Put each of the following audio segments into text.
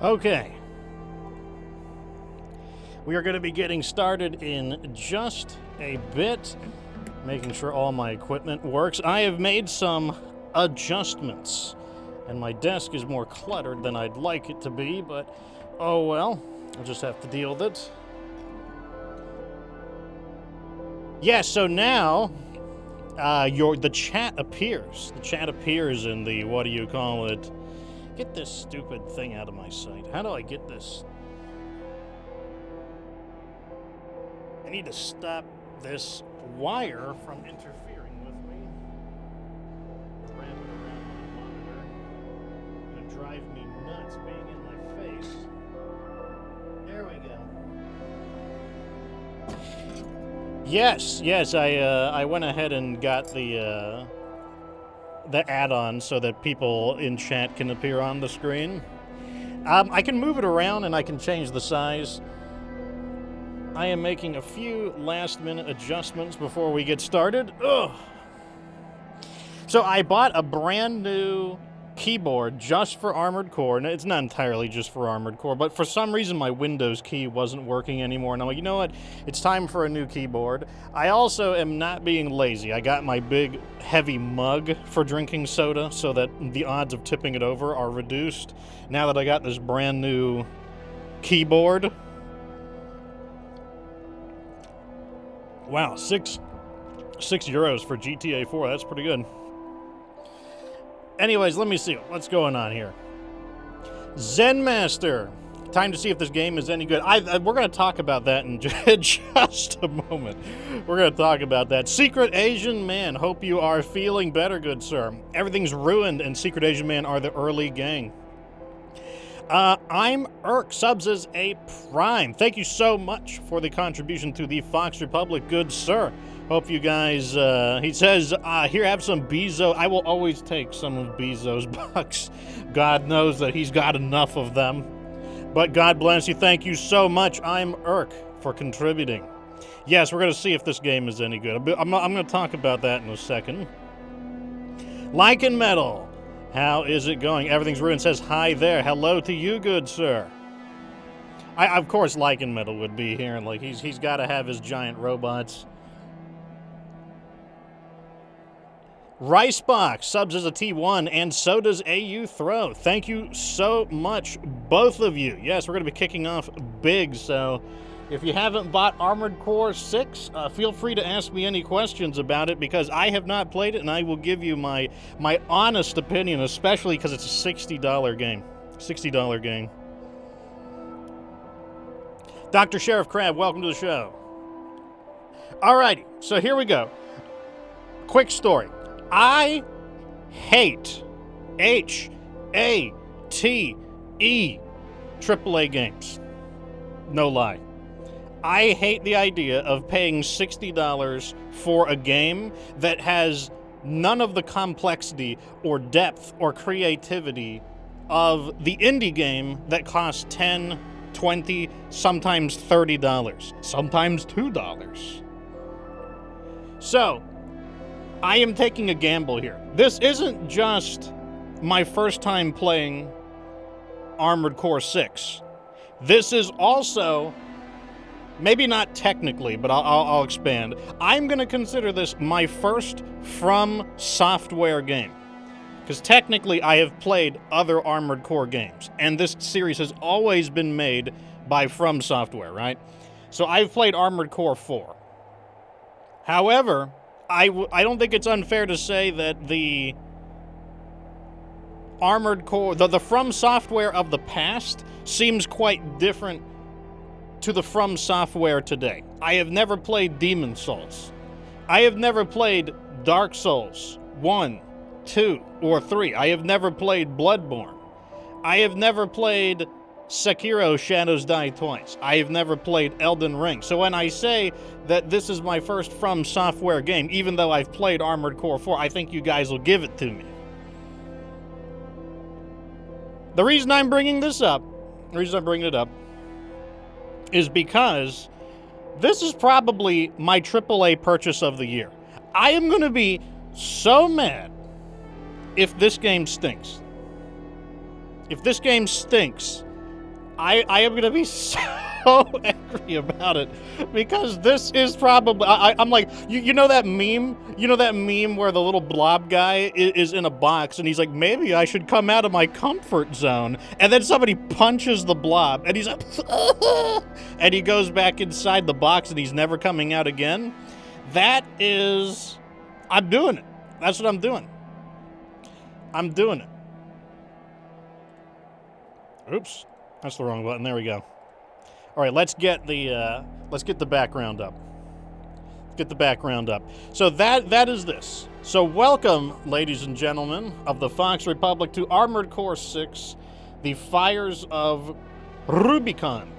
Okay. We are going to be getting started in just a bit, making sure all my equipment works. I have made some adjustments, and my desk is more cluttered than I'd like it to be, but oh well, I'll just have to deal with it. Yeah, so now the chat appears. The chat appears in the, what do you call it? Get this stupid thing out of my sight. How do I get this? I need to stop this wire from interfering with me. Wrap it around my monitor. It's gonna drive me nuts being in my face. There we go. Yes, I went ahead and got the add-on so that people in chat can appear on the screen. I can move it around and I can change the size. I am making a few last-minute adjustments before we get started. Ugh. So I bought a brand new keyboard just for Armored Core. And it's not entirely just for Armored Core, but for some reason my Windows key wasn't working anymore. And I'm like, you know what? It's time for a new keyboard. I also am not being lazy. I got my big, heavy mug for drinking soda so that the odds of tipping it over are reduced. Now that I got this brand new keyboard. Wow, six euros for GTA 4. That's pretty good. Anyways, let me see what's going on here. Zen Master. Time to see if this game is any good. We're going to talk about that in just a moment. We're going to talk about that. Secret Asian Man. Hope you are feeling better, good sir. Everything's ruined, and Secret Asian Man are the early gang. I'm Irk. Subs is a prime. Thank you so much for the contribution to the Fox Republic, good sir. Hope you guys, he says, here, have some Bezo. I will always take some of Bezo's bucks. God knows that he's got enough of them. But God bless you. Thank you so much. I'm Irk for contributing. Yes, we're going to see if this game is any good. I'm going to talk about that in a second. Lycan Metal. How is it going? Everything's ruined. Says hi there. Hello to you, good sir. Of course, Lycan Metal would be here, and like he's got to have his giant robots. Ricebox subs as a T1, and so does AU Throw. Thank you so much, both of you. Yes, we're going to be kicking off big, so if you haven't bought Armored Core 6, feel free to ask me any questions about it, because I have not played it, and I will give you my honest opinion, especially because it's a $60 game. $60 game. Dr. Sheriff Crab, welcome to the show. Alrighty, so here we go. Quick story. I hate HATE AAA games. No lie. I hate the idea of paying $60 for a game that has none of the complexity or depth or creativity of the indie game that costs $10, $20, sometimes $30, sometimes $2. So, I am taking a gamble here. This isn't just my first time playing Armored Core 6. This is also, maybe not technically, but I'll expand. I'm going to consider this my first From Software game. Because technically I have played other Armored Core games. And this series has always been made by From Software, right? So I've played Armored Core 4. However, I don't think it's unfair to say that the Armored Core, the From Software of the past seems quite different to the From Software today. I have never played Demon Souls. I have never played Dark Souls 1, 2, or 3. I have never played Bloodborne. I have never played Sekiro Shadows Die Twice. I have never played Elden Ring. So when I say that this is my first From Software game, even though I've played Armored Core 4, I think you guys will give it to me. The reason I'm bringing this up, is because this is probably my AAA purchase of the year. I am going to be so mad if this game stinks. If this game stinks, I am gonna be so angry about it because this is probably I'm like you know that meme where the little blob guy is in a box and he's like, maybe I should come out of my comfort zone, and then somebody punches the blob and he's like and he goes back inside the box and he's never coming out again. I'm doing it. That's what I'm doing. I'm doing it. Oops. That's the wrong button. There we go. All right, let's get the background up. Let's get the background up. So that is this. So welcome, ladies and gentlemen of the Fox Republic, to Armored Core 6, the Fires of Rubicon.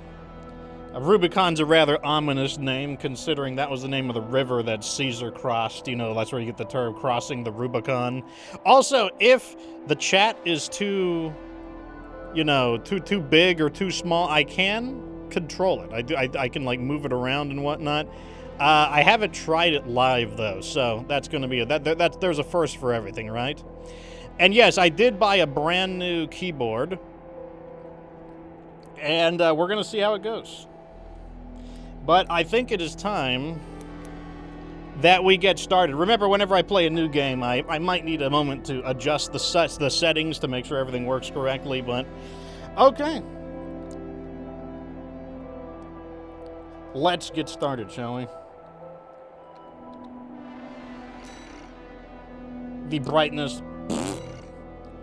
Rubicon's a rather ominous name, considering that was the name of the river that Caesar crossed. You know, that's where you get the term crossing the Rubicon. Also, if the chat is too big or too small, I can control it. I can like move it around and whatnot. I haven't tried it live though, so that's going to be there's a first for everything, right? And yes, I did buy a brand new keyboard, and we're going to see how it goes. But I think it is time that we get started. Remember, whenever I play a new game, I might need a moment to adjust the settings to make sure everything works correctly, but okay. Let's get started, shall we? The brightness,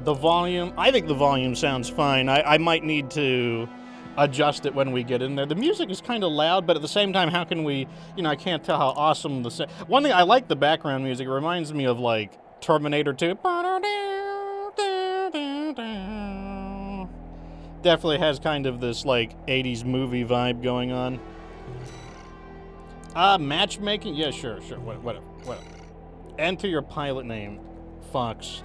the volume. I think the volume sounds fine. I might need to adjust it when we get in there. The music is kind of loud, but at the same time, how can we, I can't tell how awesome one thing, I like the background music. It reminds me of like Terminator 2. Definitely has kind of this like 80s movie vibe going on. Matchmaking? Yeah, sure, whatever. Enter your pilot name, Fox.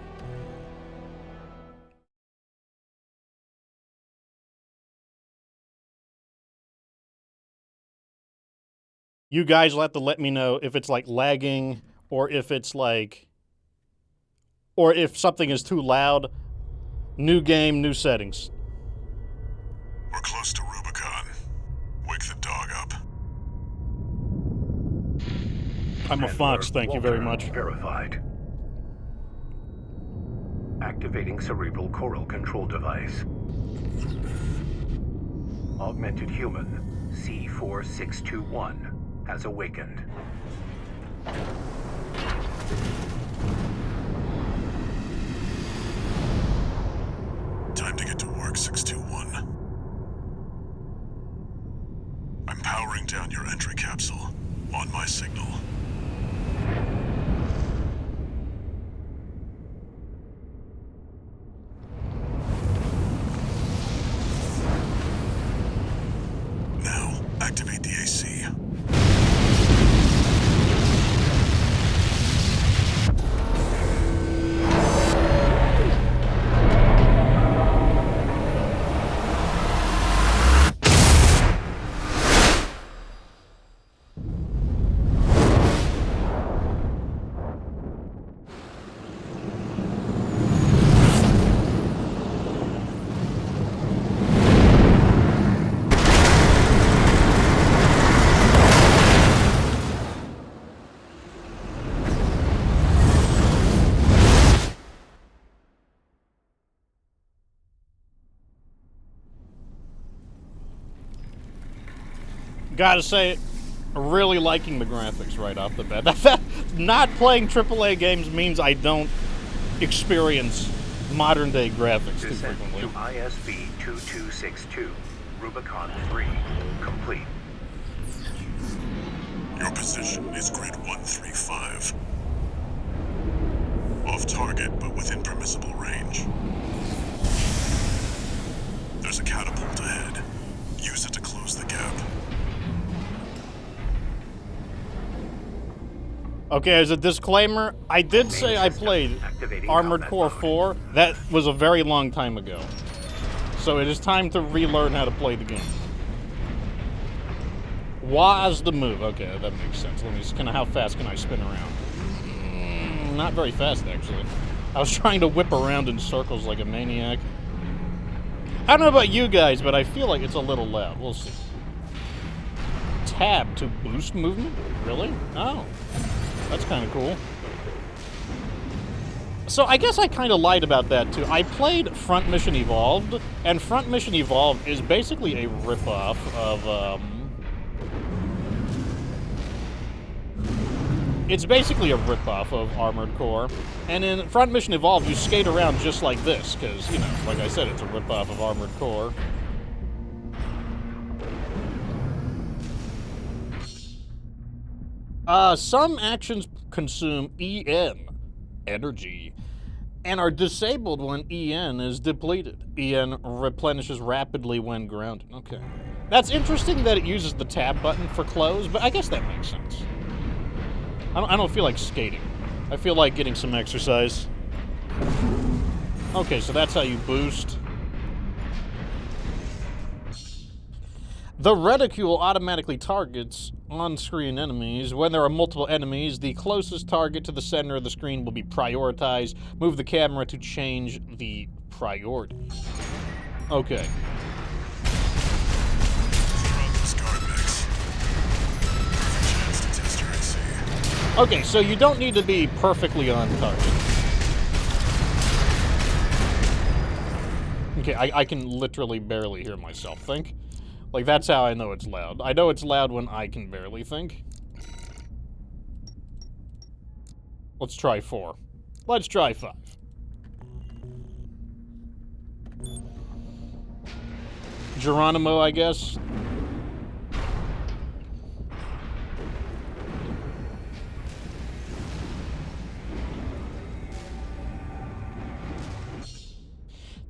You guys will have to let me know if it's like lagging or if it's like, or if something is too loud. New game, new settings. We're close to Rubicon. Wake the dog up. I'm a Fox, thank you very much. Verified. Activating cerebral coral control device. Augmented human C4621 has awakened. Time to get to work, 621. I'm powering down your entry capsule on my signal. Now, activate the AC. Gotta say, really liking the graphics right off the bat. Not playing AAA games means I don't experience modern day graphics too Descent frequently. to ISB 2262, Rubicon 3, complete. Your position is grid 135. Off target, but within permissible range. There's a catapult ahead. Use it to close the gap. Okay, as a disclaimer, I did say I played Armored Core 4. That was a very long time ago. So it is time to relearn how to play the game. Was the move. Okay, that makes sense. Let me just how fast can I spin around? Not very fast, actually. I was trying to whip around in circles like a maniac. I don't know about you guys, but I feel like it's a little loud. We'll see. Tab to boost movement? Really? Oh. That's kind of cool. So I guess I kind of lied about that, too. I played Front Mission Evolved, and Front Mission Evolved is basically a ripoff of, It's basically a ripoff of Armored Core. And in Front Mission Evolved, you skate around just like this, because, you know, like I said, it's a ripoff of Armored Core. Some actions consume EN, energy, and are disabled when EN is depleted. EN replenishes rapidly when grounded. Okay. That's interesting that it uses the tab button for close, but I guess that makes sense. I don't feel like skating. I feel like getting some exercise. Okay, so that's how you boost. The reticule automatically targets on-screen enemies. When there are multiple enemies, the closest target to the center of the screen will be prioritized. Move the camera to change the priority. Okay. Okay, so you don't need to be perfectly on target. Okay, I can literally barely hear myself think. Like, that's how I know it's loud. I know it's loud when I can barely think. Let's try 4. Let's try 5. Geronimo, I guess.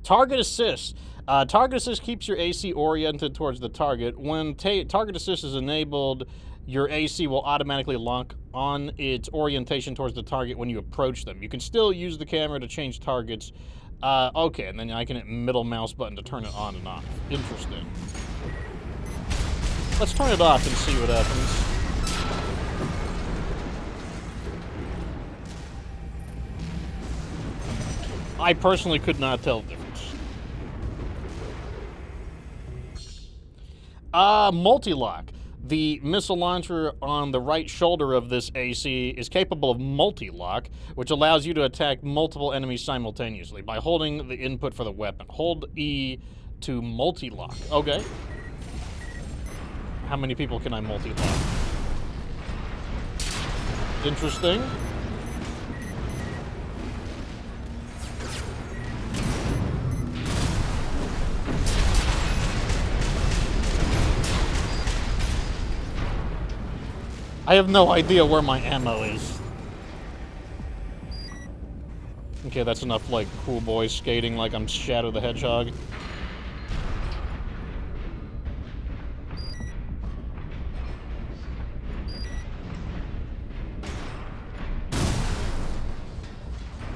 Target assist. Target assist keeps your AC oriented towards the target. When target assist is enabled, your AC will automatically lock on its orientation towards the target when you approach them. You can still use the camera to change targets. Okay, and then I can hit middle mouse button to turn it on and off. Interesting. Let's turn it off and see what happens. I personally could not tell the difference. Multi-lock. The missile launcher on the right shoulder of this AC is capable of multi-lock, which allows you to attack multiple enemies simultaneously by holding the input for the weapon. Hold E to multi-lock. Okay. How many people can I multi-lock? Interesting. I have no idea where my ammo is. Okay, that's enough, like, cool boy skating like I'm Shadow the Hedgehog.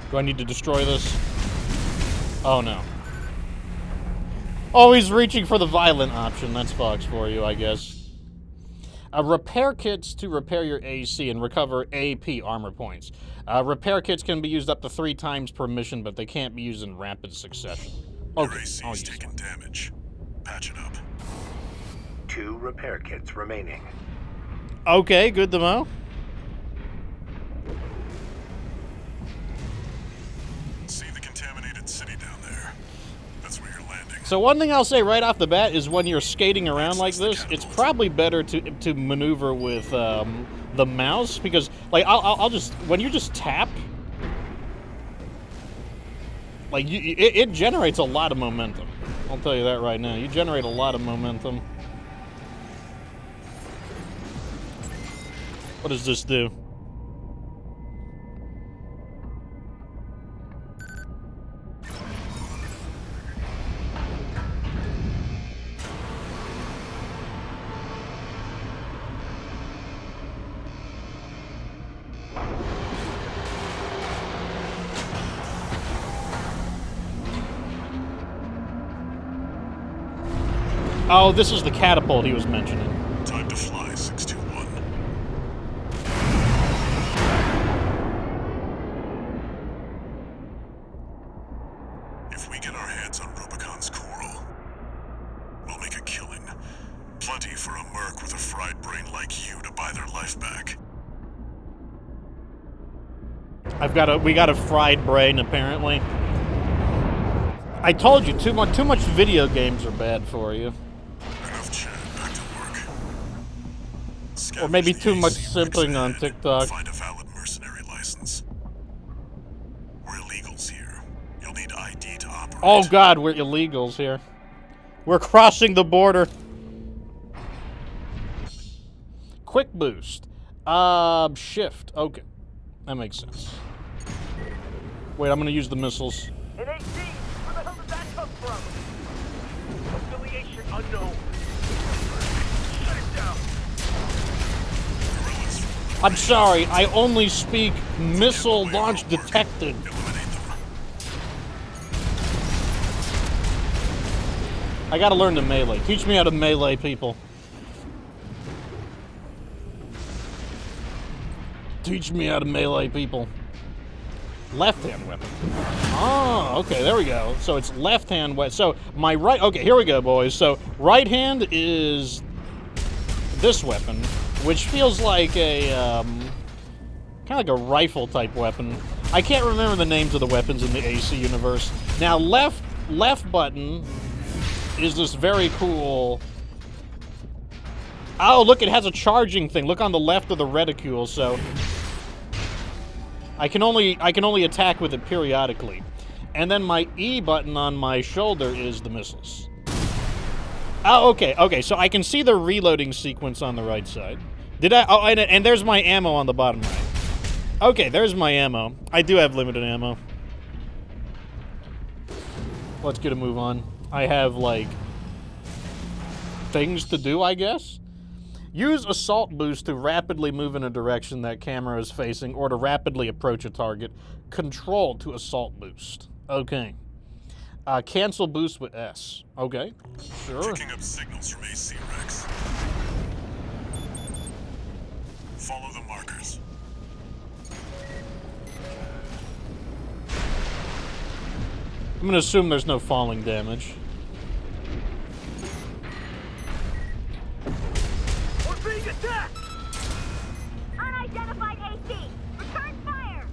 Do I need to destroy this? Oh, no. Oh, he's reaching for the violent option. That's Fox for you, I guess. Repair kits to repair your AC and recover AP armor points. Repair kits can be used up to 3 times per mission, but they can't be used in rapid succession. Okay, your AC's taking damage. Patch it up. 2 repair kits remaining. Okay, good to know. See the contaminated city down there? That's where you're landing. So one thing I'll say right off the bat is when you're skating around like this, it's probably better to maneuver with the mouse, because like I'll just, when you just tap, like it generates a lot of momentum. I'll tell you that right now. You generate a lot of momentum. What does this do? Oh, this is the catapult he was mentioning. Time to fly, 621. If we get our hands on Rubicon's coral, We got a fried brain, apparently. I told you, too much video games are bad for you. Enough chat. Back to work. Or maybe Scavenge too the much AC simping on and TikTok. Find a valid mercenary license. We're illegals here. You'll need ID to operate. Oh god, we're illegals here. We're crossing the border. Quick boost. Shift. Okay. That makes sense. Wait, I'm gonna use the missiles. An AC? Where the hell did that come from? Affiliation unknown. Shut it down. I'm sorry, I only speak missile launch detected. Eliminate them. I gotta learn to melee. Teach me how to melee people. Teach me how to melee people. Left-hand weapon. Oh, okay, there we go. So it's left-hand weapon. So my right... Okay, here we go, boys. So right hand is this weapon, which feels like a... kind of like a rifle-type weapon. I can't remember the names of the weapons in the AC universe. Now, left button is this very cool... Oh, look, it has a charging thing. Look on the left of the reticule, so... I can only attack with it periodically. And then my E button on my shoulder is the missiles. Oh, okay, so I can see the reloading sequence on the right side. Did I? Oh, and there's my ammo on the bottom right. Okay, there's my ammo. I do have limited ammo. Let's get a move on. I have, like, things to do, I guess? Use assault boost to rapidly move in a direction that camera is facing or to rapidly approach a target. Control to assault boost. Okay. Cancel boost with S. Okay. Sure. Picking up signals from AC Rex. Follow the markers. I'm gonna assume there's no falling damage. Being attacked! Unidentified AC! Return fire!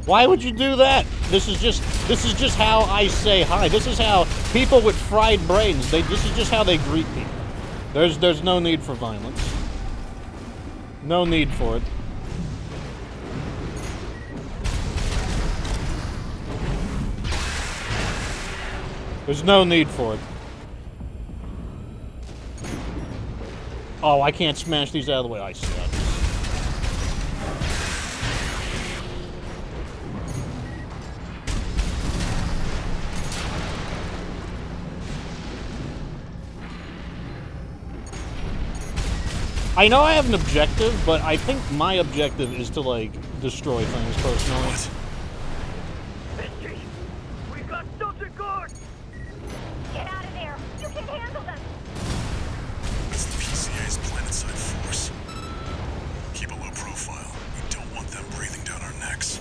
Why would you do that? This is just how I say hi. This is how people with fried brains, this is just how they greet people. There's no need for violence. No need for it. There's no need for it. Oh, I can't smash these out of the way. I see that. I know I have an objective, but I think my objective is to, like, destroy things personally. Misty! We've got Delta Guard! Get out of there! You can handle them! It's the PCA's planetside force. Keep a low profile. We don't want them breathing down our necks.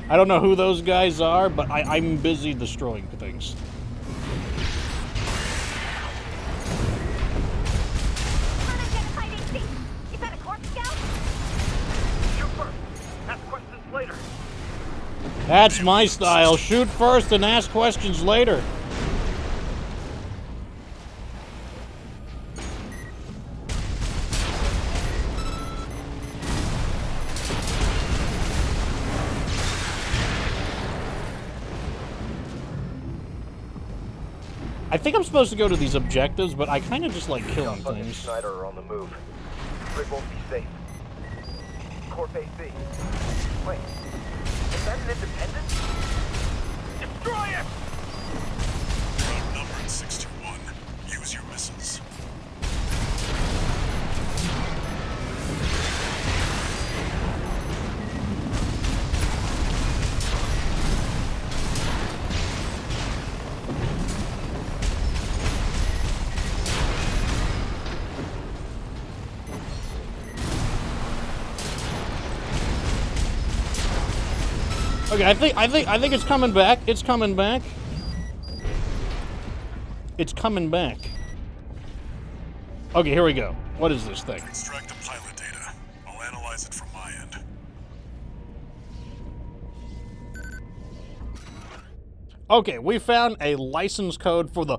I don't know who those guys are, but I'm busy destroying things. Unidentified AC! Is that a corp scout? Shoot first! Ask questions later! That's my style. Shoot first and ask questions later. I think I'm supposed to go to these objectives, but I kind of just like killing Duff and things. Schneider are on the move. Rig won't be safe. Corp AC. Wait. Is that an independent? Destroy it! Route number 621. Use your missiles. Okay, I think it's coming back. It's coming back. It's coming back. Okay, here we go. What is this thing? Extract the pilot data. I'll analyze it from my end. Okay, we found a license code for the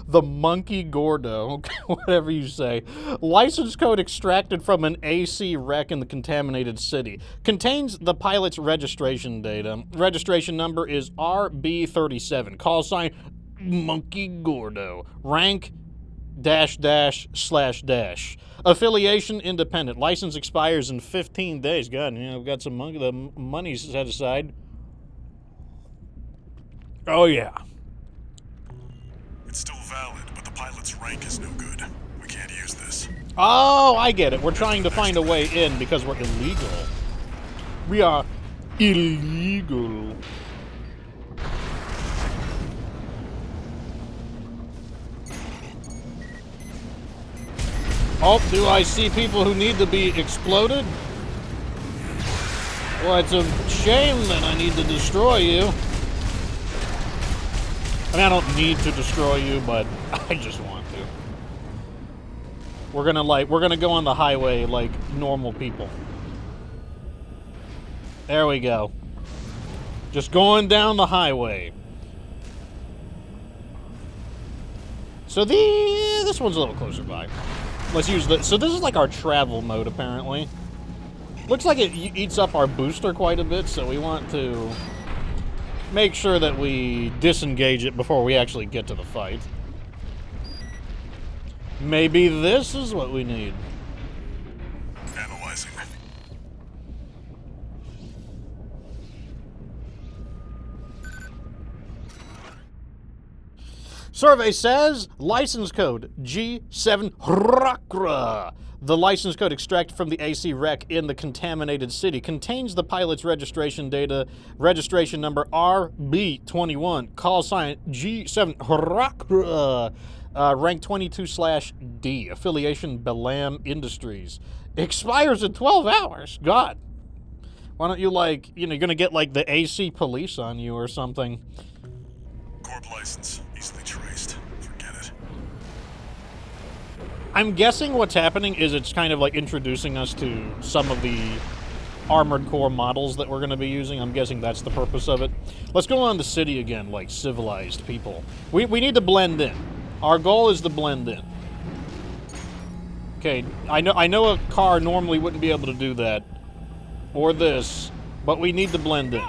the Monkey Gordo, whatever you say. License code extracted from an AC wreck in the contaminated city. Contains the pilot's registration data. Registration number is RB37. Call sign Monkey Gordo. Rank -- Affiliation independent. License expires in 15 days. God, we've got some the money set aside. Oh, yeah. It's still valid, but the pilot's rank is no good. We can't use this. Oh, I get it. We're trying to find a way in because we're illegal. We are illegal. Oh, do I see people who need to be exploded? Well, it's a shame that I need to destroy you. I mean, I don't need to destroy you, but I just want to. We're gonna go on the highway like normal people. There we go. Just going down the highway. So this one's a little closer by. Let's use the. So this is like our travel mode, apparently. Looks like it eats up our booster quite a bit, so we want to make sure that we disengage it before we actually get to the fight. Maybe this is what we need. Analyzing. Survey says license code G7 Rakra. The license code extracted from the AC wreck in the contaminated city contains the pilot's registration data, registration number RB21, call sign G7 Rakra, rank 22/D, affiliation Balam Industries. Expires in 12 hours. God. Why don't you you're gonna get like the AC police on you or something. Corp license, easily traced. Forget it. I'm guessing what's happening is it's kind of like introducing us to some of the Armored Core models that we're going to be using. I'm guessing that's the purpose of it. Let's go on the city again, like civilized people. We need to blend in. Our goal is to blend in. Okay, I know a car normally wouldn't be able to do that, or this, but we need to blend in.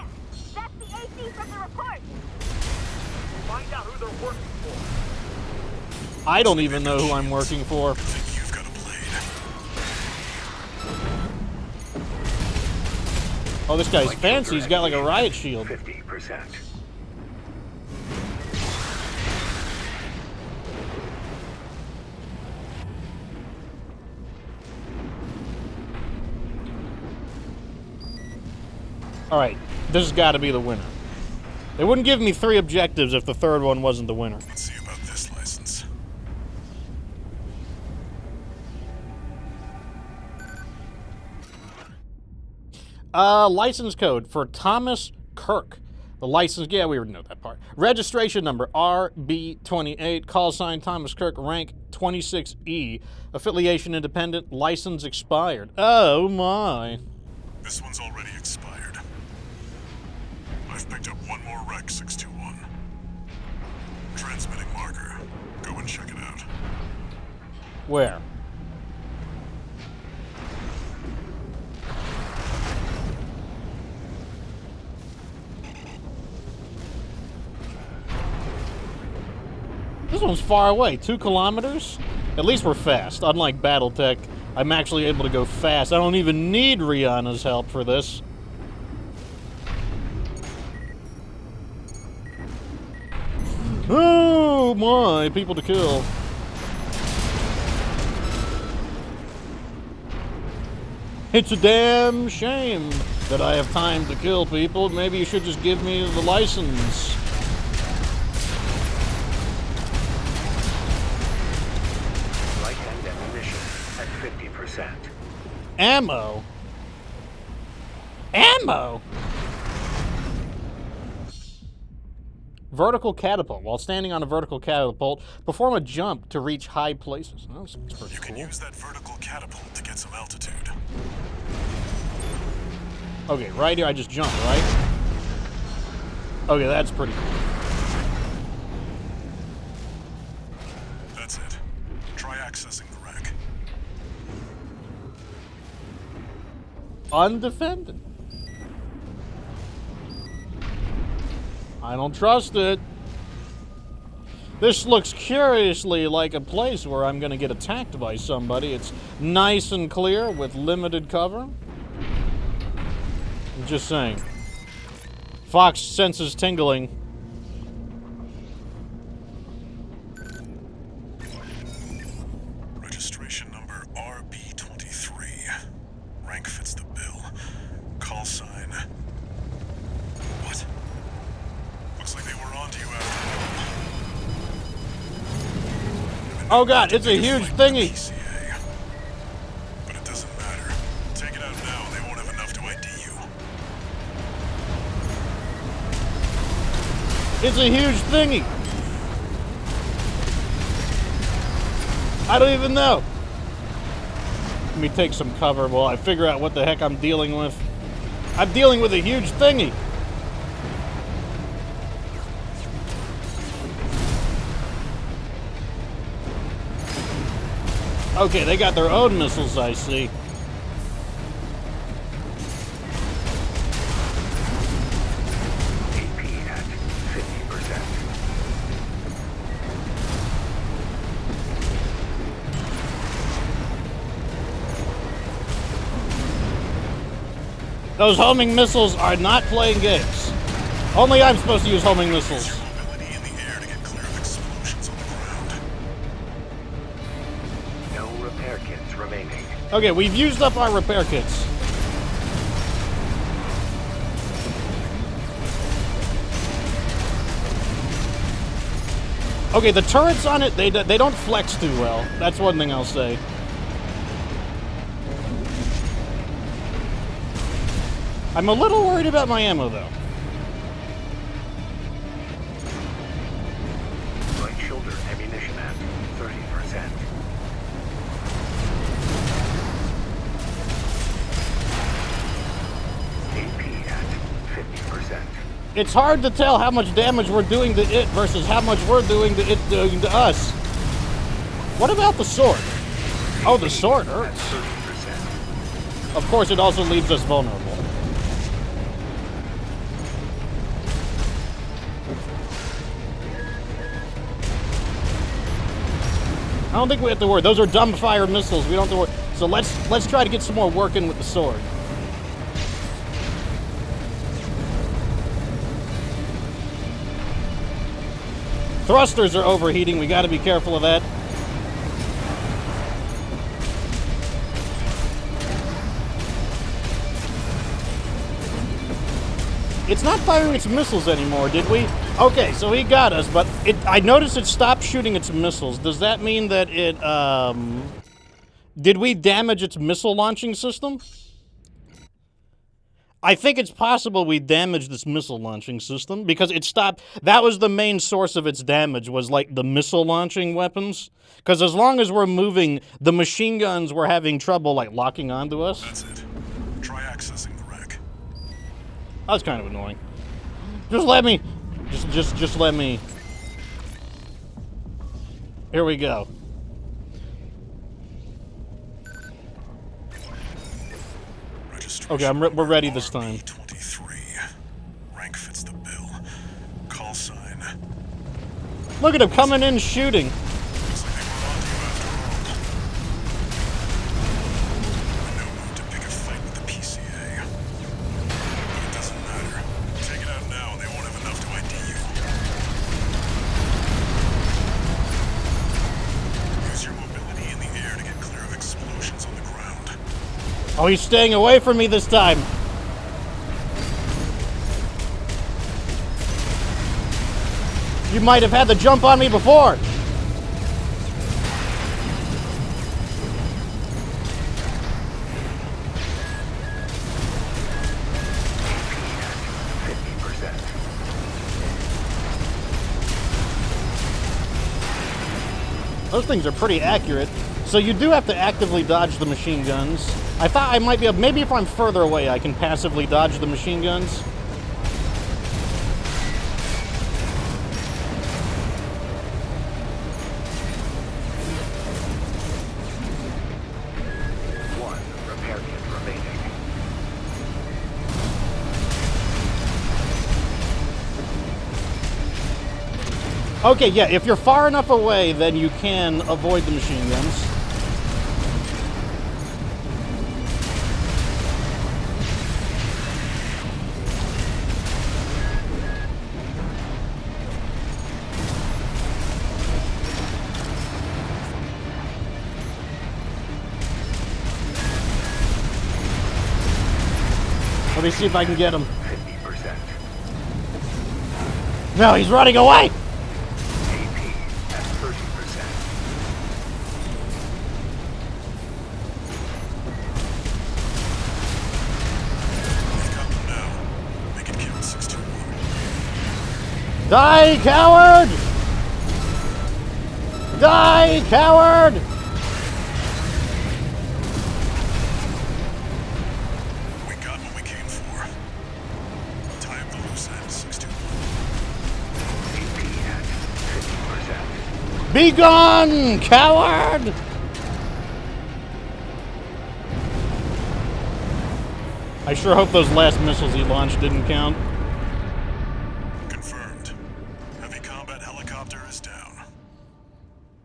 That's the AC from the report. Find out who they're working for. I don't even know who I'm working for. I think you've got a blade. Oh, this guy's fancy. He's got like a riot shield. 50%. All right, this has got to be the winner. They wouldn't give me 3 objectives if the third one wasn't the winner. Let's see about this license. License code for Thomas Kirk. The license, yeah, we already know that part. Registration number RB28, call sign Thomas Kirk, rank 26E, affiliation independent, license expired. Oh my. This one's already expired. I've picked up one more wreck, 621. Transmitting marker. Go and check it out. Where? This one's far away, 2 kilometers? At least we're fast. Unlike Battletech, I'm actually able to go fast. I don't even need Rihanna's help for this. Oh my, people to kill. It's a damn shame that I have time to kill people. Maybe you should just give me the license. Right-hand ammunition at 50%. Ammo? Ammo? Vertical catapult. While standing on a vertical catapult, perform a jump to reach high places. Oh, that's pretty You can cool. use that vertical catapult to get some altitude. Okay, right here I just jumped, right? Okay, that's pretty cool. That's it. Try accessing the rack. Undefended. I don't trust it. This looks curiously like a place where I'm gonna get attacked by somebody. It's nice and clear with limited cover. I'm just saying. Fox senses tingling. Registration number RB23. Rank fits the bill. Call sign. What? Looks like they were onto you after all. Oh god, it's a huge thingy. PCA. But it doesn't matter. Take it out now, they won't have enough to ID you. It's a huge thingy. I don't even know. Let me take some cover while I figure out what the heck I'm dealing with. I'm dealing with a huge thingy. Okay, they got their own missiles, I see. AP at 50%. Those homing missiles are not playing games. Only I'm supposed to use homing missiles. Mobility in the air to get clear of explosions on the ground. No repair kits remaining. Okay, we've used up our repair kits. Okay, the turrets on it, they don't flex too well. That's one thing I'll say. I'm a little worried about my ammo, though. Right shoulder ammunition at 30%. AP at 50%. It's hard to tell how much damage we're doing to it versus how much we're doing to it doing to us. What about the sword? Oh, the sword At hurts. 30%. Of course, it also leaves us vulnerable. I don't think we have to worry. Those are dumbfire missiles. We don't have to worry. So let's try to get some more work in with the sword. Thrusters are overheating. We got to be careful of that. It's not firing its missiles anymore, did we? Okay, so he got us, but I noticed it stopped shooting its missiles. Does that mean that it, did we damage its missile launching system? I think it's possible we damaged this missile launching system because it stopped. That was the main source of its damage, was like the missile launching weapons. Because as long as we're moving, the machine guns were having trouble like locking onto us. That's it. Try accessing the rack. That's kind of annoying. Just let me. Just let me. Here we go. Okay, we're ready this time. RB23. Rank fits the bill. Call sign. Look at him coming in shooting. Looks like they were onto you after all. In no mood to pick a fight with the PCA. But it doesn't matter. Take it out now and they won't have enough to ID you. Use your mobility in the air to get clear of explosions on the ground. Oh, he's staying away from me this time. You might have had the jump on me before. Those things are pretty accurate. So you do have to actively dodge the machine guns. I thought I might be able, maybe if I'm further away, I can passively dodge the machine guns. One repair kit remaining. Okay, yeah, if you're far enough away, then you can avoid the machine guns. Let me see if I can get him. 50%. No, he's running away! AP at 30%. We've got them now. Make it count, 621. Die, coward! Die, coward! We got what we came for. Tie up the loose end, 621. AP at 50%. Be gone, coward! I sure hope those last missiles he launched didn't count. Confirmed. Heavy combat helicopter is down.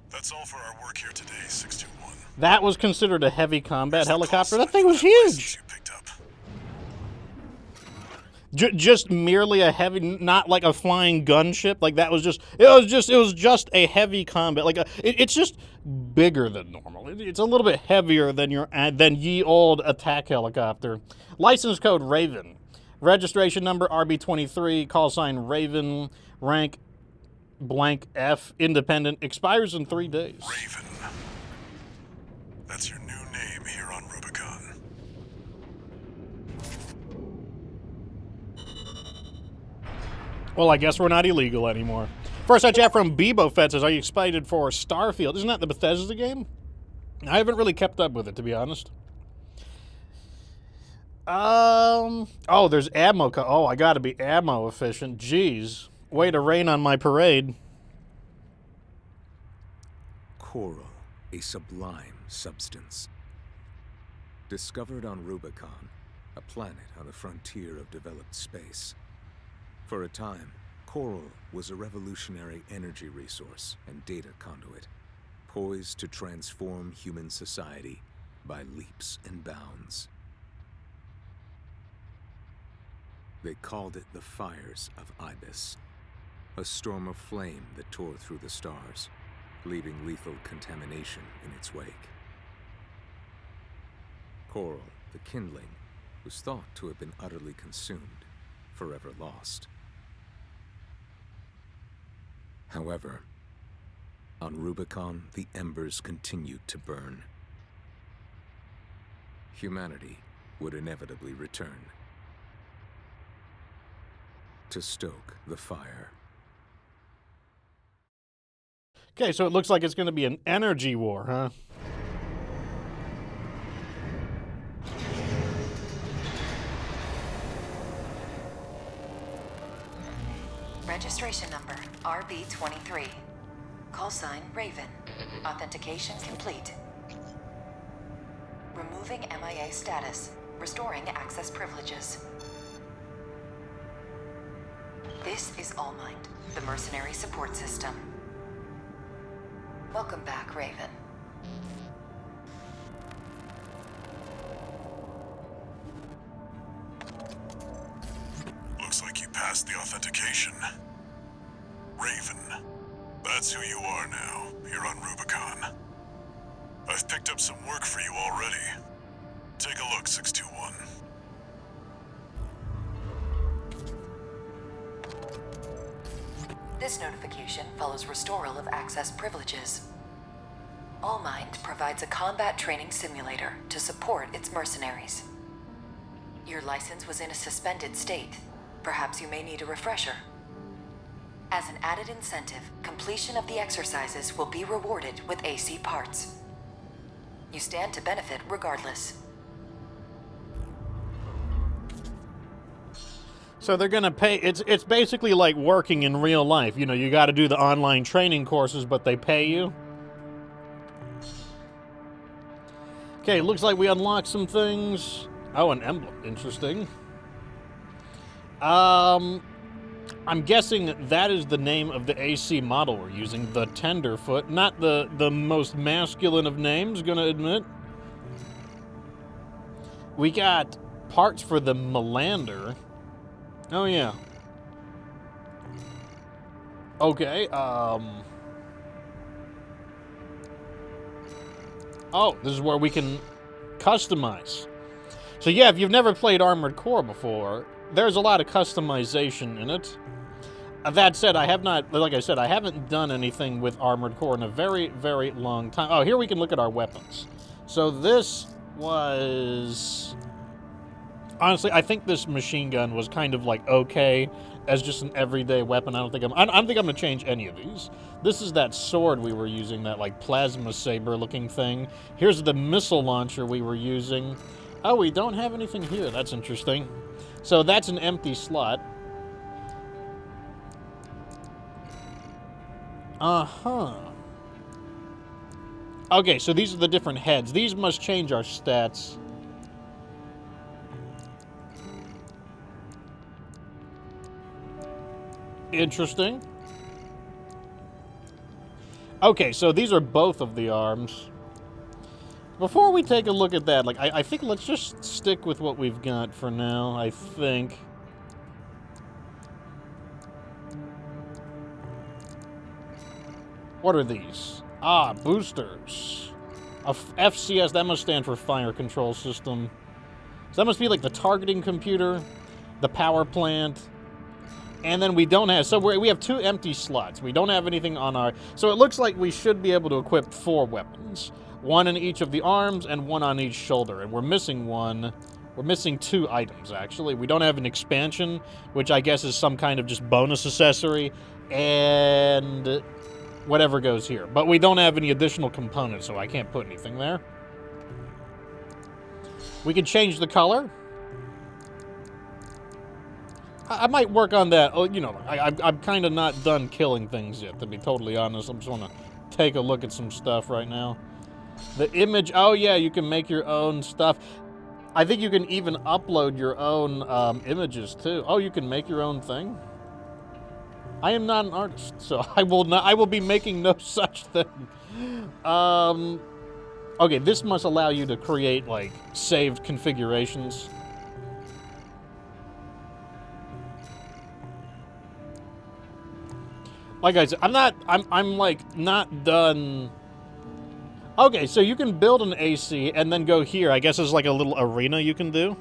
That's all for our work here today, 621. That was considered a heavy combat Here's the helicopter? call That thing sign was for that license huge! you picked up. Just merely a heavy, not like a flying gunship. Like that was just, it was just a heavy combat. Like it's just bigger than normal. It's a little bit heavier than than ye old attack helicopter. License code Raven, registration number RB23, call sign Raven, rank blank F, independent, expires in 3 days. Raven. That's your new name here on Rubicon. Well, I guess we're not illegal anymore. First I chat from Bebo Fett says, are you excited for Starfield? Isn't that the Bethesda game? I haven't really kept up with it, to be honest. Oh, there's ammo. Oh, I gotta be ammo efficient. Jeez. Way to rain on my parade. Coral, a sublime substance. Discovered on Rubicon, a planet on the frontier of developed space. For a time, coral was a revolutionary energy resource and data conduit, poised to transform human society by leaps and bounds. They called it the Fires of Ibis, a storm of flame that tore through the stars, leaving lethal contamination in its wake. Coral, the kindling, was thought to have been utterly consumed, forever lost. However, on Rubicon, the embers continued to burn. Humanity would inevitably return to stoke the fire. Okay, so it looks like it's going to be an energy war, huh? Registration number RB23. Call sign Raven. Authentication complete. Removing MIA status. Restoring access privileges. This is All Mind, the mercenary support system. Welcome back, Raven. Looks like you passed the authentication. Raven. That's who you are now, here on Rubicon. I've picked up some work for you already. Take a look, 621. This notification follows restoral of access privileges. All Mind provides a combat training simulator to support its mercenaries. Your license was in a suspended state. Perhaps you may need a refresher. As an added incentive, completion of the exercises will be rewarded with AC parts. You stand to benefit regardless. So they're gonna pay. It's basically like working in real life. You know, you got to do the online training courses, but they pay you. Okay, looks like we unlocked some things. Oh, an emblem. Interesting. I'm guessing that is the name of the AC model we're using, the Tenderfoot. Not the most masculine of names, gonna admit. We got parts for the Melander. Oh, yeah. Okay, Oh, this is where we can customize. So yeah, if you've never played Armored Core before, there's a lot of customization in it. That said, I have not, like I said, I haven't done anything with Armored Core in a very, very long time. Oh, here we can look at our weapons. So this was... Honestly, I think this machine gun was kind of like okay as just an everyday weapon. I don't think I'm gonna change any of these. This is that sword we were using, that like plasma saber looking thing. Here's the missile launcher we were using. Oh, we don't have anything here. That's interesting. So that's an empty slot. Uh-huh. Okay, so these are the different heads. These must change our stats. Interesting. Okay, so these are both of the arms. Before we take a look at that, like, I think let's just stick with what we've got for now, I think. What are these? Ah, boosters. FCS, that must stand for Fire Control System. So that must be like the targeting computer, the power plant. And then we don't have, so we have 2 empty slots. We don't have anything on our, so it looks like we should be able to equip 4 weapons. 1 in each of the arms and 1 on each shoulder. And we're missing 1. We're missing 2 items, actually. We don't have an expansion, which I guess is some kind of just bonus accessory. And whatever goes here. But we don't have any additional components, so I can't put anything there. We can change the color. I might work on that. Oh, you know, I'm kind of not done killing things yet, to be totally honest. I just want to take a look at some stuff right now. The image, oh yeah, you can make your own stuff. I think you can even upload your own images too. Oh, you can make your own thing? I am not an artist, so I will be making no such thing. Okay, this must allow you to create like saved configurations. Like I said, I'm like not done. Okay, so you can build an AC and then go here. I guess there's like a little arena you can do.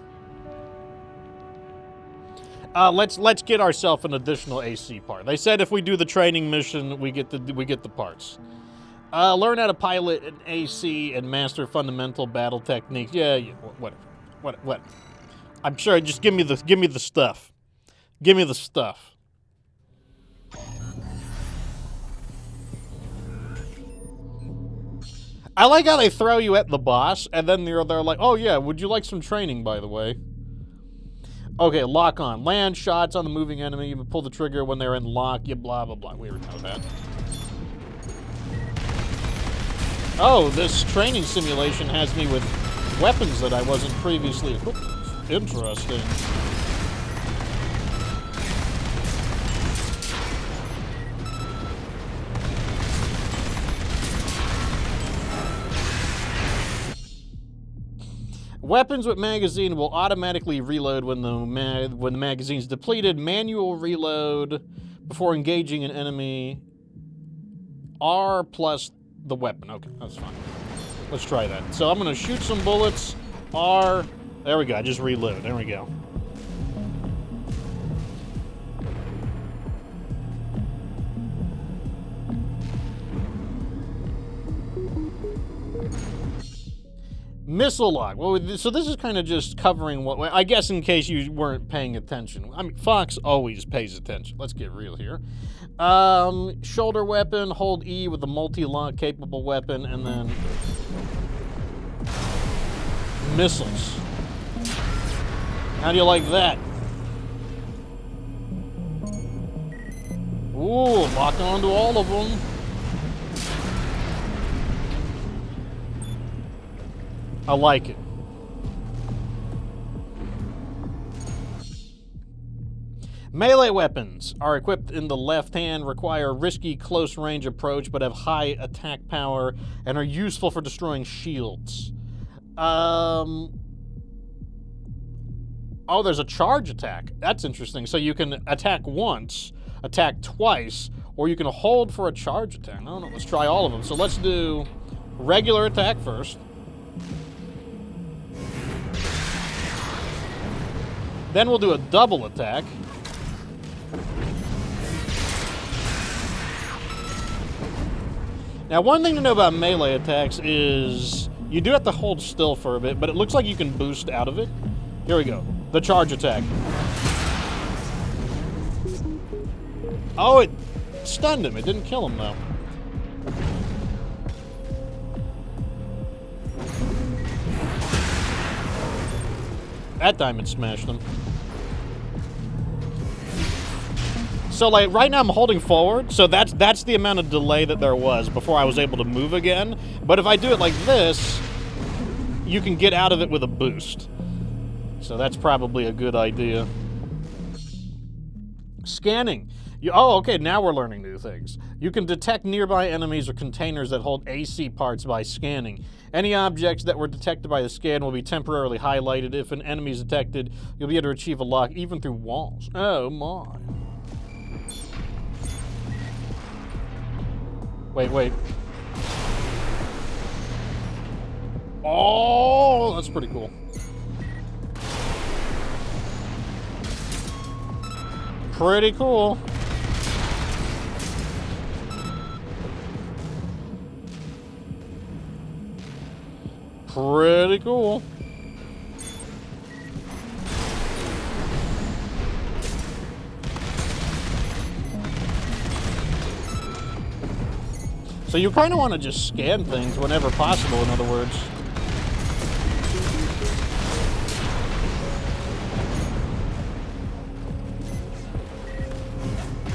Let's get ourselves an additional AC part. They said if we do the training mission, we get the parts. Learn how to pilot an AC and master fundamental battle techniques. Yeah, whatever. I'm sure. Just give me the stuff. Give me the stuff. I like how they throw you at the boss, and then they're like, oh yeah, would you like some training, by the way? Okay, lock on. Land shots on the moving enemy. You pull the trigger when they're in lock. You blah, blah, blah. We already know that. Oh, this training simulation has me with weapons that I wasn't previously equipped with. Interesting. Weapons with magazine will automatically reload when the magazine's depleted. Manual reload before engaging an enemy. R plus the weapon. Okay, that's fine. Let's try that. So I'm going to shoot some bullets. R. There we go. I just reload. There we go. Missile lock. Well, so this is kind of just covering what... I guess in case you weren't paying attention. I mean, Fox always pays attention. Let's get real here. Shoulder weapon, hold E with a multi-lock capable weapon, and then... missiles. How do you like that? Ooh, lock onto all of them. I like it. Melee weapons are equipped in the left hand, require risky close-range approach, but have high attack power and are useful for destroying shields. Oh, there's a charge attack. That's interesting. So you can attack once, attack twice, or you can hold for a charge attack. I don't know. Let's try all of them. So let's do regular attack first. Then we'll do a double attack. Now, one thing to know about melee attacks is you do have to hold still for a bit, but it looks like you can boost out of it. Here we go. The charge attack. Oh, it stunned him. It didn't kill him, though. That time it smashed him. So, like, right now I'm holding forward, so that's the amount of delay that there was before I was able to move again. But if I do it like this, you can get out of it with a boost. So that's probably a good idea. Scanning. Oh, okay, now we're learning new things. You can detect nearby enemies or containers that hold AC parts by scanning. Any objects that were detected by the scan will be temporarily highlighted. If an enemy is detected, you'll be able to achieve a lock even through walls. Oh, my. Wait. Oh, that's pretty cool. Pretty cool. Pretty cool. So you kind of want to just scan things whenever possible, in other words.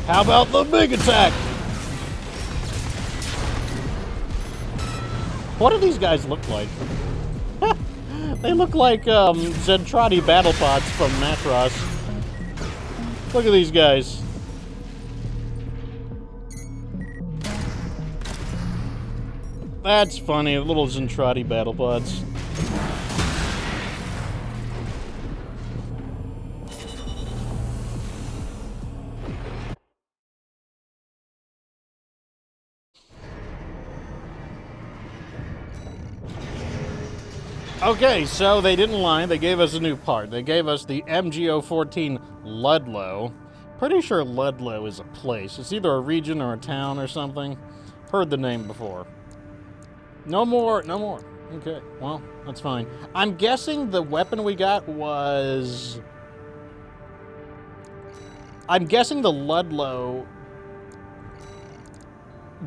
How about the big attack? What do these guys look like? They look like Zentradi battle pods from Macross. Look at these guys. That's funny, little Zentradi battle pods. Okay, so they didn't lie. They gave us a new part. They gave us the MGO-14 Ludlow. Pretty sure Ludlow is a place. It's either a region or a town or something. Heard the name before. No more. Okay, well, that's fine. I'm guessing the weapon we got was... I'm guessing the Ludlow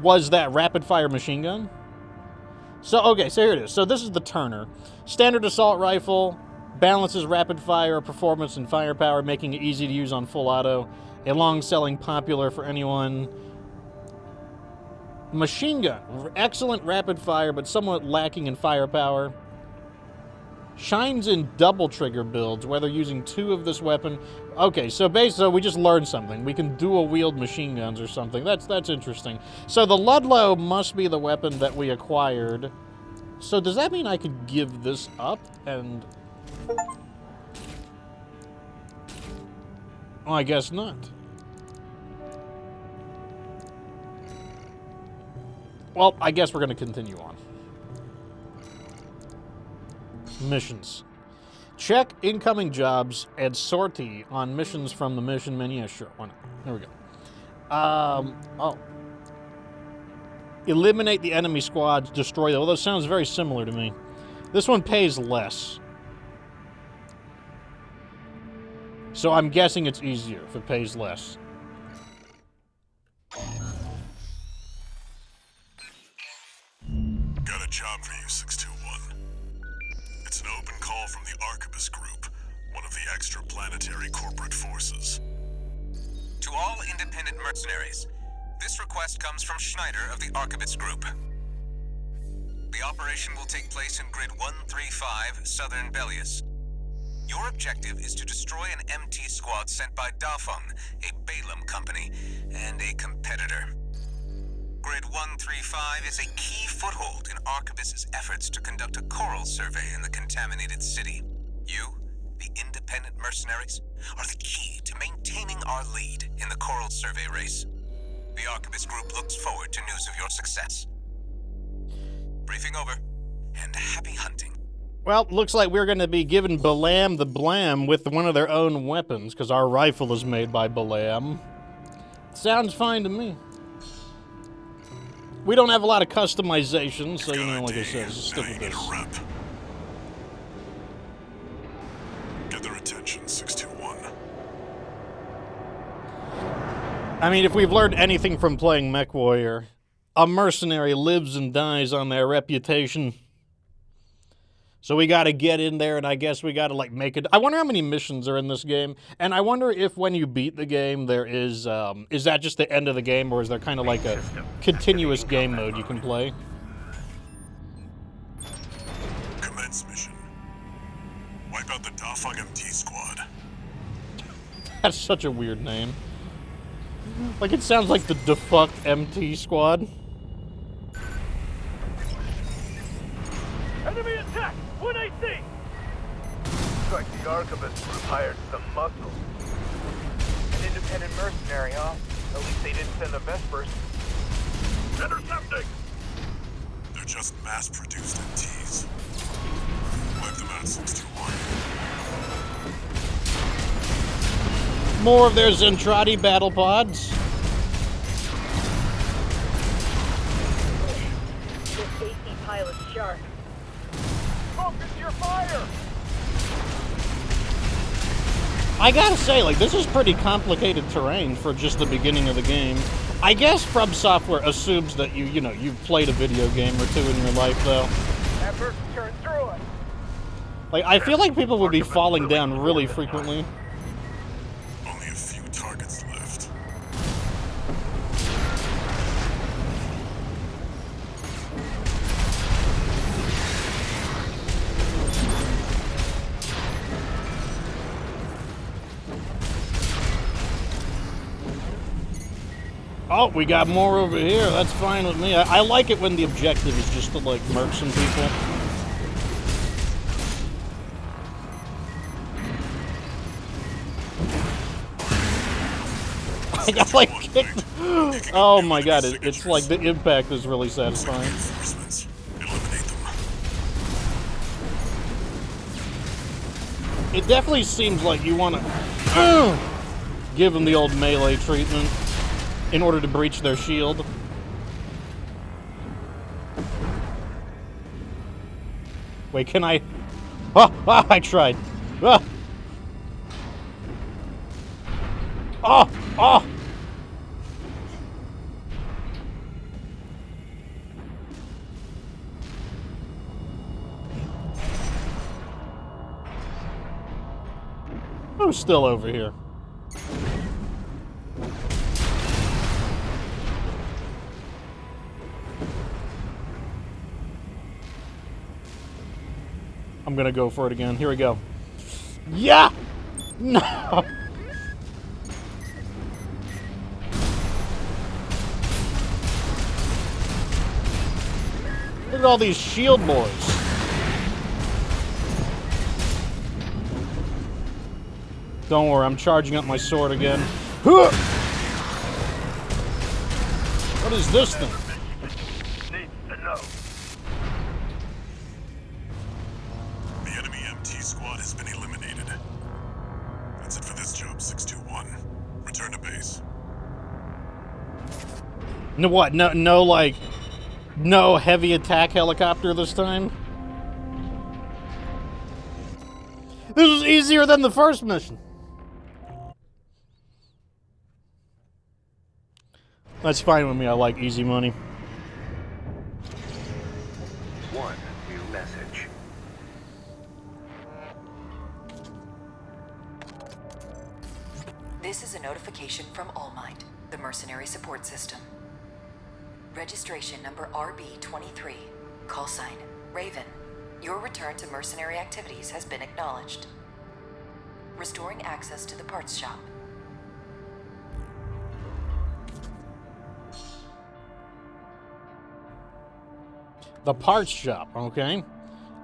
was that rapid-fire machine gun. So, okay, so here it is. So this is the Turner. Standard assault rifle, balances rapid fire, performance, and firepower, making it easy to use on full auto. A long-selling popular for anyone. Machine gun. Excellent rapid fire, but somewhat lacking in firepower. Shines in double trigger builds, whether using two of this weapon. Okay, so basically we just learned something. We can dual wield machine guns or something. That's interesting. So the Ludlow must be the weapon that we acquired. So does that mean I could give this up and... Oh, I guess not. Well, I guess we're going to continue on. Missions. Check incoming jobs and sortie on missions from the mission menu. Yeah, sure. Why not? There we go. Oh. Eliminate the enemy squads. Destroy them. Well, that sounds very similar to me. This one pays less. So I'm guessing it's easier if it pays less. Got a job for you, 621. It's an open call from the Arquebus Group, one of the extraplanetary corporate forces. To all independent mercenaries, this request comes from Schneider of the Arquebus Group. The operation will take place in Grid 135, Southern Balteus. Your objective is to destroy an MT squad sent by Dafeng, a Balaam company, and a competitor. Grid 135 is a key foothold in Arquebus's efforts to conduct a coral survey in the contaminated city. You, the independent mercenaries, are the key to maintaining our lead in the coral survey race. The Arquebus Group looks forward to news of your success. Briefing over, and happy hunting. Well, looks like we're going to be giving Balaam the Blam with one of their own weapons, because our rifle is made by Balaam. Sounds fine to me. We don't have a lot of customization, so, you know, like I said, just stick with this. Get their attention, 621. I mean, if we've learned anything from playing MechWarrior, a mercenary lives and dies on their reputation. So we gotta get in there, and I guess we gotta, like, make it... I wonder how many missions are in this game, and I wonder if when you beat the game, there is that just the end of the game, or is there kind of like a continuous game mode you can play? Commence mission. Wipe out the Dafeng MT squad. That's such a weird name. Like, it sounds like the defunct MT squad. Enemy attack! 1AC! Looks like the Arquebus Group hired some muscle. An independent mercenary, huh? At least they didn't send the Vespers. Intercepting! They're just mass-produced MTs. Wipe them out, 621. More of their Zentradi battle pods. This AC pilot's sharp. Focus your fire! I gotta say, like, this is pretty complicated terrain for just the beginning of the game. I guess From Software assumes that you know, you've played a video game or two in your life, though. That person turned through it. Like, I feel like people would be falling down really frequently. Only a few targets left. Oh, we got more over here. That's fine with me. I like it when the objective is just to, like, murk some people. I got, like, kicked. Oh my god, it's like the impact is really satisfying. Reinforcements. Eliminate them. It definitely seems like you want to give them the old melee treatment in order to breach their shield. Wait, can I? Oh, I tried. Oh, oh. Who's still over here? I'm gonna go for it again. Here we go. Yeah! No! Look at all these shield boys. Don't worry, I'm charging up my sword again. What is this thing? Needs to know. The enemy MT squad has been eliminated. That's it for this job, 621. Return to base. No what? No, like, no heavy attack helicopter this time? This was easier than the first mission. That's fine with me. I like easy money. One new message. This is a notification from All Might, the mercenary support system. Registration number RB23. Call sign Raven. Your return to mercenary activities has been acknowledged. Restoring access to the parts shop. The parts shop, okay.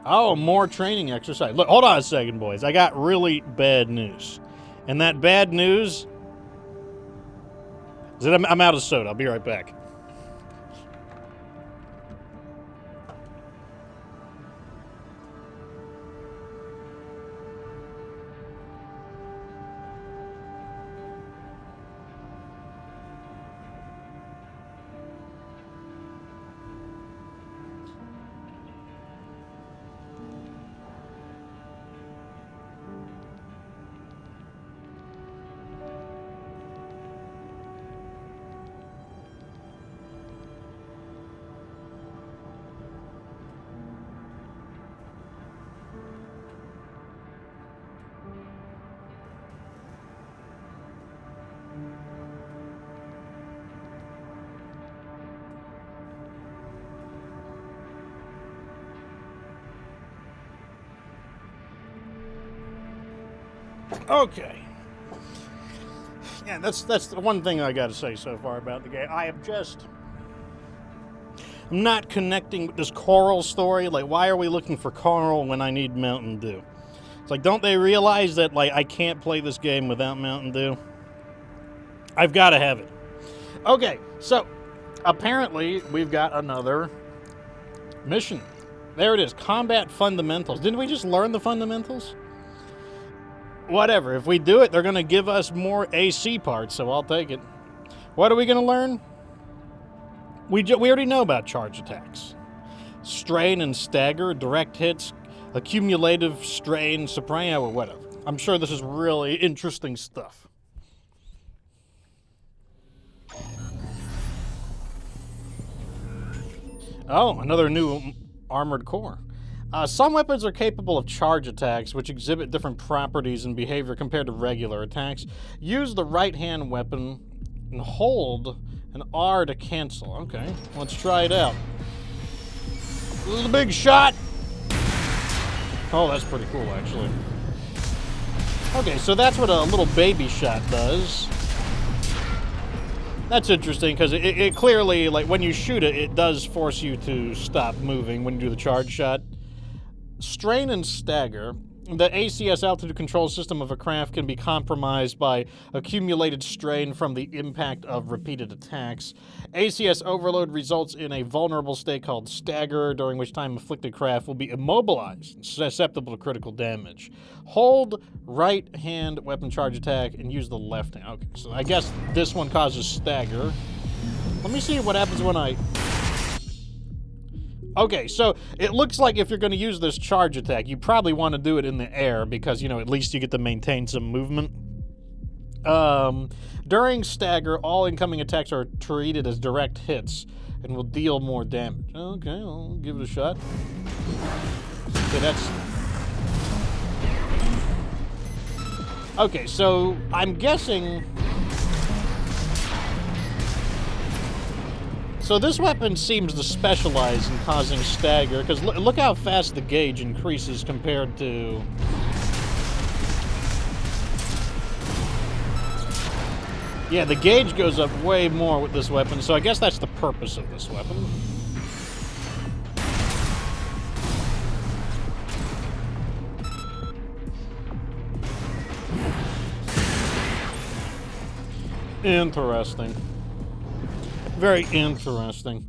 Oh, more training exercise. Look, hold on a second, boys. I got really bad news. And that bad news is that I'm out of soda. I'll be right back. Okay. Yeah, that's the one thing I got to say so far about the game. I'm not connecting with this Coral story. Like, why are we looking for Coral when I need Mountain Dew? It's like, don't they realize that, like, I can't play this game without Mountain Dew? I've got to have it. Okay, so apparently we've got another mission. There it is, Combat Fundamentals. Didn't we just learn the fundamentals? Whatever. If we do it, they're going to give us more AC parts, so I'll take it. What are we going to learn? We already know about charge attacks. Strain and stagger, direct hits, accumulative strain, soprano, or whatever. I'm sure this is really interesting stuff. Oh, another new armored core. Some weapons are capable of charge attacks, which exhibit different properties and behavior compared to regular attacks. Use the right-hand weapon and hold an R to cancel. Okay, let's try it out. This is a big shot! Oh, that's pretty cool, actually. Okay, so that's what a little baby shot does. That's interesting, because it clearly, like, when you shoot it, it does force you to stop moving when you do the charge shot. Strain and stagger. The ACS altitude control system of a craft can be compromised by accumulated strain from the impact of repeated attacks. ACS overload results in a vulnerable state called stagger, during which time afflicted craft will be immobilized and susceptible to critical damage. Hold right hand weapon charge attack and use the left hand. Okay, so I guess this one causes stagger. Let me see what happens when I... Okay, so it looks like if you're going to use this charge attack, you probably want to do it in the air because, you know, at least you get to maintain some movement. During stagger, all incoming attacks are treated as direct hits and will deal more damage. Okay, I'll give it a shot. Okay, that's... Okay, so I'm guessing... So this weapon seems to specialize in causing stagger, because look how fast the gauge increases compared to... Yeah, the gauge goes up way more with this weapon, so I guess that's the purpose of this weapon. Interesting. Very interesting.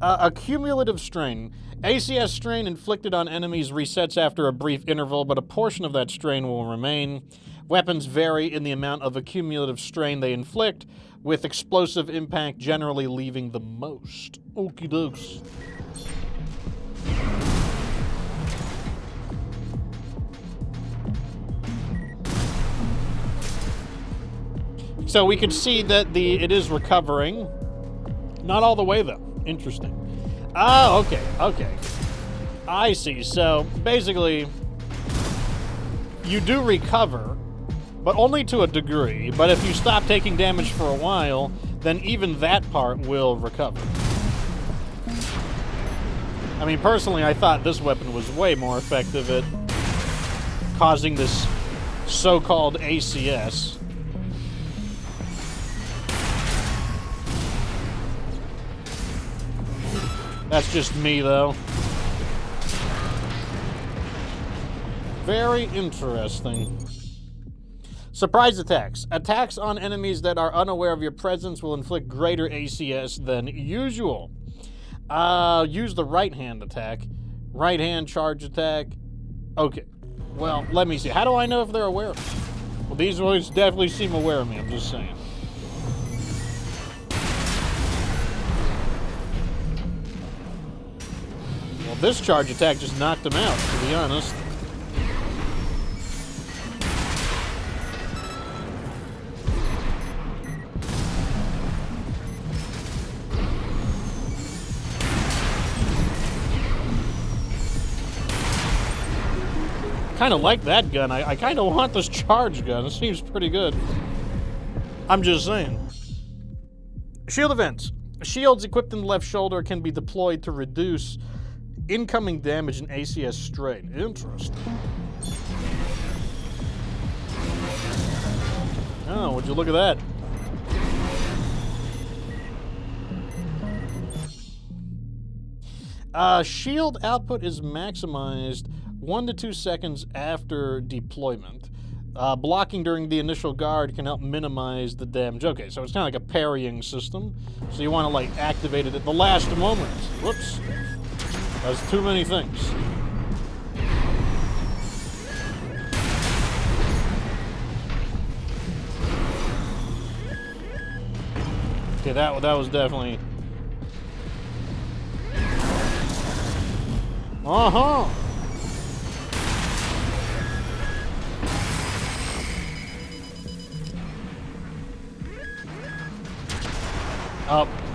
Accumulative strain. ACS strain inflicted on enemies resets after a brief interval, but a portion of that strain will remain. Weapons vary in the amount of accumulative strain they inflict, with explosive impact generally leaving the most. Okie dokes. So we can see that it is recovering. Not all the way, though. Interesting. Oh, okay. I see. So, basically, you do recover, but only to a degree. But if you stop taking damage for a while, then even that part will recover. I mean, personally, I thought this weapon was way more effective at causing this so-called ACS. That's just me, though. Very interesting. Surprise attacks. Attacks on enemies that are unaware of your presence will inflict greater ACS than usual. Use the right-hand attack. Right-hand charge attack. Okay. Well, let me see. How do I know if they're aware of me? Well, these ones definitely seem aware of me, I'm just saying. Well, this charge attack just knocked him out, to be honest. Kind of like that gun. I kind of want this charge gun. It seems pretty good. I'm just saying. Shield events. Shields equipped in the left shoulder can be deployed to reduce incoming damage and ACS strain. Interesting. Oh, would you look at that? Shield output is maximized 1 to 2 seconds after deployment. Blocking during the initial guard can help minimize the damage. Okay, so it's kind of like a parrying system. So you want to, like, activate it at the last moment. Whoops. That's too many things. Okay, that was definitely... Uh-huh!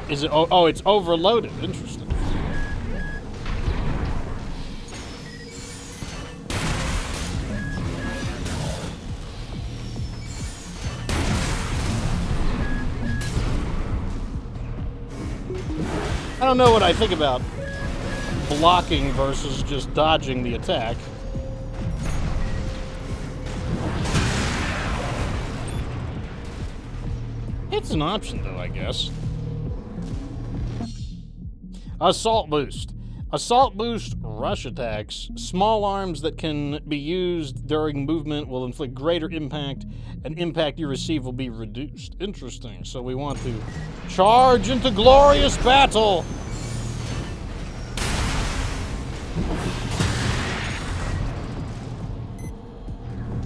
Is it? Oh, it's overloaded. Interesting. I don't know what I think about blocking versus just dodging the attack. It's an option, though, I guess. Assault boost. Assault boost rush attacks. Small arms that can be used during movement will inflict greater impact, and impact you receive will be reduced. Interesting. So we want to charge into glorious battle.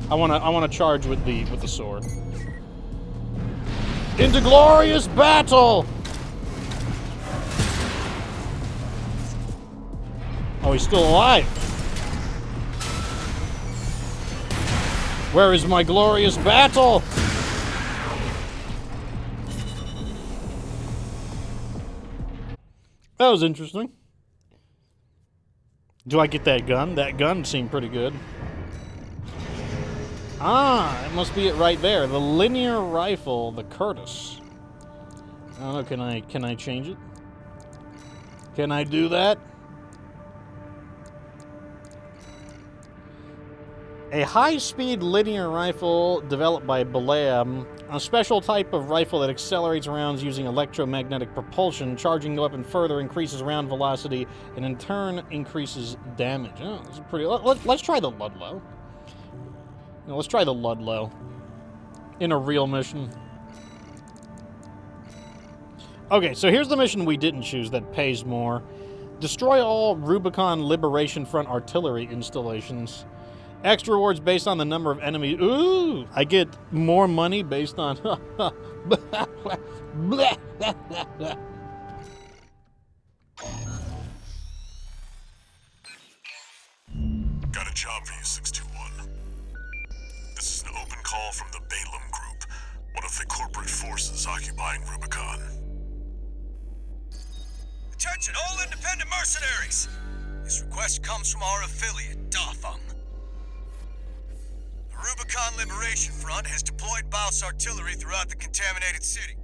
I want to charge with the sword. Into glorious battle. Oh, he's still alive. Where is my glorious battle? That was interesting. Do I get that gun? That gun seemed pretty good. Ah, it must be it right there. The linear rifle, the Curtis. I don't know, can I change it? Can I do that? A high-speed linear rifle developed by BAWS, a special type of rifle that accelerates rounds using electromagnetic propulsion. Charging the weapon further increases round velocity and in turn increases damage. Oh, this is pretty... Let's try the Ludlow. No, let's try the Ludlow in a real mission. Okay, so here's the mission we didn't choose that pays more. Destroy all Rubicon Liberation Front artillery installations. Extra rewards based on the number of enemies. Ooh! I get more money based on... Got a job for you, 621. This is an open call from the Balaam Group, one of the corporate forces occupying Rubicon. Attention, all independent mercenaries! This request comes from our affiliate, Dafeng. The Rubicon Liberation Front has deployed BAWS artillery throughout the contaminated city.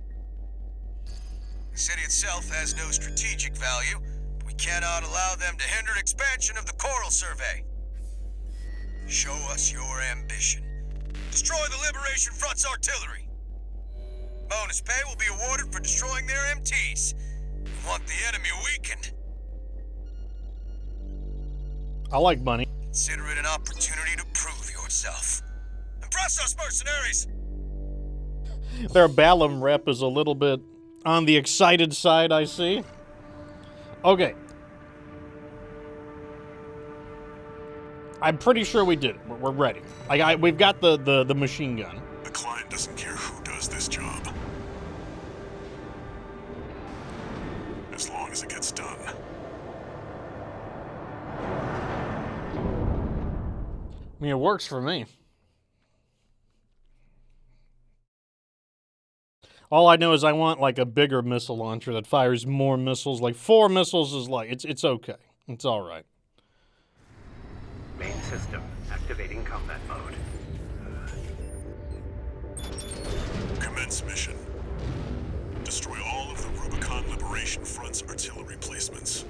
The city itself has no strategic value, but we cannot allow them to hinder expansion of the Coral Survey. Show us your ambition. Destroy the Liberation Front's artillery. Bonus pay will be awarded for destroying their MTs. We want the enemy weakened. I like money. Consider it an opportunity to prove yourself. Impress us, mercenaries! Their Balam rep is a little bit on the excited side, I see. Okay. I'm pretty sure we did it. We're ready. We've got the machine gun. The client doesn't care who does this job, as long as it gets done. I mean, it works for me. All I know is I want like a bigger missile launcher that fires more missiles. Like 4 missiles is like it's okay. It's all right. Main system activating combat mode. Commence mission. Destroy all of the Rubicon Liberation Front's artillery placements.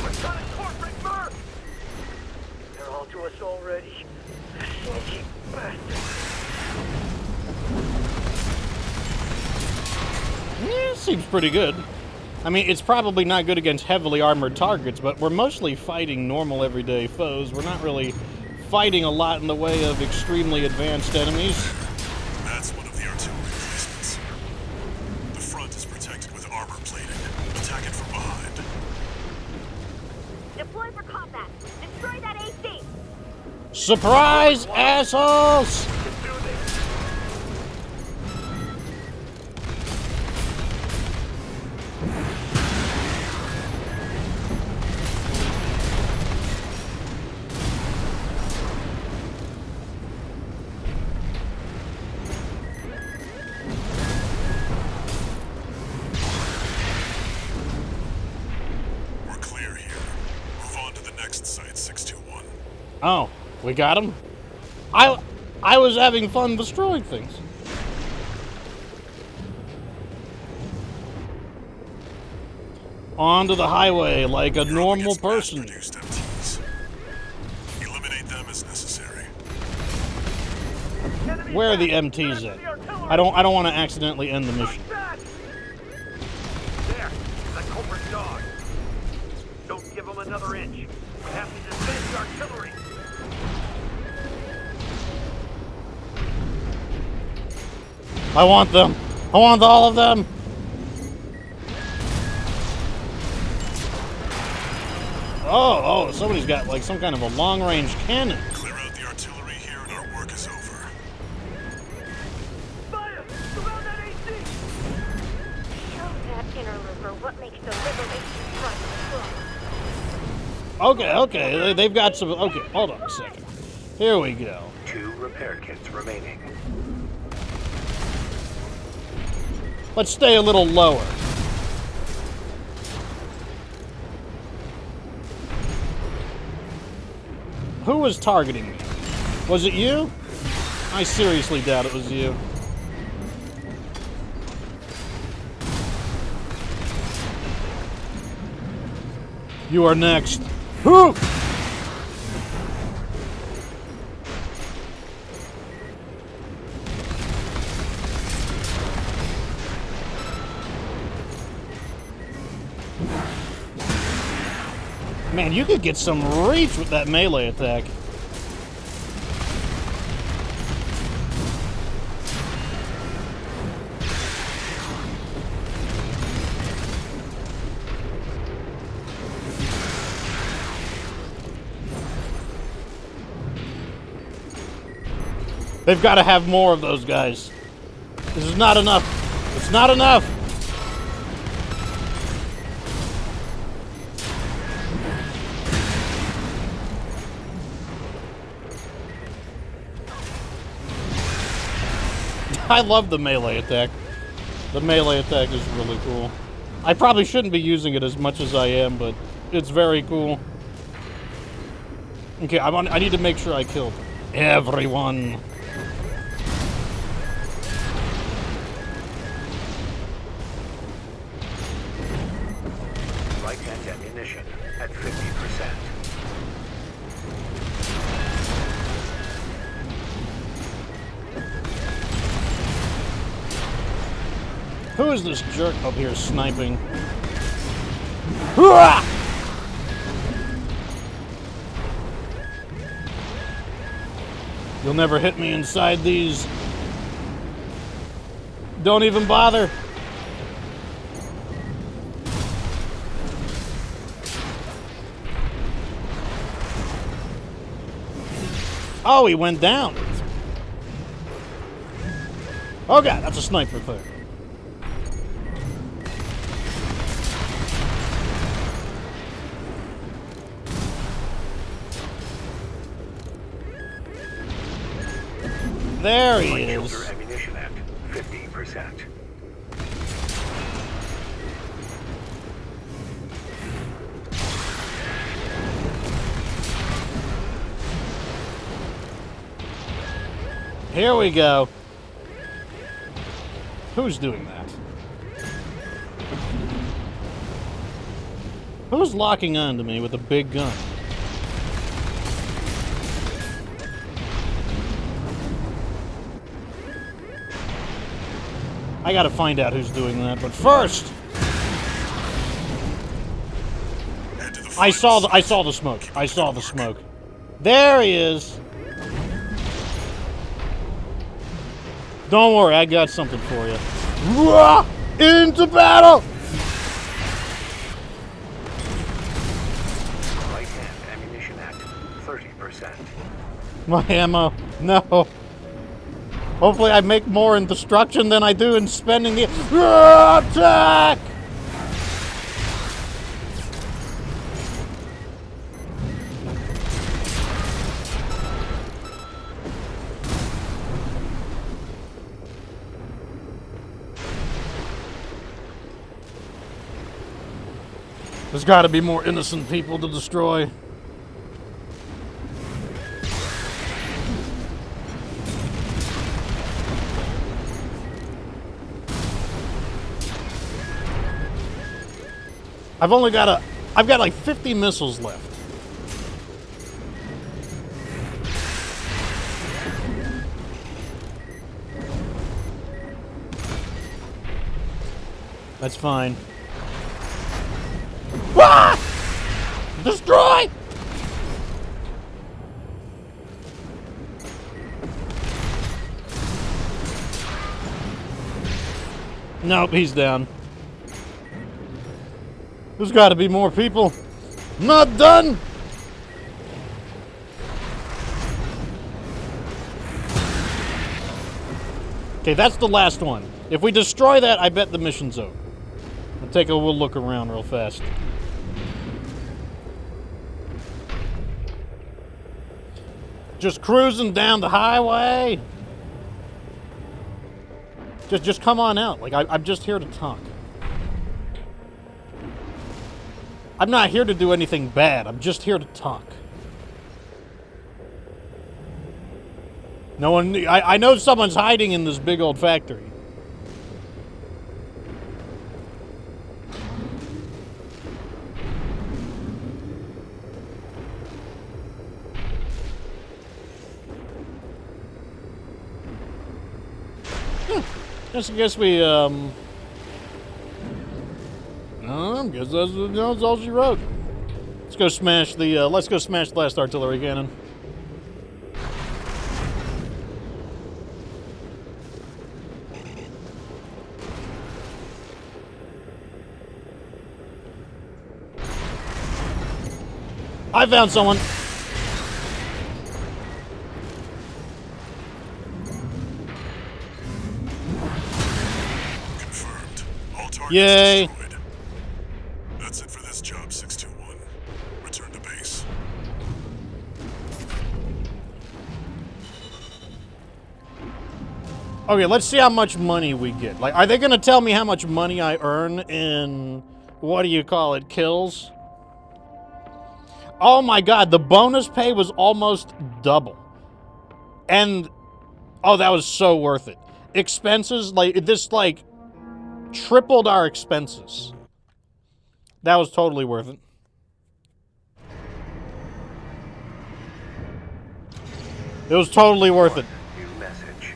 We're done at corporate merc! They're all to us already. Sneaky bastards. Yeah, seems pretty good. I mean, it's probably not good against heavily armored targets, but we're mostly fighting normal everyday foes. We're not really fighting a lot in the way of extremely advanced enemies. That's one of the artillery placements. The front is protected with armor plating. Attack it from behind. Deploy for combat. Destroy that AC. Surprise, assholes! We're clear here. Move on to the next site, 621. Oh, we got him? I was having fun destroying things. Onto the highway like a normal person. Mass-produced MTs. Eliminate them as necessary. Where are the MTs at? I don't want to accidentally end the mission. There! That corporate dog. Don't give them another inch. We have to defend the artillery. I want them. I want all of them. Oh, somebody's got like some kind of a long-range cannon. Clear out the artillery here and our work is over. Fire! Surround that AC! Show that interloper what makes the Liberation Front strong. Okay, they've got some. Okay, hold on a second. Here we go. 2 repair kits remaining. Let's stay a little lower. Who was targeting me? Was it you? I seriously doubt it was you. You are next. Whew! Man, you could get some reach with that melee attack. They've got to have more of those guys. This is not enough. It's not enough. I love the melee attack. The melee attack is really cool. I probably shouldn't be using it as much as I am, but it's very cool. Okay, I need to make sure I killed everyone. Right-hand ammunition at 50%. Who is this jerk up here sniping? Hooah! You'll never hit me inside these. Don't even bother. Oh, he went down. Oh god, that's a sniper there. There he is. Shoulder ammunition at 50%. Here we go. Who's doing that? Who's locking onto me with a big gun? I gotta find out who's doing that, but first, I saw the smoke. I saw the smoke. There he is. Don't worry, I got something for you. Rah! Into battle! Right hand ammunition at 30%. My ammo. No. Hopefully I make more in destruction than I do in spending the attack! There's got to be more innocent people to destroy. I've got like 50 missiles left. That's fine. Ah! Destroy! Nope, he's down. There's got to be more people. Not done. Okay, that's the last one. If we destroy that, I bet the mission's over. We'll take a look around real fast. Just cruising down the highway. Just come on out. Like I'm just here to talk. I'm not here to do anything bad. I'm just here to talk. No one. I know someone's hiding in this big old factory. I guess we, no, I guess that's all she wrote. Let's go smash the last artillery cannon. I found someone. Yay! That's it for this job, 621. Return to base. Okay, let's see how much money we get. Like, are they gonna tell me how much money I earn in, what do you call it, kills? Oh my god, the bonus pay was almost double. And, oh, that was so worth it. Expenses, like, this, like, tripled our expenses. That was totally worth it. It was totally worth it. New message.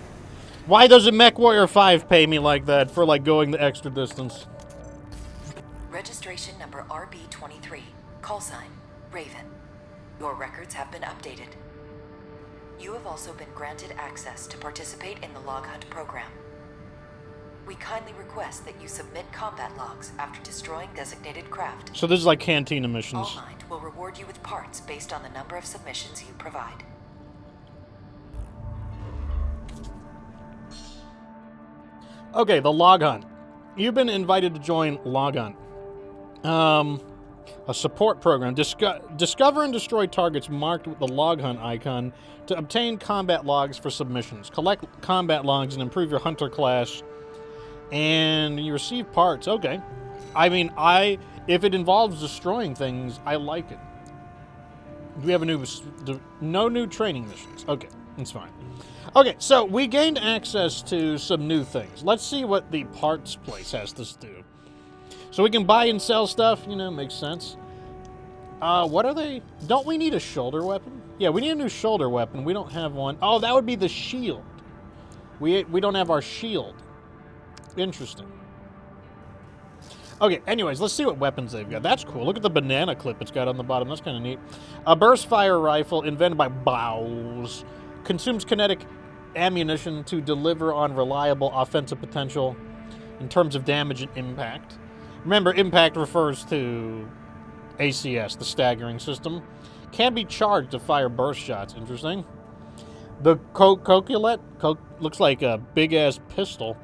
Why doesn't MechWarrior 5 pay me like that for, like, going the extra distance? Registration number RB23. Call sign, Raven. Your records have been updated. You have also been granted access to participate in the log hunt program. We kindly request that you submit combat logs after destroying designated craft. So this is like Cantina missions. All Mind will reward you with parts based on the number of submissions you provide. Okay, the log hunt. You've been invited to join log hunt. A support program. Discover and destroy targets marked with the log hunt icon to obtain combat logs for submissions. Collect combat logs and improve your hunter class. And you receive parts. Okay. I mean, if it involves destroying things, I like it. Do we have no new training missions? Okay, that's fine. Okay, so we gained access to some new things. Let's see what the parts place has to do. So we can buy and sell stuff, you know, makes sense. What are they? Don't we need a shoulder weapon? Yeah, we need a new shoulder weapon. We don't have one. Oh, that would be the shield. We don't have our shield. Interesting. Okay, anyways, let's see what weapons they've got. That's cool. Look at the banana clip it's got on the bottom. That's kind of neat. A burst fire rifle invented by BAWS. Consumes kinetic ammunition to deliver on reliable offensive potential in terms of damage and impact. Remember, impact refers to ACS, the staggering system. Can be charged to fire burst shots. Interesting. The Coquelet looks like a big-ass pistol.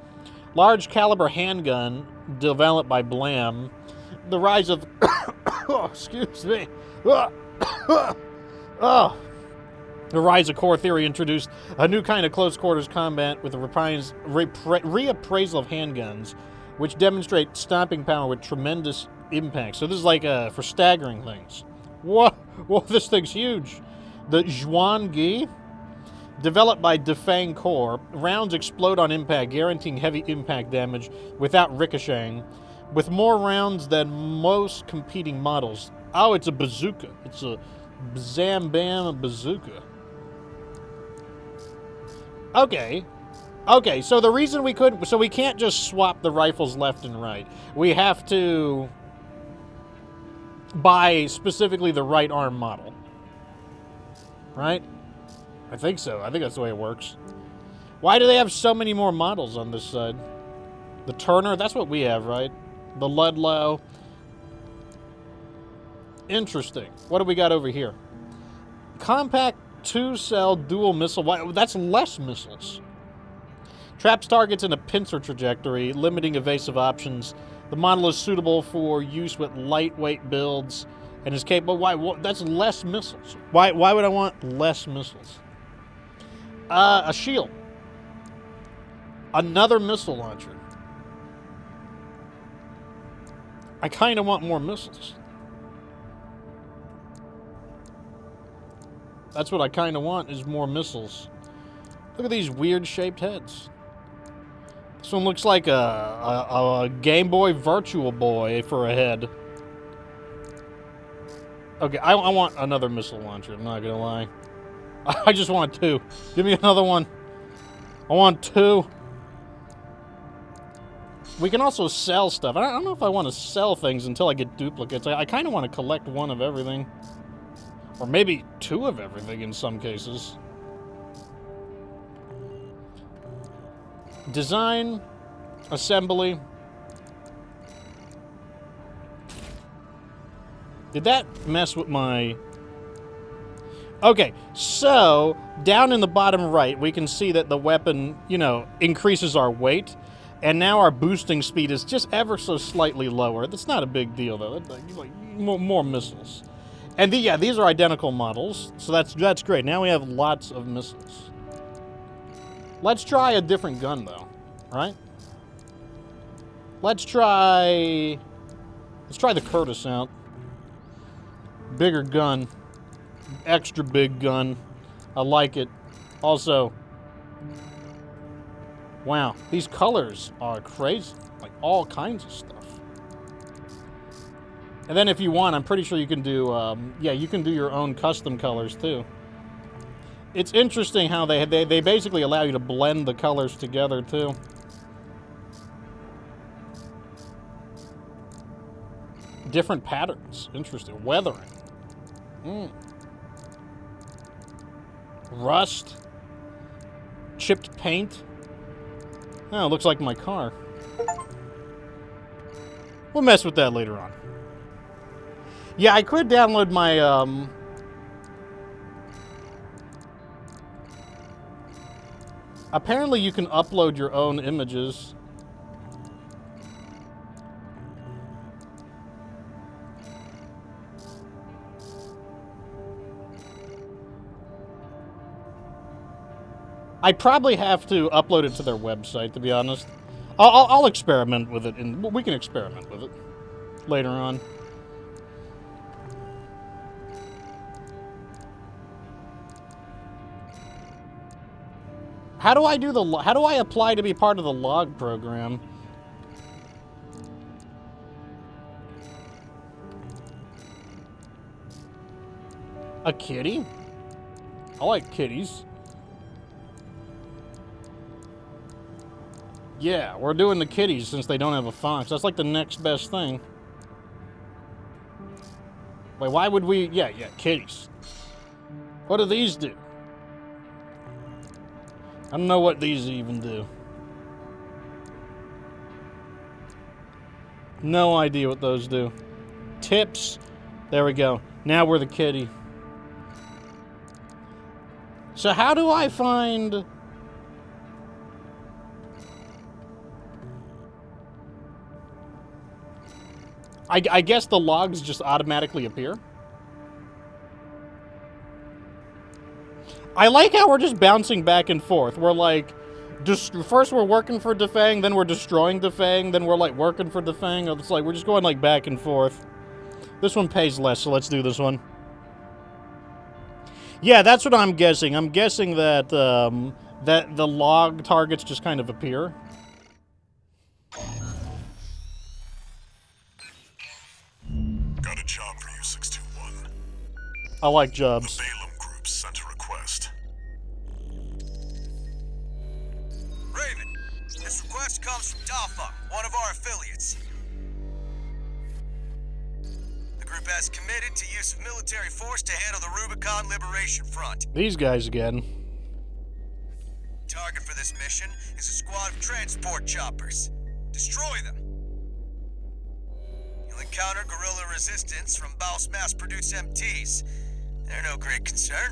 Large caliber handgun developed by Blam. The rise of... oh, excuse me. Oh. The rise of core theory introduced a new kind of close quarters combat with a reappraisal of handguns, which demonstrate stopping power with tremendous impact. So this is like for staggering things. Whoa, this thing's huge. The Zhuangyi, developed by Dafeng Core, rounds explode on impact, guaranteeing heavy impact damage without ricocheting, with more rounds than most competing models. Oh, it's a bazooka. It's a Zam-Bam bazooka. Okay. Okay, so the reason we couldn't... So we can't just swap the rifles left and right. We have to buy specifically the right arm model. Right? I think so. I think that's the way it works. Why do they have so many more models on this side? The Turner? That's what we have, right? The Ludlow. Interesting. What do we got over here? Compact 2-cell dual missile. Why, that's less missiles. Traps targets in a pincer trajectory, limiting evasive options. The model is suitable for use with lightweight builds and is capable... Why? That's less missiles. Why would I want less missiles? A shield. Another missile launcher. I kind of want more missiles. That's what I kind of want, is more missiles. Look at these weird-shaped heads. This one looks like a Game Boy Virtual Boy for a head. Okay, I want another missile launcher, I'm not gonna lie. I just want two. Give me another one. I want two. We can also sell stuff. I don't know if I want to sell things until I get duplicates. I kind of want to collect one of everything. Or maybe two of everything in some cases. Design. Assembly. Did that mess with my... Okay, so down in the bottom right, we can see that the weapon, you know, increases our weight. And now our boosting speed is just ever so slightly lower. That's not a big deal, though. That's like more missiles. And yeah, these are identical models, so that's great. Now we have lots of missiles. Let's try a different gun, though. Right? Let's try the Curtis out. Bigger gun. Extra big gun. I like it. Also, wow, these colors are crazy. Like, all kinds of stuff. And then if you want, I'm pretty sure you can do, yeah, you can do your own custom colors, too. It's interesting how they basically allow you to blend the colors together, too. Different patterns. Interesting. Weathering. Rust. Chipped paint. Oh, looks like my car. We'll mess with that later on. Yeah, I could download my, apparently you can upload your own images. I probably have to upload it to their website, to be honest. I'll experiment with it, and we can experiment with it later on. How do I do the? How do I apply to be part of the log program? A kitty? I like kitties. Yeah, we're doing the kitties since they don't have a fox. That's like the next best thing. Wait, why would we? Yeah, kitties. What do these do? I don't know what these even do. No idea what those do. Tips. There we go. Now we're the kitty. So how do I find... I guess the logs just automatically appear? I like how we're just bouncing back and forth. We're like, just first we're working for Dafeng, then we're destroying Dafeng, then we're like working for Dafeng. It's like we're just going like back and forth. This one pays less, so let's do this one. Yeah, that's what I'm guessing. I'm guessing that that the log targets just kind of appear. Got a job for you, 621. I like jobs. The Balaam Group sent a request. Raven, this request comes from Dafeng, one of our affiliates. The group has committed to use of military force to handle the Rubicon Liberation Front. These guys again. Target for this mission is a squad of transport choppers. Destroy them. You'll encounter guerrilla resistance from BAWS mass-produced MTs. They're no great concern.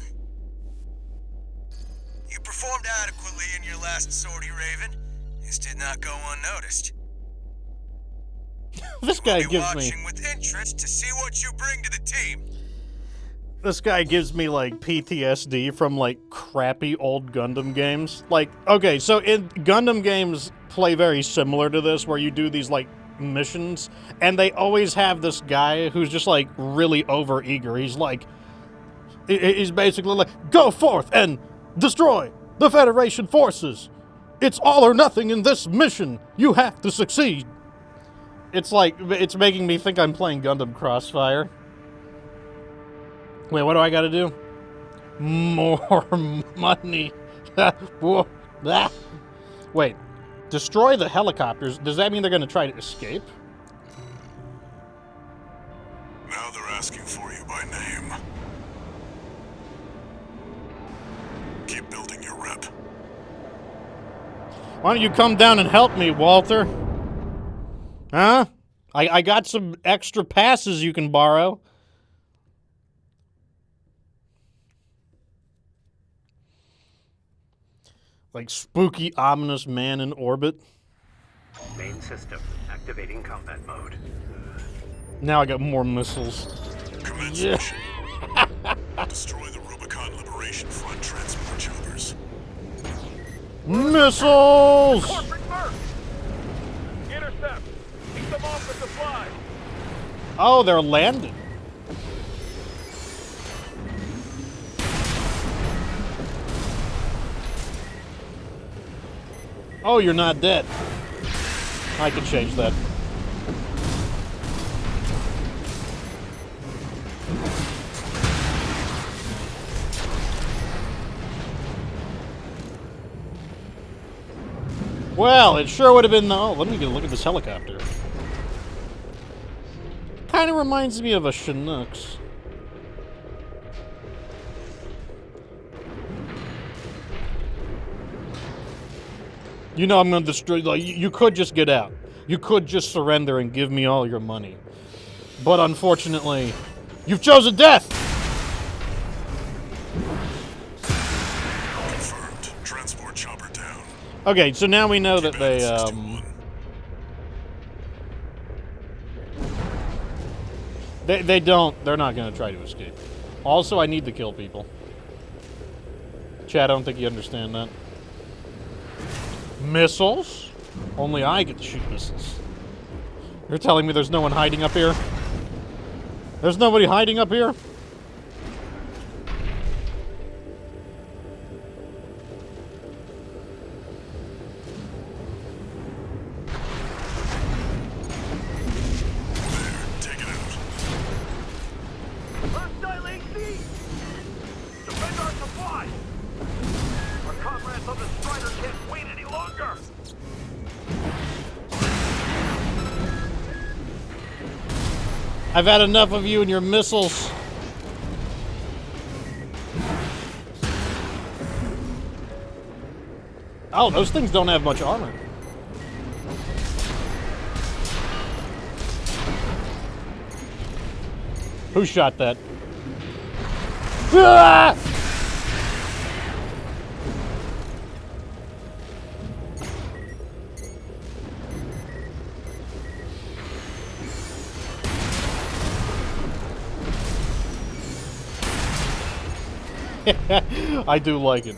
You performed adequately in your last sortie, Raven. This did not go unnoticed. This guy gives me... watching with interest to see what you bring to the team. This guy gives me, like, PTSD from, like, crappy old Gundam games. Like, okay, so in Gundam games play very similar to this, where you do these, like, missions, and they always have this guy who's just, like, really over-eager. He's like... He's basically like, go forth and destroy the Federation forces. It's all or nothing in this mission. You have to succeed. It's like, it's making me think I'm playing Gundam Crossfire. Wait, what do I gotta do? More money. Wait, destroy the helicopters. Does that mean they're gonna try to escape? Now they're asking for you by name. Keep building your rep. Why don't you come down and help me, Walter? Huh? I got some extra passes you can borrow. Like spooky, ominous man in orbit. Main system activating combat mode. Now I got more missiles. Commence Yeah. mission. Destroy the Rubicon Liberation Front transport choppers. Missiles! Corporate merc! Intercept! Keep them off the supplies! Oh, they're landing. Oh, you're not dead. I can change that. Well, it sure would have been. Oh, let me get a look at this helicopter. Kind of reminds me of a Chinooks. You know I'm going to destroy. Like, you could just get out. You could just surrender and give me all your money. But unfortunately, you've chosen death. Confirmed. Transport chopper down. Okay, so now we know that they they're not going to try to escape. Also, I need to kill people. Chad, I don't think you understand that. Missiles? Only I get to shoot missiles. You're telling me there's no one hiding up here? There's nobody hiding up here? Take it out. Hostile AC! Defend our supplies! Our comrades on the Strider can't wait any longer! I've had enough of you and your missiles. Oh, those things don't have much armor. Who shot that? Ah! I do like it.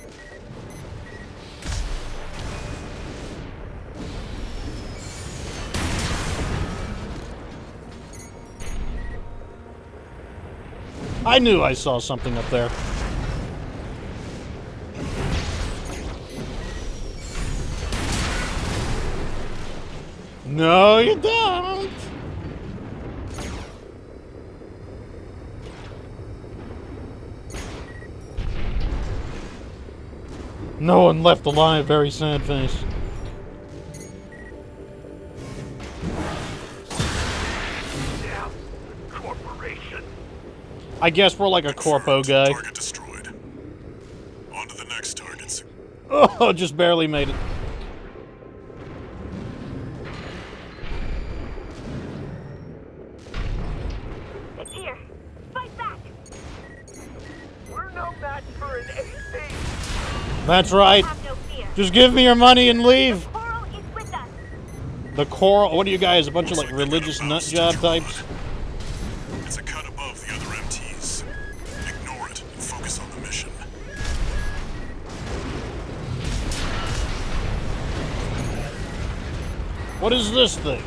I knew I saw something up there. No, you don't. No one left alive, very sad face. Damn, corporation. I guess we're like a corpo guy. Target destroyed. On to the next targets. Oh, just barely made it. It's here. Fight back. We're no match for an AC! That's right. Have no fear. Just give me your money and leave. Coral is with us. The coral. What are you guys? A bunch of like religious nut job types? It's a cut above the other MTs. Ignore it and focus on the mission. What is this thing?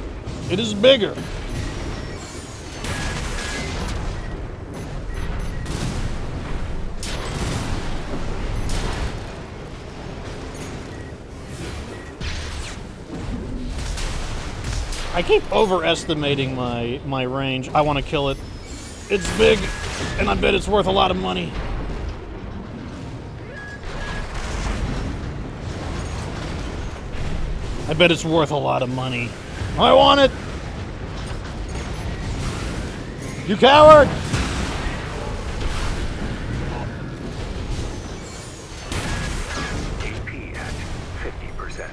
It is bigger. I keep overestimating my range. I want to kill it. It's big, and I bet it's worth a lot of money. I bet it's worth a lot of money. I want it! You coward! AP at 50%.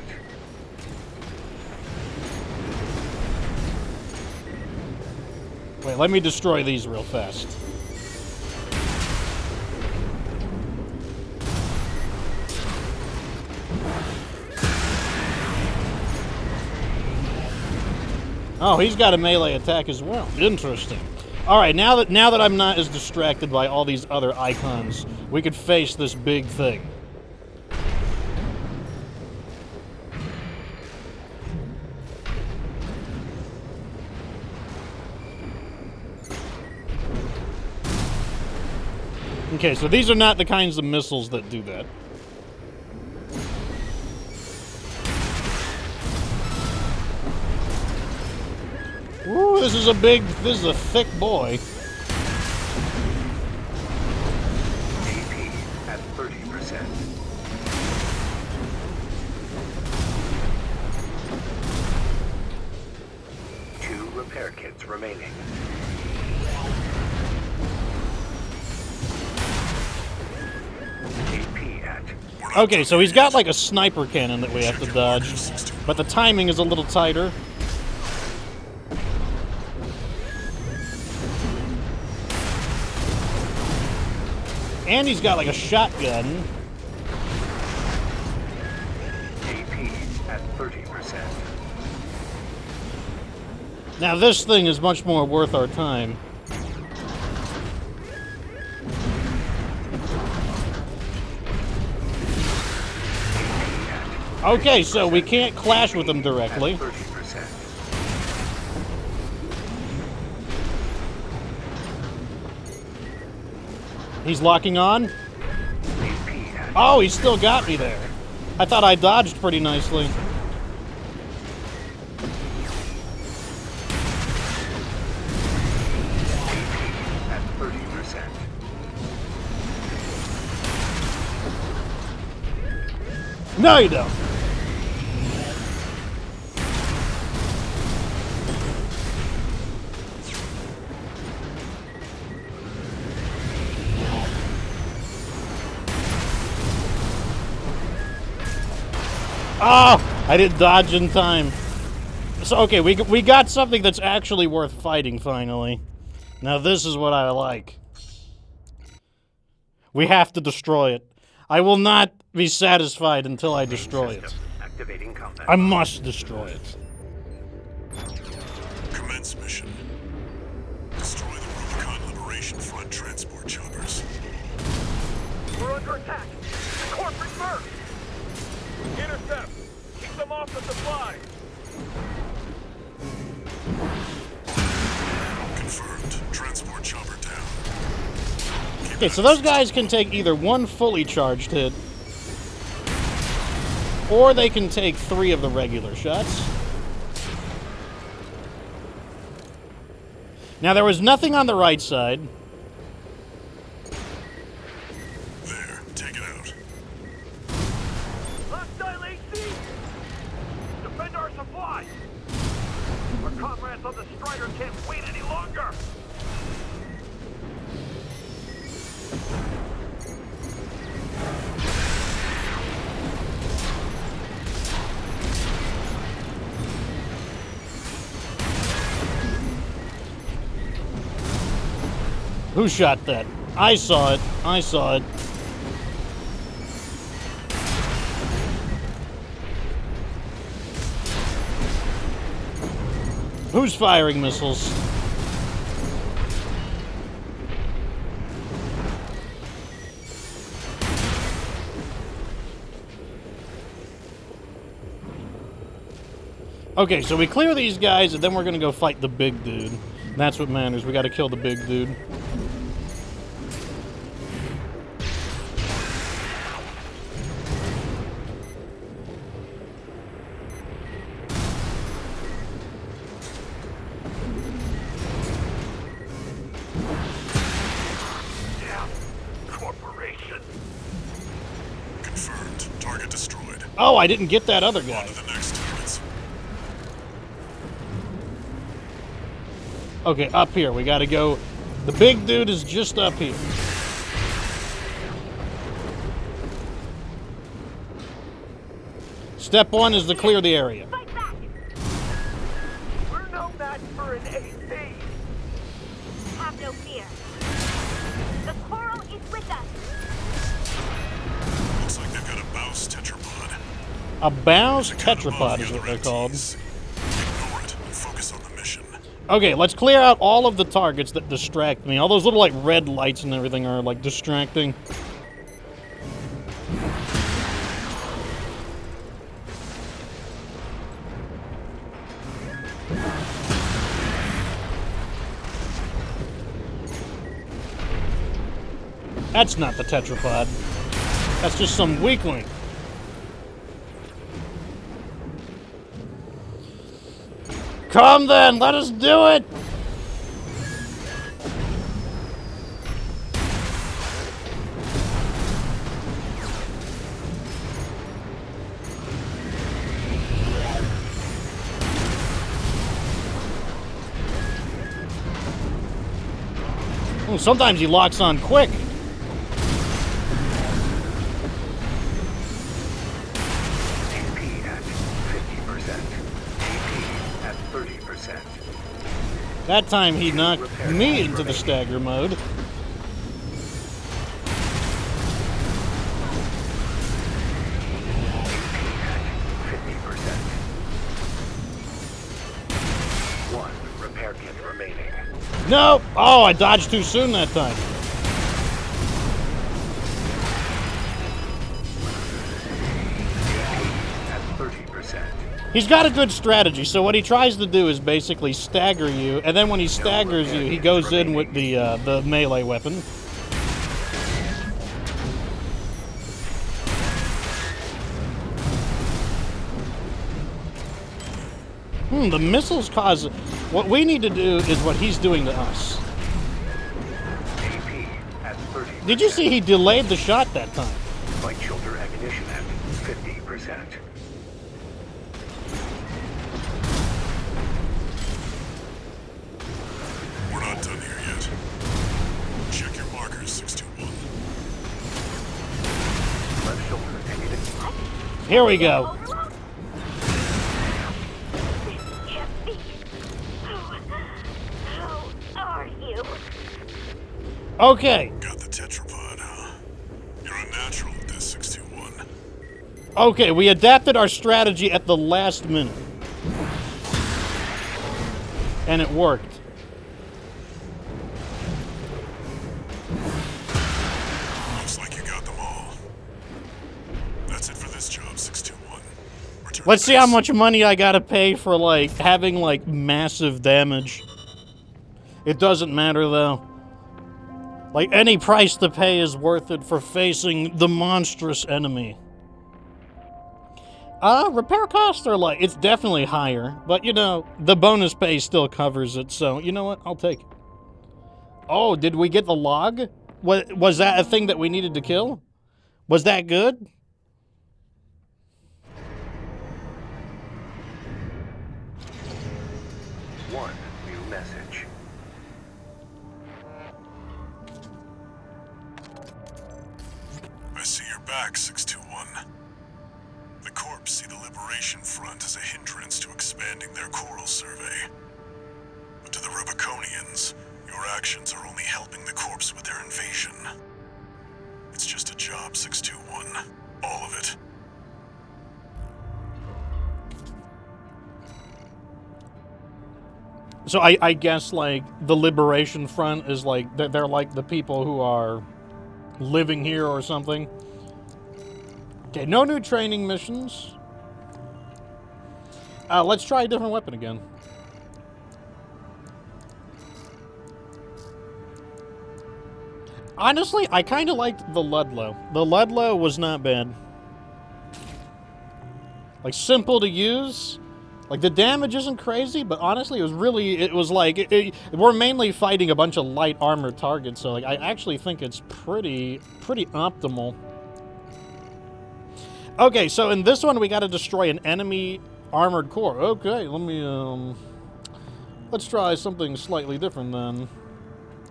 Wait, let me destroy these real fast. Oh, he's got a melee attack as well. Interesting. All right, now that I'm not as distracted by all these other icons, we could face this big thing. Okay, so these are not the kinds of missiles that do that. Ooh, this is a thick boy. AP at 30%. Two repair kits remaining. AP at Okay, so he's got like a sniper cannon that we have to dodge, but the timing is a little tighter. And he's got like a shotgun. AP at 30%. Now this thing is much more worth our time. Okay, so we can't clash with them directly. 30%. He's locking on. Oh, he still got me there. I thought I dodged pretty nicely. At 30%. No, you don't. Oh, I didn't dodge in time. So, okay, we got something that's actually worth fighting, finally. Now, this is what I like. We have to destroy it. I will not be satisfied until I destroy it. Activating combat. I must destroy it. Commence mission. Destroy the Rubicon Liberation Front transport choppers. We're under attack. Corporate merc. Intercept. Keep them off the supply. Confirmed. Transport chopper down. Okay, so those guys can take either one fully charged hit, or they can take 3 of the regular shots. Now, there was nothing on the right side. There. Take it out. Hostile AC. Defend our supply. Our comrades on the Strider can't wait any longer. Who shot that? I saw it. I saw it. Who's firing missiles? Okay, so we clear these guys, and then we're gonna go fight the big dude. That's what matters. We gotta kill the big dude. Confirmed. Target destroyed. Oh, I didn't get that other guy. On to the next targets. Okay, up here. We gotta go. The big dude is just up here. Step 1 is to clear the area. Fight back! We're no match for an AC. Have no fear. The coral is with us. Looks like they've got a BAWS Tetrapod. A BAWS There's a gun above Tetrapod the is what other they're called. MTs. Ignore it and focus on the mission. Okay, let's clear out all of the targets that distract me. All those little, like, red lights and everything are, like, distracting. That's not the Tetrapod. That's just some weakling. Come then, let us do it! Ooh, sometimes he locks on quick. AP at 50%. AP at 30%. That time he knocked me into the stagger mode. No! Oh, I dodged too soon that time. At 30%. He's got a good strategy, so what he tries to do is basically stagger you, and then when he staggers you, he goes in with the melee weapon. The missiles cause... What we need to do is what he's doing to us. AP at 30%. Did you see he delayed the shot that time? Light shoulder ammunition at 50%. We're not done here yet. Check your markers, 621. Left shoulder ammunition. Here we go. Okay. Got the Tetrapod, huh? You're a natural at this, 621. Okay, we adapted our strategy at the last minute. And it worked. Looks like you got them all. That's it for this job, 621. Return Let's to see how base. much money I gotta pay for, like, having, like, massive damage. It doesn't matter, though. Like, any price to pay is worth it for facing the monstrous enemy. Repair costs are, like, it's definitely higher. But, you know, the bonus pay still covers it, so, you know what? I'll take it. Oh, did we get the log? Was that a thing that we needed to kill? Was that good? One new message. I see you're back, 621. The Corps see the Liberation Front as a hindrance to expanding their coral survey. But to the Rubiconians, your actions are only helping the Corps with their invasion. It's just a job, 621. All of it. So I guess, like, the Liberation Front is, like, they're like the people who are living here or something. Okay, no new training missions. Let's try a different weapon again. Honestly, I kind of liked the Ludlow. The Ludlow was not bad. Like, simple to use. Like, the damage isn't crazy, but honestly, it was like, we're mainly fighting a bunch of light armored targets, so, like, I actually think it's pretty optimal. Okay, so in this one, we gotta destroy an enemy armored core. Okay, let's try something slightly different then.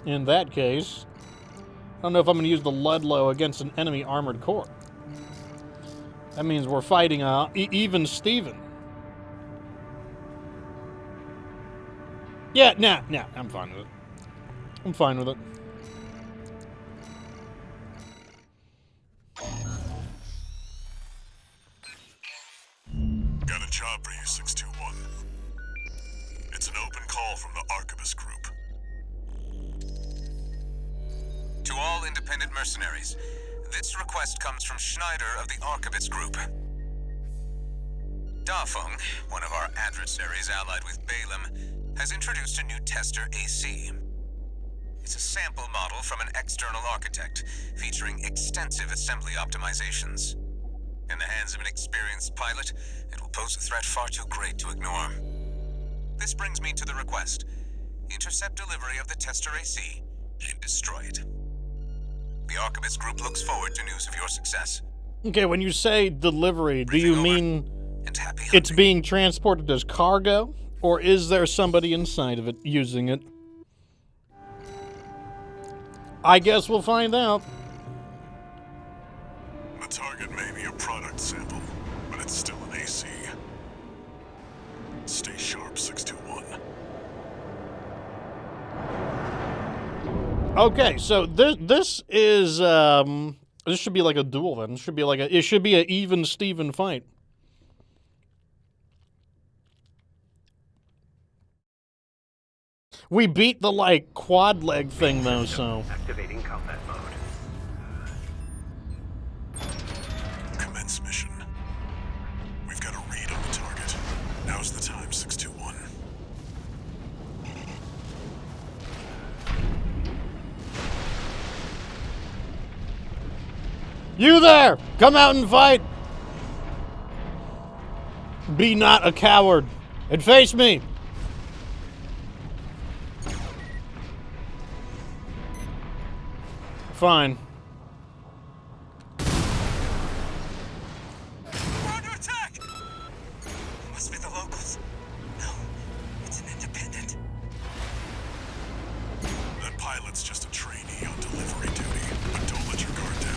In that case, I don't know if I'm gonna use the Ludlow against an enemy armored core. That means we're fighting even Steven. Yeah, nah, I'm fine with it. I'm fine with it. Got a job for you, 621. It's an open call from the Arquebus Group. To all independent mercenaries, this request comes from Schneider of the Arquebus Group. Dafeng, one of our adversaries allied with Balaam, has introduced a new tester AC. It's It's a sample model from an external architect, featuring extensive assembly optimizations. In the hands of an experienced pilot, it will pose a threat far too great to ignore. This brings me to the request. Intercept delivery of the tester AC and destroy it. The Archibus Group looks forward to news of your success. Okay, when you say delivery, do you mean And happy it's hunting. being transported as cargo? Or is there somebody inside of it using it? I guess we'll find out. The target may be a product sample, but it's still an AC. Stay sharp, 621. Okay, so this is this should be like a duel then. It should be an even Steven fight. We beat the like quad leg thing though, so Activating combat mode. Commence mission. We've got a read on the target. Now's the time, 621. you there! Come out and fight! Be not a coward and face me! Fine. We're under attack! Must be the locals. No, it's an independent. That pilot's just a trainee on delivery duty, but don't let your guard down.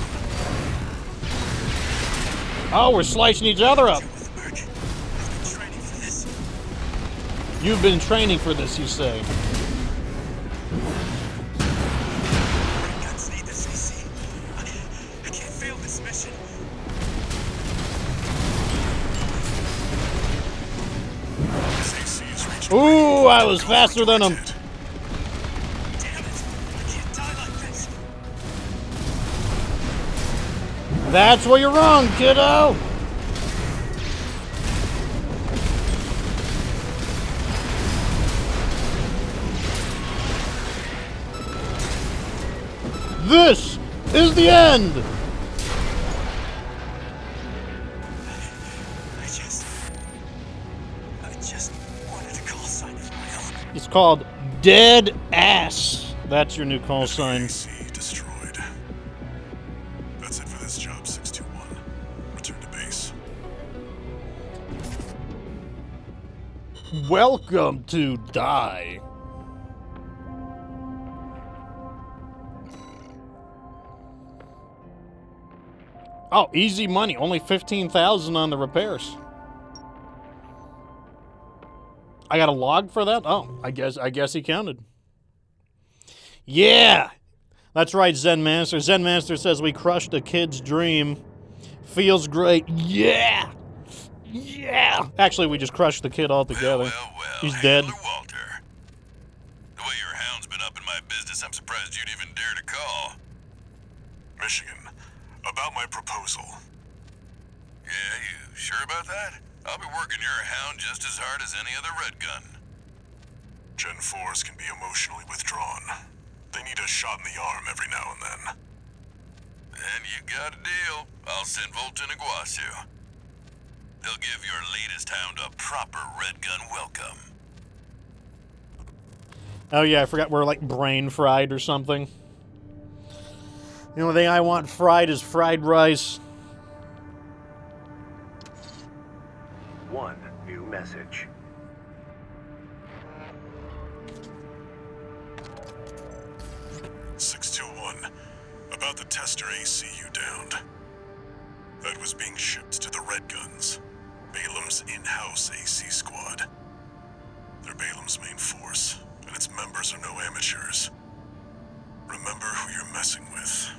Oh, we're slicing each other up. With Merc. I've been training for this. You've been training for this, you say. Guns need this AC. I can't fail this mission. This AC has reached. Ooh, I was faster than him. Damn it! I can't die like this. That's where you're wrong, kiddo. This is the end. I just wanted a call sign of my own. It's called Dead Ass. That's your new call sign. AC destroyed. That's it for this job, 621. Return to base. Welcome to Die. Oh, easy money. Only 15,000 on the repairs. I got a log for that? Oh, I guess he counted. Yeah! That's right, Zen Master. Zen Master says we crushed a kid's dream. Feels great. Yeah! Yeah! Actually, we just crushed the kid altogether. Well. He's Hey, dead. Brother Walter. The way your hound's been up in my business, I'm surprised you'd even dare to call. Michigan, about my proposal. Yeah, you sure about that? I'll be working your hound just as hard as any other red gun. Gen 4s can be emotionally withdrawn. They need a shot in the arm every now and then. Then you got a deal. I'll send Volt and Iguazu. They'll give your latest hound a proper red gun welcome. Oh yeah, I forgot we're like brain fried or something. The only thing I want fried is fried rice. One new message. About the tester AC you downed. That was being shipped to the Red Guns, Balam's in-house AC squad. They're Balam's main force, and its members are no amateurs. Remember who you're messing with.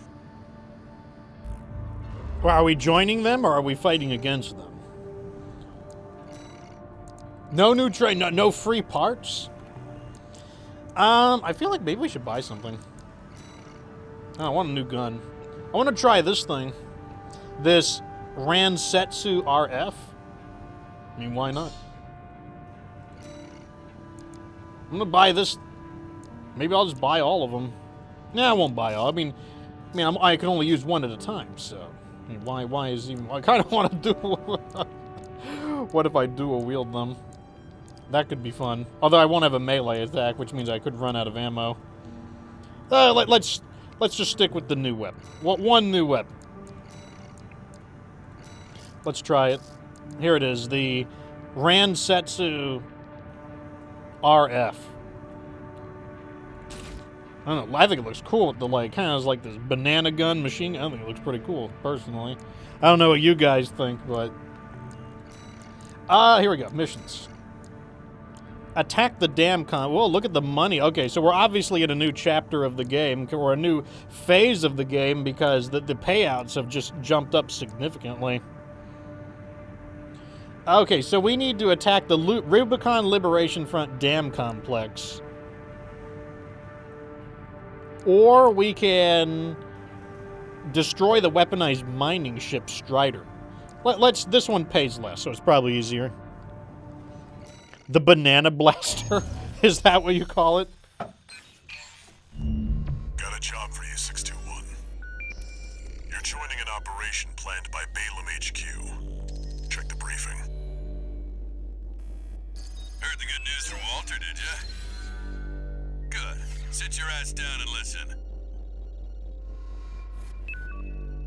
Well, are we joining them or are we fighting against them? No new train, no free parts? I feel like maybe we should buy something. Oh, I want a new gun. I want to try this thing. This Ransetsu RF. I mean, why not? I'm gonna buy this. Maybe I'll just buy all of them. Nah, I won't buy all. I mean, I can only use one at a time, so... I mean, why is even... I kind of want to do... What if I dual wield them? That could be fun. Although I won't have a melee attack, which means I could run out of ammo. Let's just stick with the new weapon. One new weapon. Let's try it. Here it is, the Ransetsu RF. I don't know, I think it looks cool with the, like, kind of like this banana gun machine. I think it looks pretty cool, personally. I don't know what you guys think, but... here we go, missions. Attack the dam Whoa, look at the money. Okay, so we're obviously in a new chapter of the game, or a new phase of the game, because the payouts have just jumped up significantly. Okay, so we need to attack the Rubicon Liberation Front Dam Complex. Or we can destroy the weaponized mining ship Strider. This one pays less, so it's probably easier. The Banana Blaster? Is that what you call it? Got a job for you, 621. You're joining an operation planned by Balaam HQ. Check the briefing. Heard the good news from Walter, did ya? Good. Sit your ass down and listen.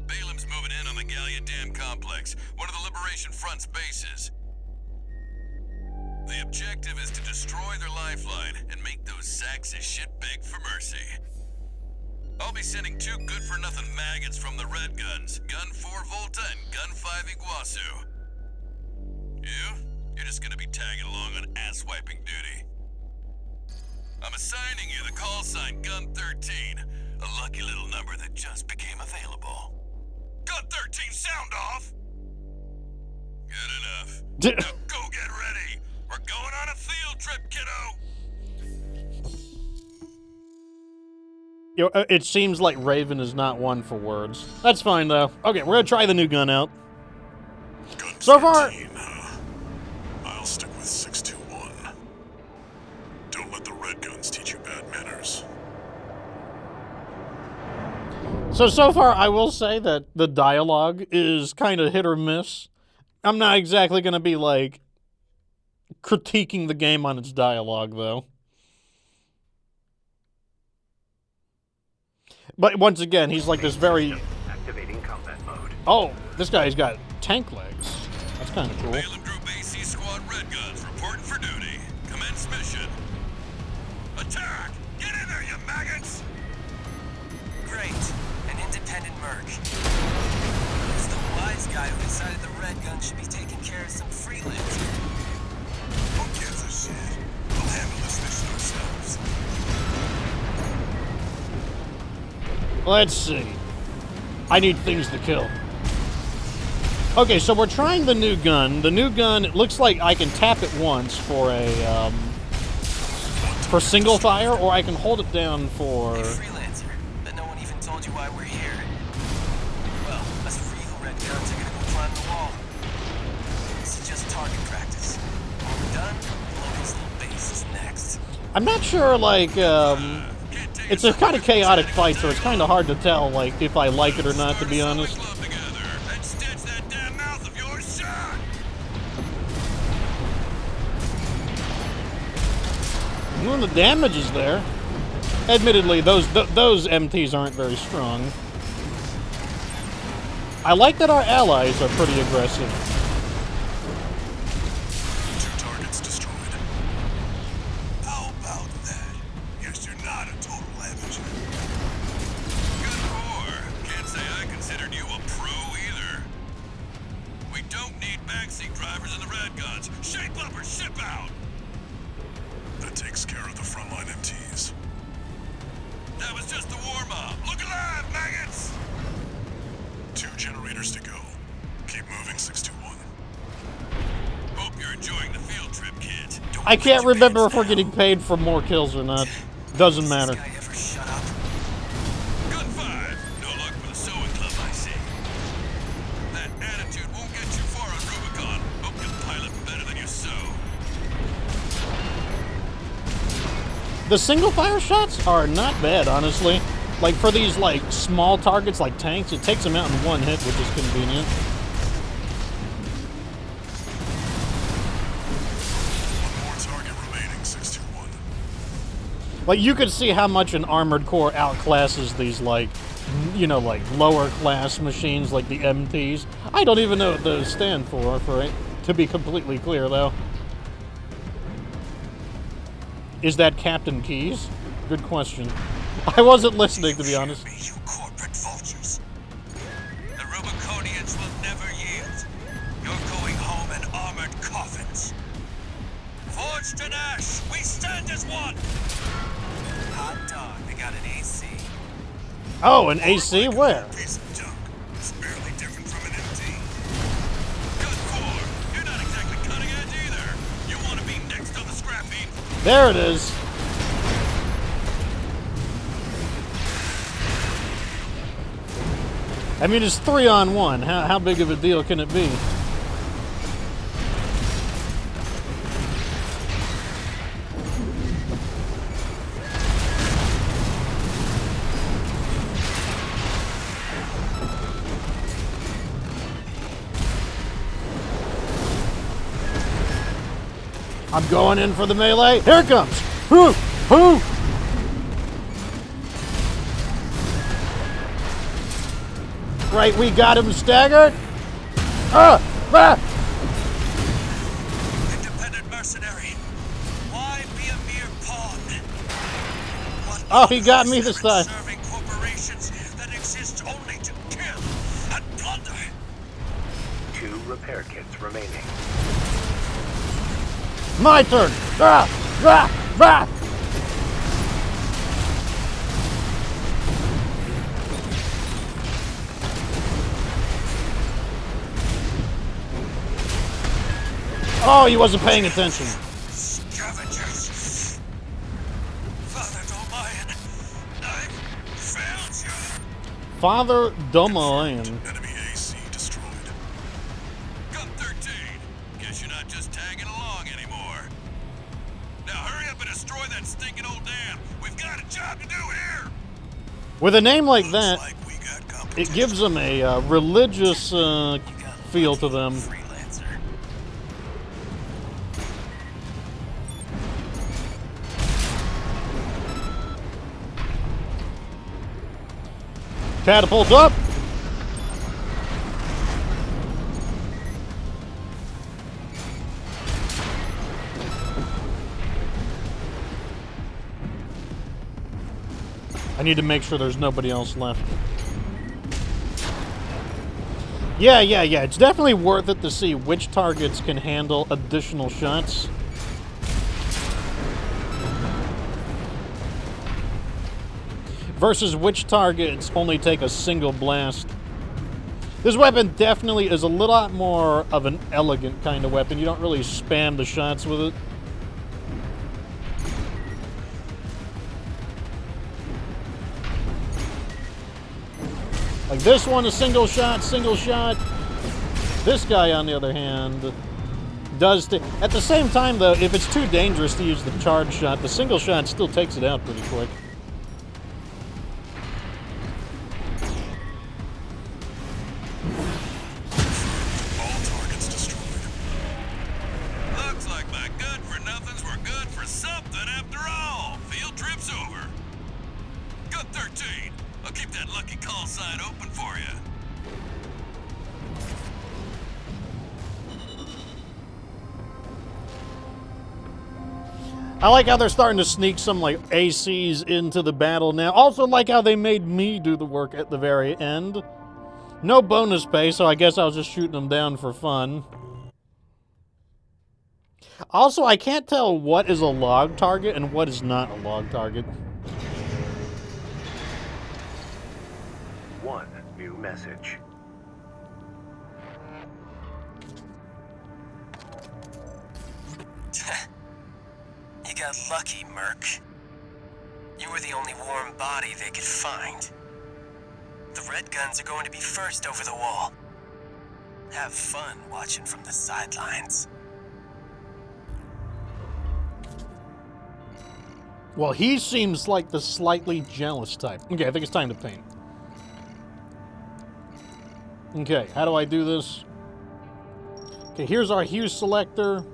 Balaam's moving in on the Gallia Dam Complex, one of the Liberation Front's bases. The objective is to destroy their lifeline and make those sacks of shit beg for mercy. I'll be sending 2 good-for-nothing maggots from the Red Guns, Gun 4 Volta and Gun 5 Iguazu. You're just gonna be tagging along on ass-wiping duty. I'm assigning you the call sign Gun 13, a lucky little number that just became available. Gun 13, sound off! Good enough. Now go get ready! We're going on a field trip, kiddo! It seems like Raven is not one for words. That's fine, though. Okay, we're gonna try the new gun out. Gun So far... 13, I'll stick with 621. Don't let the Red Guns teach you bad manners. So far, I will say that the dialogue is kind of hit or miss. I'm not exactly gonna be, like, critiquing the game on its dialogue, though. But once again, he's like this very... Activating combat mode. Oh, this guy's got tank legs. That's kind of cool. Balaam Group AC Squad Red Guns reporting for duty. Commence mission. Attack! Get in there, you maggots! Great. An independent merc. Who's the wise guy who decided the Red Gun should be taking care of some freelancers? Who gives a shit? We'll handle this mission ourselves. Let's see. I need things to kill. Okay, so we're trying the new gun. The new gun, it looks like I can tap it once for a, for single fire, or I can hold it down for... Hey, freelancer, but no one even told you why we're here. Well, us real Red Guns are gonna go climb the wall. This is just target practice. When we're done, Logan's little base is next. I'm not sure, like, it's a kind of chaotic fight, so it's kind of hard to tell, like, if I like it or not, to be honest. Well, the damage is there. Admittedly, those MTs aren't very strong. I like that our allies are pretty aggressive. 2 targets destroyed. How about that? Guess you're not a total amateur. Good core. Can't say I considered you a pro either. We don't need backseat drivers in the Red Guns. Shape up or ship out! That takes care of the frontline MTs. That was just the warm-up. Look alive, maggots! 2 generators to go. Keep moving, 621. Hope you're enjoying the field trip, kids. I can't remember if we're getting paid for more kills or not. Doesn't matter. Does this guy ever shut up? Gun 5. No luck for the sewing club, I see. That attitude won't get you far on Rubicon. Hope you pilot better than you sew. The single fire shots are not bad, honestly. Like, for these, like, small targets like tanks, it takes them out in one hit, which is convenient. One more target remaining, 621. Like, you could see how much an armored core outclasses these, like, you know, like, lower class machines like the MTs. I don't even know what those stand for it, to be completely clear, though. Is that Captain Keys? Good question. I wasn't listening, to be honest. You corporate vultures. The Rubiconians will never yield. You're going home in armored coffins. Forged in ash, we stand as one. Hot dog, they got an AC. Oh, an AC? Where? Piece of junk. It's barely different from an MT. Cut 4. You're not exactly cutting edge either. You want to be next on the scrap heap? There it is. I mean, it's 3-on-1. How big of a deal can it be? I'm going in for the melee. Here it comes. Hoo! Hoo! Right, we got him staggered. Independent mercenary. Why be a mere pawn? What Oh, he got me this time. serving corporations that exist only to kill and plunder. 2 repair kits remaining. My turn. Ah! Ah! Ah! Oh, he wasn't paying attention. Scavengers. Father Domayan, I failed you. Father Domayan. Enemy AC destroyed. Gun 13. Guess you're not just tagging along anymore. Now hurry up and destroy that stinking old dam. We've got a job to do here. With a name like that, Like we got competition. it gives them a religious feel to them. Freelancer. Catapult up. I need to make sure there's nobody else left. Yeah. It's definitely worth it to see which targets can handle additional shots. Versus which targets only take a single blast. This weapon definitely is a lot more of an elegant kind of weapon. You don't really spam the shots with it. Like this one, a single shot, single shot. This guy, on the other hand, does... At the same time, though, if it's too dangerous to use the charge shot, the single shot still takes it out pretty quick. All targets destroyed. Looks like my good-for-nothings were good for something after all. Field trip's over. Gun 13. I'll keep that lucky call sign open for you. I like how they're starting to sneak some, like, ACs into the battle now. Also like how they made me do the work at the very end. No bonus pay, so I guess I was just shooting them down for fun. Also, I can't tell what is a log target and what is not a log target. 1 new message. You got lucky, Merc. You were the only warm body they could find. The Red Guns are going to be first over the wall. Have fun watching from the sidelines. Well, he seems like the slightly jealous type. Okay, I think it's time to paint. Okay, how do I do this? Okay, here's our hue selector.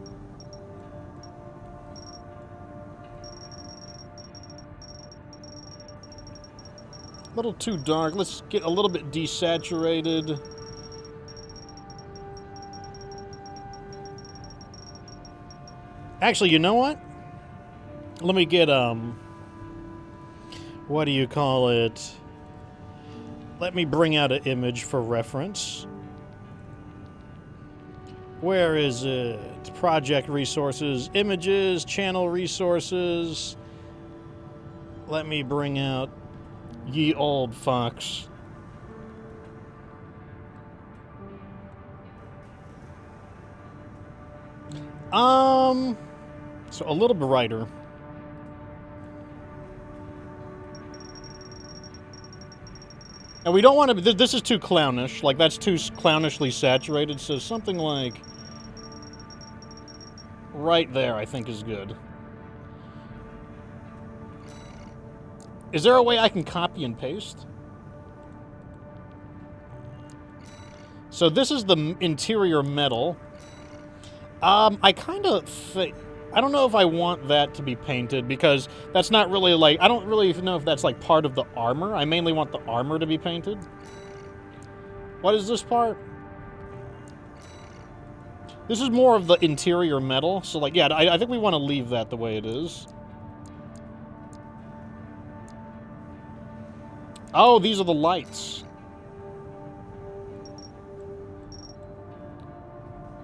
A little too dark. Let's get a little bit desaturated. Actually, you know what? Let me get, what do you call it? Let me bring out an image for reference. Where is it? Project resources, images, channel resources. Let me bring out Ye Old Fox. So a little brighter. And we don't want to, this is too clownish, like that's too clownishly saturated, so something like right there I think is good. Is there a way I can copy and paste? So this is the interior metal. I kind of think, I don't know if I want that to be painted because that's not really like, I don't really know if that's like part of the armor. I mainly want the armor to be painted. What is this part? This is more of the interior metal. So like, yeah, I think we want to leave that the way it is. Oh, these are the lights.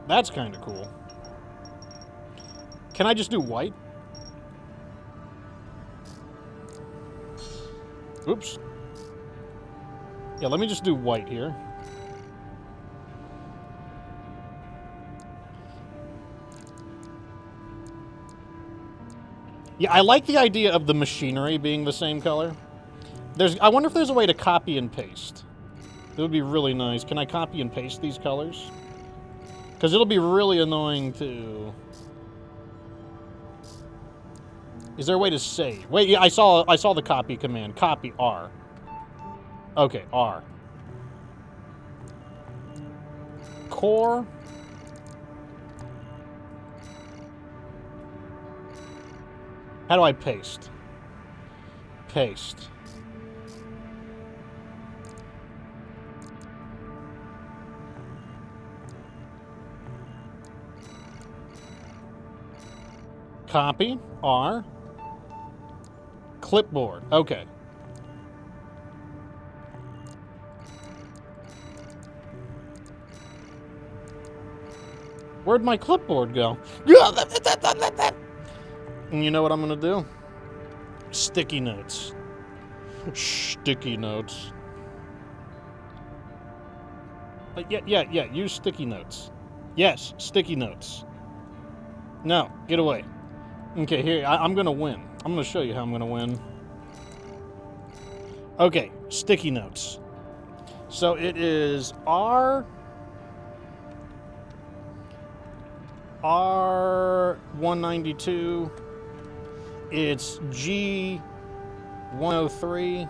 That's kind of cool. Can I just do white? Oops. Yeah, let me just do white here. Yeah, I like the idea of the machinery being the same color. I wonder if there's a way to copy and paste. It would be really nice. Can I copy and paste these colors? Because it'll be really annoying to... Is there a way to save? Wait, yeah, I saw the copy command. Copy R. Okay, R. Core. How do I paste? Paste. Copy. R. Clipboard. Okay. Where'd my clipboard go? And you know what I'm gonna do? Sticky notes. Sticky notes. Yeah, use sticky notes. Yes, sticky notes. No, get away. Okay, here, I'm gonna win. I'm gonna show you how I'm gonna win. Okay, sticky notes. So it is R192. It's G103.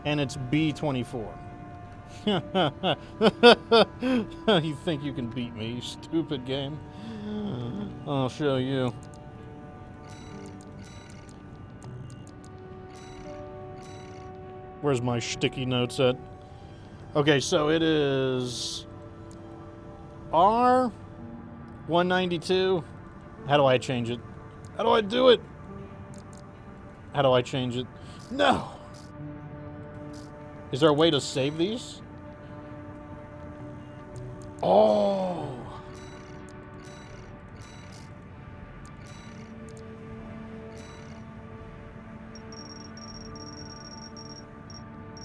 And it's B24. You think you can beat me, you stupid game? I'll show you. Where's my sticky notes at? Okay, so it is R192. How do I change it? How do I do it? How do I change it? No! Is there a way to save these? Oh!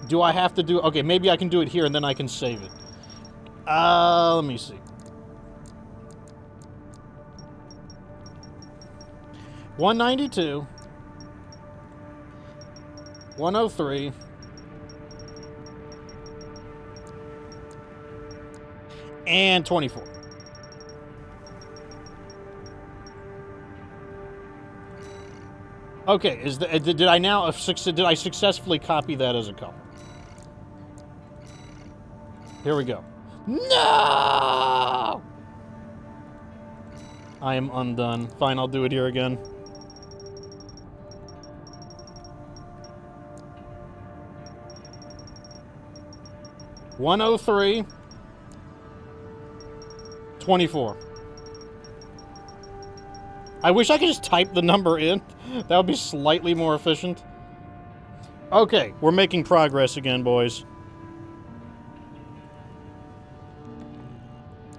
Do I have to do... Okay, maybe I can do it here and then I can save it. Let me see. 192. 103. And 24. Okay, did I now did I successfully copy that as a color? Here we go. No! I am undone. Fine, I'll do it here again. $103. 24. I wish I could just type the number in. That would be slightly more efficient. Okay, we're making progress again, boys.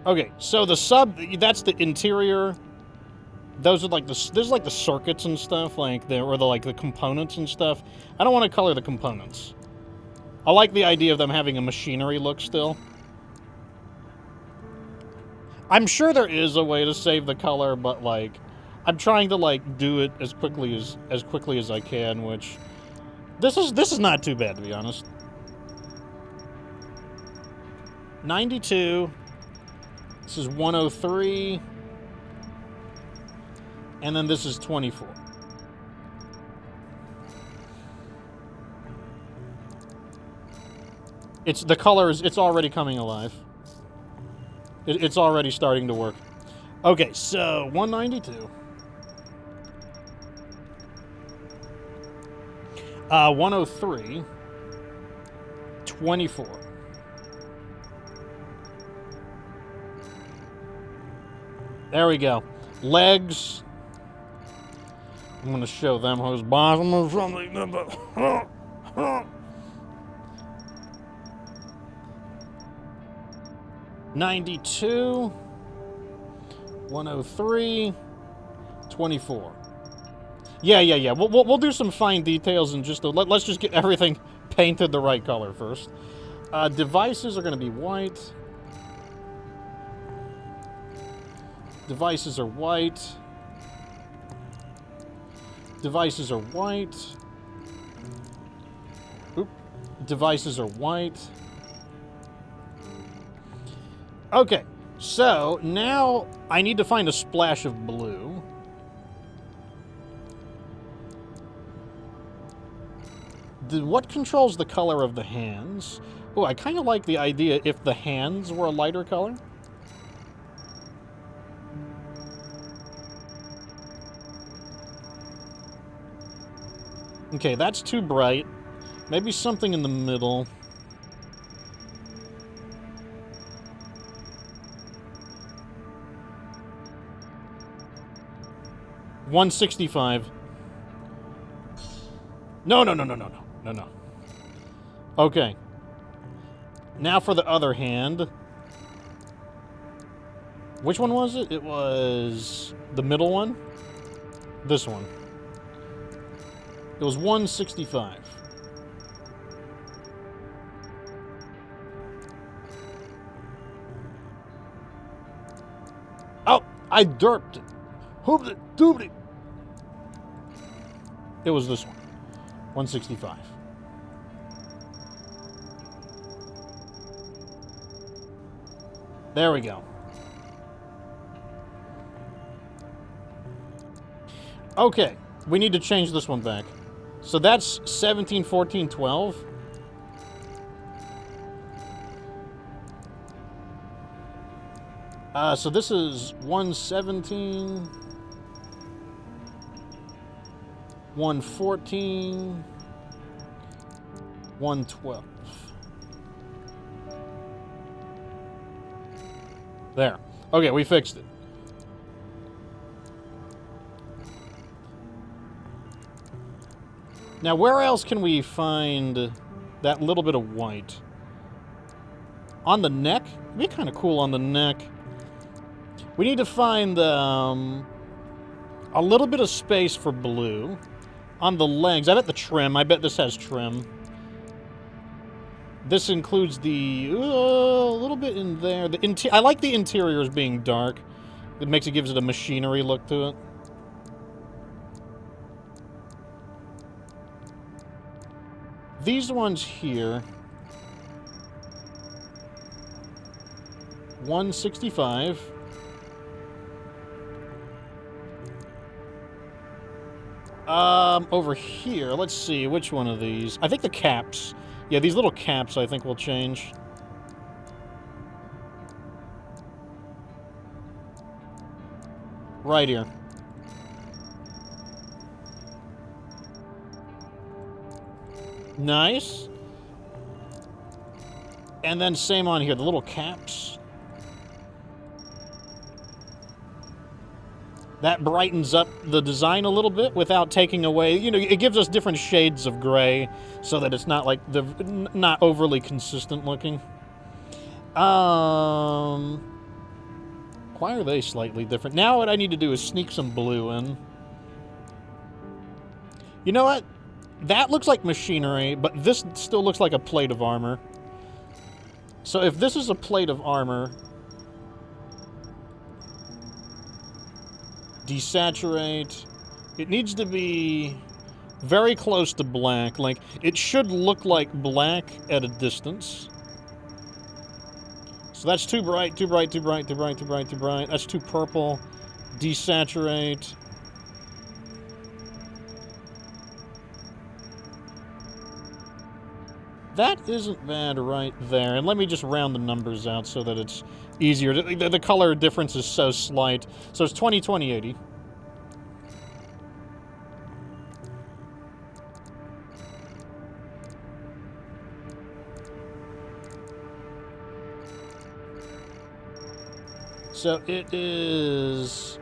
Okay, so the that's the interior. Those are like there's like the circuits and stuff, like or the components and stuff. I don't want to color the components. I like the idea of them having a machinery look still. I'm sure there is a way to save the color, but like I'm trying to like do it as quickly as I can, which this is not too bad, to be honest. 92. This is 103. And then this is 24. The colors, it's already coming alive. It's already starting to work. Okay, so 192. 103. 24. There we go. Legs. I'm going to show them who's bottom or something. 92. 103. 24. Yeah. We'll do some fine details and just let's just get everything painted the right color first. Devices are going to be white. Devices are white. Devices are white. Oop. Devices are white. Okay, so now I need to find a splash of blue. What controls the color of the hands? Oh, I kind of like the idea if the hands were a lighter color. Okay, that's too bright. Maybe something in the middle. $165. No. Okay. Now for the other hand. Which one was it? It was the middle one? This one. It was 165. Oh, I derped it. Hoobed it, doobed it. It was this one. 165. There we go. Okay, we need to change this one back. So that's 17, 14, 12. So this is 117, 114, 112. There. Okay, we fixed it. Now, where else can we find that little bit of white? On the neck? It'd be kind of cool on the neck. We need to find a little bit of space for blue. On the legs, I bet the trim. I bet this has trim. This includes the a little bit in there. I like the interiors being dark. Gives it a machinery look to it. These ones here, 165. Over here, let's see, which one of these? I think the caps. Yeah, these little caps I think will change. Right here. Nice. And then same on here, the little caps. That brightens up the design a little bit without taking away, you know, it gives us different shades of gray so that it's not like not overly consistent looking. Why are they slightly different? Now what I need to do is sneak some blue in. You know what? That looks like machinery, but this still looks like a plate of armor. So if this is a plate of armor, desaturate, it needs to be very close to black. Like, it should look like black at a distance. So that's too bright, too bright, too bright, too bright, too bright, too bright. That's too purple. Desaturate. That isn't bad right there. And let me just round the numbers out so that it's easier. The color difference is so slight. So it's 20, 20, 80. So it is...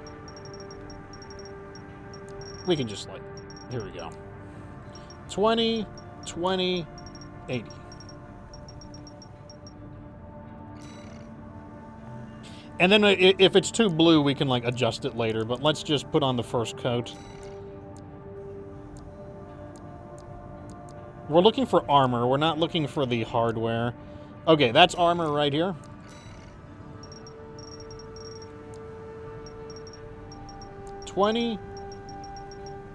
We can just like... Here we go. 20, 20, 80. And then if it's too blue, we can like adjust it later, but let's just put on the first coat. We're looking for armor. We're not looking for the hardware. Okay, that's armor right here. $20,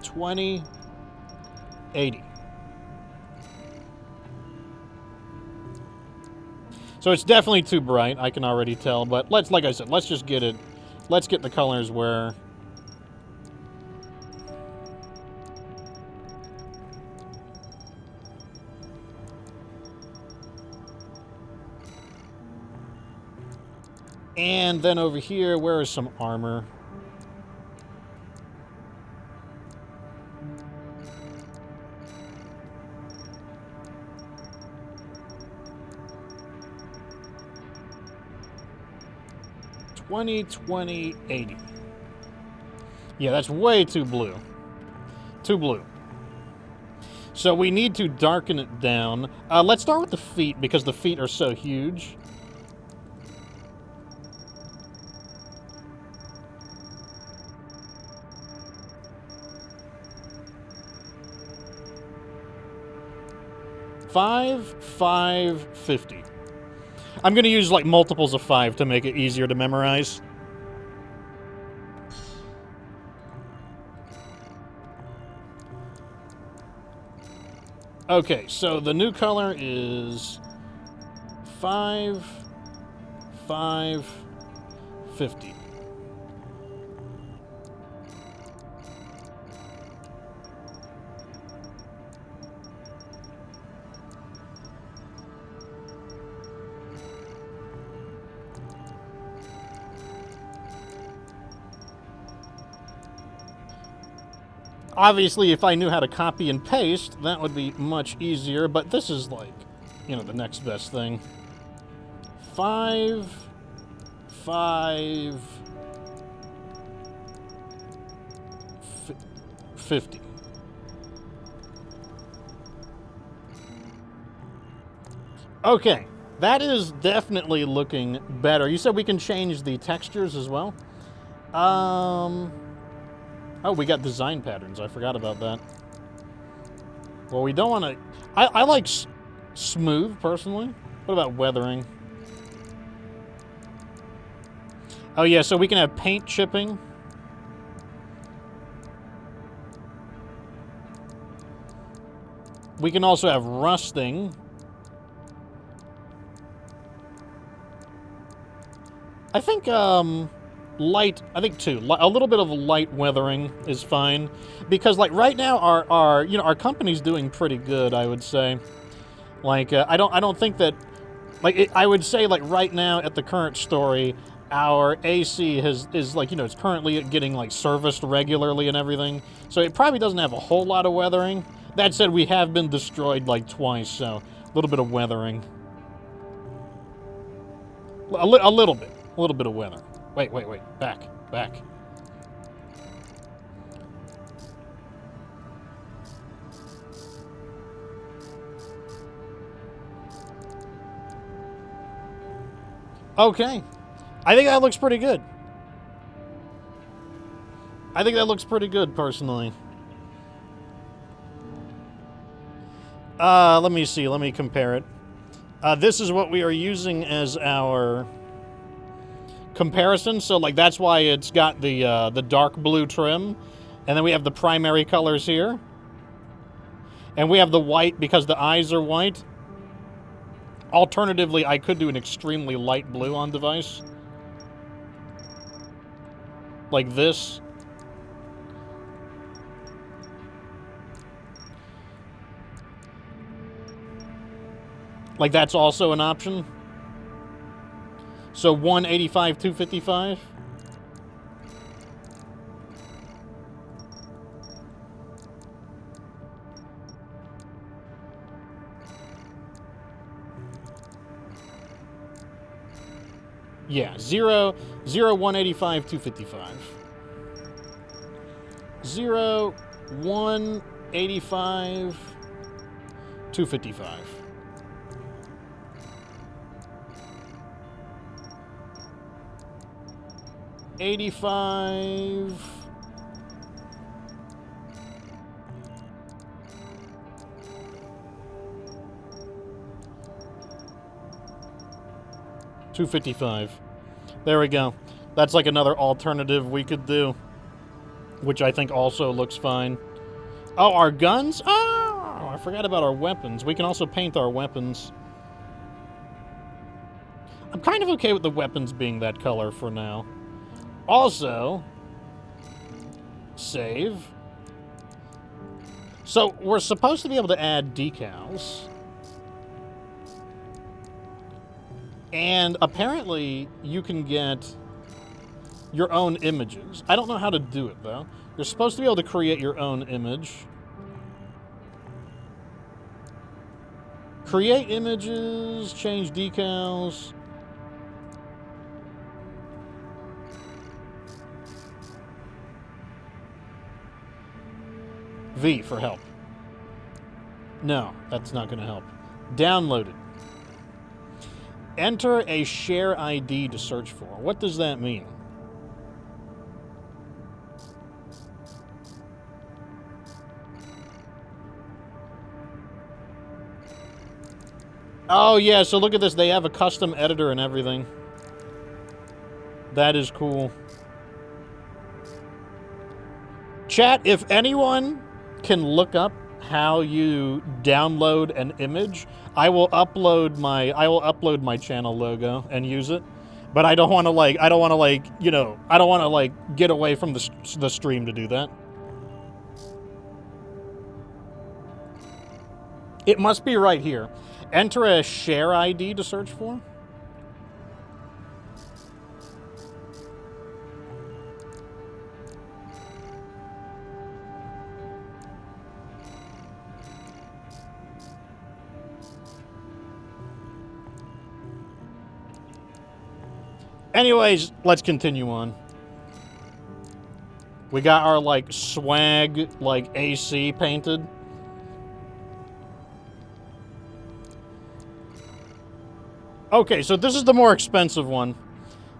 $20, $80. So it's definitely too bright, I can already tell, but let's, like I said, let's just get it, let's get the colors where... And then over here, where is some armor? $20, $20, $80. Yeah, that's way too blue. Too blue. So we need to darken it down. Let's start with the feet, because the feet are so huge. $5.50. I'm going to use like multiples of 5 to make it easier to memorize. Okay, so the new color is $5.50. Obviously, if I knew how to copy and paste, that would be much easier, but this is like, you know, the next best thing. 5.50. Okay, that is definitely looking better. You said we can change the textures as well? Oh, we got design patterns. I forgot about that. Well, we don't want to... I like smooth, personally. What about weathering? Oh, yeah, so we can have paint chipping. We can also have rusting. I think, light, I think two, a little bit of light weathering is fine, because like right now our company's doing pretty good, I would say. Like I don't think that, like I would say like right now at the current story, our AC is like, it's currently getting like serviced regularly and everything, so it probably doesn't have a whole lot of weathering. That said, we have been destroyed like twice, so a little bit of weathering. A little bit of weather. Wait, back. Okay. I think that looks pretty good. Personally. Let me see. Let me compare it. This is what we are using as our comparison. So, like, that's why it's got the dark blue trim. And then we have the primary colors here. And we have the white because the eyes are white. Alternatively, I could do an extremely light blue on device. Like this. Like that's also an option. So 185, 255. Yeah, 0, 185, 255. 0, 185, 255. $85. $255. There we go. That's like another alternative we could do, which I think also looks fine. Oh, our guns? Oh, I forgot about our weapons. We can also paint our weapons. I'm kind of okay with the weapons being that color for now. Also, save. So, we're supposed to be able to add decals. And apparently, you can get your own images. I don't know how to do it, though. You're supposed to be able to create your own image. Create images, change decals. V for help. No, that's not going to help. Download it. Enter a share ID to search for. What does that mean? Oh, yeah, so look at this. They have a custom editor and everything. That is cool. Chat, if anyone can look up how you download an image, I will upload my channel logo and use it. But I don't want to get away from the stream to do that. It must be right here. Enter a share ID to search for. Anyways, let's continue on. We got our, like, swag, like, AC painted. Okay, so this is the more expensive one.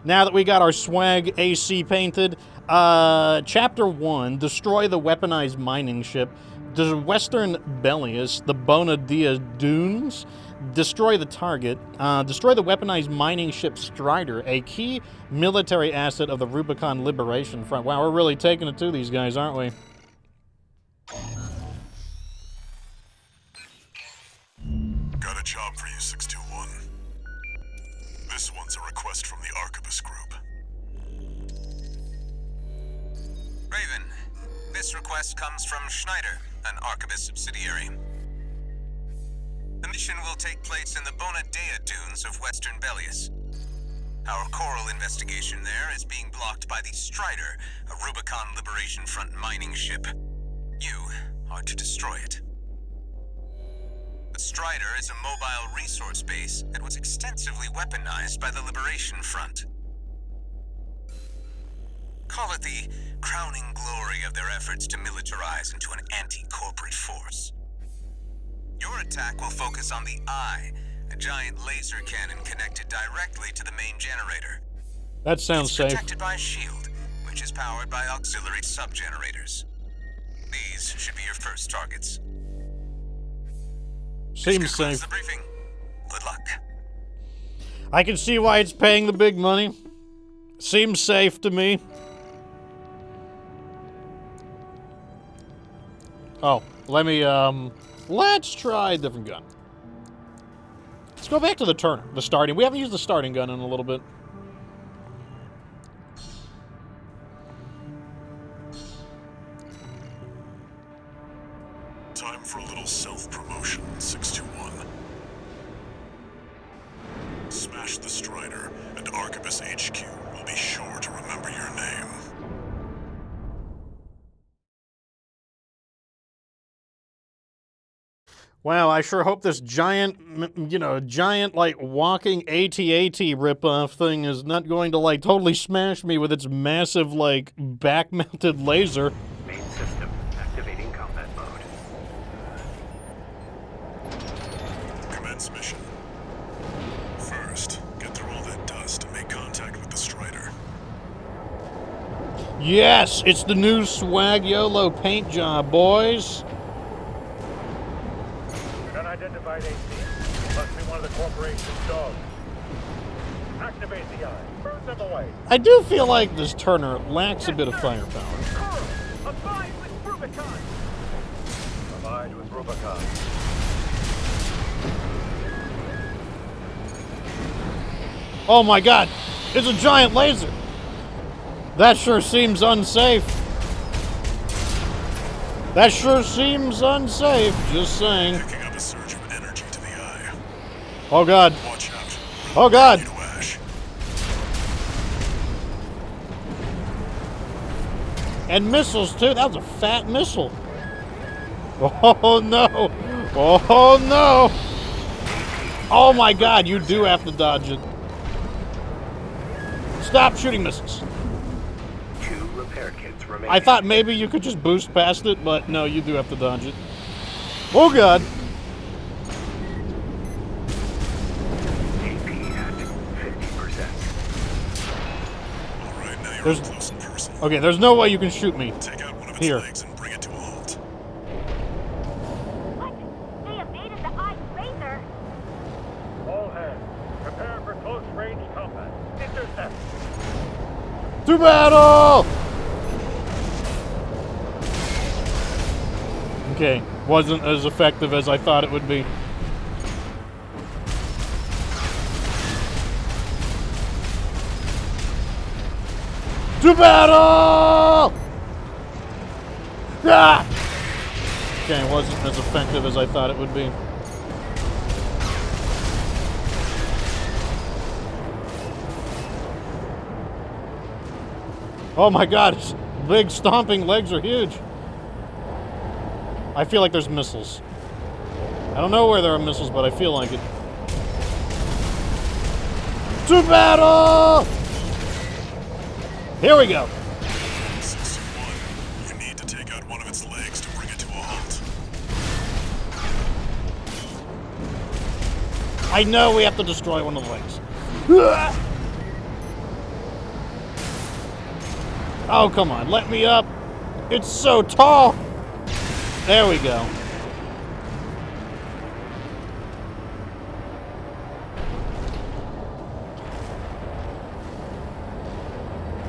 Now that we got our swag AC painted, Chapter 1, destroy the weaponized mining ship, the Western Balteus, the Bonadia Dunes, destroy the target, destroy the weaponized mining ship Strider, a key military asset of the Rubicon Liberation Front. Wow, we're really taking it to these guys, aren't we? Got a job for you, 621. This one's a request from the Arquebus Group. This request comes from Schneider, an Arquebus subsidiary. The mission will take place in the Bonadea dunes of western Bellius. Our coral investigation there is being blocked by the Strider, a Rubicon Liberation Front mining ship. You are to destroy it. The Strider is a mobile resource base that was extensively weaponized by the Liberation Front. Call it the crowning glory of their efforts to militarize into an anti-corporate force. Your attack will focus on the Eye, a giant laser cannon connected directly to the main generator. That sounds safe. It's protected by a shield, which is powered by auxiliary sub-generators. These should be your first targets. Seems safe. The briefing. Good luck. I can see why it's paying the big money. Seems safe to me. Oh, let me, let's try a different gun. Let's go back to the Turner, the starting. We haven't used the starting gun in a little bit. Time for a little self-promotion, 621. Smash the Strider, and Arquebus HQ will be sure to remember your name. Wow, I sure hope this giant, giant, like, walking AT-AT ripoff thing is not going to, like, totally smash me with its massive, like, back-mounted laser. Main system activating combat mode. Commence mission. First, get through all that dust and make contact with the Strider. Yes, it's the new Swag YOLO paint job, boys. Unidentified AC. Must be one of the corporation's dogs. Activate the Eye. Burn them away. I do feel like this Turner lacks a bit of firepower. Coral, abide with Rubicon. Abide with Rubicon. Oh my god, it's a giant laser. That sure seems unsafe. That sure seems unsafe, just saying. Picking up a surge of energy to the Eye. Oh god. Watch out. Oh god. And missiles too, that was a fat missile. Oh no. Oh no. Oh my god, you do have to dodge it. Stop shooting missiles. 2 repair kits remaining. I thought maybe you could just boost past it, but no, you do have to dodge it. Oh god. AP at 50%. All right, now you're up close and personal. Okay, there's no way you can shoot me. Take out one of its Here. legs and bring it to a halt. What? They evaded the Eye's laser. All hands, prepare for close-range combat. Intercept. To battle! Okay, wasn't as effective as I thought it would be. To battle! Ah! Okay, it wasn't as effective as I thought it would be. Oh my god, its big stomping legs are huge. I feel like there's missiles. I don't know where there are missiles, but I feel like it. To battle! Here we go. 61. You need to take out one of its legs to bring it to a halt. I know we have to destroy one of the legs. Oh, come on, let me up. It's so tall. There we go.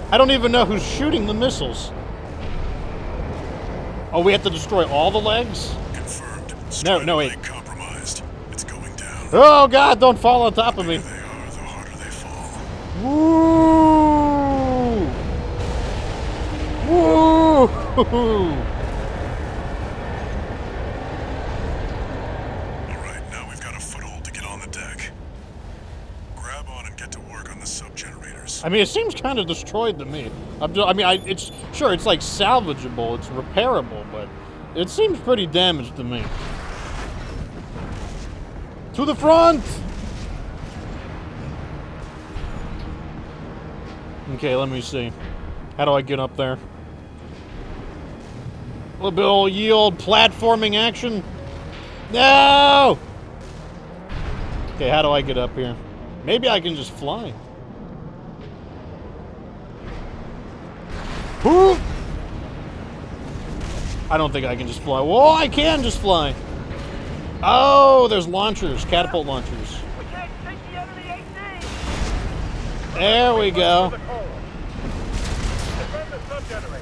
I don't even know who's shooting the missiles. Oh, we have to destroy all the legs? Confirmed. No, wait. Leg compromised. It's going down. Oh, God, don't fall on top of me. The bigger they are, the harder they fall. Woo! Woo! Woo-hoo-hoo. Alright, now we've got a foothold to get on the deck. Grab on and get to work on the sub-generators. I mean, it seems kind of destroyed to me. It's sure it's like salvageable, it's repairable, but it seems pretty damaged to me. To the front! Okay, let me see. How do I get up there? A little bit of yield platforming action. No! Okay, how do I get up here? Maybe I can just fly. Woo! I don't think I can just fly. Whoa, I can just fly. Oh, there's launchers, catapult launchers. We can't take the enemy AC! There we go. Defend the sub-generator.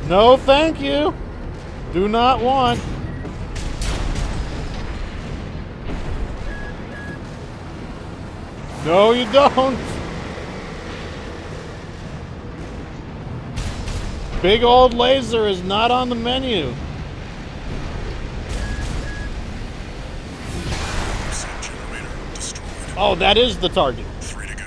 No, thank you. Do not want. No, you don't. Big old laser is not on the menu. Sub-generator destroyed. Oh, that is the target. 3 to go.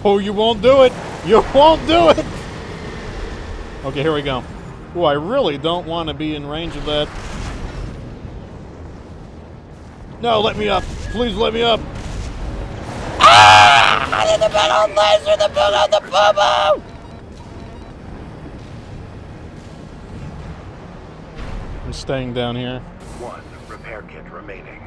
Oh, you won't do it. You won't do it. Okay, here we go. Oh, I really don't want to be in range of that. No, let me up. Please let me up. Ah! The big old laser, the big old, the boo-boo! I'm staying down here. 1 repair kit remaining.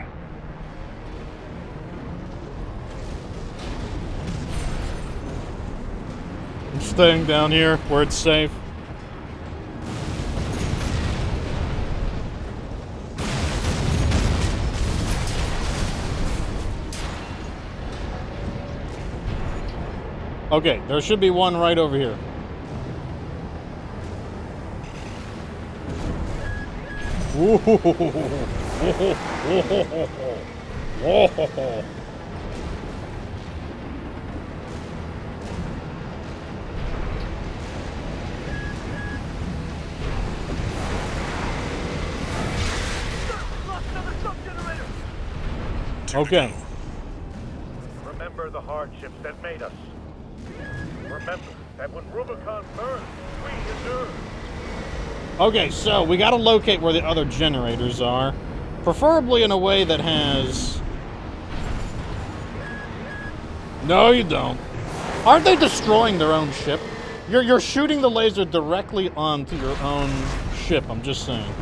I'm staying down here where it's safe. Okay, there should be one right over here. Okay. Remember the hardships that made us. Remember that when Rubicon burned, we endured. Okay, so we gotta locate where the other generators are. Preferably in a way that has... No, you don't. Aren't they destroying their own ship? You're shooting the laser directly onto your own ship, I'm just saying.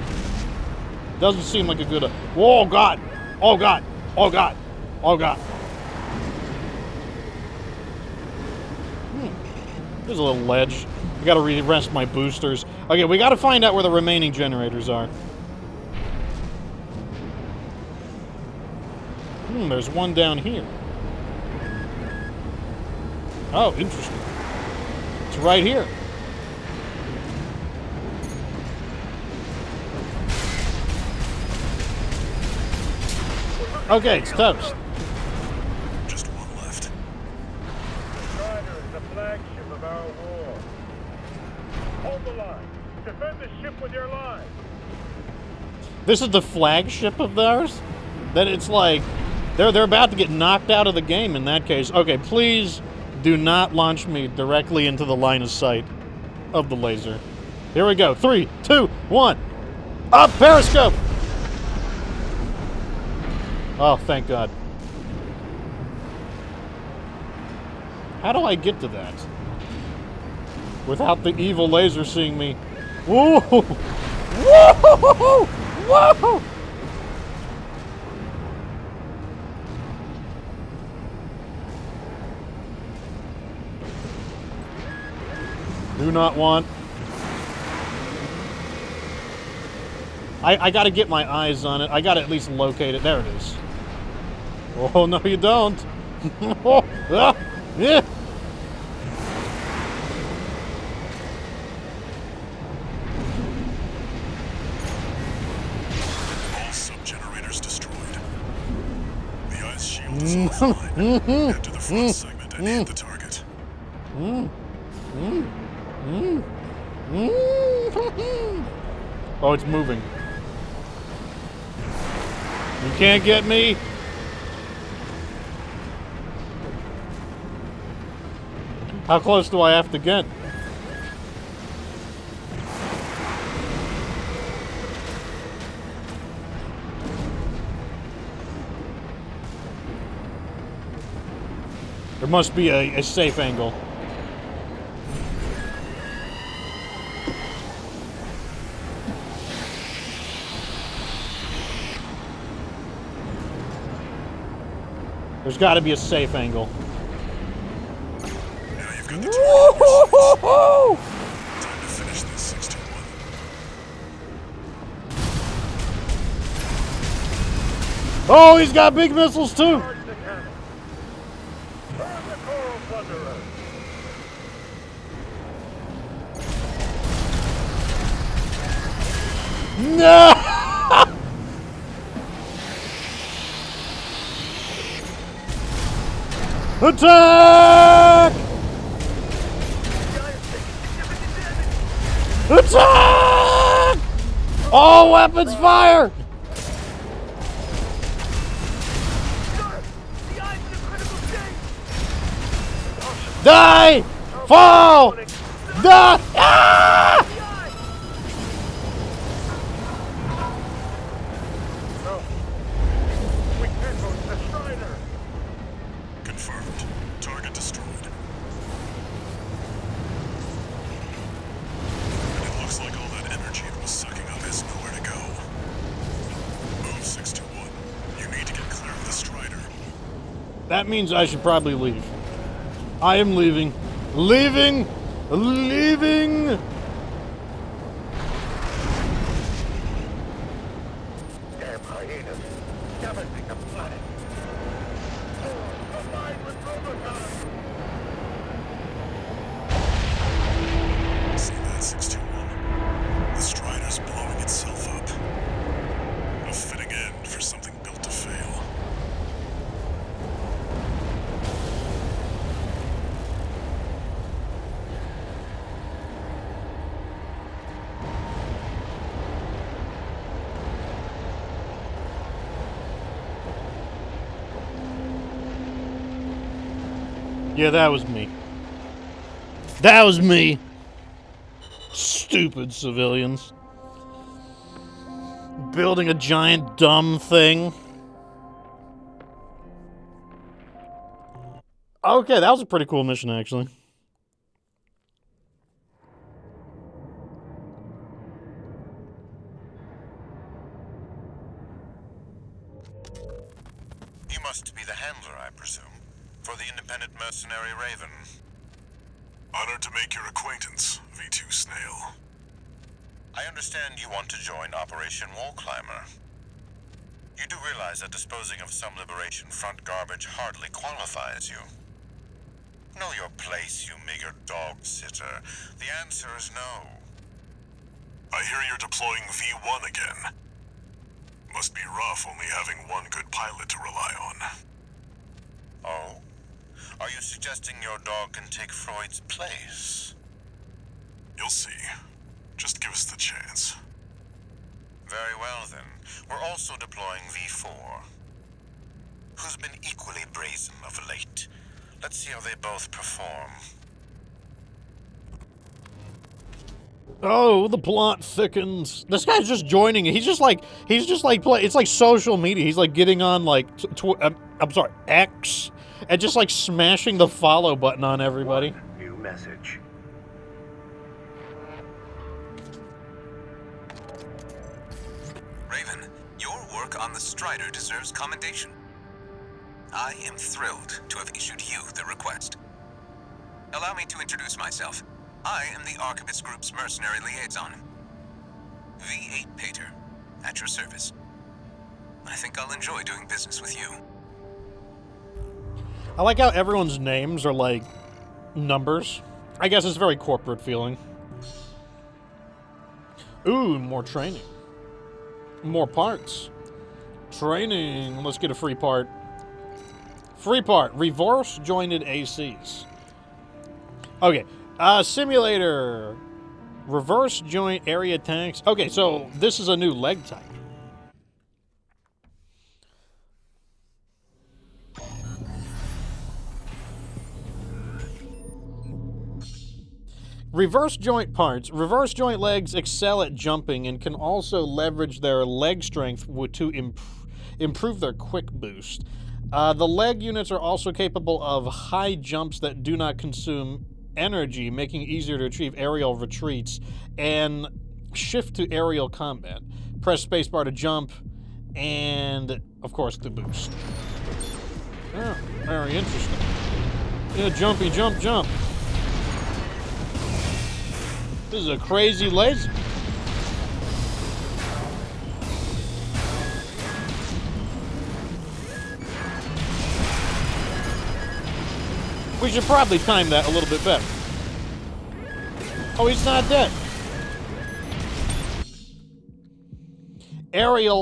Doesn't seem like a good... Whoa, God! Oh, God! Oh, God! Oh, God! There's a little ledge. I gotta rest my boosters. Okay, we gotta find out where the remaining generators are. There's one down here. Oh, interesting. It's right here. Okay, it's toast. Just one left. Strider is the flagship of our war. Hold the line. Defend the ship with your lives. This is the flagship of theirs? That it's like they're about to get knocked out of the game in that case. Okay, please do not launch me directly into the line of sight of the laser. Here we go. 3, 2, 1. Up, periscope! Oh, thank God. How do I get to that? Without the evil laser seeing me. Whoa! Whoa! Whoa! Do not want. I gotta get my eyes on it. I gotta at least locate it. There it is. Oh, no, you don't. Oh, ah, yeah. is all fine. Head to the front segment and hit the target. Oh, it's moving. You can't get me. How close do I have to get? There must be a safe angle. There's got to be a safe angle. Now you've got the target in your sights. Time to finish this 621. Oh, he's got big missiles too. Charge the cannon. Burn the coral plunderer. No! Attack! Attack! All weapons fire! Die! Fall! Die! Ah! We can't go to the Shriner. Confirmed. Target destroyed. And it looks like all that energy it was sucking up has nowhere to go. Move 621. You need to get clear of the Strider. That means I should probably leave. I am leaving. Leaving! Leaving! Damn hyenas. Scavenging the planet. Combine with Rubicon. See that, 621? The Strider's blowing itself up. A fitting end for something built to fail. Yeah, that was me. That was me. Stupid civilians. Building a giant dumb thing. Okay, that was a pretty cool mission, actually. You must be the handler, I presume, for the independent mercenary Raven. Honored to make your acquaintance, V2 Snail. I understand you want to join Operation Wall Climber. You do realize that disposing of some Liberation Front garbage hardly qualifies you. Know your place, you meager dog sitter. The answer is no. I hear you're deploying V1 again. Must be rough only having one good pilot to rely on. Oh? Are you suggesting your dog can take Freud's place? You'll see. Just give us the chance. Very well, then. We're also deploying V4, who's been equally brazen of late. Let's see how they both perform. Oh, the plot thickens. This guy's just joining it. He's just like it's like social media. He's like getting on like, X, and just like smashing the follow button on everybody. One new message. Raven, your work on the Strider deserves commendation. I am thrilled to have issued you the request. Allow me to introduce myself. I am the Archibus Group's mercenary liaison. V8 Pater, at your service. I think I'll enjoy doing business with you. I like how everyone's names are like numbers. I guess it's very corporate feeling. Ooh, more training. More parts. Training. Let's get a free part. Free part. Reverse jointed ACs. Okay. Simulator. Reverse joint area tanks. Okay, so this is a new leg type. Reverse joint parts. Reverse joint legs excel at jumping and can also leverage their leg strength to improve their quick boost. The leg units are also capable of high jumps that do not consume energy, making it easier to achieve aerial retreats and shift to aerial combat. Press spacebar to jump and, of course, to boost. Oh, very interesting. Yeah, jumpy, jump, jump. This is a crazy laser. We should probably time that a little bit better. Oh, he's not dead. Area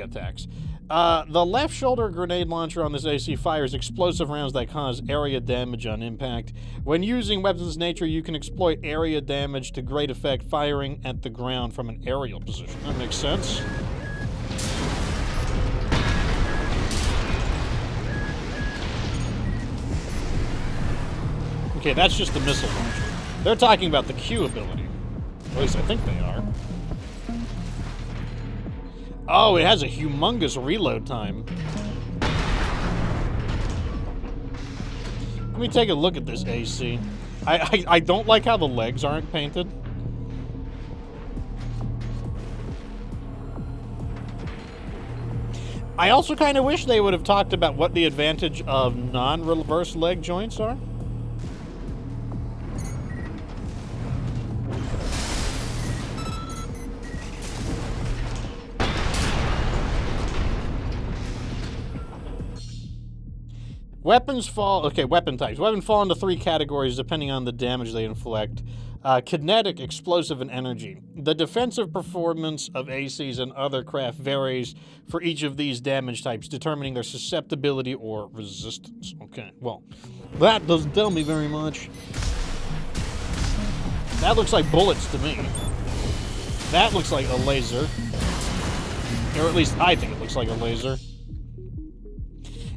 attacks. The left shoulder grenade launcher on this AC fires explosive rounds that cause area damage on impact. When using weapons of nature, you can exploit area damage to great effect firing at the ground from an aerial position. That makes sense. Okay, that's just the missile launcher. They're talking about the Q ability. At least I think they are. Oh, it has a humongous reload time. Let me take a look at this AC. I don't like how the legs aren't painted. I also kind of wish they would have talked about what the advantage of non-reverse leg joints are. Weapons fall... Okay, weapon types. Weapons fall into 3 categories depending on the damage they inflict. Kinetic, explosive, and energy. The defensive performance of ACs and other craft varies for each of these damage types, determining their susceptibility or resistance. Okay, well, that doesn't tell me very much. That looks like bullets to me. That looks like a laser. Or at least I think it looks like a laser.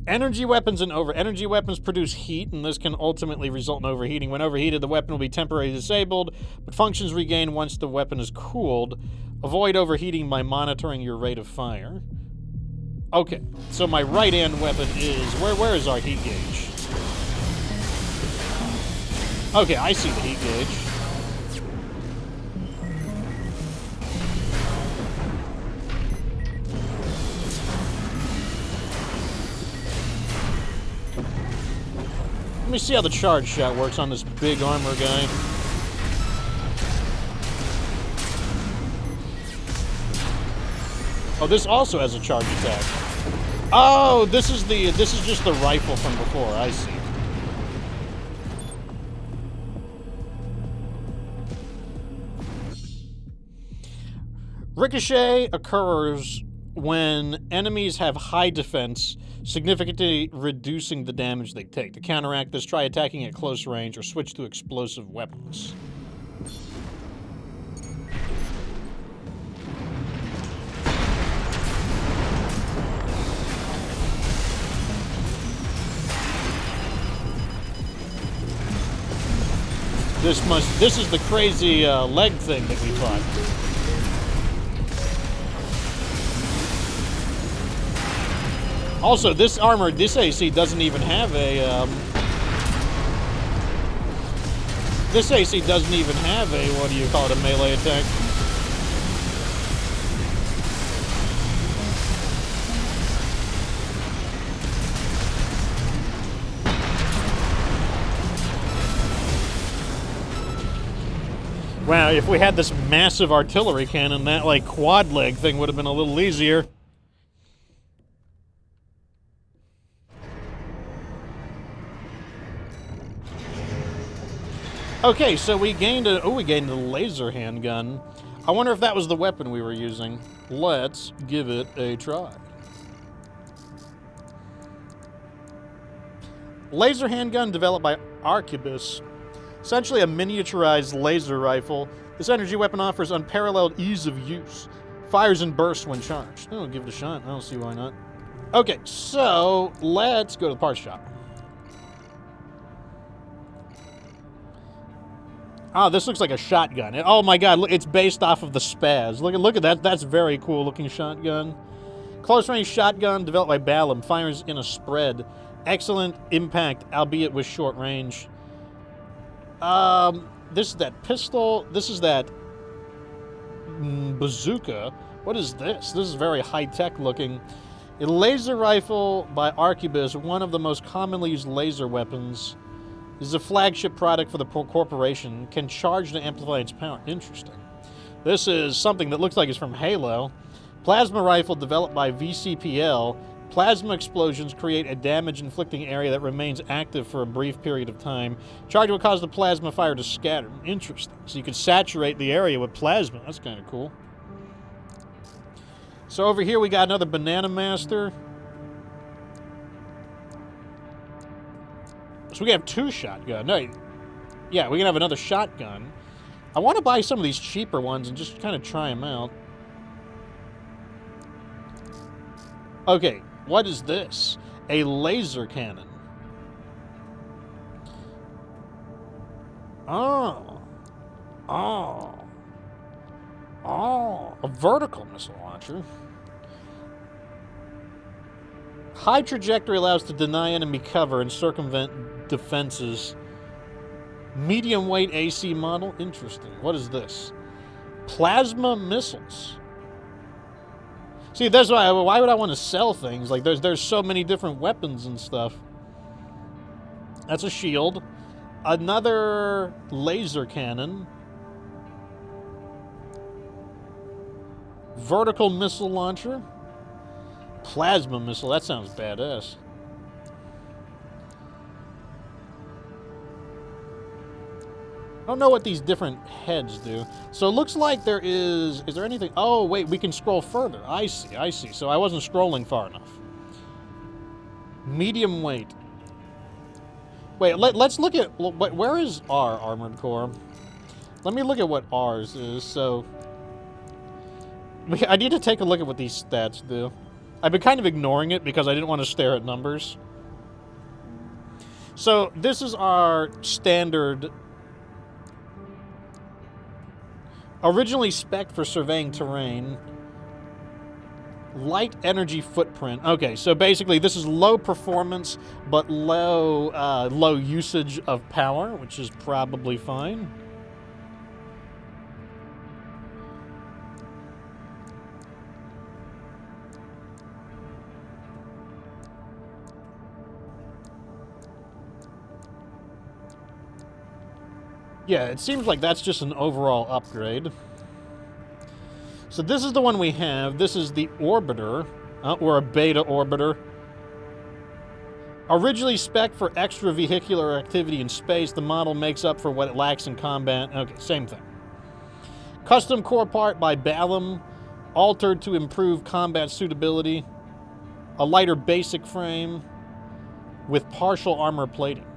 Energy weapons and energy weapons produce heat, and this can ultimately result in overheating. When overheated, the weapon will be temporarily disabled, but functions regain once the weapon is cooled. Avoid overheating by monitoring your rate of fire. Okay, so my right-hand weapon is... Where is our heat gauge? Okay, I see the heat gauge. Let me see how the charge shot works on this big armor guy. Oh, this also has a charge attack. Oh, this is just the rifle from before. I see. Ricochet occurs when enemies have high defense, significantly reducing the damage they take. To counteract this, try attacking at close range or switch to explosive weapons. This is the crazy leg thing that we fought. Also, this armor, this AC doesn't even have a, this AC doesn't even have a, what do you call it, a melee attack? Wow, if we had this massive artillery cannon, that, like, quad leg thing would have been a little easier. Okay, so we gained a laser handgun. I wonder if that was the weapon we were using. Let's give it a try. Laser handgun developed by Arquebus. Essentially a miniaturized laser rifle. This energy weapon offers unparalleled ease of use. Fires in bursts when charged. Oh, give it a shot. I don't see why not. Okay, so let's go to the parts shop. Oh, this looks like a shotgun. Oh my god, look, it's based off of the Spaz. Look at that. That's a very cool looking shotgun. Close range shotgun developed by Balum. Fires in a spread. Excellent impact, albeit with short range. This is that pistol. This is that bazooka. What is this? This is very high-tech looking. A laser rifle by Arquebus, one of the most commonly used laser weapons. This is a flagship product for the corporation. Can charge to amplify its power. Interesting. This is something that looks like it's from Halo. Plasma rifle developed by VCPL. Plasma explosions create a damage-inflicting area that remains active for a brief period of time. Charge will cause the plasma fire to scatter. Interesting. So you can saturate the area with plasma. That's kind of cool. So over here we got another Banana Master. So we can have two shotgun. No, yeah, we can have another shotgun. I want to buy some of these cheaper ones and just kind of try them out. Okay, what is this? A laser cannon. Oh. Oh. Oh. A vertical missile launcher. High trajectory allows to deny enemy cover and circumvent defenses. Medium weight AC model. Interesting. What is this? Plasma missiles. See, that's why would I want to sell things? Like, there's so many different weapons and stuff. That's a shield. Another laser cannon. Vertical missile launcher. Plasma missile. That sounds badass. I don't know what these different heads do. So it looks like there is there anything? Oh, wait, we can scroll further. I see. So I wasn't scrolling far enough. Medium weight. Wait, let's look at, where is our Armored Core? Let me look at what ours is. So I need to take a look at what these stats do. I've been kind of ignoring it because I didn't want to stare at numbers. So this is our standard. Originally spec for surveying terrain. Light energy footprint. Okay, so basically this is low performance, but low usage of power, which is probably fine. Yeah, it seems like that's just an overall upgrade. So this is the one we have. This is the Orbiter, or a Beta Orbiter. Originally spec for extravehicular activity in space, the model makes up for what it lacks in combat. Okay, same thing. Custom core part by Balum, altered to improve combat suitability. A lighter basic frame with partial armor plating.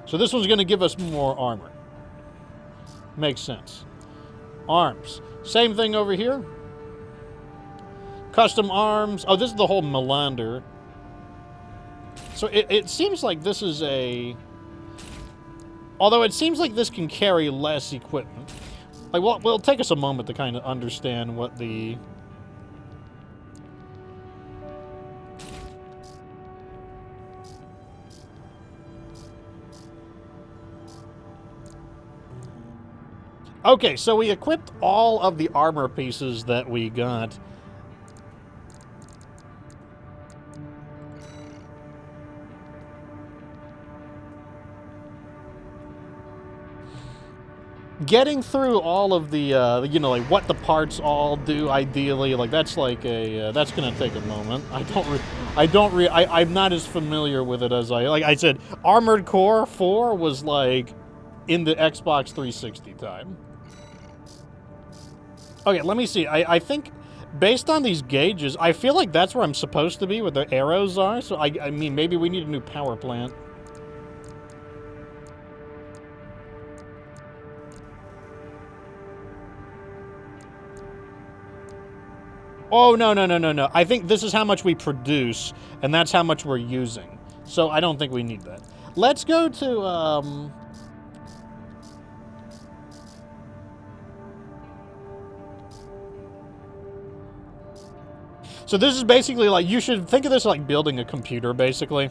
So this one's going to give us more armor. Makes sense. Arms. Same thing over here. Custom arms. Oh, this is the whole Melander. So it seems like this is a... Although it seems like this can carry less equipment. Like, well, it'll take us a moment to kind of understand what the... Okay, so we equipped all of the armor pieces that we got. Getting through all of the, you know, like what the parts all do ideally, like that's like a, that's gonna take a moment. I'm not as familiar with it as like I said, Armored Core 4 was like in the Xbox 360 time. Okay, let me see. I think, based on these gauges, I feel like that's where I'm supposed to be, where the arrows are. So, I mean, maybe we need a new power plant. Oh, no, no, no, no, no. I think this is how much we produce, and that's how much we're using. So I don't think we need that. Let's go to, So this is basically like, you should think of this like building a computer, basically.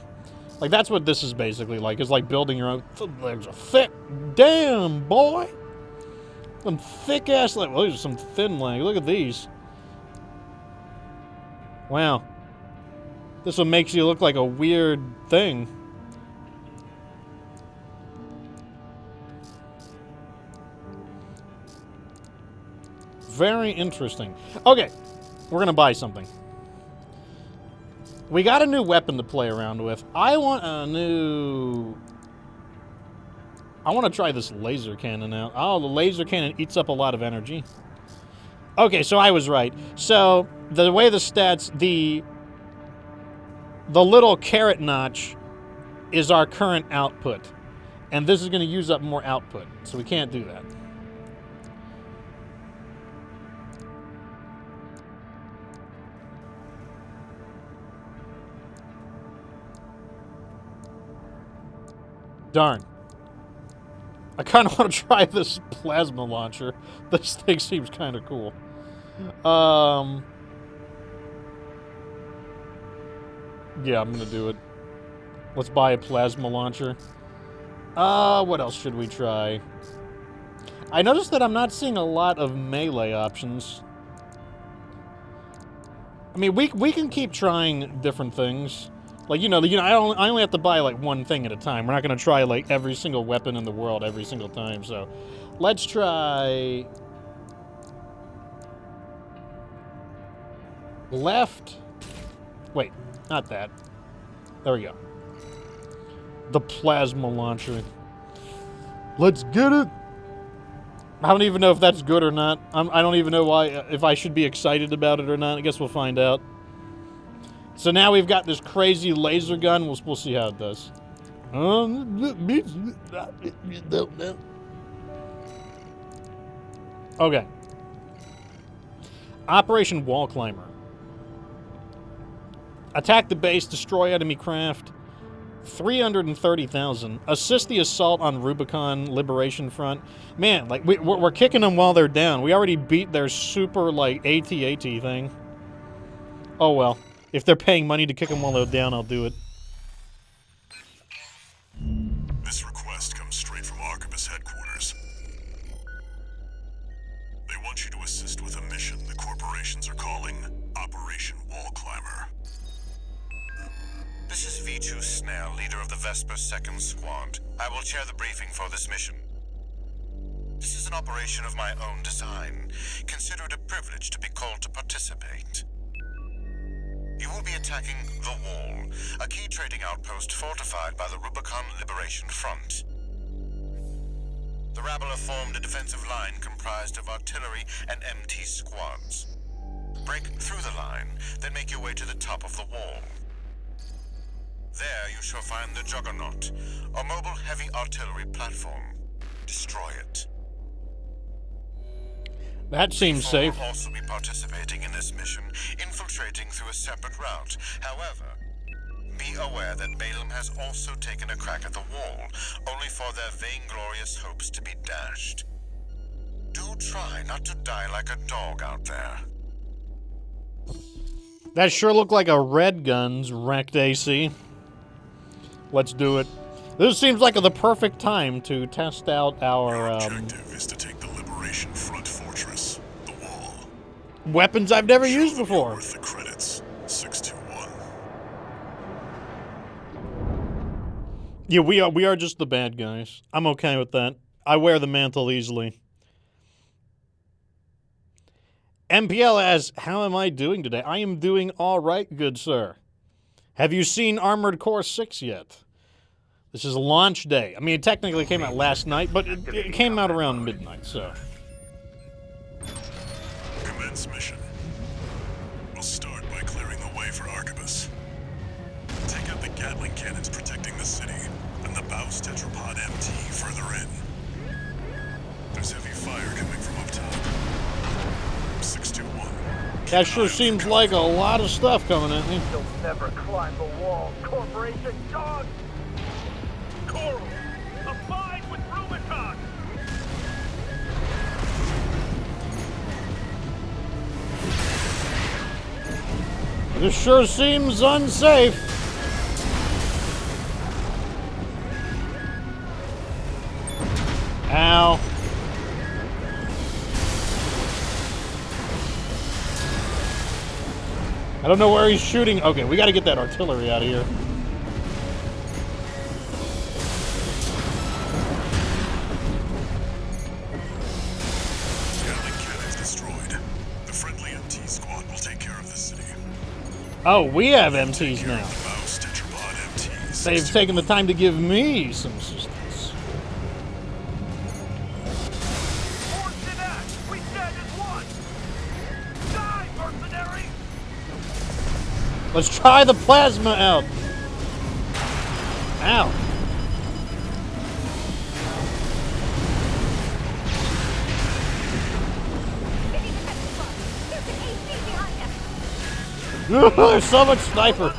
Like, that's what this is basically like. It's like building your own... There's a thick... Damn, boy! Some thick-ass... Like, well, these are some thin legs. Look at these. Wow. This one makes you look like a weird thing. Very interesting. Okay, we're gonna buy something. We got a new weapon to play around with. I want a new... I want to try this laser cannon out. Oh, the laser cannon eats up a lot of energy. Okay, so I was right. So, the way the stats... The little carrot notch is our current output. And this is going to use up more output. So we can't do that. Darn. I kind of want to try this plasma launcher. This thing seems kind of cool. Yeah, I'm going to do it. Let's buy a plasma launcher. What else should we try? I noticed that I'm not seeing a lot of melee options. I mean, we can keep trying different things. Like, I only have to buy, like, one thing at a time. We're not going to try, like, every single weapon in the world every single time, so... Let's try... Left... Wait, not that. There we go. The plasma launcher. Let's get it! I don't even know if that's good or not. I don't even know if I should be excited about it or not. I guess we'll find out. So now we've got this crazy laser gun. We'll see how it does. Okay. Operation Wall Climber. Attack the base, destroy enemy craft. 330,000. Assist the assault on Rubicon Liberation Front. Man, like, we're kicking them while they're down. We already beat their super, like, AT-AT thing. Oh, well. If they're paying money to kick them while they're down, I'll do it. This request comes straight from Arquebus headquarters. They want you to assist with a mission the corporations are calling Operation Wall Climber. This is V2 Snell, leader of the Vesper 2nd Squad. I will chair the briefing for this mission. This is an operation of my own design. Consider it a privilege to be called to participate. You will be attacking the Wall, a key trading outpost fortified by the Rubicon Liberation Front. The rabble have formed a defensive line comprised of artillery and MT squads. Break through the line, then make your way to the top of the wall. There you shall find the Juggernaut, a mobile heavy artillery platform. Destroy it. That seems safe. Will also be participating in this mission, infiltrating through a separate route. However, be aware that Balaam has also taken a crack at the wall, only for their vainglorious hopes to be dashed. Do try not to die like a dog out there. That sure looked like a Red Guns wrecked AC. Let's do it. This seems like the perfect time to test out our, Your objective is to take the Liberation Front fortress, the Wall. Weapons I've never used before. Worth the credits. 621. Yeah, we are just the bad guys. I'm okay with that. I wear the mantle easily. MPL asks, how am I doing today? I am doing all right, good sir. Have you seen Armored Core 6 yet? This is launch day. I mean, it technically came out last night, but it came out around midnight, so. intense mission. We'll start by clearing the way for Arquebus. Take out the Gatling cannons protecting the city, and the BAWS Tetrapod MT further in. There's heavy fire coming from up top. 621. That sure seems like a lot of stuff coming at me. You'll never climb the wall, Corporation dog! Coral, abide with Rubicon! This sure seems unsafe. Ow. I don't know where he's shooting. Okay, we got to get that artillery out of here. Gatling cannons destroyed. The friendly MT squad will take care of the city. Oh, we have MTs now. The BAWS Tetrapod MTs. They've taken the time to give me some assistance. Fortunate! We stand as one! Die, mercenary! Let's try the plasma out. Ow. There's so much sniper.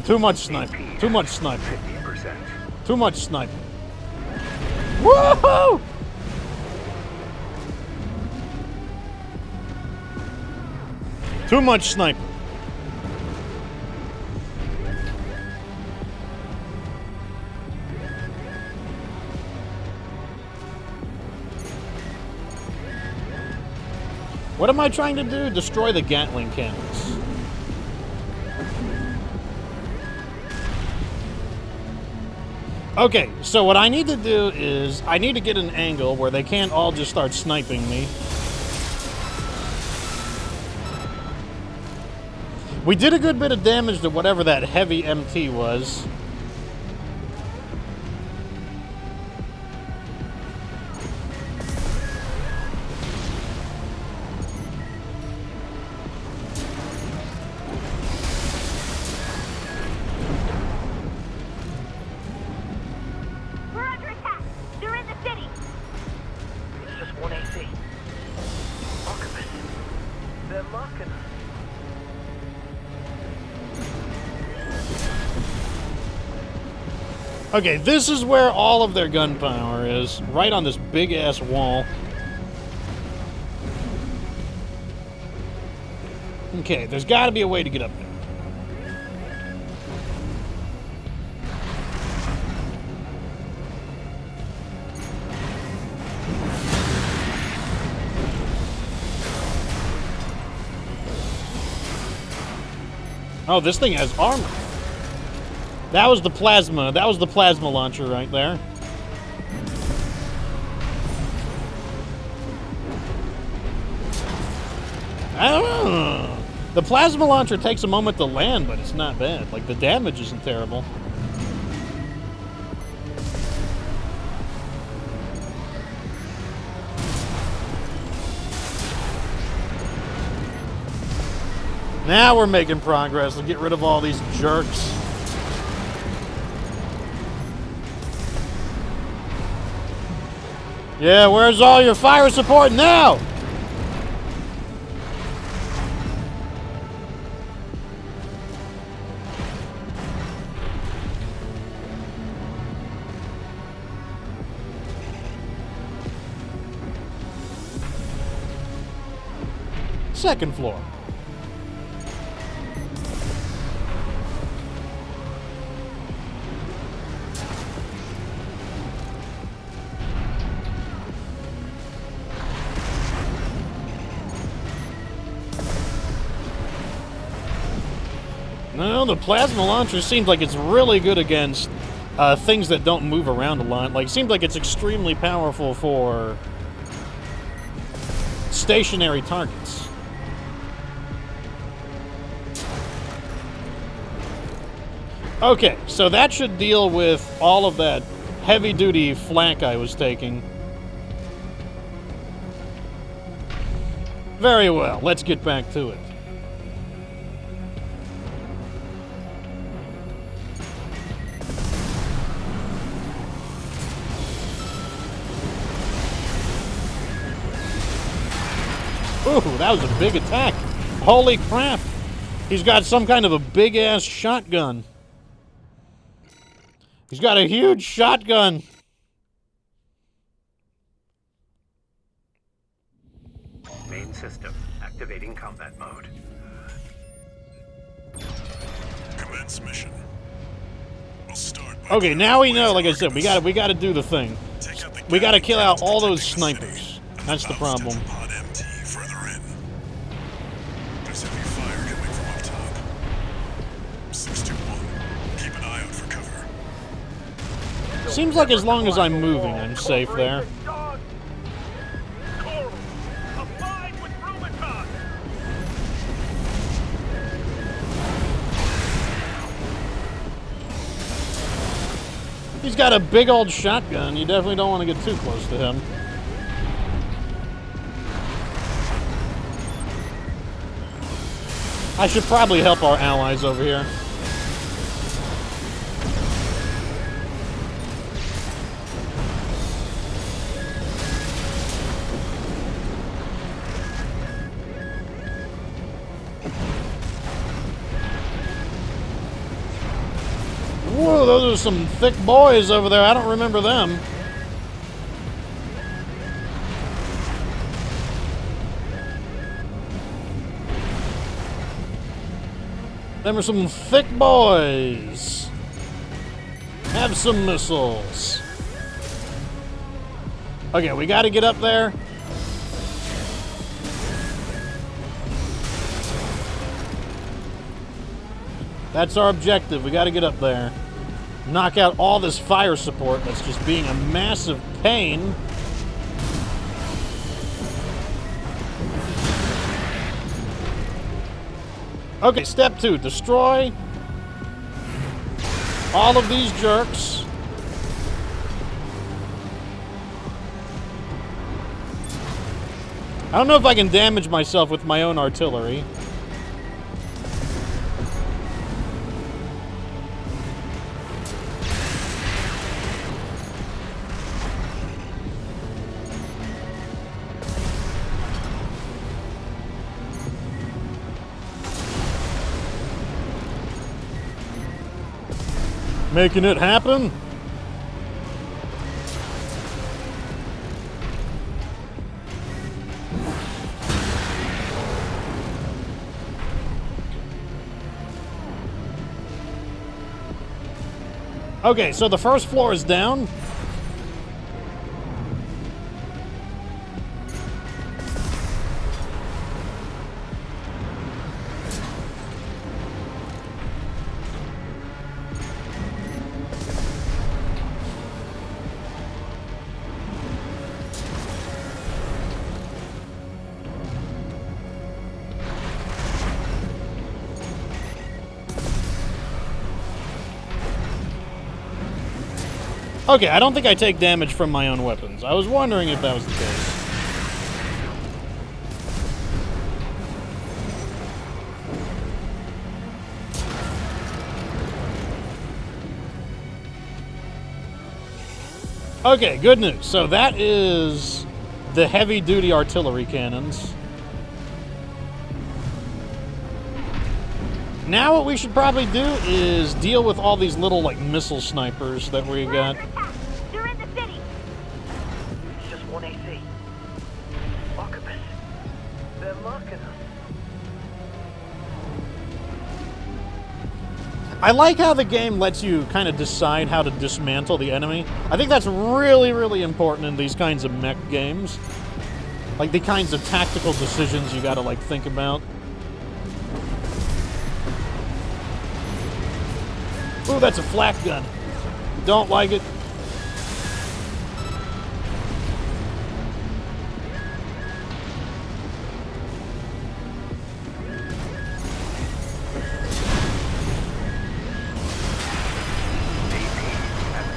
Too much sniper. Too much sniper. 50%. Too much sniper. Woohoo! Too much sniper. What am I trying to do? Destroy the Gatling cannons. Okay, so what I need to do is I need to get an angle where they can't all just start sniping me. We did a good bit of damage to whatever that heavy MT was. We're under attack. They're in the city. It's just one AC. Arquebus. They're mocking us. Okay, this is where all of their gunpowder is, right on this big-ass wall. Okay, there's got to be a way to get up there. Oh, this thing has armor. That was the plasma. That was the plasma launcher right there. I don't know. The plasma launcher takes a moment to land, but it's not bad. Like, the damage isn't terrible. Now we're making progress to get rid of all these jerks. Yeah, where's all your fire support now? Second floor. No, the plasma launcher seems like it's really good against things that don't move around a lot. Like, seems like it's extremely powerful for stationary targets. Okay, so that should deal with all of that heavy-duty flak I was taking. Very well, let's get back to it. Ooh, that was a big attack. Holy crap. He's got some kind of a big-ass shotgun. He's got a huge shotgun. Main system activating combat mode. Commence mission. We'll start by Okay, now we know, like I said, we gotta do the thing. We gotta kill out all those snipers. That's the problem. Tetrapod MT further in. There's heavy fire coming from up top. 621. Keep an eye out for cover. Seems like as long as I'm moving, I'm safe there. Coral, abide with Rubicon. He's got a big old shotgun. You definitely don't want to get too close to him. I should probably help our allies over here. Whoa, those are some thick boys over there. I don't remember them. Them are some thick boys. Have some missiles. Okay, we gotta get up there. That's our objective. We gotta get up there. Knock out all this fire support that's just being a massive pain. Okay, step 2, destroy all of these jerks. I don't know if I can damage myself with my own artillery. Making it happen. Okay, so the first floor is down. Okay, I don't think I take damage from my own weapons. I was wondering if that was the case. Okay, good news. So that is the heavy-duty artillery cannons. Now what we should probably do is deal with all these little, like, missile snipers that we got. They're in the city. It's just 1 AC. Arquebus. They're mocking us. I like how the game lets you kind of decide how to dismantle the enemy. I think that's really, really important in these kinds of mech games. Like, the kinds of tactical decisions you gotta, like, think about. Ooh, that's a flak gun. Don't like it.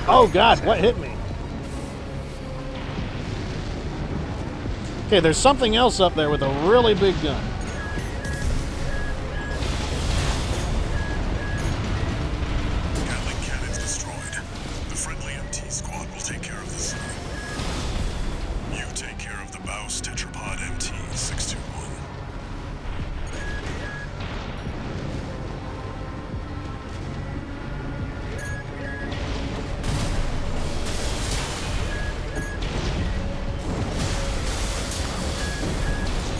Oh God, what hit me? Okay, there's something else up there with a really big gun. Gatling cannons destroyed. The friendly MT squad will take care of the city. You take care of the BAWS Tetrapod MT-621.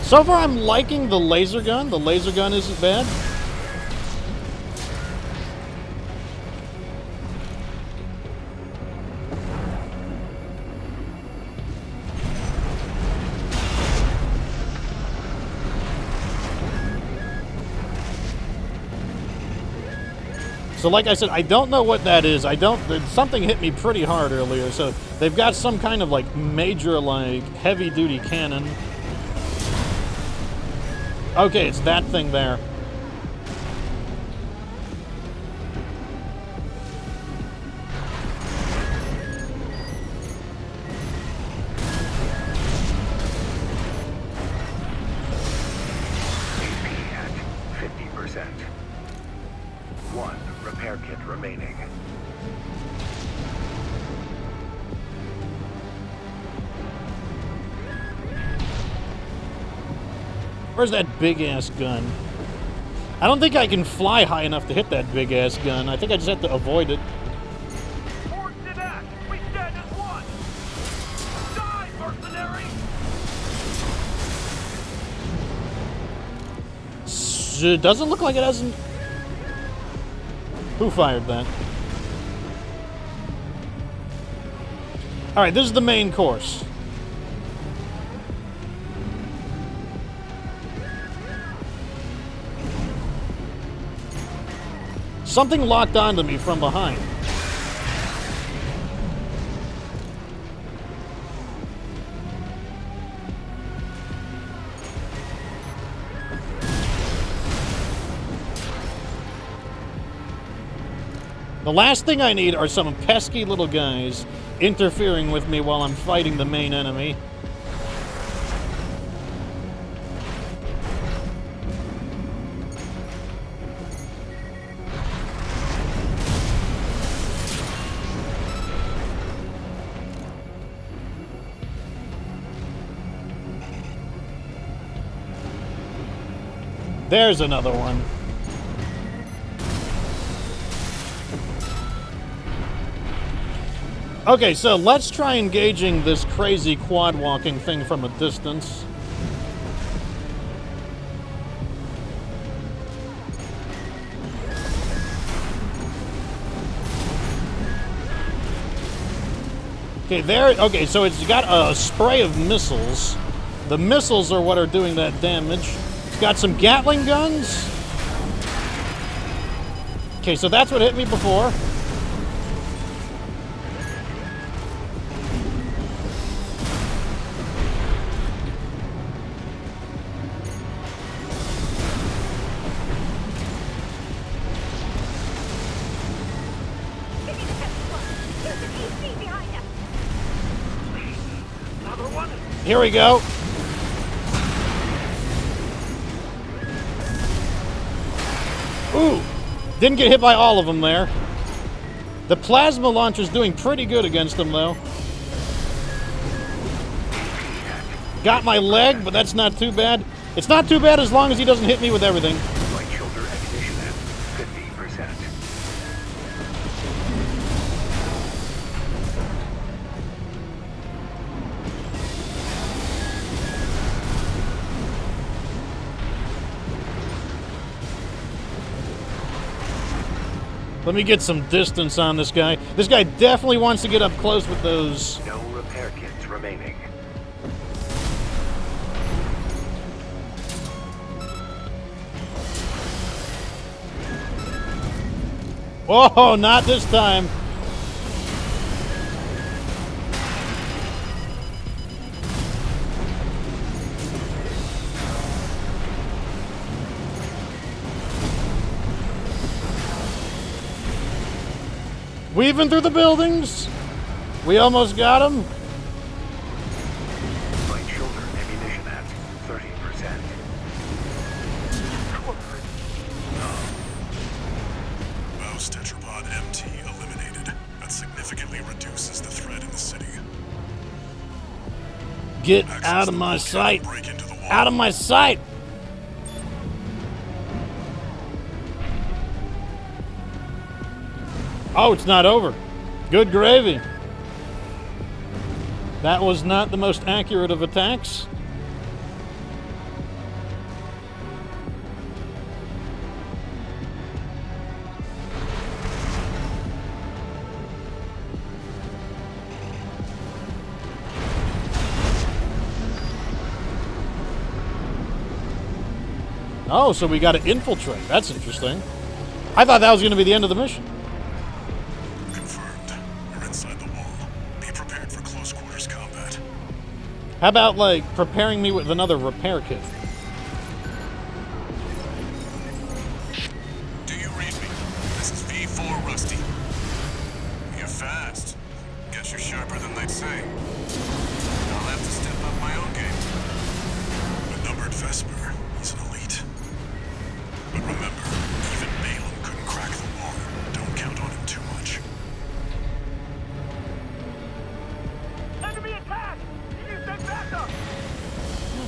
So far, I'm liking the laser gun. The laser gun isn't bad. So like I said, I don't know what that is. Something hit me pretty hard earlier. So they've got some kind of like major, like heavy duty cannon. Okay, it's that thing there. AP at 50%. 1 repair kit remaining. Where's that big-ass gun? I don't think I can fly high enough to hit that big-ass gun. I think I just have to avoid it. Forged in act! We stand as one! Die, mercenary! It doesn't look like it hasn't... Who fired that? Alright, this is the main course. Something locked onto me from behind. The last thing I need are some pesky little guys interfering with me while I'm fighting the main enemy. There's another one. Okay, so let's try engaging this crazy quad walking thing from a distance. Okay, there. Okay, so it's got a spray of missiles. The missiles are what are doing that damage. It's got some Gatling guns. Okay, so that's what hit me before. Here we go. Ooh, didn't get hit by all of them there. The plasma launcher's doing pretty good against them, though. Got my leg, but that's not too bad. It's not too bad as long as he doesn't hit me with everything. Right shoulder ammunition at 50%. Let me get some distance on this guy. This guy definitely wants to get up close with those. No repair kits remaining. Whoa, not this time. Weaving through the buildings. We almost got him. Right shoulder ammunition Get out of my sight! Out of my sight! Oh, it's not over. Good gravy. That was not the most accurate of attacks. Oh, so we got to infiltrate. That's interesting. I thought that was going to be the end of the mission. Confirmed. You're inside the wall. Be prepared for close quarters combat. How about, like, preparing me with another repair kit? Do you read me? This is V4 Rusty. You're fast. Guess you're sharper than they'd say. I'll have to step up my own game. A numbered Vesper. He's an elite. But remember, even Balin couldn't crack the wall. Don't count on him too much. Enemy attack! You need to back up!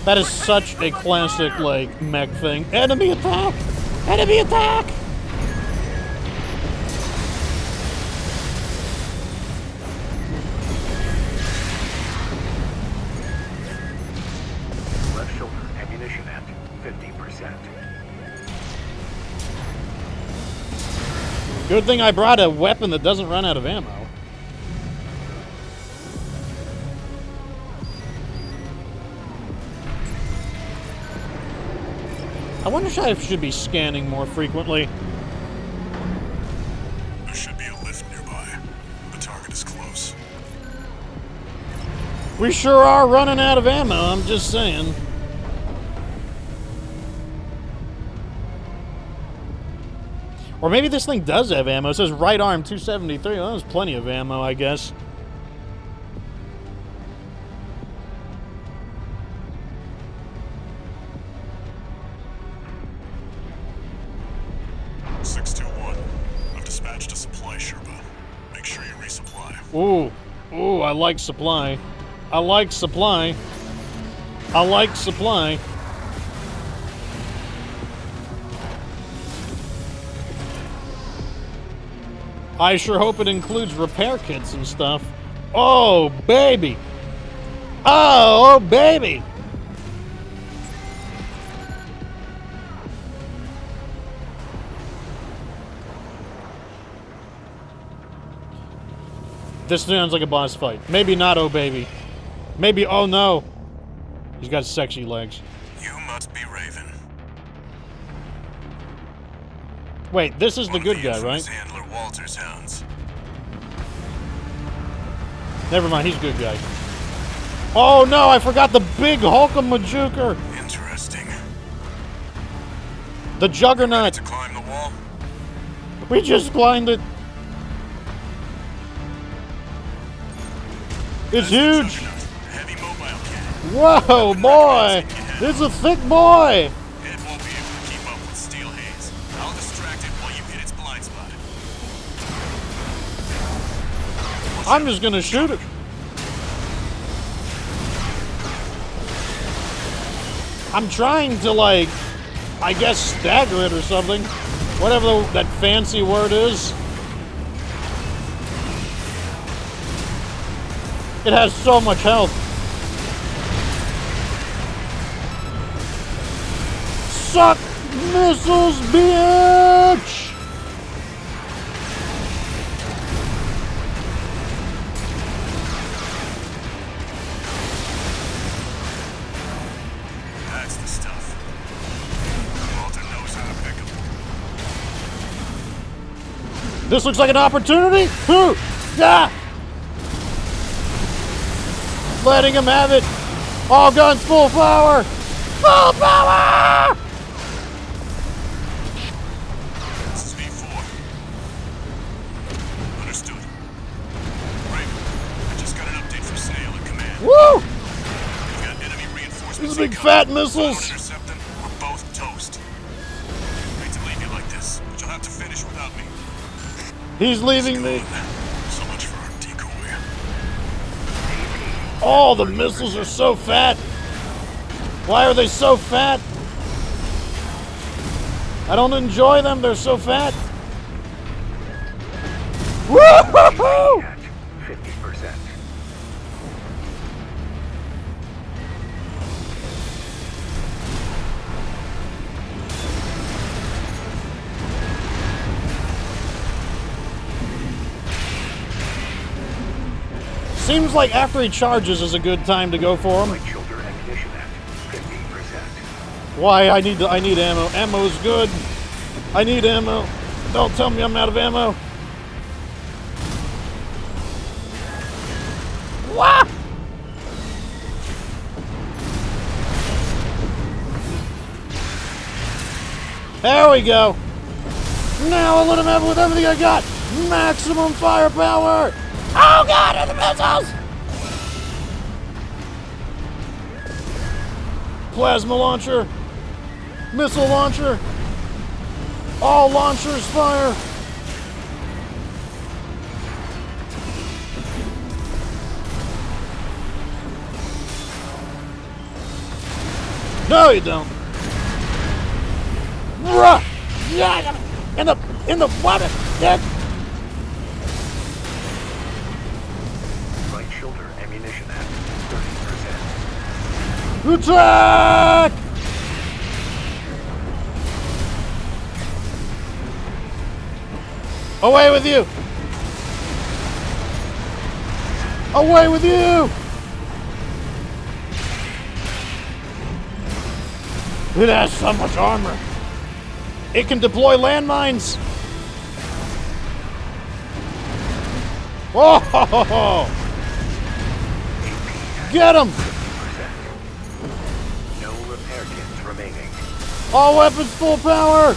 That is such a classic, like, mech thing. Enemy attack! Enemy attack! Left shoulder ammunition at 50%. Good thing I brought a weapon that doesn't run out of ammo. I wonder if I should be scanning more frequently. There should be a lift nearby. The target is close. We sure are running out of ammo, I'm just saying. Or maybe this thing does have ammo. It says right arm 273. Well, there's plenty of ammo, I guess. I've dispatched a supply Sherpa. Make sure you resupply. Ooh, I like supply. I like supply. I like supply. I sure hope it includes repair kits and stuff. Oh, baby. Oh, baby. This sounds like a boss fight. Maybe not, oh baby. Maybe, oh no. He's got sexy legs. You must be Raven. Wait, this is the good guy, right? Handler Walter's hounds. Never mind, he's a good guy. Oh no, I forgot the big Hulkamajuker. Interesting. The Juggernaut. To climb the wall? We just climbed it. It's huge. Heavy mobile cannon. Whoa, boy. It's a thick boy. It won't be able to keep up with Steel Haze. I'll distract it while you hit its blind spot. I'm just gonna shoot it. I'm trying to, like, I guess stagger it or something. Whatever that fancy word is. It has so much health. Suck missiles, bitch! That's the stuff. Walter knows how to pick 'em. This looks like an opportunity. Yeah! Letting him have it. All guns, full power. Full power! This is V4. Understood. Raven, I just got an update from Snail at command. Woo! We've got enemy reinforcements. These big fat missiles. Intercept them, we're both toast. Hate to leave you like this, but you'll have to finish without me. He's leaving me. So much for our decoy. Oh, the missiles are so fat. Why are they so fat? I don't enjoy them. They're so fat. Woo-hoo-hoo! At 50%. Seems like after he charges is a good time to go for him. Right shoulder ammunition at 50%. Why? I need ammo. Ammo's good. I need ammo. Don't tell me I'm out of ammo. Wah! There we go. Now I'll let him have it with everything I got. Maximum firepower. Oh God, are the missiles! Plasma launcher. Missile launcher. All launchers fire. No, you don't. Ruh! Yeah, in the water. Yeah. Right shoulder ammunition at 30%. Attack! Away with you! Away with you! It has so much armor. It can deploy landmines. Oh! Get him! No repair kits remaining. All weapons full power!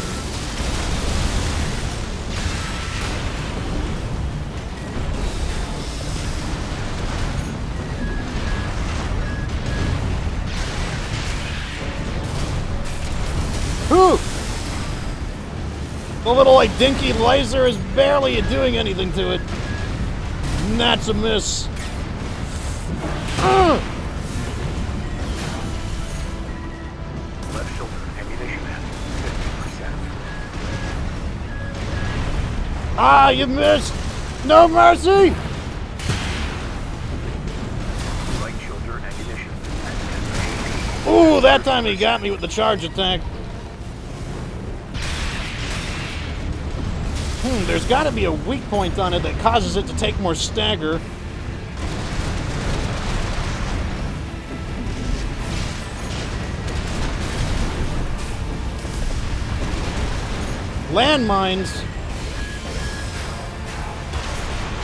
Whew! The little, like, dinky laser is barely doing anything to it. That's a miss. Left shoulder ammunition at 50%. Ah, you missed! No mercy! Right shoulder ammunition at 10%. Ooh, that time he got me with the charge attack. There's got to be a weak point on it that causes it to take more stagger. Landmines.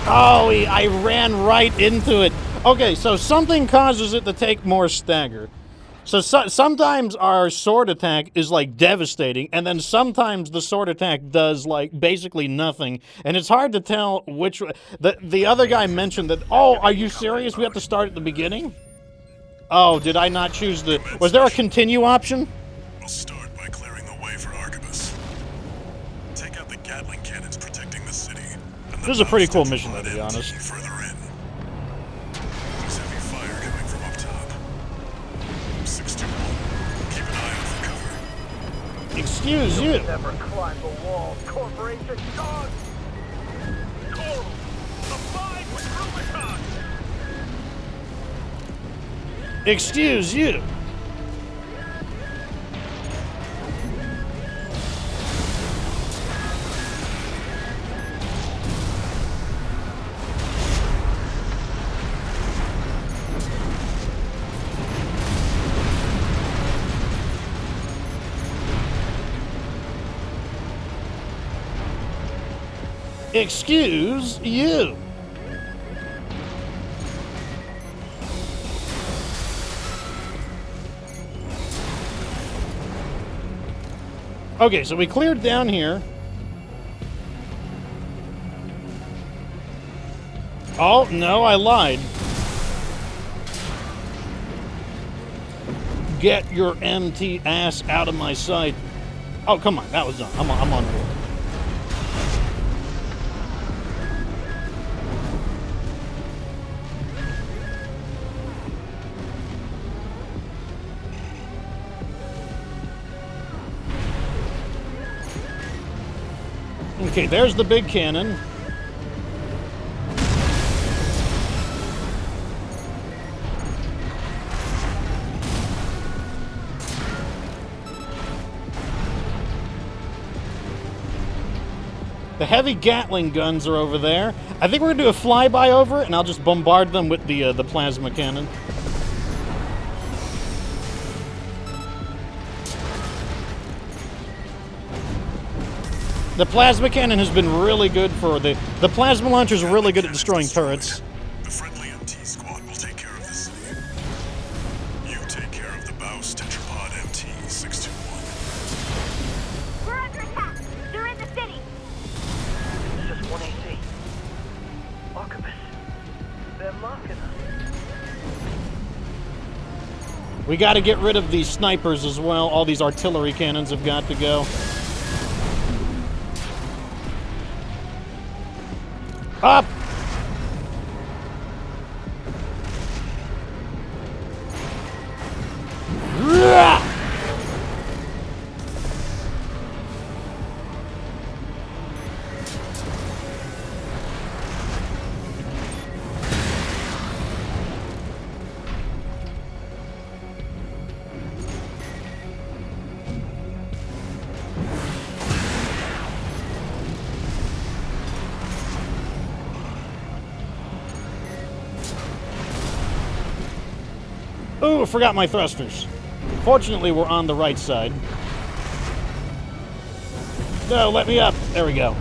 Oh, I ran right into it. Okay, so something causes it to take more stagger. So sometimes our sword attack is like devastating, and then sometimes the sword attack does like basically nothing, and it's hard to tell which. The other guy mentioned that. Oh, are you serious? We have to start at the beginning? Oh, did I not choose the? Was there a continue option? We'll start by clearing the way for Arquebus. Take out the Gatling cannons protecting the city. This is a pretty cool mission, though, to be honest. Further in. There's heavy fire coming from up top. 621. Keep an eye out for cover. Excuse you. Never climb the walls, corporation dogs! Coral, abide with Rubicon! Excuse you. Excuse you. Okay, so we cleared down here. Oh, no, I lied. Get your MT ass out of my sight. Oh, come on, that was done. I'm on board. Okay, there's the big cannon. The heavy Gatling guns are over there. I think we're gonna do a flyby over it, and I'll just bombard them with the plasma cannon. The plasma cannon has been really good for the plasma launcher is really good at destroying turrets. The friendly MT squad will take care of this city. You take care of the BAWS Tetrapod MT 621. We're under attack. They're in the city. It's just 1 AC. Archibus. They're mocking us. We got to get rid of these snipers as well. All these artillery cannons have got to go. Up! Ooh, forgot my thrusters. Fortunately, we're on the right side. No, let me up. There we go.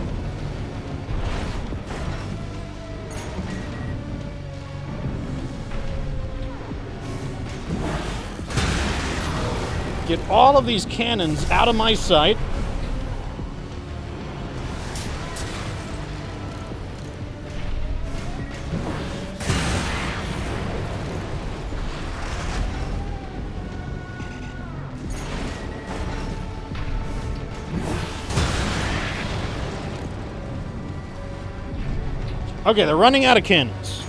Get all of these cannons out of my sight. Okay, they're running out of cannons.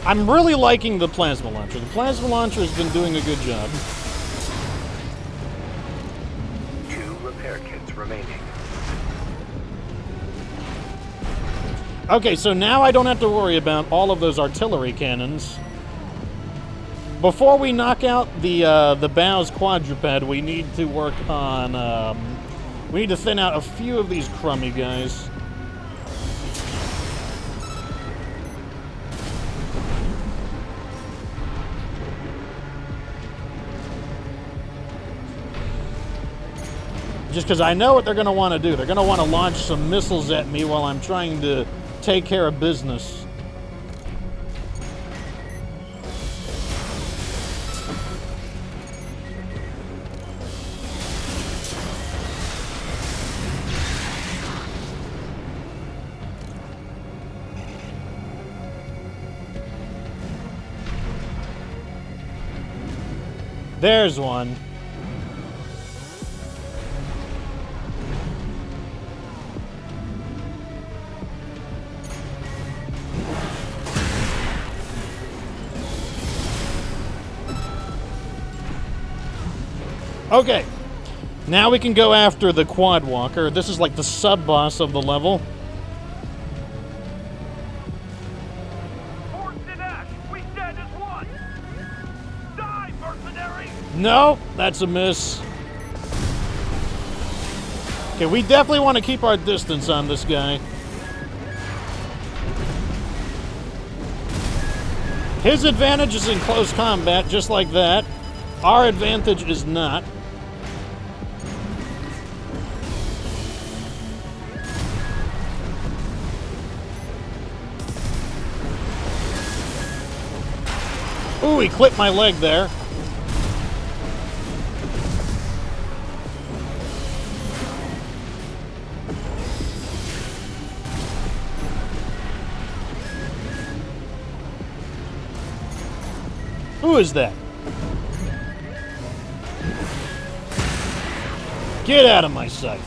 I'm really liking the plasma launcher. The plasma launcher has been doing a good job. 2 repair kits remaining. Okay, so now I don't have to worry about all of those artillery cannons. Before we knock out the BAWS quadruped, we need to work on, we need to thin out a few of these crummy guys. Just because I know what they're going to want to do. They're going to want to launch some missiles at me while I'm trying to take care of business. There's one. Okay, now we can go after the Quad Walker. This is like the sub-boss of the level. We stand as one. Die, mercenary! No, that's a miss. Okay, we definitely want to keep our distance on this guy. His advantage is in close combat, just like that. Our advantage is not. Ooh, he clipped my leg there. Who is that? Get out of my sight.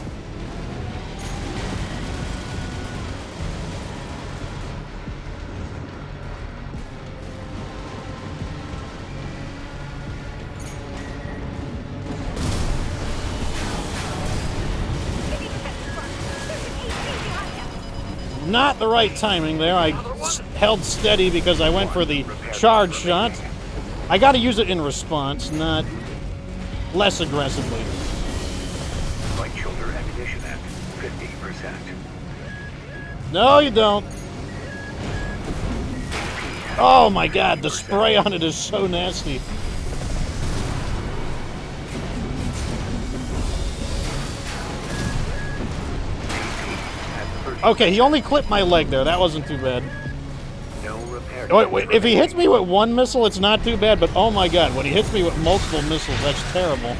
Not the right timing there. I held steady because I went for the charge shot. I got to use it in response, not less aggressively. Right shoulder ammunition at 50%. No, you don't. Oh my god, the spray on it is so nasty. Okay, he only clipped my leg there. That wasn't too bad. No repair. Wait, if he hits me with one missile, it's not too bad, but oh my god, when he hits me with multiple missiles, that's terrible.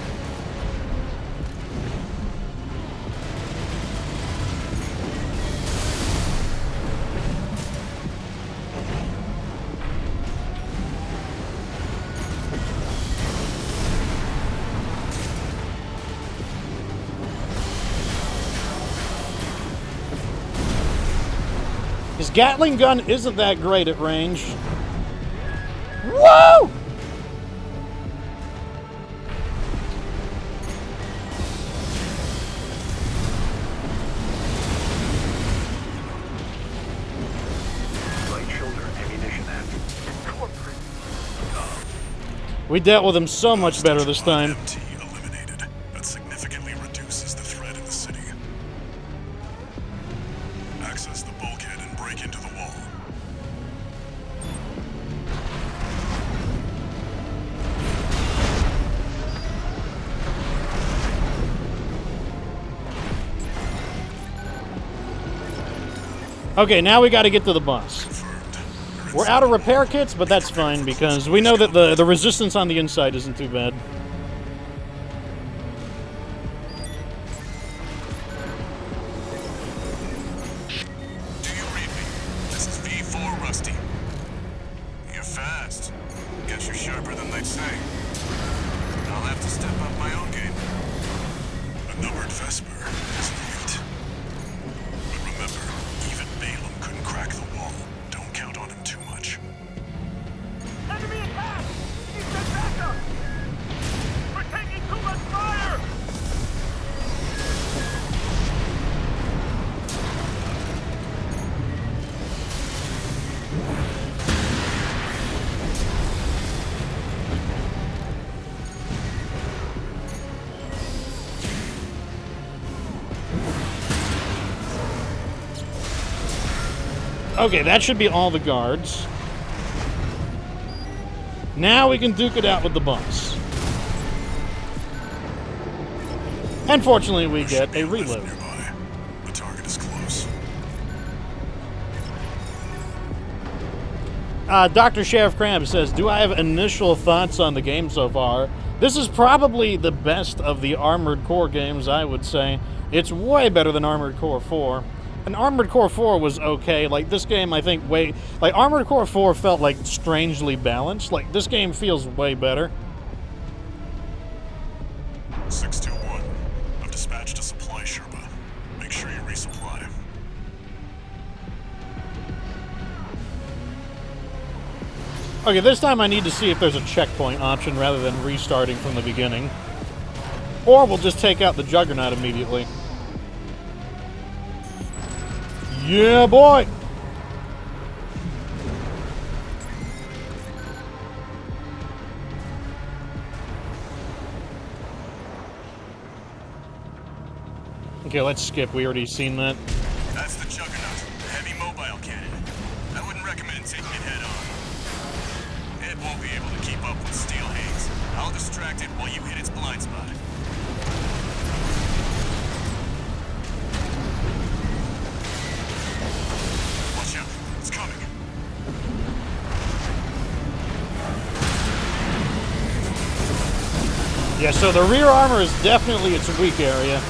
His Gatling gun isn't that great at range. Whoa! Right shoulder ammunition at. We dealt with him so much better this time. MT eliminated. That significantly reduces the threat in the city. Access the bulkhead and break into the wall. Okay, now we got to get to the bus. We're out of repair kits, but that's fine because we know that the resistance on the inside isn't too bad. Do you read me? This is V4 Rusty. You're fast. Guess you're sharper than they say. I'll have to step up my own game. A numbered Vesper is elite. But remember, even Balaam couldn't crack the wall. Don't count on him too much. Enemy attack! Need some backup! We're taking too much fire! Okay, that should be all the guards. Now we can duke it out with the bus. And fortunately, we get a reload. Nearby. The target is close. Dr. Sheriff Crab says, do I have initial thoughts on the game so far? This is probably the best of the Armored Core games, I would say. It's way better than Armored Core 4. And Armored Core 4 was okay. Like, this game, I think, like, Armored Core 4 felt, like, strangely balanced. Like, this game feels way better. 621. I've dispatched a supply Sherpa. Make sure you resupply. Okay, this time I need to see if there's a checkpoint option rather than restarting from the beginning. Or we'll just take out the Juggernaut immediately. Yeah, boy! Okay, let's skip. We already seen that. That's the Juggernaut, a heavy mobile cannon. I wouldn't recommend taking it head on. It won't be able to keep up with Steel Haze. I'll distract it while you hit its blind spot. Watch out, it's coming. Yeah, so the rear armor is definitely its weak area.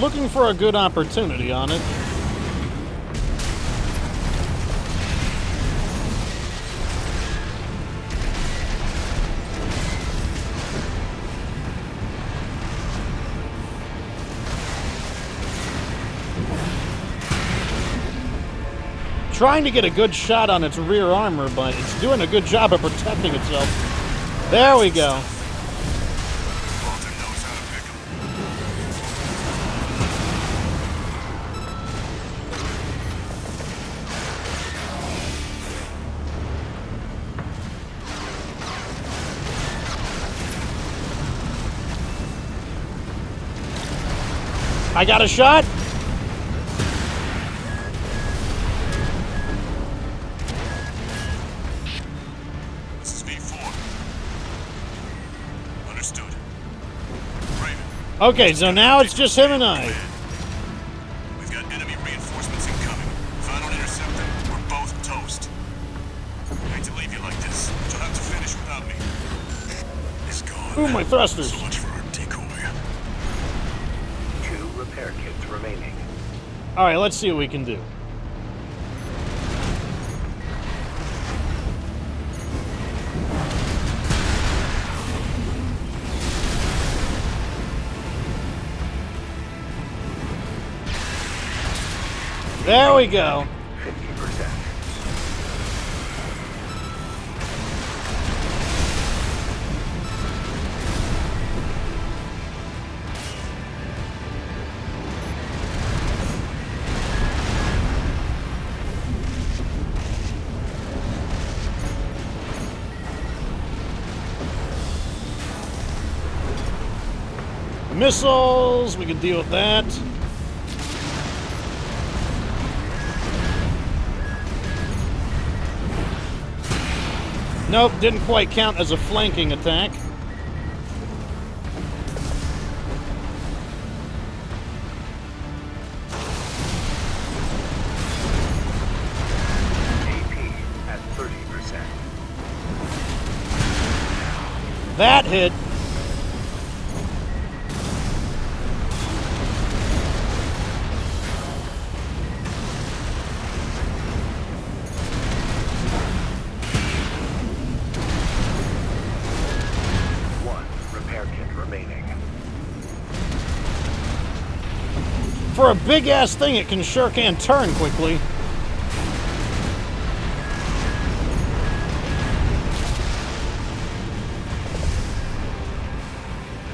Looking for a good opportunity on it. Trying to get a good shot on its rear armor, but it's doing a good job of protecting itself. There we go. I got a shot. This is V4. Understood. Raven. Okay, so now it's just him and I. We've got enemy reinforcements incoming. If I don't intercept them, we're both toast. I hate to leave you like this, but you'll have to finish without me. It's gone. Ooh, my thrusters. So much for our decoy. 2 repair kits remaining. All right, let's see what we can do. There we go. 50%. Missiles, we can deal with that. Nope, didn't quite count as a flanking attack. AP at 30%. That hit. For a big-ass thing, it sure can turn quickly.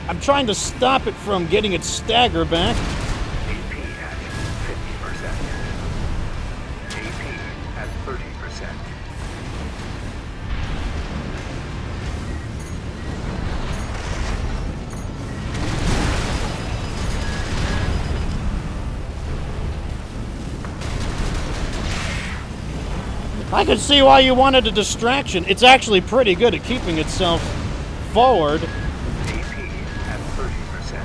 I'm trying to stop it from getting its stagger back. AP at 50%. AP at 30%. I can see why you wanted a distraction. It's actually pretty good at keeping itself forward. AP at 30%.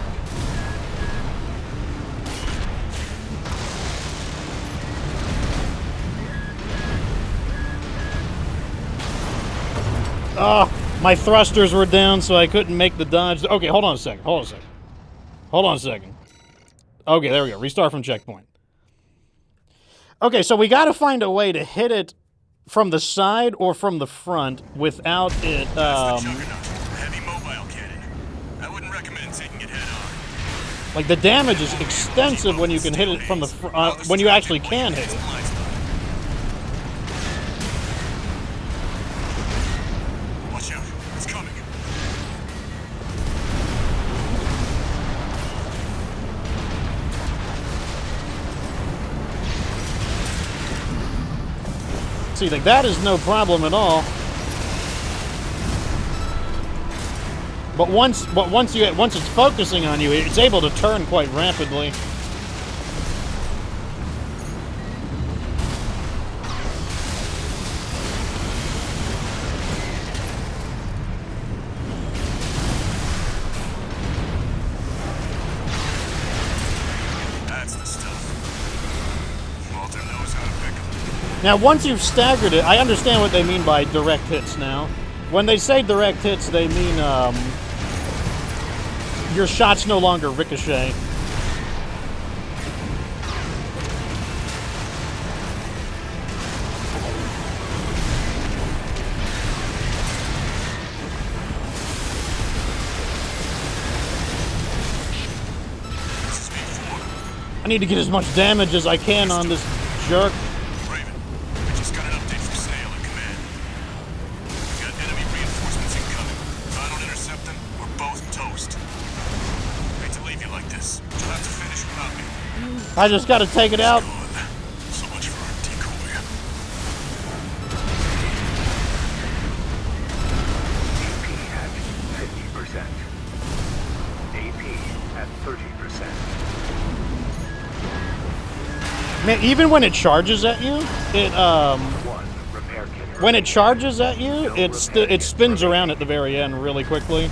Oh, my thrusters were down, so I couldn't make the dodge. Okay, hold on a second. Hold on a second. Hold on a second. Okay, there we go. Restart from checkpoint. Okay, so we got to find a way to hit it from the side or from the front without it. That's the Juggernaut, heavy mobile cannon. I wouldn't recommend taking it head on. Like the damage is extensive when you can hit it from the when you actually can hit it. Watch out, it's coming. See, like that is no problem at all. But once it's focusing on you, it's able to turn quite rapidly. That's the stuff. Walter knows how to pick 'em. Now, once you've staggered it, I understand what they mean by direct hits now. When they say direct hits, they mean your shots no longer ricochet. I need to get as much damage as I can on this jerk. Raven, we just got an update from Sail at command. We've got enemy reinforcements incoming. If I don't intercept them, we're both toast. I hate to leave you like this. You'll have to finish without me. I just gotta take it out. So much for our decoy. AP at 50%. AP at 30%. Man, even when it charges at you, when it charges at you, it spins around at the very end really quickly.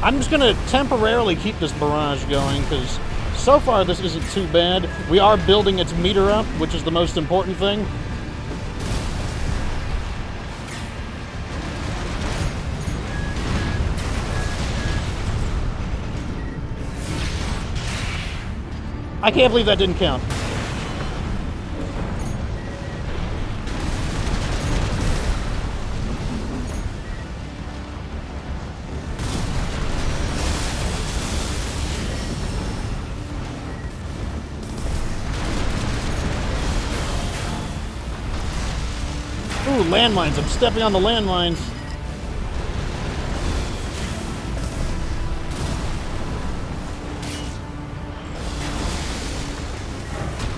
I'm just gonna temporarily keep this barrage going, because so far this isn't too bad. We are building its meter up, which is the most important thing. I can't believe that didn't count. Ooh, landmines. I'm stepping on the landmines.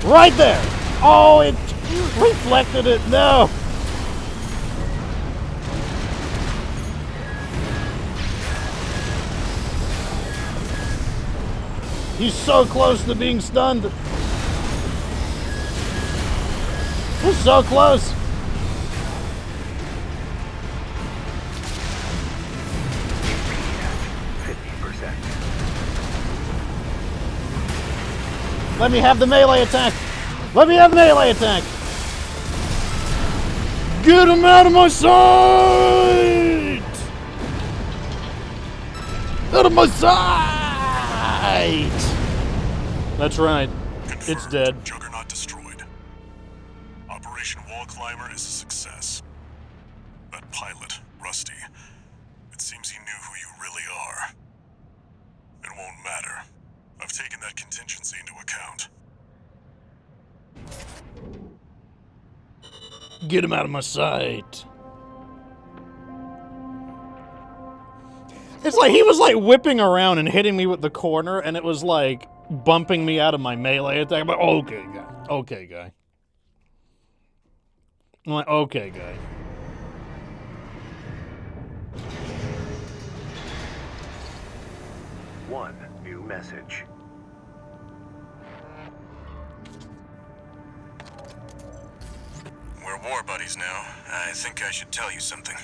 Right there! Oh, it reflected it. No! He's so close to being stunned. He's so close. Let me have the melee attack! Let me have the melee attack! Get him out of my sight! Out of my sight! That's right. Confirmed. It's dead. Juggernaut destroyed. Operation Wall Climber is a success. That pilot, Rusty, it seems he knew who you really are. It won't matter. I've taken that contingency into account. Get him out of my sight. It's like he was like whipping around and hitting me with the corner, and it was like bumping me out of my melee attack. I'm like, okay, guy. Okay, guy. I'm like, okay, guy. One new message. We're war buddies now. I think I should tell you something.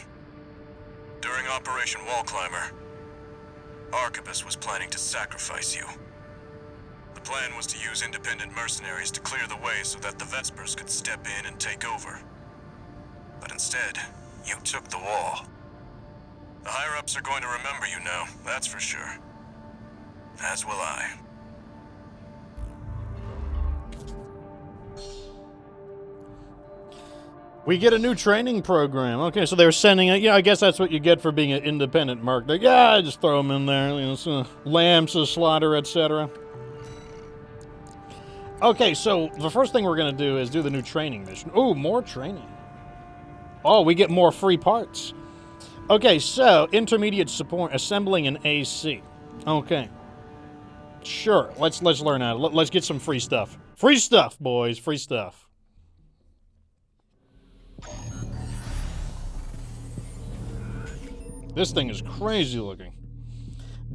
During Operation Wall Climber, Arquebus was planning to sacrifice you. The plan was to use independent mercenaries to clear the way so that the Vespers could step in and take over. But instead, you took the wall. The higher-ups are going to remember you now, that's for sure. As will I. We get a new training program. Okay, so they were sending it. Yeah, I guess that's what you get for being an independent merc. Like, yeah, just throw them in there. You know, so lambs to slaughter, etc. Okay, so the first thing we're going to do is do the new training mission. Ooh, more training. Oh, we get more free parts. Okay, so intermediate support, assembling an AC. Okay. Sure, let's learn how to. Let's get some free stuff. Free stuff, boys. Free stuff. This thing is crazy looking.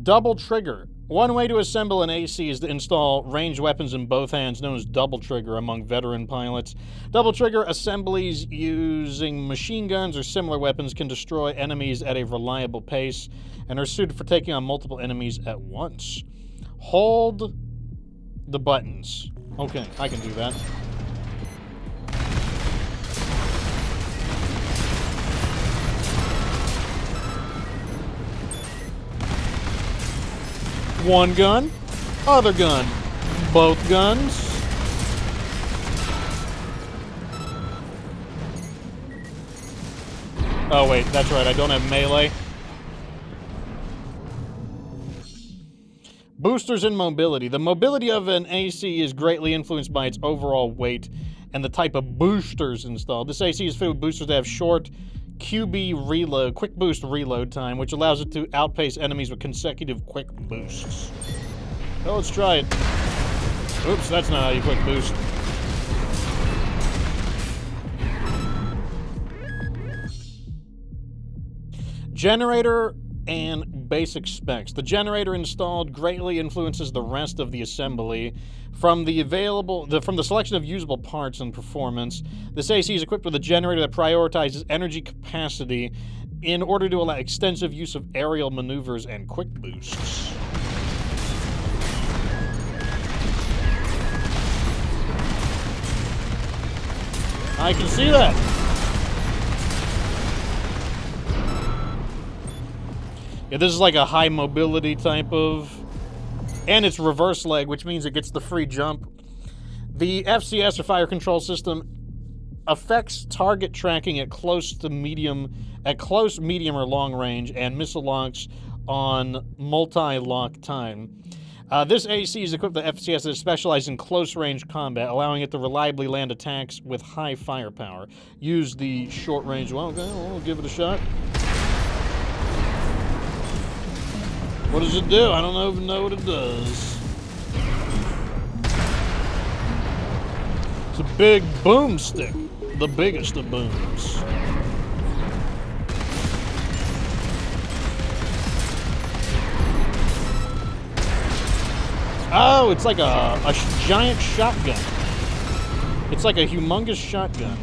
Double trigger. One way to assemble an AC is to install ranged weapons in both hands, known as double trigger among veteran pilots. Double trigger assemblies using machine guns or similar weapons can destroy enemies at a reliable pace and are suited for taking on multiple enemies at once. Hold the buttons. Okay, I can do that. One gun. Other gun. Both guns. Oh, wait. That's right. I don't have melee. Boosters and mobility. The mobility of an AC is greatly influenced by its overall weight and the type of boosters installed. This AC is fitted with boosters that have short QB reload, quick boost reload time, which allows it to outpace enemies with consecutive quick boosts. So let's try it. Oops, that's not how you quick boost. Generator and basic specs. The generator installed greatly influences the rest of the assembly. From the selection of usable parts and performance, this AC is equipped with a generator that prioritizes energy capacity in order to allow extensive use of aerial maneuvers and quick boosts. I can see that. Yeah, this is like a high mobility type of... And it's reverse leg, which means it gets the free jump. The FCS, or Fire Control System, affects target tracking at close, medium, or long range, and missile locks on multi-lock time. This AC is equipped with the FCS that is specialized in close-range combat, allowing it to reliably land attacks with high firepower. Use the short-range one. Okay, we'll give it a shot. What does it do? I don't even know what it does. It's a big boomstick. The biggest of booms. Oh, it's like a giant shotgun. It's like a humongous shotgun.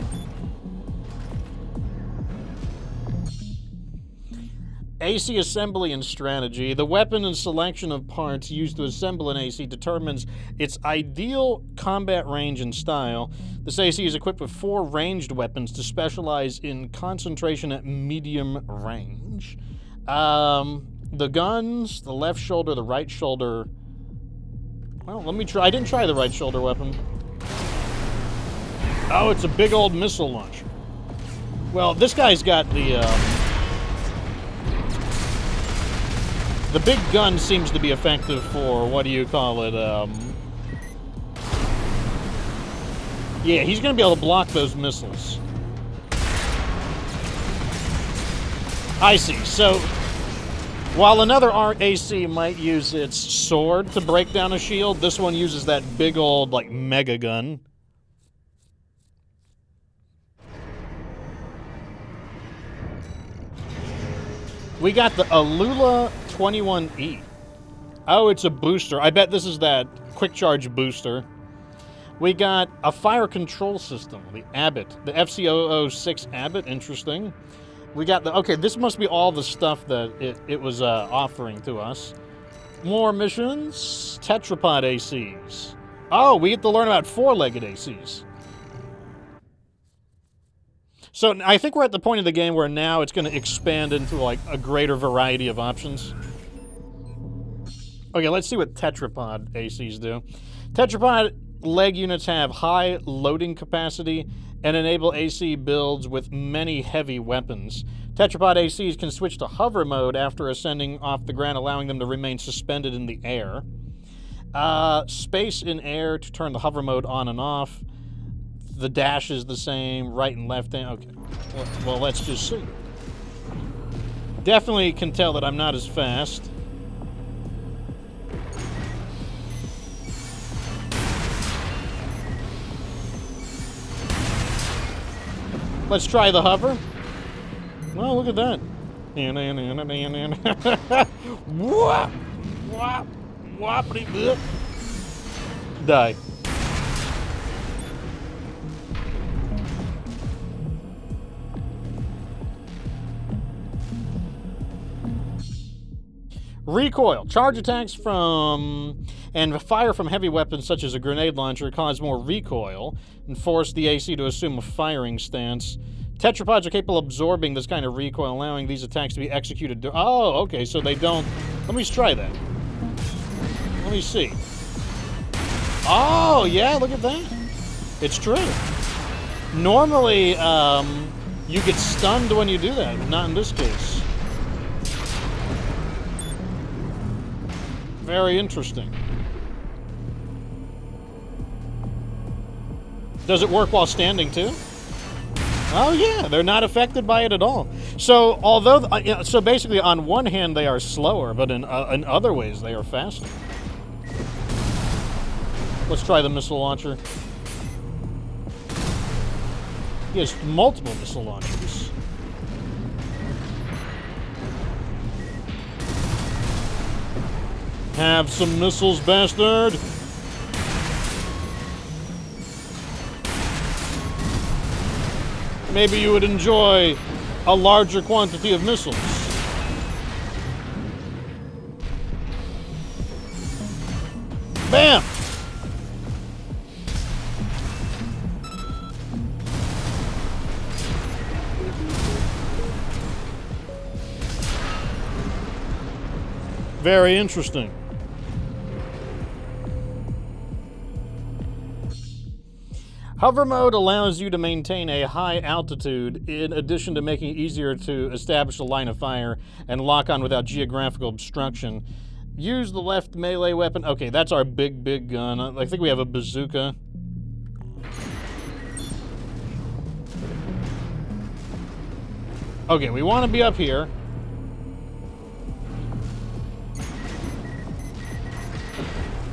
AC assembly and strategy. The weapon and selection of parts used to assemble an AC determines its ideal combat range and style. This AC is equipped with 4 ranged weapons to specialize in concentration at medium range. The guns, the left shoulder, the right shoulder. Well, let me try. I didn't try the right shoulder weapon. Oh, it's a big old missile launcher. Well, this guy's got the big gun seems to be effective for, what do you call it, yeah, he's gonna be able to block those missiles. I see. So, while another AC might use its sword to break down a shield, this one uses that big old, like, mega gun. We got the Alula 21E. Oh, it's a booster. I bet this is that quick charge booster. We got a fire control system, the Abbott. The FC006 Abbott, interesting. We got the... Okay, this must be all the stuff that it was offering to us. More missions. Tetrapod ACs. Oh, we get to learn about 4-legged ACs. So I think we're at the point of the game where now it's going to expand into like a greater variety of options. Okay, let's see what Tetrapod ACs do. Tetrapod leg units have high loading capacity and enable AC builds with many heavy weapons. Tetrapod ACs can switch to hover mode after ascending off the ground, allowing them to remain suspended in the air. Space in air to turn the hover mode on and off. The dash is the same, right and left hand. Okay, well, let's just see. Definitely can tell that I'm not as fast. Let's try the hover. Well, look at that. Whop, whop, whoppity. Die. Recoil. Charge attacks from and fire from heavy weapons such as a grenade launcher cause more recoil and force the AC to assume a firing stance. Tetrapods are capable of absorbing this kind of recoil, allowing these attacks to be executed. Oh, okay, so they don't... Let me just try that. me see. Oh, yeah, look at that. It's true. Normally, you get stunned when you do that, but not in this case. Very interesting. Does it work while standing, too? Oh, yeah, they're not affected by it at all. So, although, so basically, on one hand, they are slower, but in other ways, they are faster. Let's try the missile launcher. He has multiple missile launchers. Have some missiles, bastard! Maybe you would enjoy a larger quantity of missiles. Bam! Very interesting. Hover mode allows you to maintain a high altitude in addition to making it easier to establish a line of fire and lock on without geographical obstruction. Use the left melee weapon. Okay, that's our big gun. I think we have a bazooka. Okay, we want to be up here.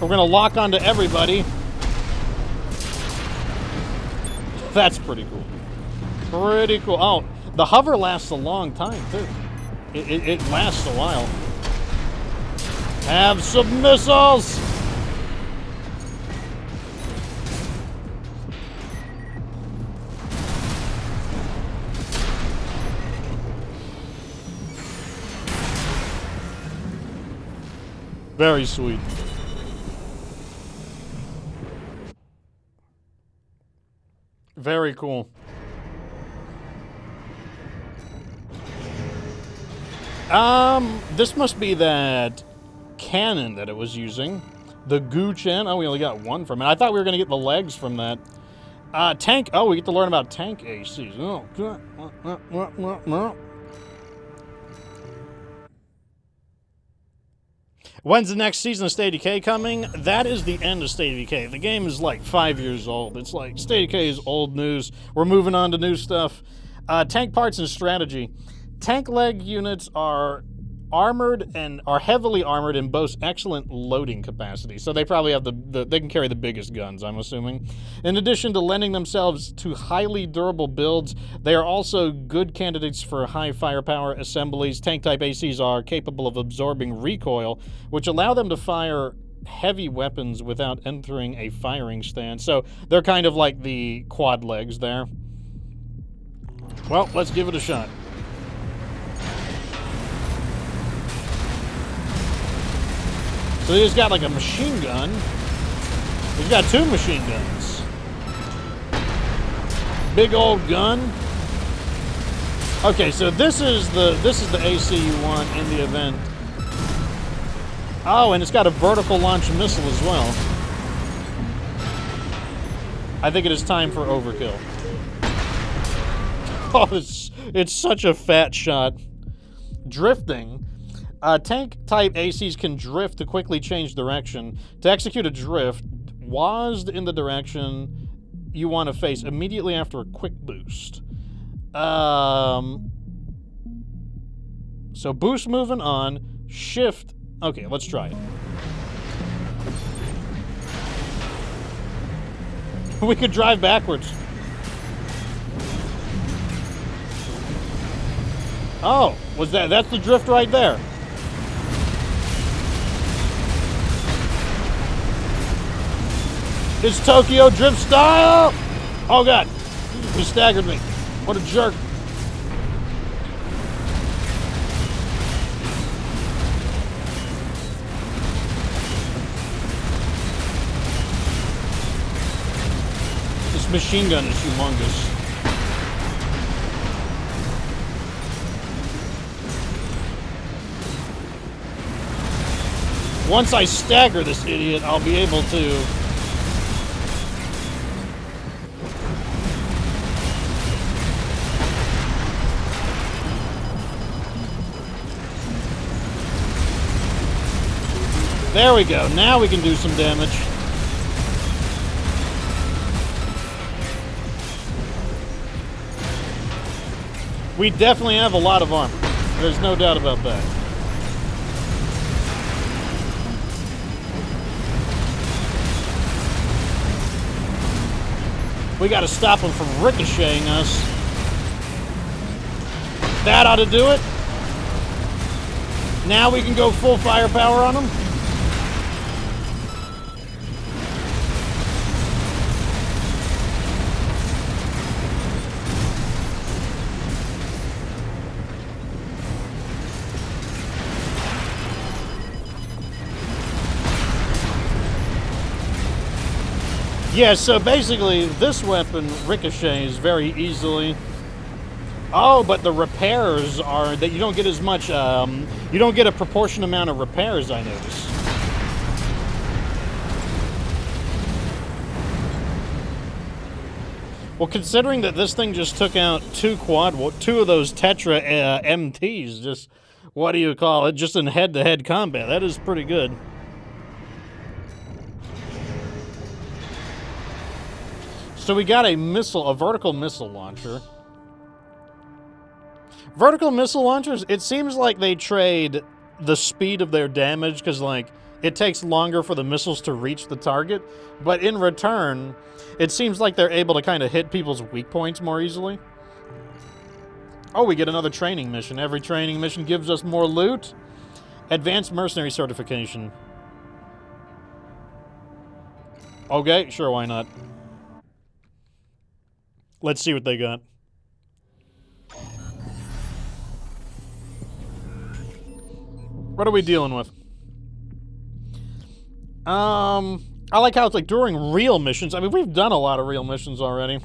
We're going to lock onto everybody. That's pretty cool. Pretty cool. Oh, the hover lasts a long time, too. It lasts a while. Have some missiles! Very sweet. Very cool. This must be that cannon that it was using. The Gu-Chen. Oh, we only got one from it. I thought we were going to get the legs from that. Tank. Oh, we get to learn about tank ACs. Oh, when's the next season of State of Decay coming? That is the end of State of Decay. The game is like 5 years old. It's like State of Decay is old news. We're moving on to new stuff. Tank parts and strategy. Tank leg units are armored and are heavily armored and boast excellent loading capacity. So they probably have they can carry the biggest guns, I'm assuming. In addition to lending themselves to highly durable builds, they are also good candidates for high firepower assemblies. Tank type ACs are capable of absorbing recoil, which allow them to fire heavy weapons without entering a firing stance. So they're kind of like the quad legs there. Well, let's give it a shot. So he's got like a machine gun. He's got two machine guns. Big old gun. Okay, so this is the AC you want in the event. Oh, and it's got a vertical launch missile as well. I think it is time for overkill. Oh, it's such a fat shot. Drifting. Tank-type ACs can drift to quickly change direction. To execute a drift, WASD in the direction you want to face immediately after a quick boost. So boost moving on, shift. Okay, let's try it. We could drive backwards. Oh, that's the drift right there. It's Tokyo Drift style! Oh god, he staggered me. What a jerk. This machine gun is humongous. Once I stagger this idiot, I'll be able to... There we go. Now we can do some damage. We definitely have a lot of armor. There's no doubt about that. We gotta stop him from ricocheting us. That ought to do it. Now we can go full firepower on him. Yeah, so basically this weapon ricochets very easily. Oh, but the repairs are that you don't get as much, you don't get a proportion amount of repairs, I notice. Well, considering that this thing just took out two of those Tetra MTs, just, what do you call it, just in head-to-head combat, that is pretty good. So we got a vertical missile launcher. Vertical missile launchers, it seems like they trade the speed of their damage because, like, it takes longer for the missiles to reach the target. But in return, it seems like they're able to kind of hit people's weak points more easily. Oh, we get another training mission. Every training mission gives us more loot. Advanced Mercenary Certification. Okay, sure, why not? Let's see what they got. What are we dealing with? I like how it's like during real missions. I mean, we've done a lot of real missions already.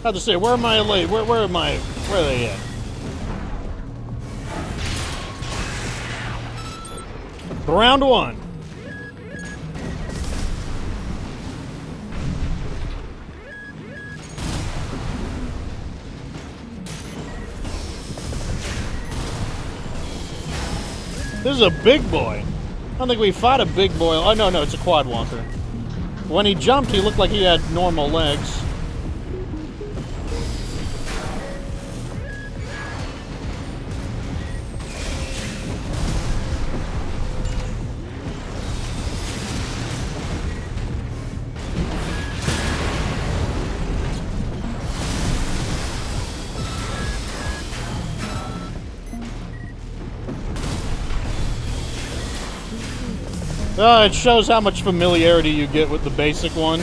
I have to say, where am I late? Where am I? Where are they at? Round one. This is a big boy. I don't think we fought a big boy. Oh, no, it's a quad walker. When he jumped, he looked like he had normal legs. It shows how much familiarity you get with the basic one.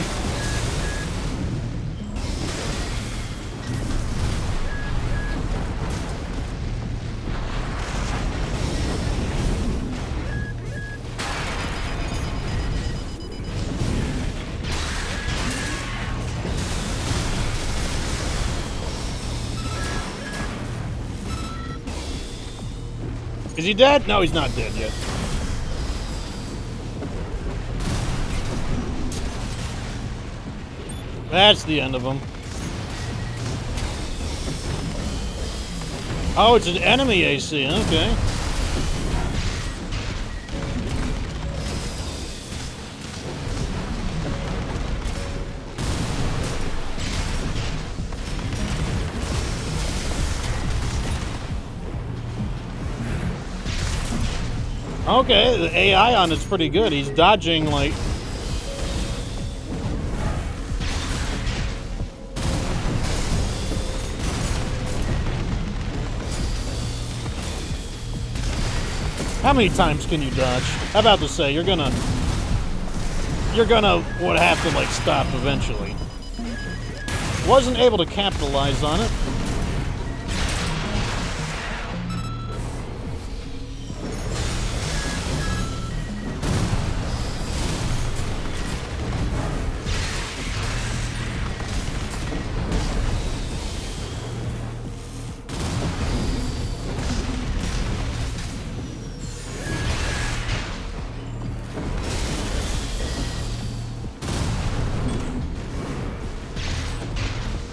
Is he dead? No, he's not dead yet. That's the end of him. Oh, it's an enemy AC, okay. Okay, the AI on it's pretty good. He's dodging like... How many times can you dodge? How about to say, you're gonna would have to like stop eventually. Wasn't able to capitalize on it.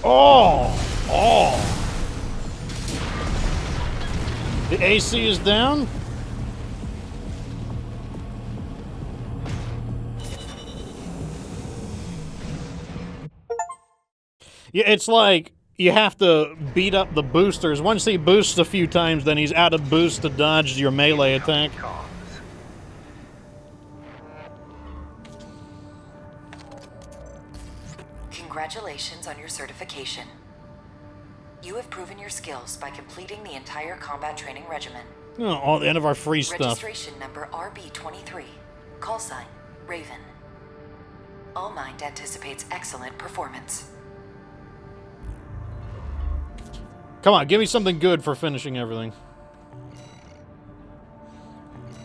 Oh! The AC is down? Yeah, it's like you have to beat up the boosters. Once he boosts a few times, then he's out of boost to dodge your melee attack. Congratulations on your certification. You have proven your skills by completing the entire combat training regimen. Oh, the end of our free stuff. Registration number RB23. Call sign, Raven. All Mind anticipates excellent performance. Come on, give me something good for finishing everything.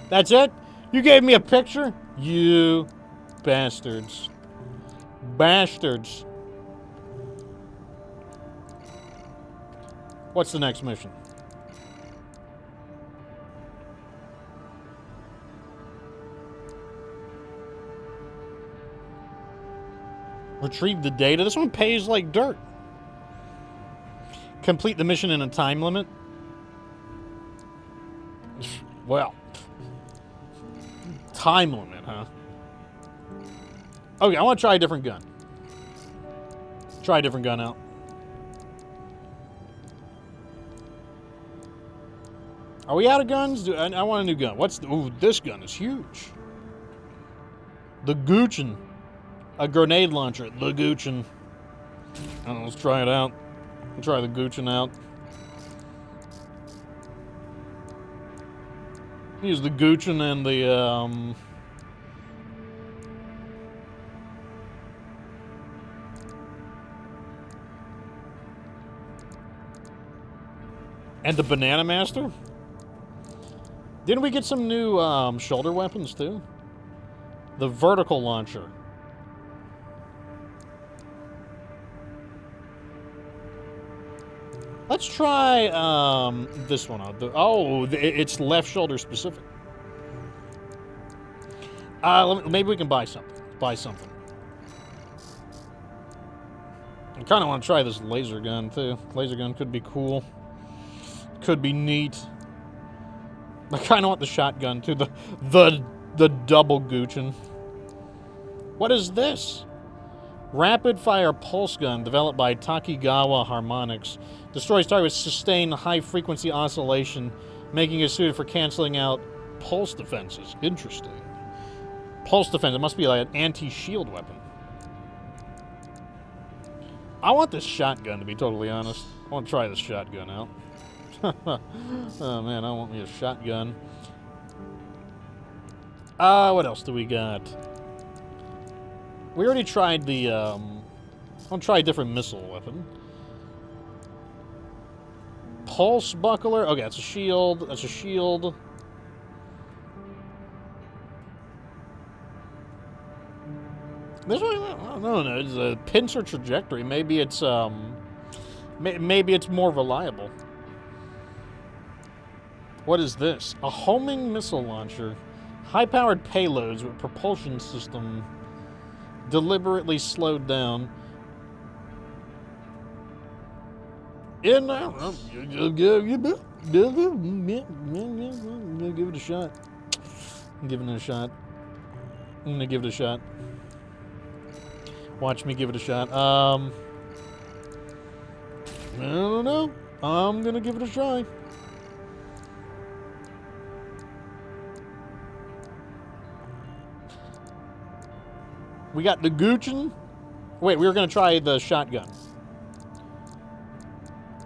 That's it? You gave me a picture? You bastards. Bastards. What's the next mission? Retrieve the data? This one pays like dirt. Complete the mission in a time limit? Well. Time limit, huh? Okay, I want to try a different gun. Try a different gun out. Are we out of guns? I want a new gun. What's the... Ooh, this gun is huge. The Guchin. A grenade launcher. The Guchin. I don't know, let's try it out. We'll try the Guchin out. Use the Guchin and the, and the Banana Master? Didn't we get some new, shoulder weapons, too? The vertical launcher. Let's try, this one out. It's left shoulder specific. Maybe we can buy something. I kind of want to try this laser gun, too. Laser gun could be cool. Could be neat. I kind of want the shotgun, too. The double Guchin. What is this? Rapid-fire pulse gun developed by Takigawa Harmonics. Destroys target with sustained high-frequency oscillation, making it suited for canceling out pulse defenses. Interesting. Pulse defense. It must be like an anti-shield weapon. I want this shotgun, to be totally honest. I want to try this shotgun out. Oh, man, I want me a shotgun. What else do we got? We already tried the, I want to try a different missile weapon. Pulse buckler. Okay, that's a shield. That's a shield. This one, I don't know. It's a pincer trajectory. Maybe it's, maybe it's more reliable. What is this? A homing missile launcher. High-powered payloads with propulsion system deliberately slowed down. Yeah, no, give it a shot. I'm giving it a shot. I'm gonna give it a shot. Watch me give it a shot. I don't know. I'm gonna give it a try. We got the Guchin. Wait, we were going to try the shotgun.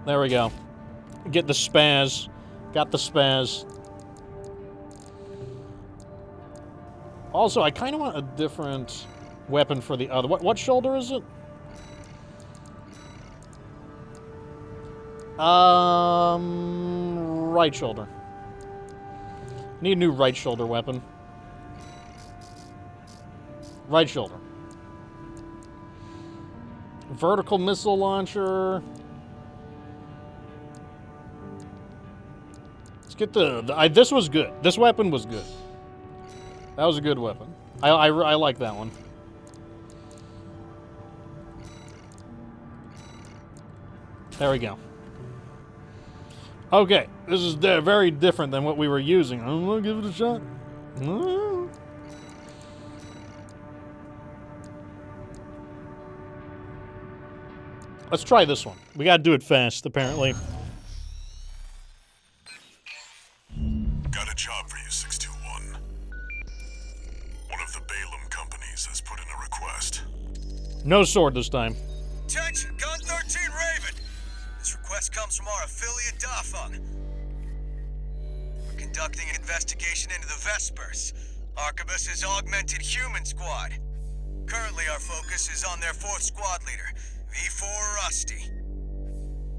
There we go. Get the spaz. Got the spaz. Also, I kind of want a different weapon for the other. What shoulder is it? Right shoulder. Need a new right shoulder weapon. Right shoulder. Vertical missile launcher. Let's get this was good. This weapon was good. That was a good weapon. I like that one. There we go. Okay, this is very different than what we were using. I'm gonna give it a shot. Let's try this one. We gotta do it fast, apparently. Got a job for you, 621. One of the Balaam companies has put in a request. No sword this time. Attention, Gun 13 Raven! This request comes from our affiliate Dafeng. We're conducting an investigation into the Vespers, Arquebus's augmented human squad. Currently our focus is on their 4th squad leader, V4 Rusty.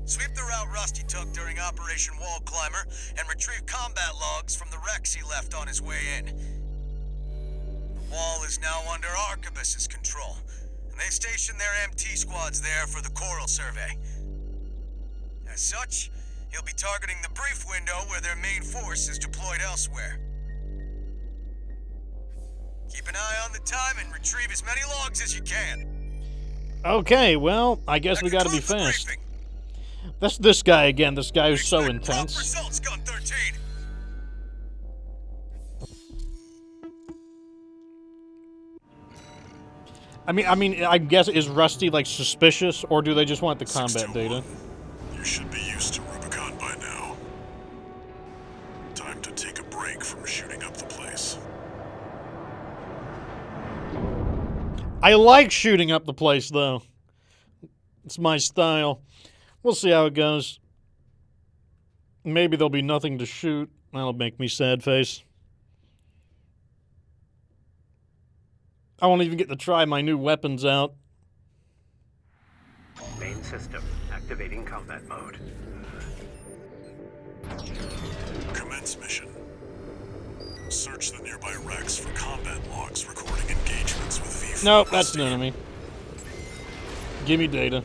Sweep the route Rusty took during Operation Wall Climber and retrieve combat logs from the wrecks he left on his way in. The wall is now under Arquebus's control, and they've stationed their MT squads there for the Coral survey. As such, he'll be targeting the brief window where their main force is deployed elsewhere. Keep an eye on the time and retrieve as many logs as you can. Okay, well, I guess we gotta be fast. That's this guy again, this guy who's so intense. Results, Gun 13. I guess, is Rusty, like, suspicious, or do they just want the combat data? You should be used to Rubicon by now. Time to take a break from shooting up the place. I like shooting up the place, though. It's my style. We'll see how it goes. Maybe there'll be nothing to shoot. That'll make me sad face. I won't even get to try my new weapons out. Main system activating combat mode. Commence mission. Search the nearby wrecks for combat logs recording engagements with V4. Nope, that's an enemy. Give me data.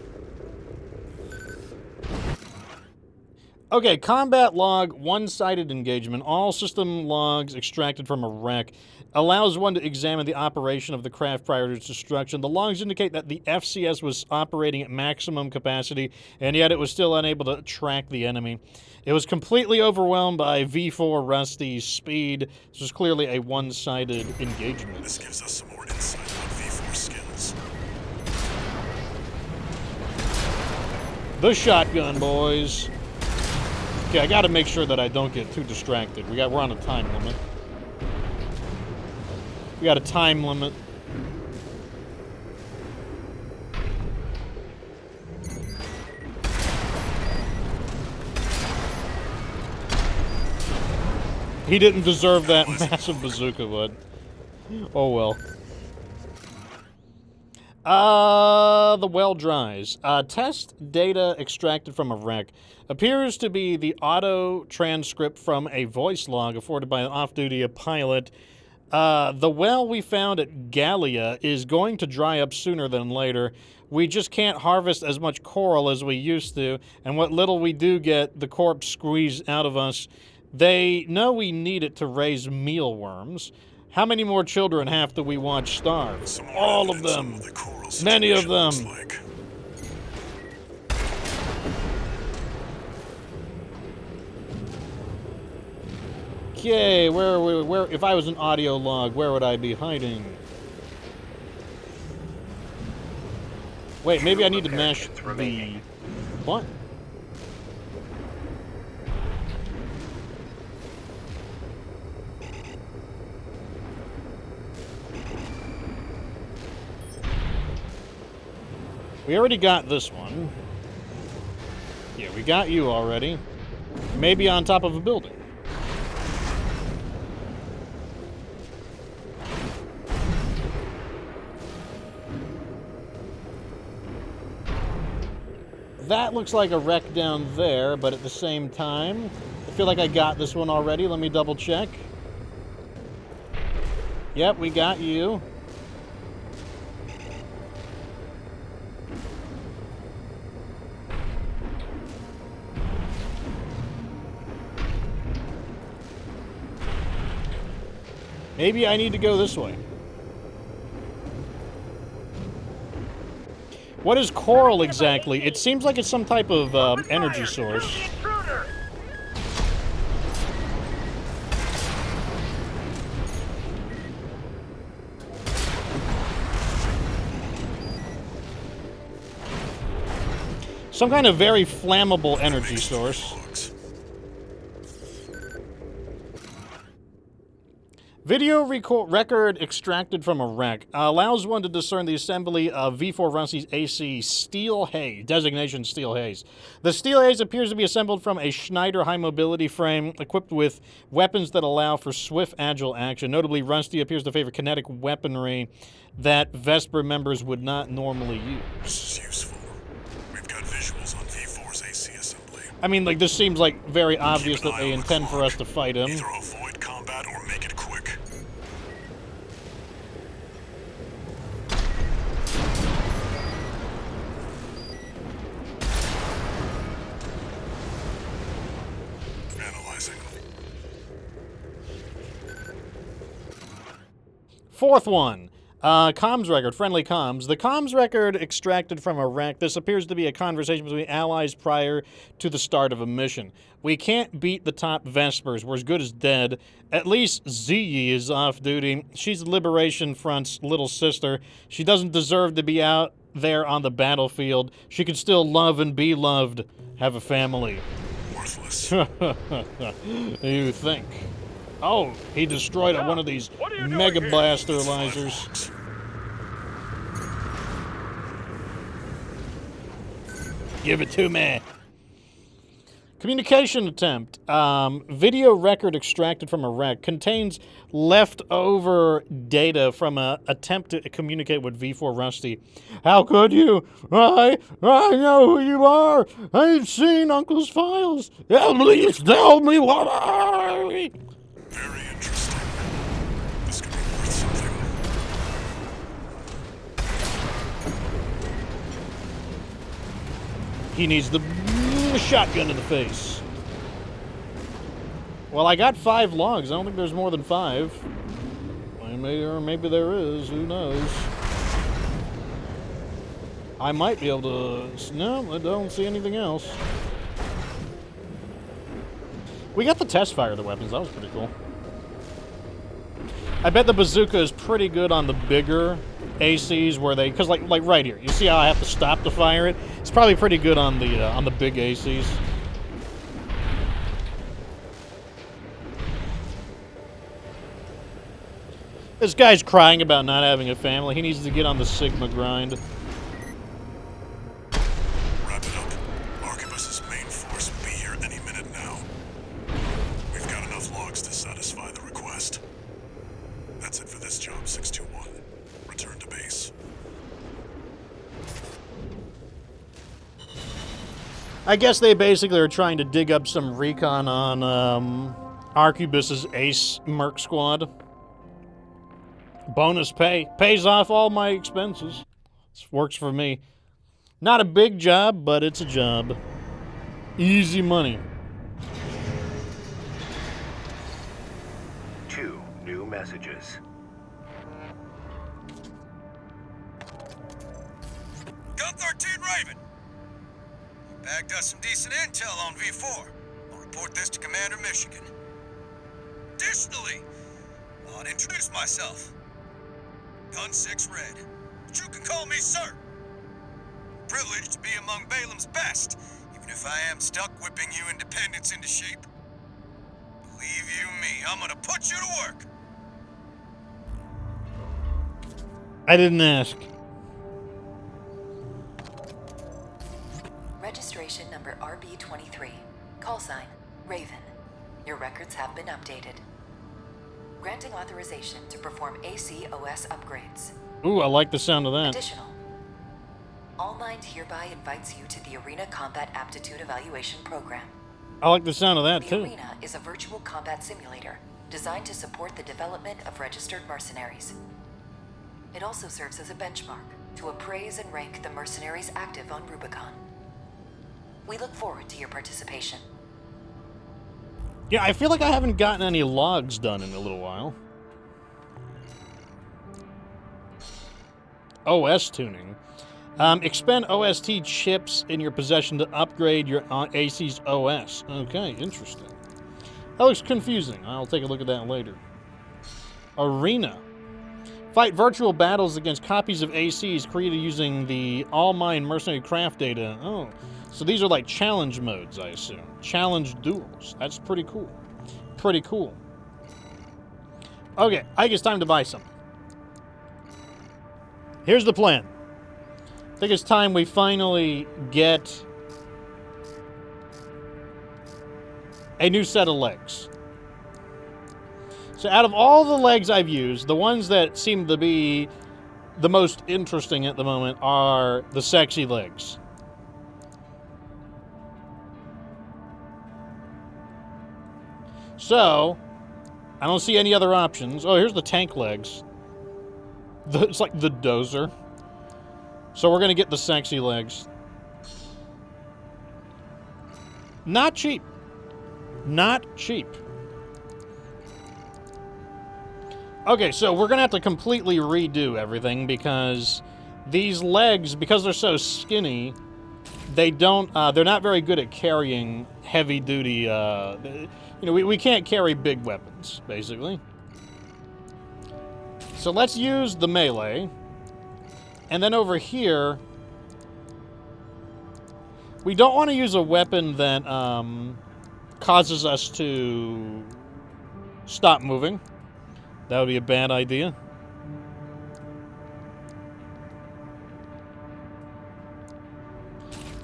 Okay, combat log, one-sided engagement. All system logs extracted from a wreck. Allows one to examine the operation of the craft prior to its destruction. The logs indicate that the FCS was operating at maximum capacity, and yet it was still unable to track the enemy. It was completely overwhelmed by V4 Rusty's speed. This was clearly a one-sided engagement. This gives us some more insight on V4 skills. The shotgun, boys. Okay, I gotta make sure that I don't get too distracted. We're on a time limit. We got a time limit. He didn't deserve that massive bazooka, bud. Oh well. The well dries. Test data extracted from a wreck. Appears to be the auto transcript from a voice log afforded by an off-duty pilot. The well we found at Gallia is going to dry up sooner than later. We just can't harvest as much coral as we used to, and what little we do get, the corpse squeezed out of us. They know we need it to raise mealworms. How many more children have to we watch starve? All of them. Many of them. Okay, where if I was an audio log, where would I be hiding? Wait, maybe I need to mash the what? We already got this one. Yeah, we got you already. Maybe on top of a building. That looks like a wreck down there, but at the same time, I feel like I got this one already. Let me double check. Yep, we got you. Maybe I need to go this way. What is coral exactly? It seems like it's some type of energy source. Some kind of very flammable energy source. Video record extracted from a wreck allows one to discern the assembly of V4 Rusty's AC Steel Haze, designation Steel Haze. The Steel Haze appears to be assembled from a Schneider high-mobility frame equipped with weapons that allow for swift, agile action. Notably, Rusty appears to favor kinetic weaponry that Vesper members would not normally use. This is useful. We've got visuals on V4's AC assembly. I mean, like, this seems like very obvious that they intend for us to fight him. Either avoid combat or make it quick. Fourth one, comms record, friendly comms. The comms record extracted from a wreck. This appears to be a conversation between allies prior to the start of a mission. We can't beat the top Vespers. We're as good as dead. At least Ziyi is off duty. She's the Liberation Front's little sister. She doesn't deserve to be out there on the battlefield. She can still love and be loved. Have a family. Worthless. You think? Oh, he destroyed one of these Mega Blaster lasers. Give it to me. Communication attempt. Video record extracted from a wreck contains leftover data from an attempt to communicate with V4 Rusty. How could you? I know who you are. I've seen Uncle's files. Please tell me what I... Very interesting. This could be worth something. He needs the shotgun in the face. Well, I got 5 logs. I don't think there's more than 5. Or maybe there is. Who knows? I might be able to... No, I don't see anything else. We got the test fire of the weapons. That was pretty cool. I bet the bazooka is pretty good on the bigger ACs where they... Because, like right here. You see how I have to stop to fire it? It's probably pretty good on the big ACs. This guy's crying about not having a family. He needs to get on the Sigma grind. Wrap it up. Arquebus's main force will be here any minute now. We've got enough logs to satisfy the request. That's it for this job, 621. Return to base. I guess they basically are trying to dig up some recon on Arquebus's Ace Merc Squad. Bonus pay. Pays off all my expenses. This works for me. Not a big job, but it's a job. Easy money. 2 new messages. Gun 13 Raven. Bagged us some decent intel on V4. I'll report this to Commander Michigan. Additionally, I'll introduce myself. Gun 6 Red, but you can call me sir. Privileged to be among Balaam's best, even if I am stuck whipping you independents into shape. Believe you me, I'm gonna put you to work. I didn't ask. Registration number RB23. Call sign, Raven. Your records have been updated. Granting authorization to perform ACOS upgrades. Ooh, I like the sound of that. Additional. All Mind hereby invites you to the Arena Combat Aptitude Evaluation Program. I like the sound of that, The too. Arena is a virtual combat simulator designed to support the development of registered mercenaries. It also serves as a benchmark to appraise and rank the mercenaries active on Rubicon. We look forward to your participation. Yeah, I feel like I haven't gotten any logs done in a little while. OS tuning. Expend OST chips in your possession to upgrade your AC's OS. Okay, interesting. That looks confusing. I'll take a look at that later. Arena. Fight virtual battles against copies of ACs created using the All Mind Mercenary Craft data. Oh, so these are like challenge modes, I assume. Challenge duels. That's pretty cool. Pretty cool. Okay, I think it's time to buy something. Here's the plan. I think it's time we finally get a new set of legs. So out of all the legs I've used, the ones that seem to be the most interesting at the moment are the sexy legs. So, I don't see any other options. Oh, here's the tank legs. It's like the dozer. So we're going to get the sexy legs. Not cheap. Not cheap. Okay, so we're going to have to completely redo everything because these legs, because they're so skinny, they don't, they're not very good at carrying heavy duty, we can't carry big weapons, basically. So let's use the melee. And then over here, we don't want to use a weapon that causes us to stop moving. That would be a bad idea.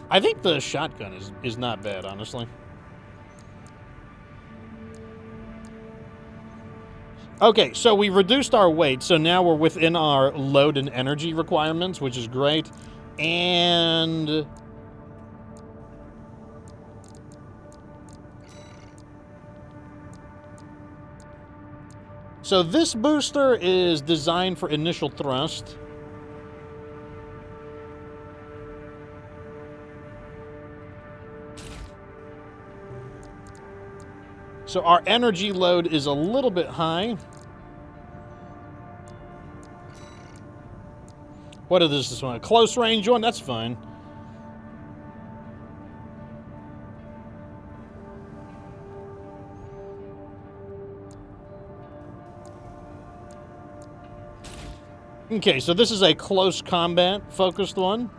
I think the shotgun is not bad, honestly. Okay, so we reduced our weight, so now we're within our load and energy requirements, which is great. And so this booster is designed for initial thrust. So our energy load is a little bit high. What is this one? A close range one? That's fine. Okay, so this is a close combat focused one.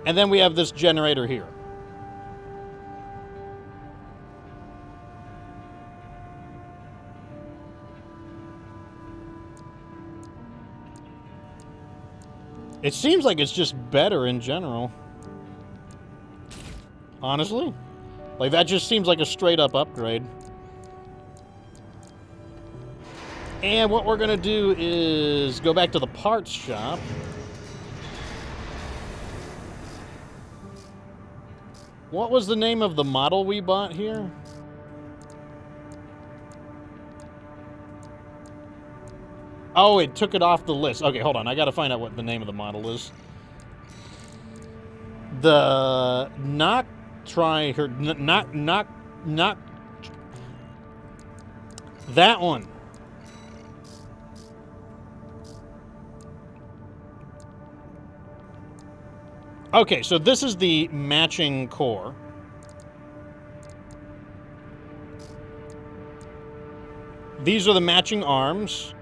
And then we have this generator here. It seems like it's just better in general. Honestly. Like, that just seems like a straight-up upgrade. And what we're going to do is go back to the parts shop. What was the name of the model we bought here? Oh, it took it off the list. Okay, hold on. I got to find out what the name of the model is. The that one. Okay, so this is the matching core. These are the matching arms.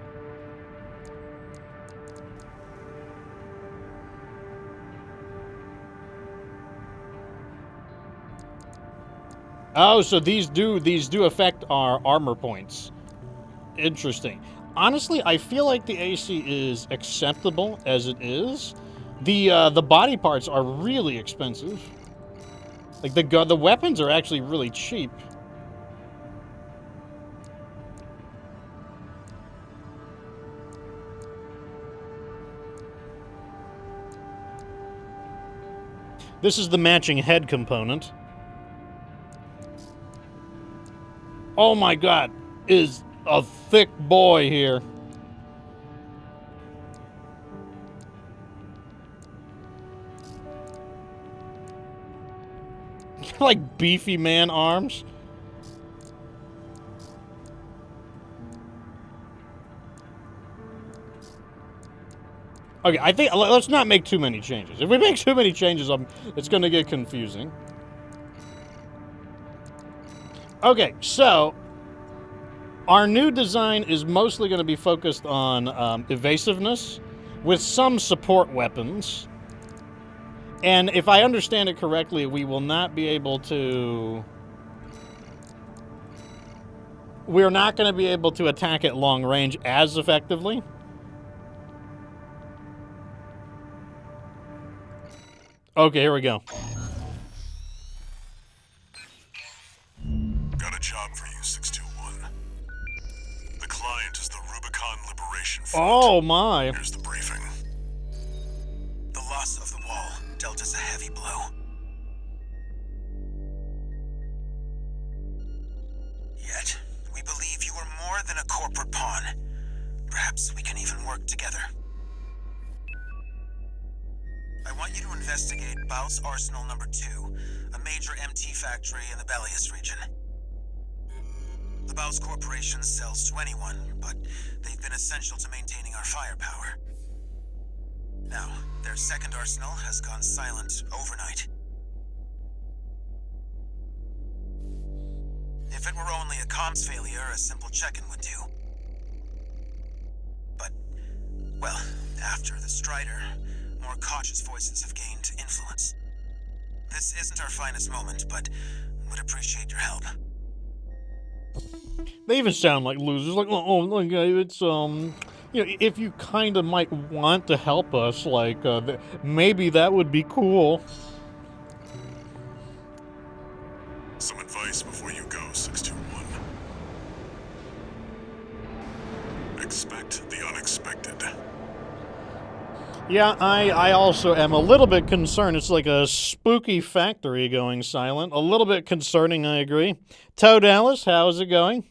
Oh, so these do affect our armor points. Interesting. Honestly, I feel like the AC is acceptable as it is. The body parts are really expensive. Like the weapons are actually really cheap. This is the matching head component. Oh my god, is a thick boy here. Like beefy man arms. Okay, I think let's not make too many changes. If we make too many changes, it's going to get confusing. Okay, so our new design is mostly going to be focused on evasiveness with some support weapons. And if I understand it correctly, we will not be able to... We're not going to be able to attack at long range as effectively. Okay, here we go. Got a job for you, 621. The client is the Rubicon Liberation Front. Oh my. Here's the briefing. The loss of the wall dealt us a heavy blow. Yet, we believe you are more than a corporate pawn. Perhaps we can even work together. I want you to investigate BAWS Arsenal number 2, a major MT factory in the Balteus region. The BAWS Corporation sells to anyone, but they've been essential to maintaining our firepower. Now, their second arsenal has gone silent overnight. If it were only a comms failure, a simple check-in would do. But, well, after the Strider, more cautious voices have gained influence. This isn't our finest moment, but would appreciate your help. They even sound like losers. Like, like it's you know, if you kind of might want to help us, like maybe that would be cool. Some advice before you go, 621. Expect the unexpected. Yeah, I also am a little bit concerned. It's like a spooky factory going silent. A little bit concerning, I agree. Toad Alice, how's it going?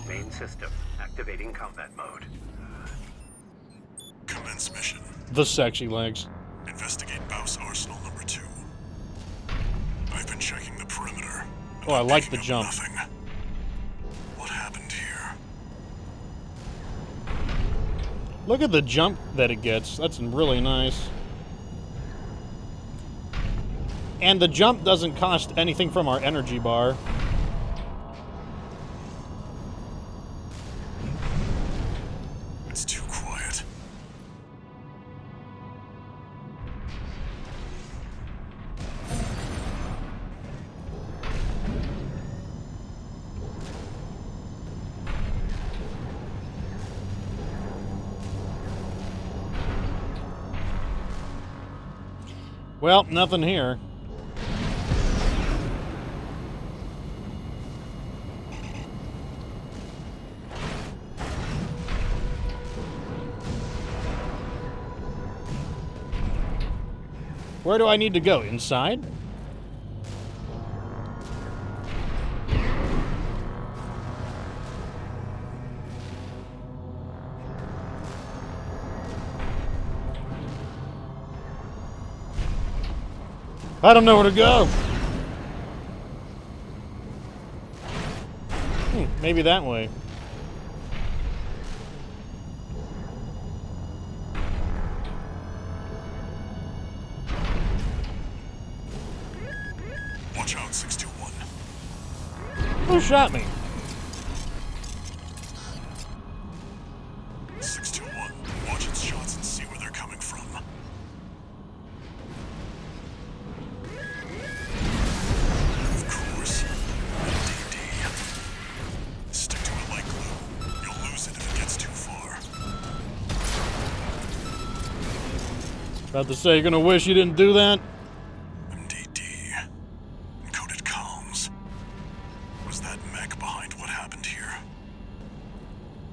Main system activating combat mode. Commence mission. The sexy legs. Investigate BAWS Arsenal number 2. I've been checking the perimeter. Oh, I like the jump. Nothing. What happened here? Look at the jump that it gets. That's really nice. And the jump doesn't cost anything from our energy bar. It's too quiet. Well, nothing here. Where do I need to go? Inside? I don't know where to go. Maybe that way. Watch out, 621. Who shot me? 621. Watch its shots and see where they're coming from. Of course. DD. Stick to it like glue. You'll lose it if it gets too far. About to say, you're gonna wish you didn't do that? Encoded comms. Was that mech behind what happened here?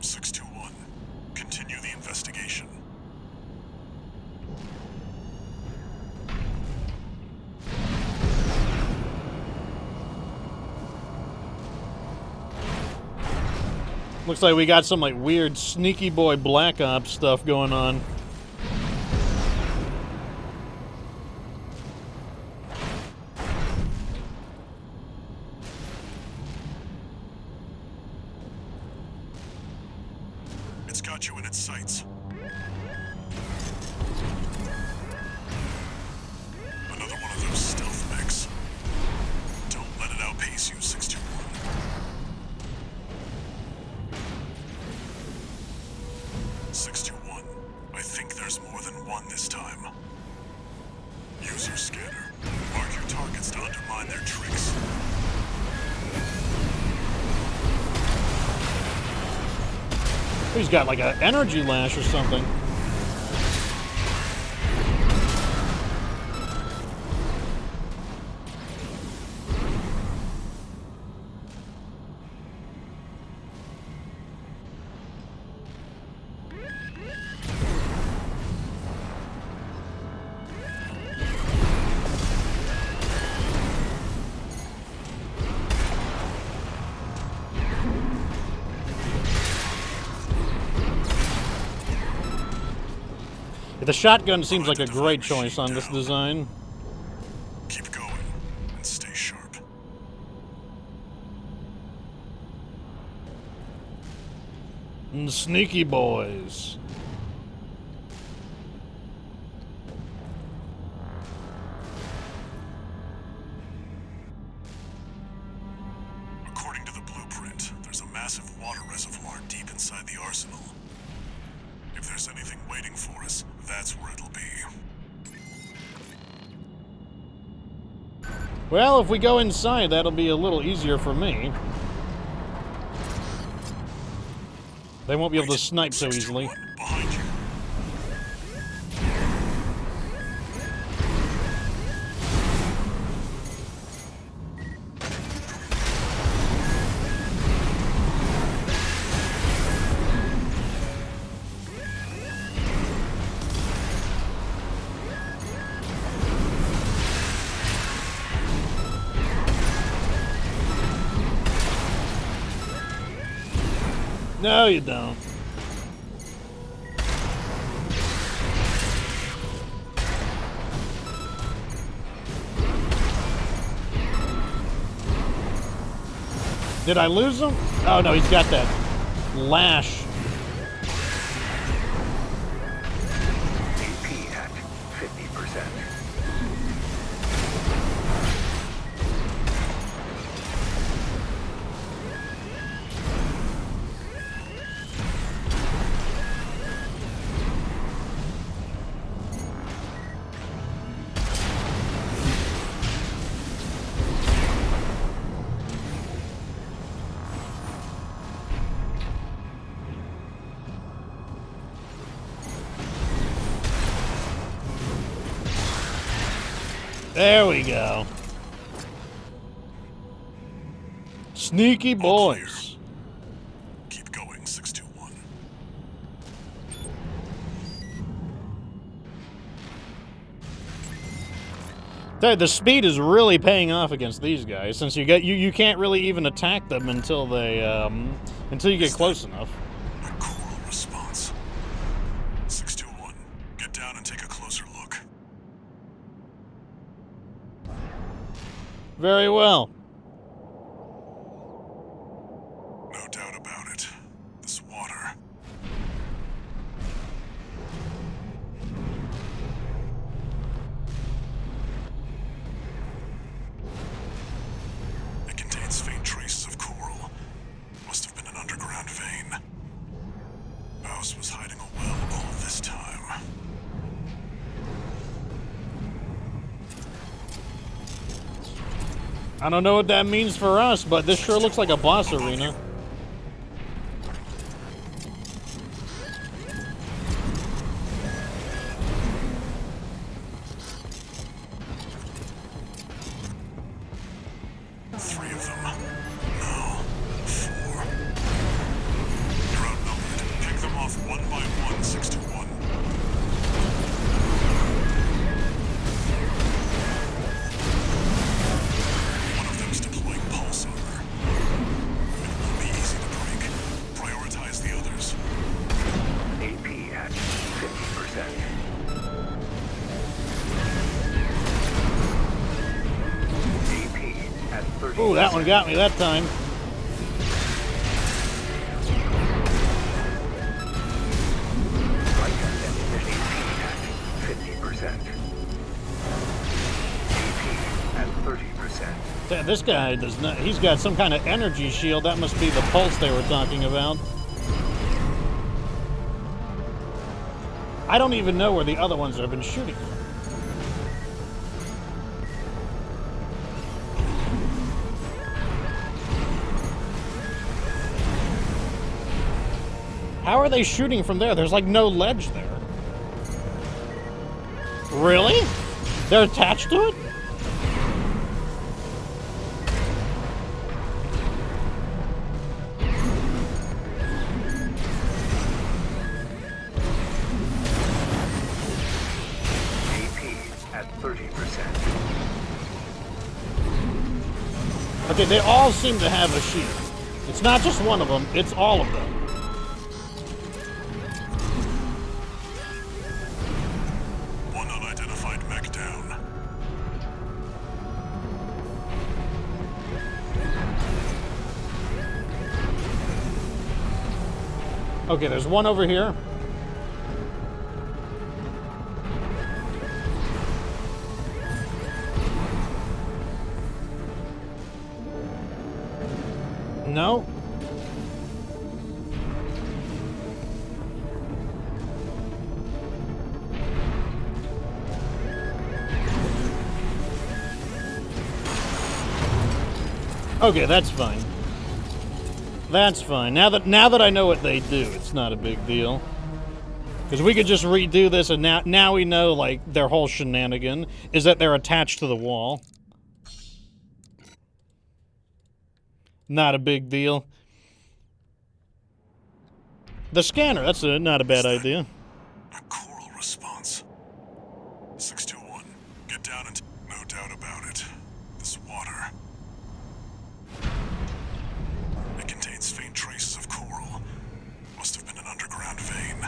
621. Continue the investigation. Looks like we got some like weird sneaky boy Black Ops stuff going on. It's got you in its sights. Another one of those stealth mechs. Don't let it outpace you, 621. 621. I think there's more than one this time. Use your scanner. Mark your targets to undermine their tricks. He's got like an energy lash or something. The shotgun seems like a great choice on this design. Keep going and stay sharp. And sneaky boys. According to the blueprint, there's a massive water reservoir deep inside the arsenal. If there's anything waiting for us, that's where it'll be. Well, if we go inside, that'll be a little easier for me. They won't be able to snipe so easily. Behind you. No, you don't. Did I lose him? Oh no, he's got that lash. AP at 50%. There we go. Sneaky boys. Keep going, 621. The speed is really paying off against these guys, since you can't really even attack them until they until you get close enough. A coral response. 621. Get down and take a closer look. Very well. No doubt about it. This water. It contains faint traces of coral. Must have been an underground vein. BAWS was hiding a well all this time. I don't know what that means for us, but this sure looks like a boss arena. Three of them. No. Four. You're outnumbered. Pick them off one by one, 621. One of them's deploying pulse armor. It won't be 30%. Ooh, that one got me that time. Light gun ammunition at 50%. AP at 30%. Yeah, this guy does not. He's got some kind of energy shield. That must be the pulse they were talking about. I don't even know where the other ones have been shooting from. How are they shooting from there? There's like no ledge there. Really? They're attached to it? At 30%. Okay, they all seem to have a shield. It's not just one of them, it's all of them. One unidentified mech down. Okay, there's one over here. No. Okay, that's fine. That's fine. Now that I know what they do, it's not a big deal. Because we could just redo this, and now we know like their whole shenanigan is that they're attached to the wall. Not a big deal. The scanner, that's not a bad idea. A coral response. 621, get down and no doubt about it. This water. It contains faint traces of coral. Must have been an underground vein.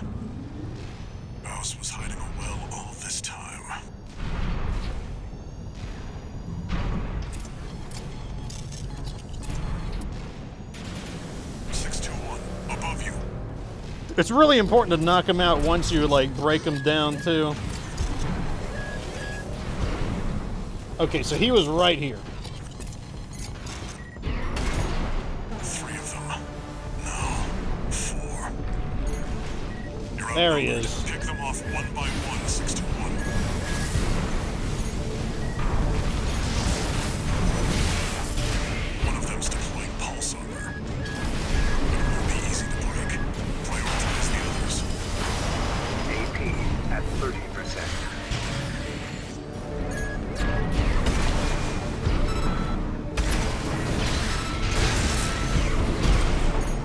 BAWS was hiding a well all this time. Above you. It's really important to knock them out once you like break them down too. Okay, so he was right here. 3 of them. No, 4. You're There he is. Pick them off one by one, 621. One of them's deploying pulse armor. It won't be easy to break. Prioritize the others. AP at 30%.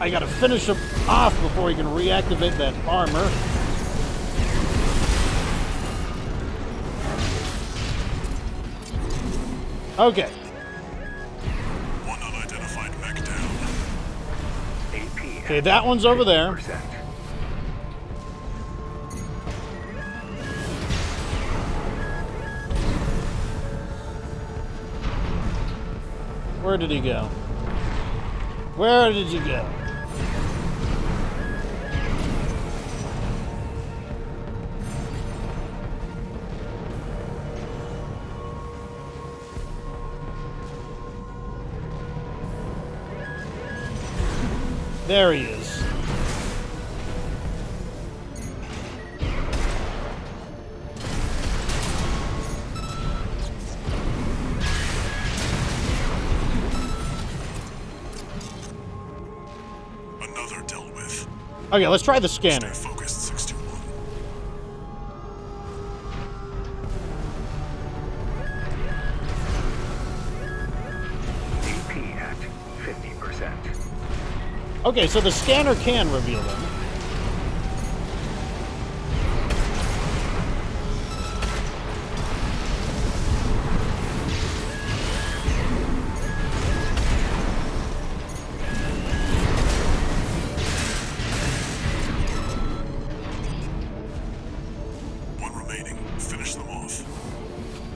I gotta finish him off before he can reactivate that armor. Okay. One unidentified mech down. AP Okay, that one's over there. 50%. Where did he go? Where did you go? There he is. Another dealt with. Okay, let's try the scanner. Stay focused, 621. AP at 50%. Okay, so the scanner can reveal them. One remaining. Finish them off.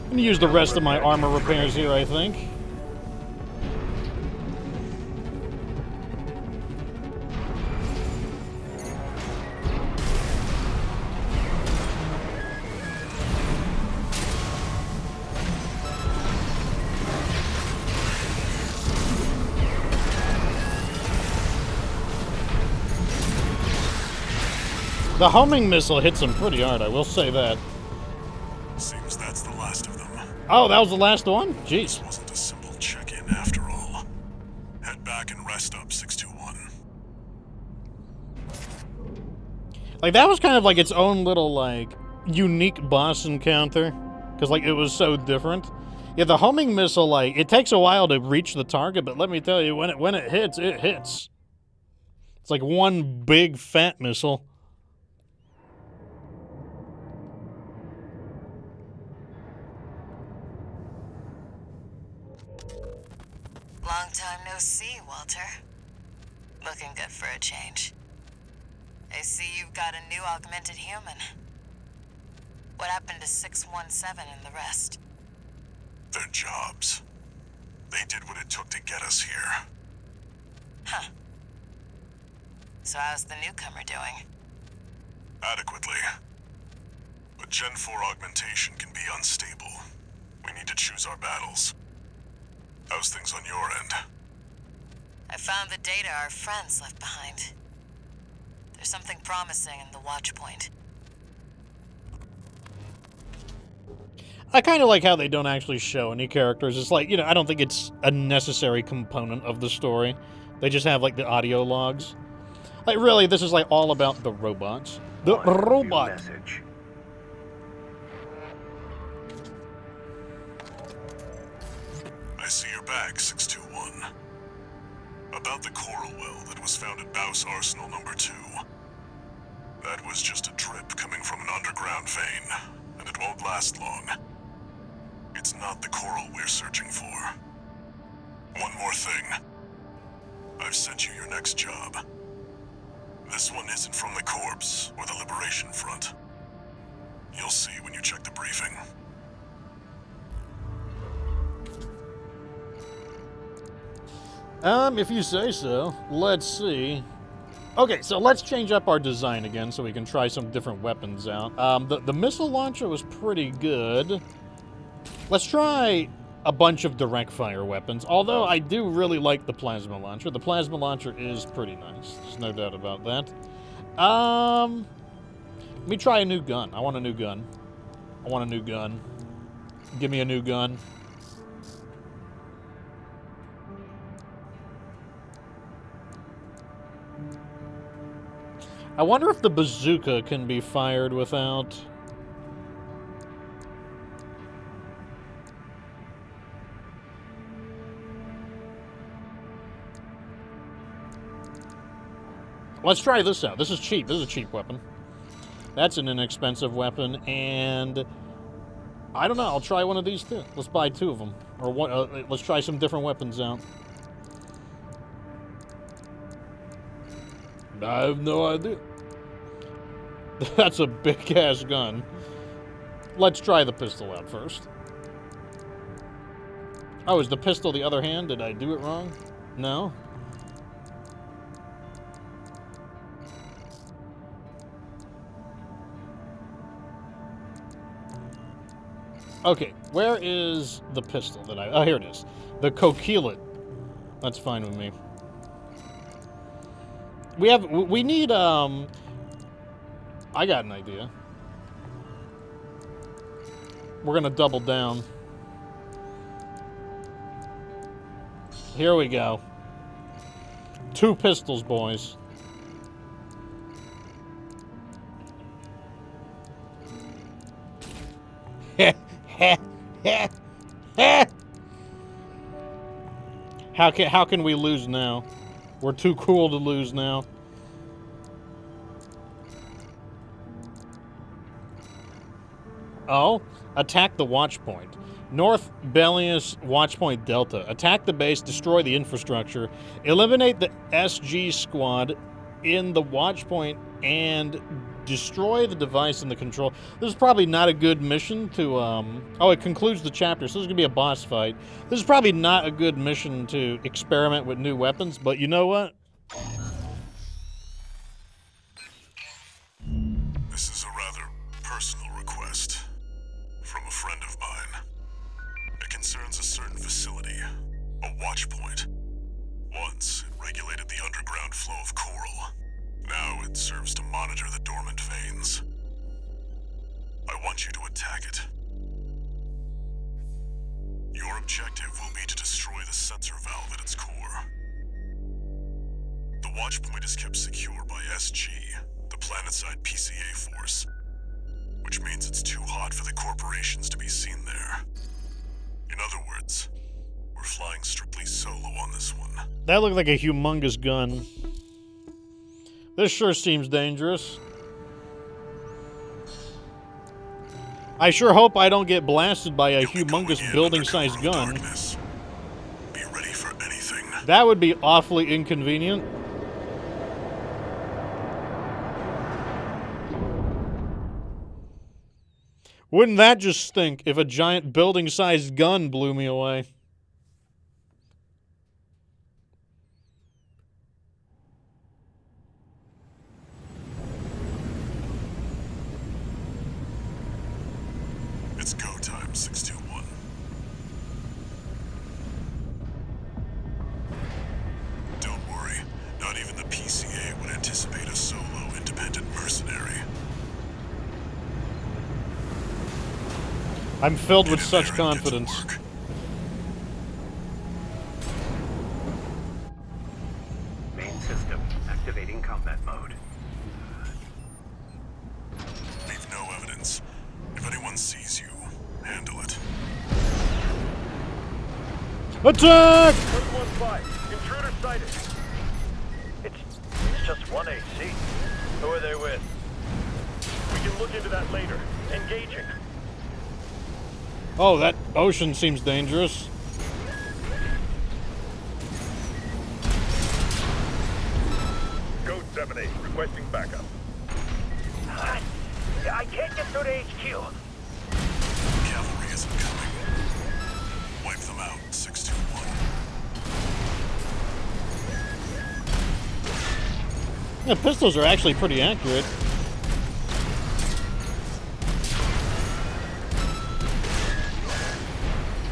I'm gonna use the rest of my armor repairs here, I think. The homing missile hits him pretty hard, I will say that. Seems that's the last of them. Oh, that was the last one? Jeez. This wasn't a simple check-in after all. Head back and rest up, 621. Like, that was kind of like its own little, like, unique boss encounter. Because, like, it was so different. Yeah, the homing missile, like, it takes a while to reach the target, but let me tell you, when it hits, it hits. It's like one big fat missile. Long time no see, Walter. Looking good for a change. I see you've got a new augmented human. What happened to 617 and the rest? Their jobs. They did what it took to get us here. Huh. So how's the newcomer doing? Adequately. But Gen 4 augmentation can be unstable. We need to choose our battles. How's things on your end? I found the data our friends left behind. There's something promising in the watch point. I kind of like how they don't actually show any characters. It's like, you know, I don't think it's a necessary component of the story. They just have, like, the audio logs. Like, really, this is, like, all about the robots. The robot. Message. I see you're back, 621. About the coral well that was found at BAWS Arsenal number 2. That was just a drip coming from an underground vein, and it won't last long. It's not the coral we're searching for. One more thing. I've sent you your next job. This one isn't from the Corps or the Liberation Front. You'll see when you check the briefing. If you say so. Let's see. Okay, so let's change up our design again so we can try some different weapons out. The missile launcher was pretty good. Let's try a bunch of direct fire weapons, although I do really like the plasma launcher. The plasma launcher is pretty nice. There's no doubt about that. Let me try a new gun. I want a new gun. I want a new gun. Give me a new gun. I wonder if the bazooka can be fired without... Let's try this out. This is cheap. This is a cheap weapon. That's an inexpensive weapon, and... I don't know. I'll try one of these, too. Let's buy 2 of them. Or one, let's try some different weapons out. I have no idea. That's a big-ass gun. Let's try the pistol out first. Oh, is the pistol the other hand? Did I do it wrong? No? Okay, where is the pistol that I... Oh, here it is. The coquelet. That's fine with me. We need, I got an idea. We're gonna double down. Here we go. 2 pistols, boys. How can we lose now? We're too cool to lose now. Oh, attack the watch point. North Balteus watch point Delta. Attack the base, destroy the infrastructure, eliminate the SG squad in the watch point, and destroy the device in the control. This is probably not a good mission to, oh, it concludes the chapter, so this is going to be a boss fight. This is probably not a good mission to experiment with new weapons, but you know what? This is a rather personal request from a friend of mine. It concerns a certain facility, a watch point. Once, it regulated the underground flow of coral. Now, fluid serves to monitor the dormant veins. I want you to attack it. Your objective will be to destroy the sensor valve at its core. The watch point is kept secure by SG, the planetside PCA force, which means it's too hot for the corporations to be seen there. In other words, we're flying strictly solo on this one. That looked like a humongous gun. This sure seems dangerous. I sure hope I don't get blasted by a humongous building-sized gun. Be ready for anything. That would be awfully inconvenient. Wouldn't that just stink if a giant building-sized gun blew me away? It's go time, 621. Don't worry, not even the PCA would anticipate a solo independent mercenary. I'm filled with such confidence. Main system activating combat mode. Leave no evidence. If anyone sees you, handle it. Attack! 115, intruder sighted. It's just one AC. Who are they with? We can look into that later. Engaging. Oh, that ocean seems dangerous. Code 7-8, requesting backup. I can't get through to HQ. Cavalry isn't coming. Wipe them out, 621. Yeah, pistols are actually pretty accurate.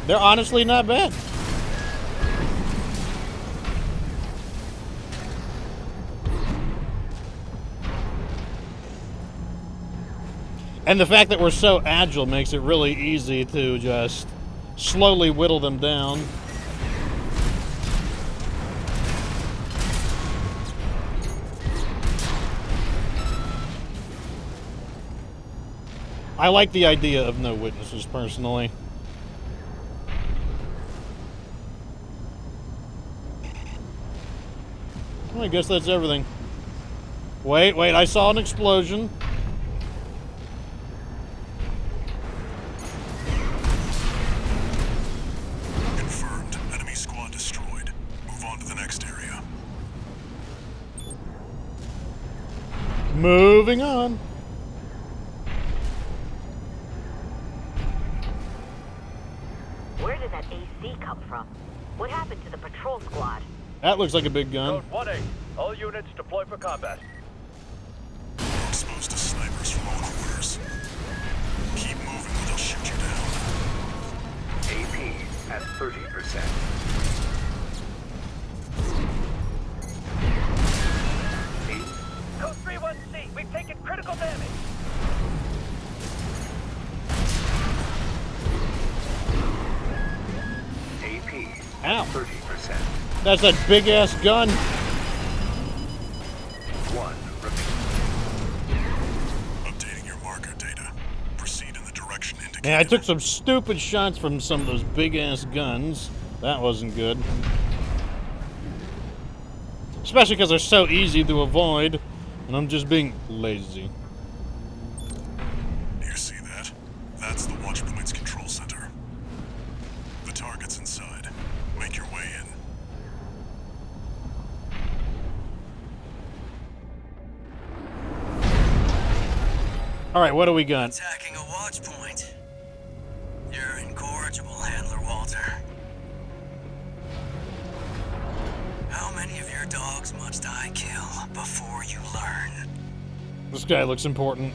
They're honestly not bad. And the fact that we're so agile makes it really easy to just slowly whittle them down. I like the idea of no witnesses, personally. Well, I guess that's everything. Wait, I saw an explosion. Confirmed. Enemy squad destroyed. Move on to the next area. Moving on. Where did that AC come from? What happened to the patrol squad? That looks like a big gun. Code 1-8, all units deploy for combat. We're exposed to snipers from all quarters. Keep moving or they'll shoot you down. AP at 30%. Code 3-1C, we've taken critical damage. AP Ow. 30%. That's that big ass gun. 1 remaining. Updating your marker data. Proceed in the direction indicated. Yeah, I took some stupid shots from some of those big ass guns. That wasn't good. Especially because they're so easy to avoid, and I'm just being lazy. You see that? That's the Watchpoint's control center. The target's inside. Make your way in. Alright, what do we got? Attacking a watch point. You're incorrigible, Handler Walter. How many of your dogs must I kill before you learn? This guy looks important.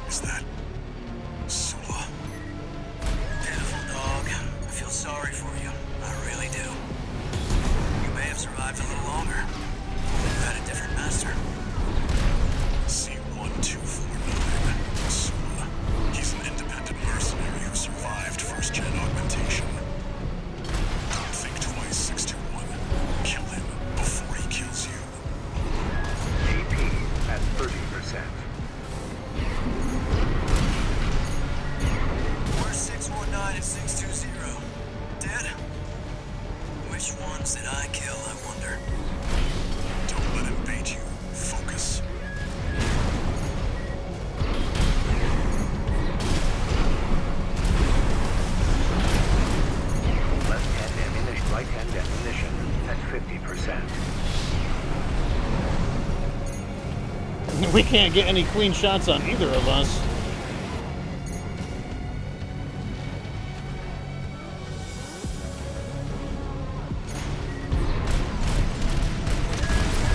Is that Sulla? Pitiful dog. I feel sorry for you. I really do. You may have survived a little longer. You had a 619 and 620. Dead? Which ones did I kill, I wonder? Don't let him bait you. Focus. Left-hand ammunition, right-hand ammunition at 50%. We can't get any clean shots on either of us.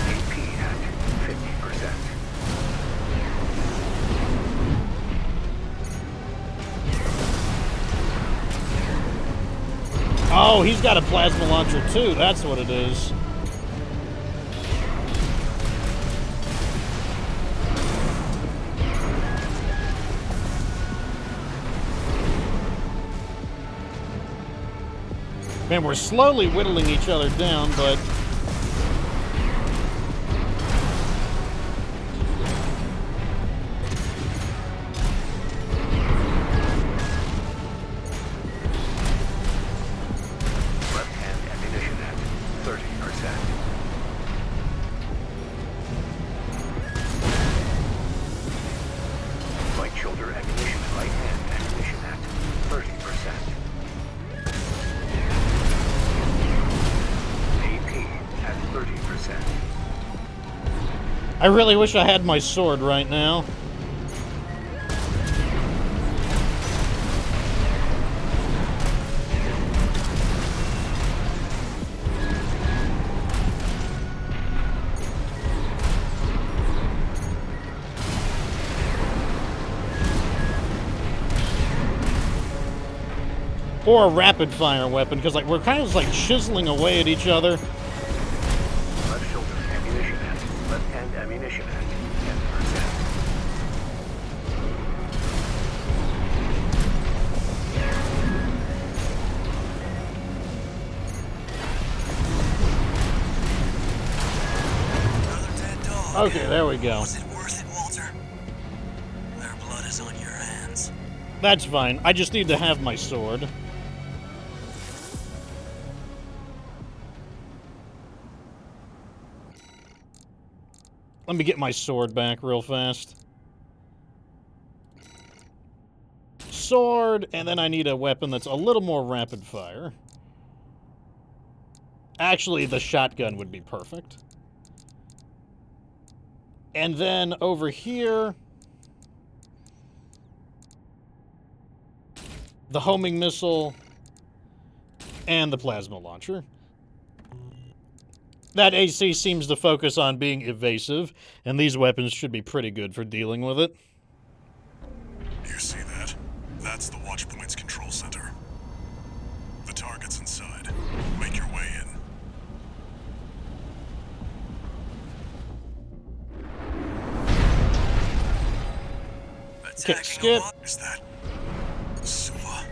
AP at 50%. Oh, he's got a plasma launcher too. That's what it is. Man, we're slowly whittling each other down, but... Left-hand ammunition at 30%. Right shoulder ammunition, right-hand ammunition at 30%. At 30%. I really wish I had my sword right now. Or a rapid fire weapon, because like we're kind of like chiseling away at each other. Left shoulder ammunition at left-hand ammunition at 10%. Okay, there we go. Was it worth it, Walter? Their blood is on your hands. That's fine. I just need to have my sword. Let me get my sword back real fast. Sword, and then I need a weapon that's a little more rapid fire. Actually, the shotgun would be perfect. And then over here, the homing missile and the plasma launcher. That AC seems to focus on being evasive, and these weapons should be pretty good for dealing with it. You see that? That's the Watchpoint's control center. The target's inside. Make your way in. Okay, skip. Is that Sulla?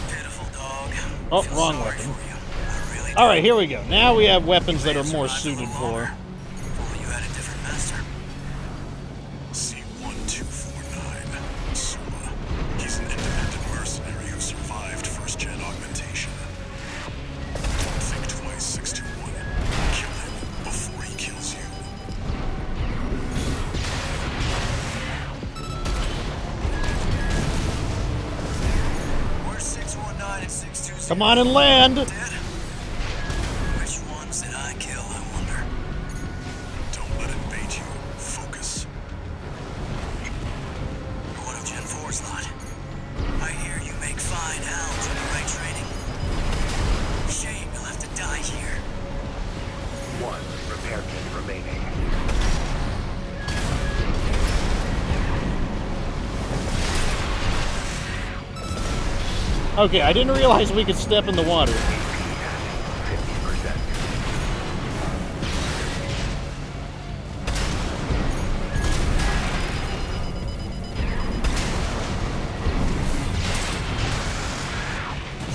Pitiful dog. Oh, Feel wrong sorry weapon. for you. I really do. Alright, here we go. Now we have weapons that are more suited for. If only you had a different master. C-1249. Sulla. He's an independent mercenary who survived first-gen augmentation. Don't think twice, 621. Kill him before he kills you. Where's 619 and 620? Come on and land! Dead? Which ones did I kill, I wonder? Don't let it bait you. Focus. You're one of Gen 4's lot. I hear you make fine hounds with the right training. Shame you'll have to die here. One repair kit remaining. Okay, I didn't realize we could step in the water. 50%.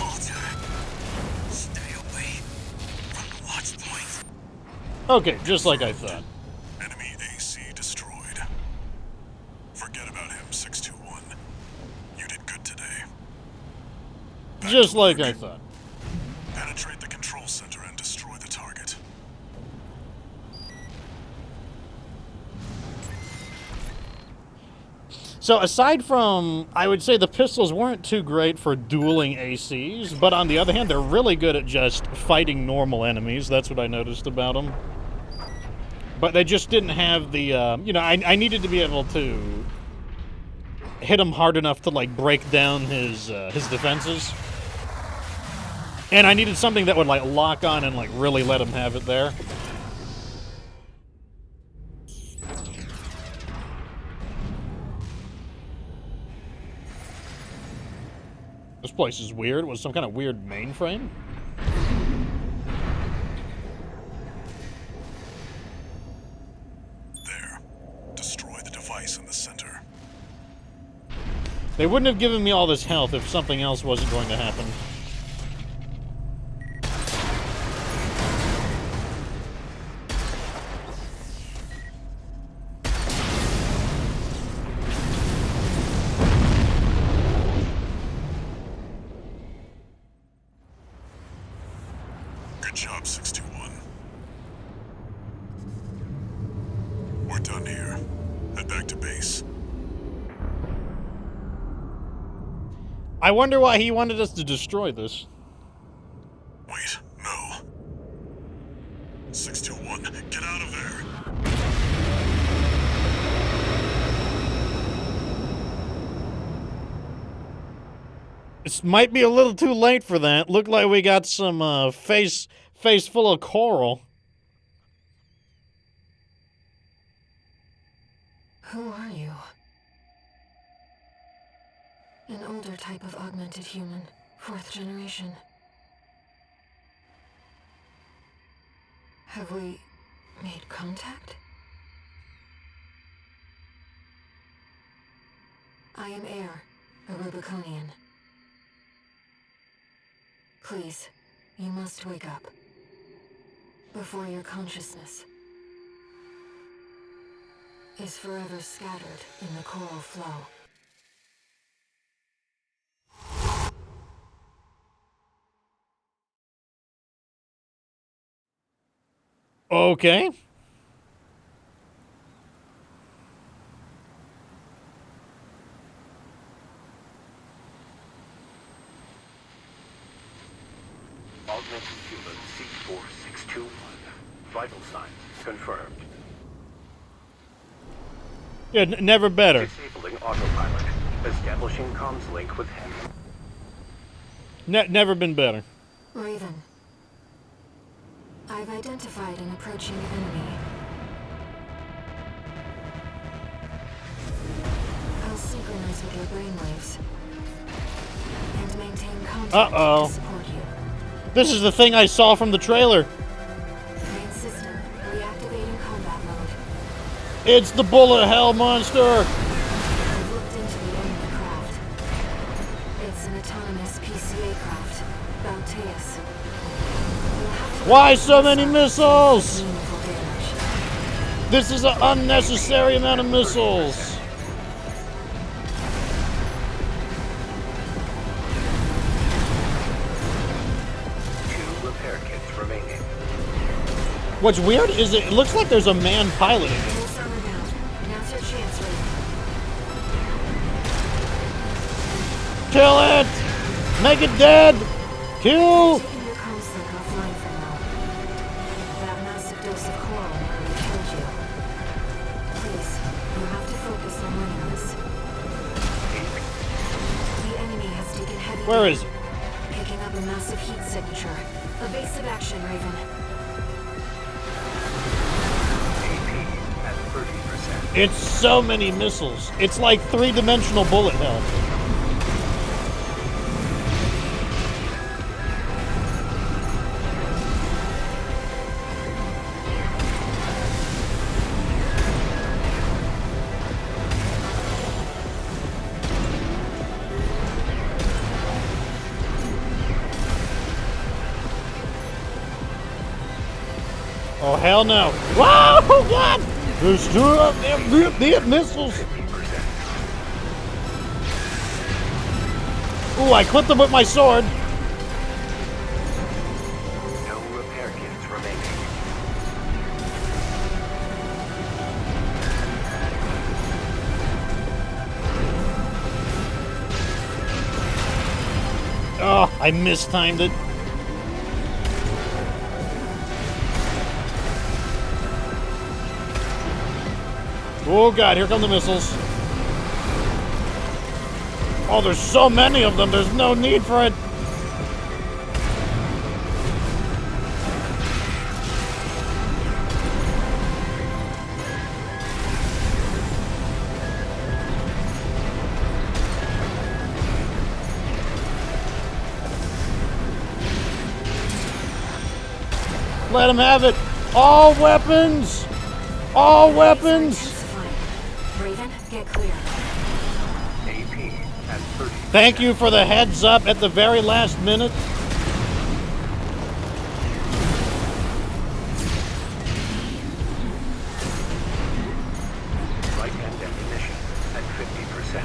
Walter, stay away from the watch point. Okay, just like I thought. Enemy AC destroyed. Forget about him, 621. You did good today. Just like I thought. Penetrate the control center and destroy the target. So aside from, I would say the pistols weren't too great for dueling ACs, but on the other hand, they're really good at just fighting normal enemies. That's what I noticed about them. But they just didn't have the, you know, I needed to be able to hit him hard enough to, like, break down his defenses. And I needed something that would, like, lock on and, like, really let him have it there. This place is weird. It was some kind of weird mainframe. There. Destroy the device in the center. They wouldn't have given me all this health if something else wasn't going to happen. Good job, 61. We're done here. Head back to base. I wonder why he wanted us to destroy this. Wait, no. 621, get out of there. This might be a little too late for that. Looked like we got some face full of coral. Who are you? An older type of augmented human, 4th generation. Have we made contact? I am Air, a Rubiconian. Please, you must wake up. Before your consciousness is forever scattered in the coral flow. Okay. Augmented human C4621. Vital signs confirmed. Yeah, never better. Disabling autopilot. Establishing comms link with him. Never been better. Raven. I've identified an approaching enemy. I'll synchronize with your brainwaves and maintain contact to support you. This is the thing I saw from the trailer. Main system reactivating combat mode. It's the bullet hell monster. I've looked into the enemy craft. It's an autonomous PCA craft, Balteus. Why so many missiles? This is an unnecessary amount of missiles. What's weird is it looks like there's a man piloting it. Kill it! Make it dead! Kill! That massive dose of coral nearly killed you. Please, you have to focus on winning this. The enemy has taken heavy Where damage, is it? picking up a massive heat signature. Evasive action, Raven. It's so many missiles. It's like 3-dimensional bullet hell. Oh, hell no. Whoa, God! There's 2 of them missiles. Ooh, I clipped him with my sword. No repair kits remaining. Oh, I mistimed it. Oh god, here come the missiles. Oh, there's so many of them, there's no need for it. Let him have it. All weapons. All weapons. Raven, get clear. AP at 30. Thank you for the heads up at the very last minute. Right hand ammunition at 50%.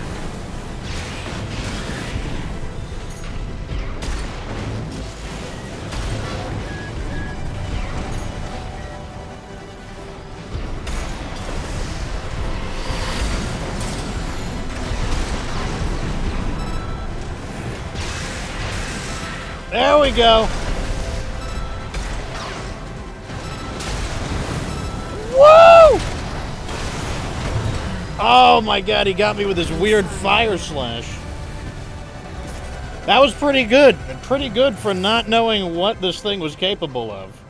There we go. Woo! Oh my god, he got me with his weird fire slash. That was pretty good. Pretty good for not knowing what this thing was capable of.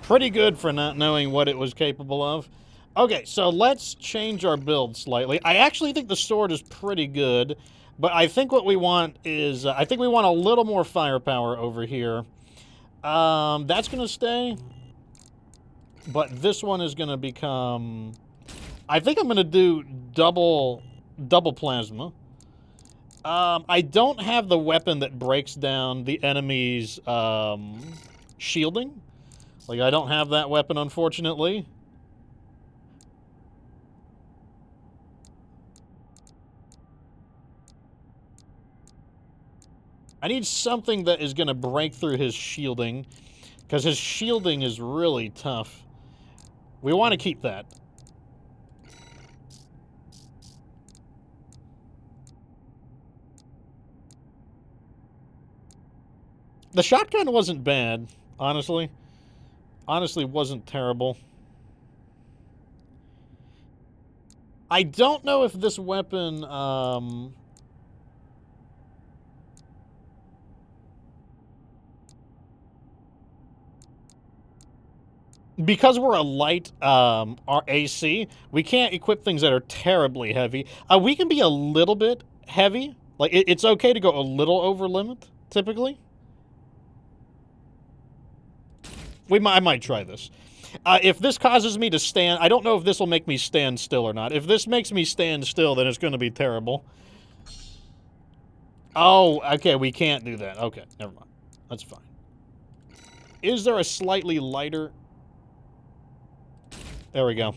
Pretty good for not knowing what it was capable of. Okay, so let's change our build slightly. I actually think the sword is pretty good, but I think what we want is... I think we want a little more firepower over here. That's going to stay. But this one is going to become... I think I'm going to do double plasma. I don't have the weapon that breaks down the enemy's shielding. Like, I don't have that weapon, unfortunately. I need something that is going to break through his shielding, because his shielding is really tough. We want to keep that. The shotgun wasn't bad, honestly. Honestly, wasn't terrible. I don't know if this weapon, because we're a light our AC, we can't equip things that are terribly heavy. We can be a little bit heavy. Like, it's okay to go a little over limit, typically. I might try this. If this causes me to stand... I don't know if this will make me stand still or not. If this makes me stand still, then it's going to be terrible. Oh, okay, we can't do that. Okay, never mind. That's fine. Is there a slightly lighter... There we go.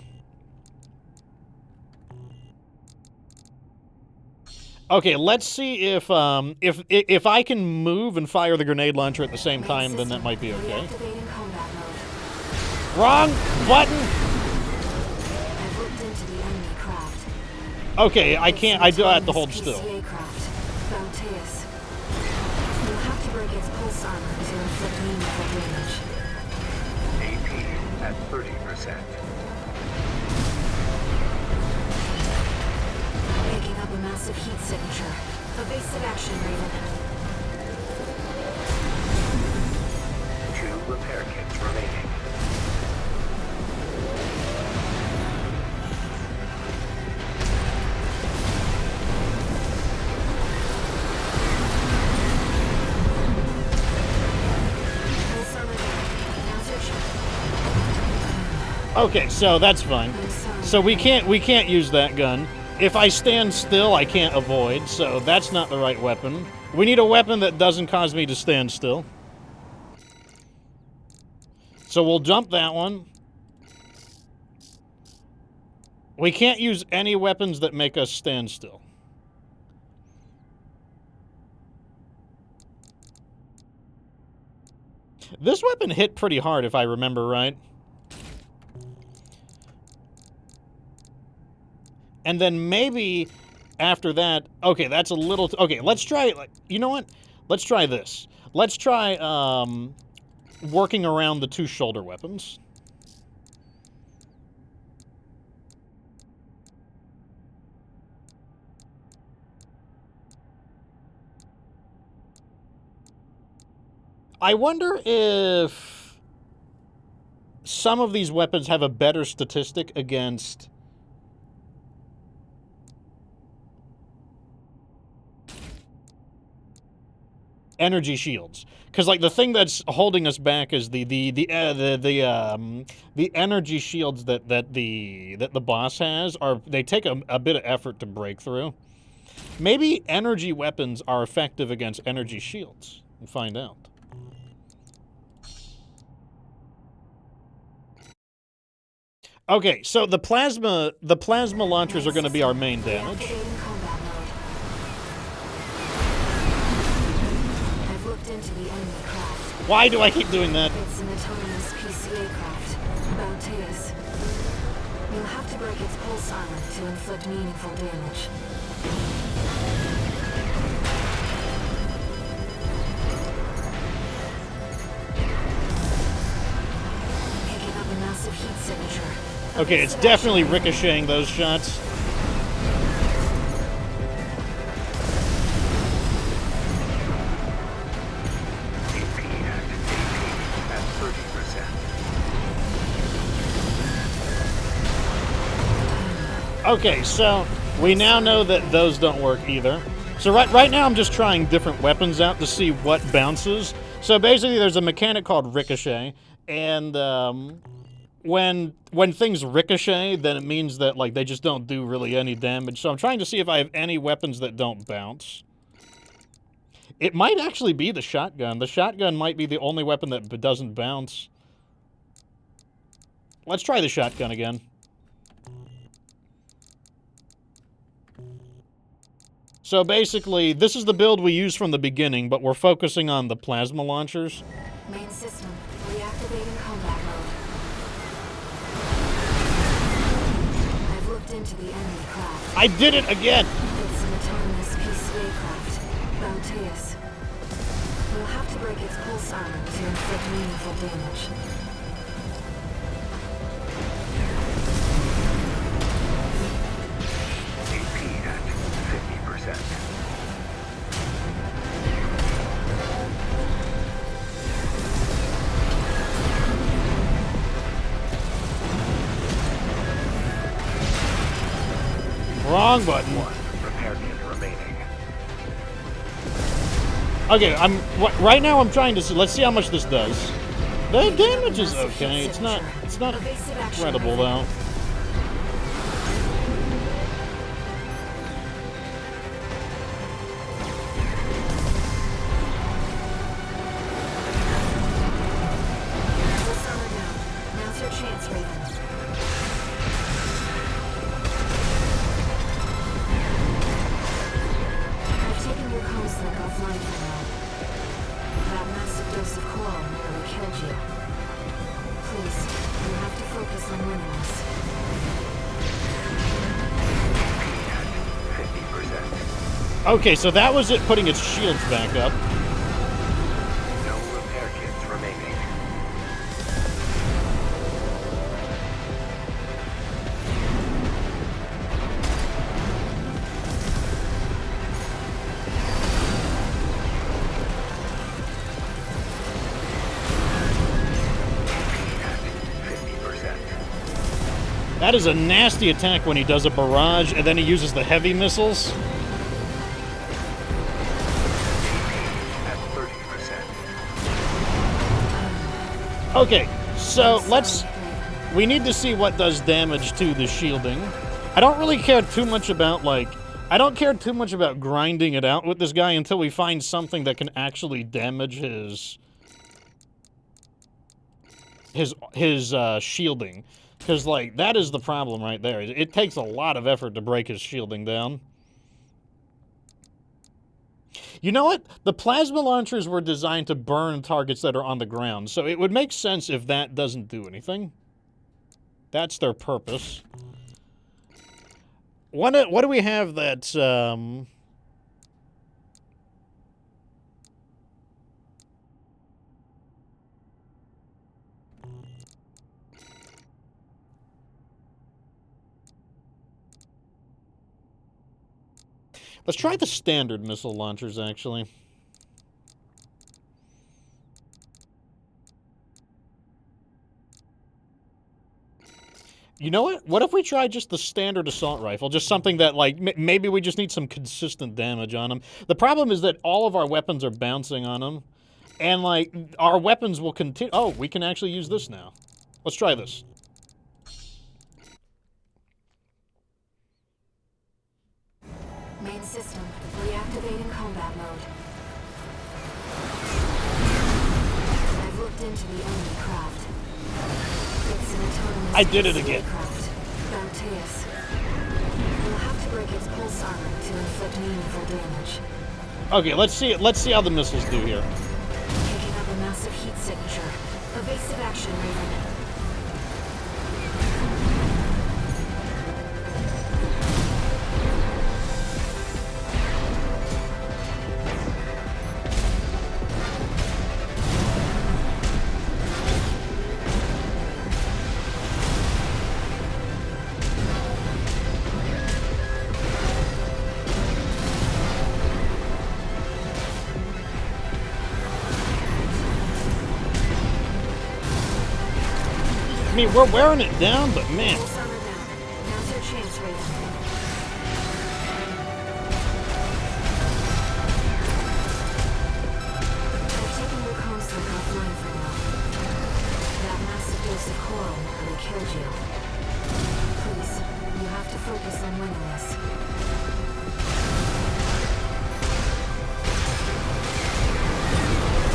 Okay, let's see if I can move and fire the grenade launcher at the same time, then that might be okay. Wrong button! Okay, I can't. I do have to hold still. Balteus. You'll have to break its pulse armor to inflict meaningful damage. AP at 30%. Picking up a massive heat signature. Evasive action, Raven. 2 repair kits remaining. Okay, so that's fine. So we can't use that gun. If I stand still, I can't avoid, so that's not the right weapon. We need a weapon that doesn't cause me to stand still. So we'll jump that one. We can't use any weapons that make us stand still. This weapon hit pretty hard, if I remember right. And then maybe after that... Okay, that's a little... Okay, let's try... You know what? Let's try this. Let's try, working around the 2 shoulder weapons. I wonder if some of these weapons have a better statistic against... energy shields, because like the thing that's holding us back is the energy shields that the boss has they take a bit of effort to break through. Maybe energy weapons are effective against energy shields. We'll find out. Okay, so the plasma launchers are going to be our main damage. Into the enemy craft. Why do I keep doing that? It's an autonomous PCA craft, Balteus. You'll have to break its pulse armor to inflict meaningful damage. Picking up a massive heat signature. Okay, it's definitely ricocheting those shots. Okay, so we now know that those don't work either. So right now I'm just trying different weapons out to see what bounces. So basically there's a mechanic called ricochet, and when things ricochet, then it means that like they just don't do really any damage. So I'm trying to see if I have any weapons that don't bounce. It might actually be the shotgun. The shotgun might be the only weapon that doesn't bounce. Let's try the shotgun again. So basically, this is the build we used from the beginning, but we're focusing on the plasma launchers. Main system, reactivating combat mode. I've looked into the enemy craft. I did it again! It's an autonomous PCA craft, Balteus. You'll have to break its pulse armor to inflict meaningful damage. Wrong button. Repair kit remaining. Okay, right now I'm trying to see. Let's see how much this does. The damage is okay. It's not incredible though. Now's your chance, Raven. Offline for now. That massive dose of coral nearly killed you. Please, you have to focus on winning this. 50%. Okay, so that was it putting its shields back up. No repair kits remaining. That is a nasty attack when he does a barrage and then he uses the heavy missiles. At 30%. Okay, so we need to see what does damage to the shielding. I don't really care too much about, I don't care too much about grinding it out with this guy until we find something that can actually damage his shielding. Because, that is the problem right there. It takes a lot of effort to break his shielding down. You know what? The plasma launchers were designed to burn targets that are on the ground, so it would make sense if that doesn't do anything. That's their purpose. What do we have that's, Let's try the standard missile launchers, actually. You know what? What if we try just the standard assault rifle? Just something that, like, maybe we just need some consistent damage on them. The problem is that all of our weapons are bouncing on them. And, like, our weapons will continue... Oh, we can actually use this now. Let's try this. Main system, reactivating combat mode. I've looked into the enemy craft. It's an autonomous I did it again. craft, Balteus. We'll have to break its pulse armor to inflict meaningful damage. Okay, let's see how the missiles do here. Picking up a massive heat signature. Evasive action, Raven. I mean, we're wearing it down, but man. Pulse armor down. Now's your chance, Raven. I've taken your console offline for now. That massive dose of coral nearly killed you. Please, you have to focus on winning this.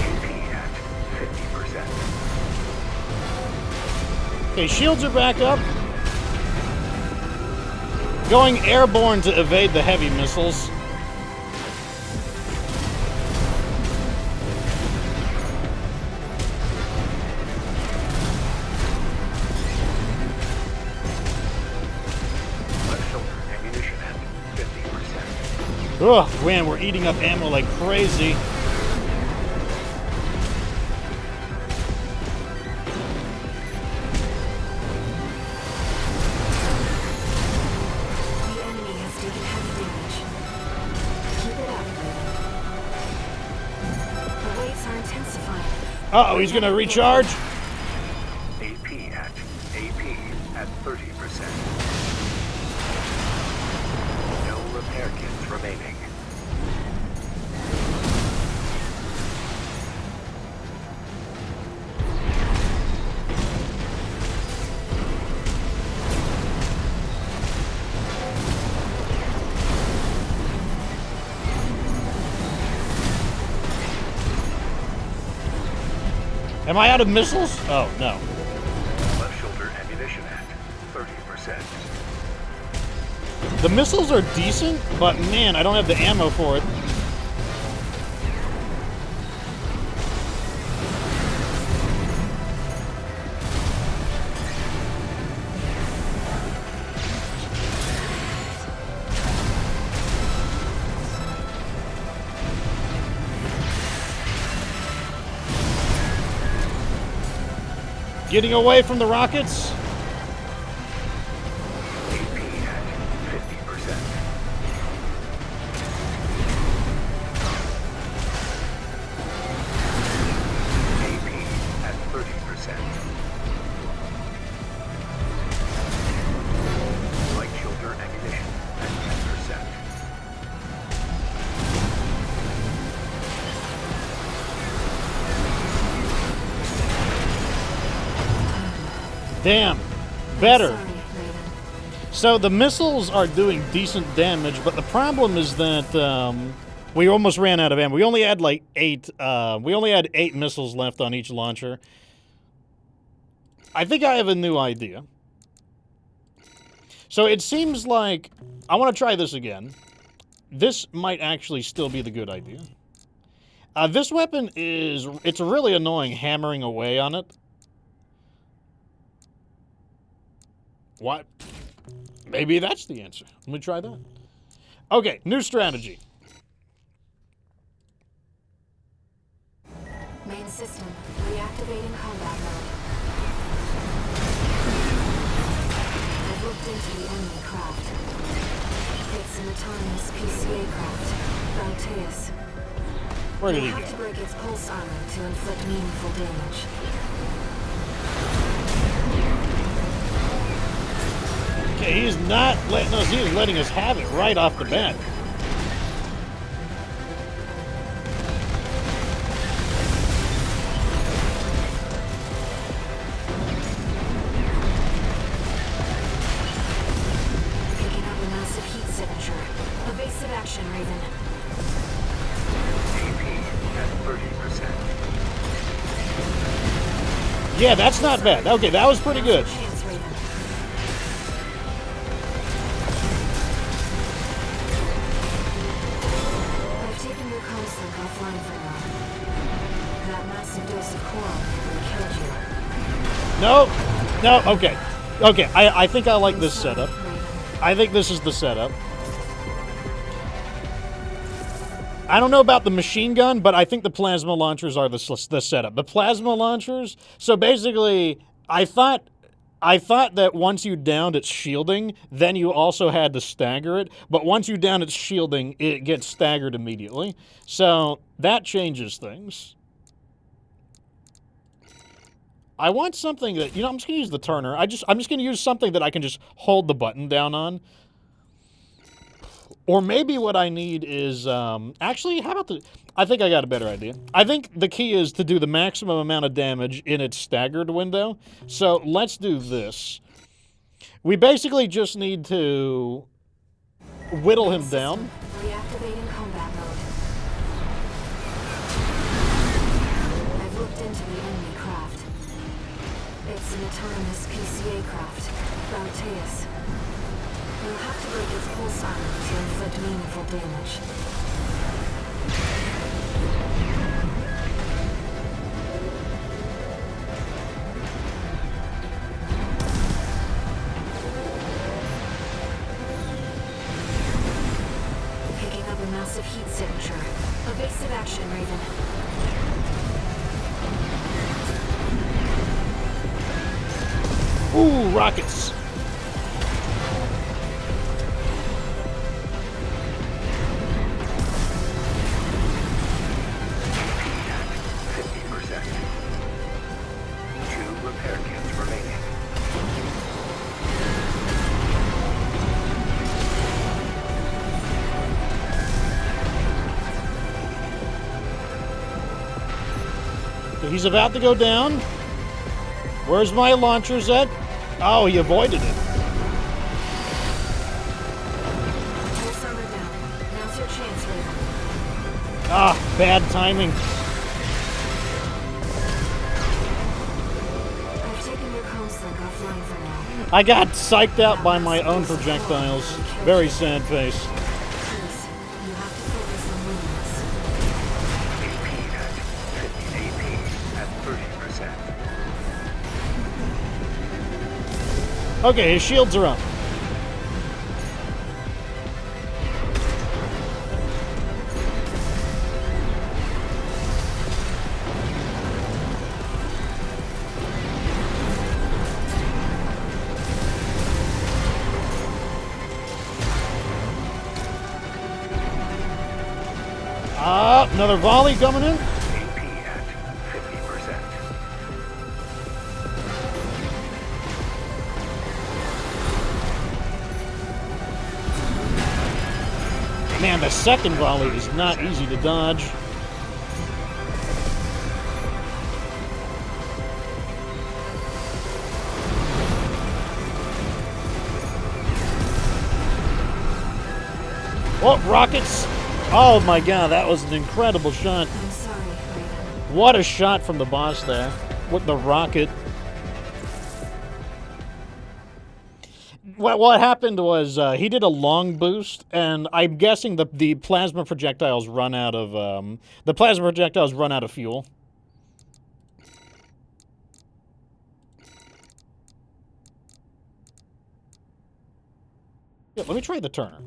AP at 50%. Okay, shields are back up. Going airborne to evade the heavy missiles. Left shoulder ammunition at 50%. Ugh, man, we're eating up ammo like crazy. The enemy has taken heavy damage. Keep it up, Raven. The waves are intensifying. Uh-oh, he's gonna recharge. AP at 30%. No repair kits remaining. Am I out of missiles? Oh, no. Left shoulder ammunition at 30%. The missiles are decent, but man, I don't have the ammo for it. Getting away from the rockets. AP at 50%. AP at 30%. Light shoulder ammunition at 10%. Damn. Better. Sorry, Raven. So the missiles are doing decent damage, but the problem is that we almost ran out of ammo. We only had like 8. We only had 8 missiles left on each launcher. I think I have a new idea. So it seems like I want to try this again. This might actually still be the good idea. This weapon is... It's really annoying hammering away on it. What? Maybe that's the answer. Let me try that. Okay, new strategy. Main system, reactivating combat mode. I've looked into the enemy craft. It's an autonomous PCA craft, Balteus. Where did he You'll go? have to break its pulse armor to inflict meaningful damage. Okay, he's not letting us, he's letting us have it right off the bat. Picking up a massive heat signature. Evasive action, Raven. AP at 30%. Yeah, that's not bad. Okay, that was pretty good. Chance, Raven. I've taken your comms offline for now. That massive dose of coral nearly killed you. No, okay. Okay, I think I like this setup. Raven. I think this is the setup. I don't know about the machine gun, but I think the plasma launchers are the setup. The plasma launchers, so basically, I thought that once you downed its shielding, then you also had to stagger it. But once you down its shielding, it gets staggered immediately. So that changes things. I want something that, I'm just gonna use the turner. I'm just gonna use something that I can just hold the button down on. Or maybe what I need is, actually, how about I think I got a better idea. I think the key is to do the maximum amount of damage in its staggered window. So let's do this. We basically just need to whittle him down. Reactivating combat mode. I've looked into the enemy craft. It's an autonomous PCA craft, Balteus. You'll have to break its pulse armor to inflict meaningful damage. Picking up a massive heat signature. Evasive action, Raven. Ooh, rockets. He's about to go down. Where's my launchers at? Oh, he avoided it. Pulse armor down. Now's your chance, Raven. Ah, bad timing. I've taken your comms link offline for now. I got psyched out by my own projectiles. Very sad face. Please, you have to focus on winning this. AP at 30%. Okay, his shields are up. Another volley coming in. AP at 50%. Man, the second volley is not easy to dodge. Oh, rockets! Oh my god, that was an incredible shot. I'm sorry, Raven. What a shot from the boss there. With the rocket. what happened was he did a long boost, and I'm guessing the plasma projectiles run out of fuel. Yeah, let me try the Turner.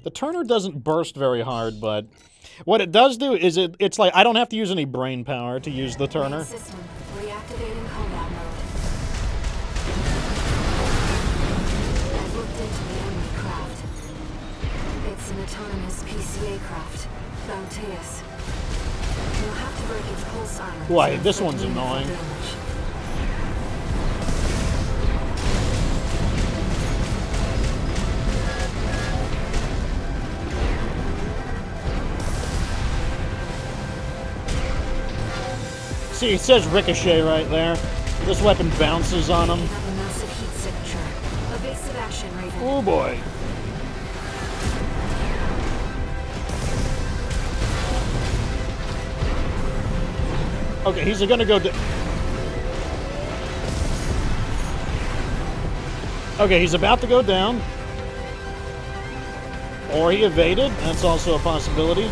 The Turner doesn't burst very hard, but what it does do is it's like I don't have to use any brain power to use the Turner. System reactivating combat mode. I've looked into the enemy craft. It's an autonomous PCA craft, Balteus. You'll have to break its pulse armor. Why, this one's annoying. See, it says ricochet right there. This weapon bounces on him. Oh boy. Okay, he's gonna go. Okay, he's about to go down. Or he evaded. That's also a possibility.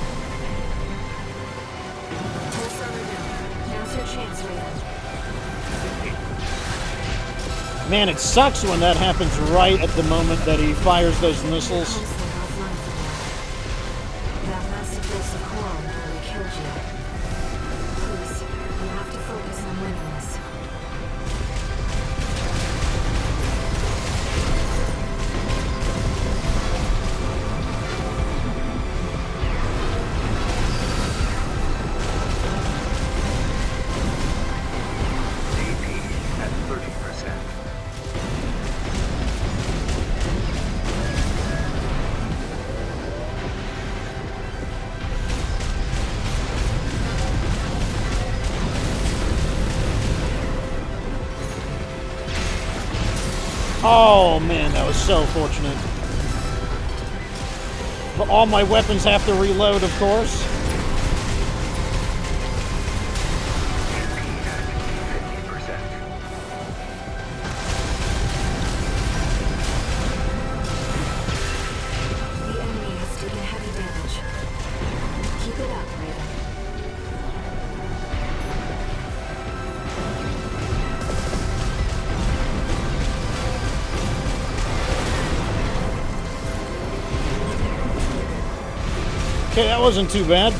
Man, it sucks when that happens right at the moment that he fires those missiles. That massive dose of coral nearly killed you. Please, you have to focus on winning this. Oh man, that was so fortunate. But all my weapons have to reload, of course. The enemy has taken heavy damage. Keep it up, Raven. Okay, that wasn't too bad.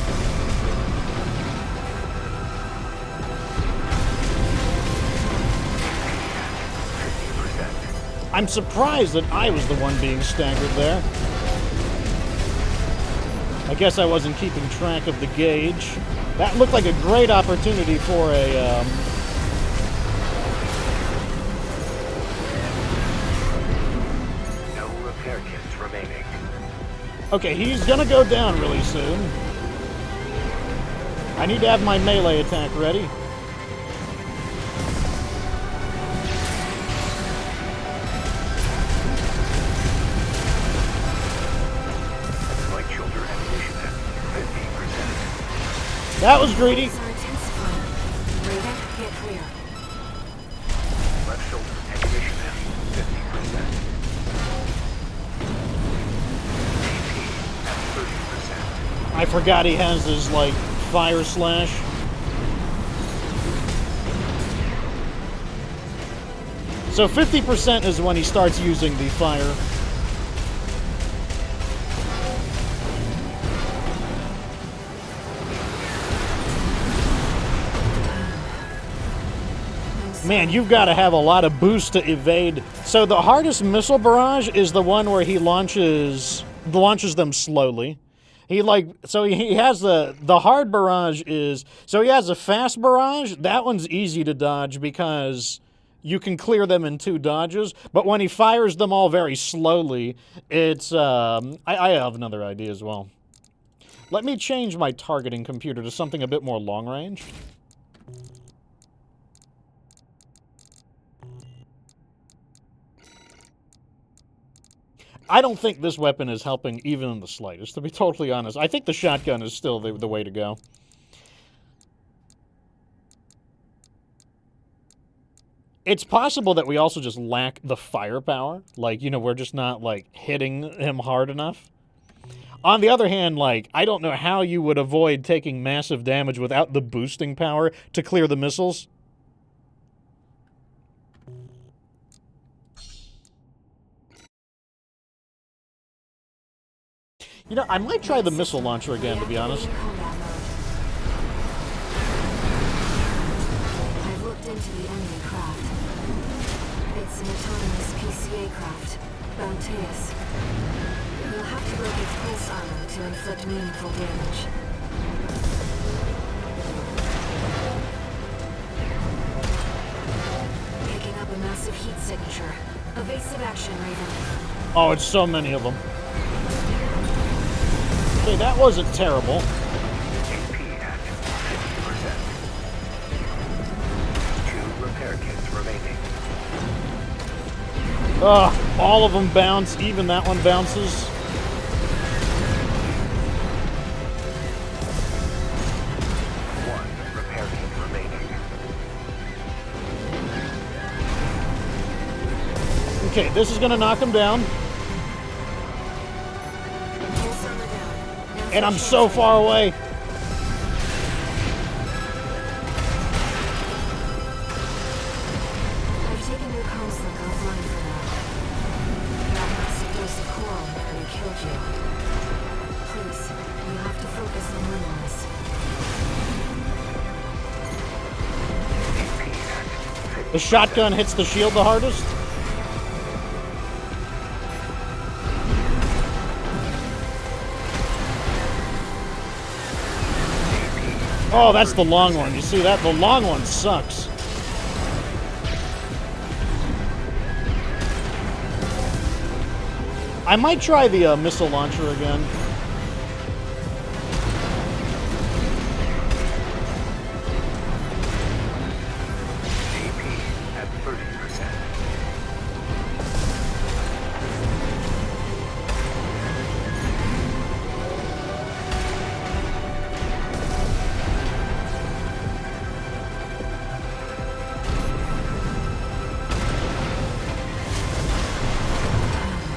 I'm surprised that I was the one being staggered there. I guess I wasn't keeping track of the gauge. That looked like a great opportunity for a... No repair kits remaining. Okay, he's gonna go down really soon. I need to have my melee attack ready. Light shoulder ammunition at 50%. That was greedy. Raven, get clear. Left shoulder ammunition at 50%. I forgot he has his, like, fire slash. So 50% is when he starts using the fire. Man, you've got to have a lot of boost to evade. So the hardest missile barrage is the one where he launches them slowly. He has the hard barrage is, so he has a fast barrage. That one's easy to dodge because you can clear them in 2 dodges. But when he fires them all very slowly, it's, I have another idea as well. Let me change my targeting computer to something a bit more long range. I don't think this weapon is helping even in the slightest, to be totally honest. I think the shotgun is still the way to go. It's possible that we also just lack the firepower. Like, you know, we're just not, like, hitting him hard enough. On the other hand, like, I don't know how you would avoid taking massive damage without the boosting power to clear the missiles. You know, I might try the missile launcher again, to be honest. I've looked into the enemy craft. It's an autonomous PCA craft, Balteus. You'll have to break its pulse armor to inflict meaningful damage. Picking up a massive heat signature. Evasive action, Raven. Oh, it's so many of them. Okay, that wasn't terrible. HP at 50%. 2 repair kits remaining. Ugh, all of them bounce, even that one bounces. One repair kit remaining. Okay, this is gonna knock him down. And I'm so far away. I've taken your comms-link offline for now. That massive dose of coral nearly killed you. Please, you have to focus on Luminous. The shotgun hits the shield the hardest. Oh, that's the long one. You see that? The long one sucks. I might try the missile launcher again. At 30%.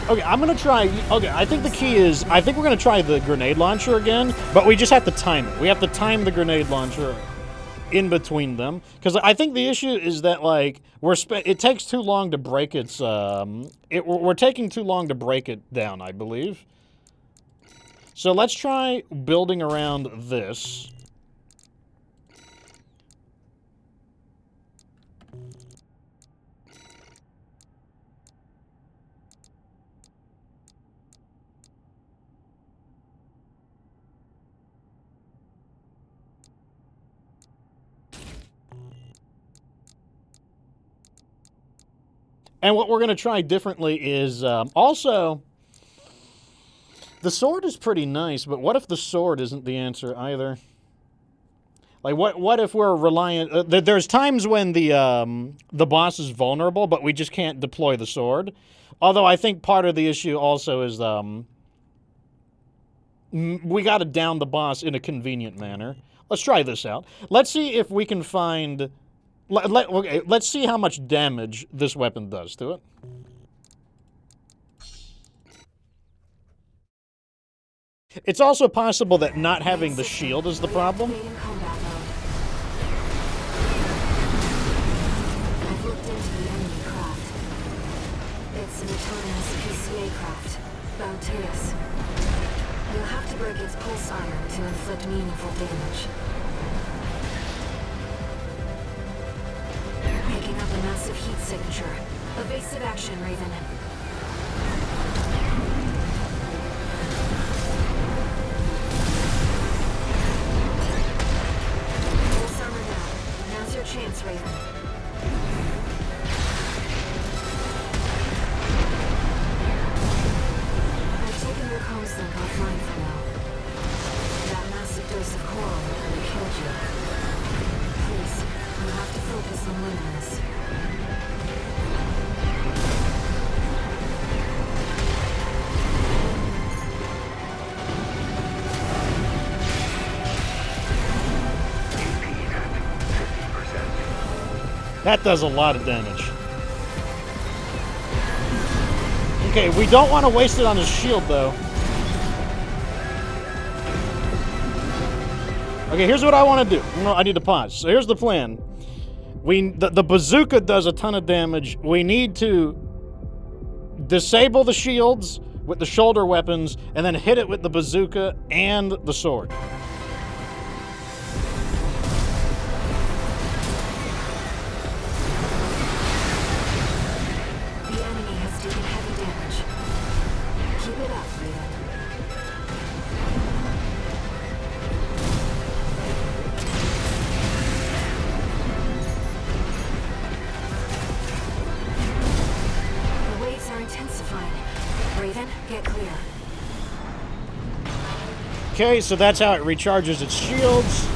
Okay, I'm gonna try. Okay, I think the key is, I think we're gonna try the grenade launcher again, but we just have to time it. We have to time the grenade launcher in between them, because I think the issue is that, like, it takes too long to break its. We're taking too long to break it down, I believe. So let's try building around this. And what we're going to try differently is, also, the sword is pretty nice, but what if the sword isn't the answer either? Like, what if we're reliant... there's times when the boss is vulnerable, but we just can't deploy the sword. Although I think part of the issue also is, we got to down the boss in a convenient manner. Let's try this out. Let's see if we can find... Okay, let's see how much damage this weapon does to it. It's also possible that not having the shield is the problem. I've looked into the enemy craft. It's an autonomous PCA craft, Balteus. You'll have to break its pulse armor to inflict meaningful damage. Picking up a massive heat signature. Evasive action, Raven. Pulse armor down. Now's your chance, Raven. I've taken your comms link offline for now. That massive dose of coral nearly killed you. Please, you have to focus on Luminous. That does a lot of damage. Okay, we don't want to waste it on his shield, though. Okay, here's what I want to do. I need to pause. So here's the plan. The bazooka does a ton of damage. We need to disable the shields with the shoulder weapons, and then hit it with the bazooka and the sword. The enemy has taken heavy damage. Keep it up, Raven. The waves are intensifying. Raven, get clear. Okay, so that's how it recharges its shields.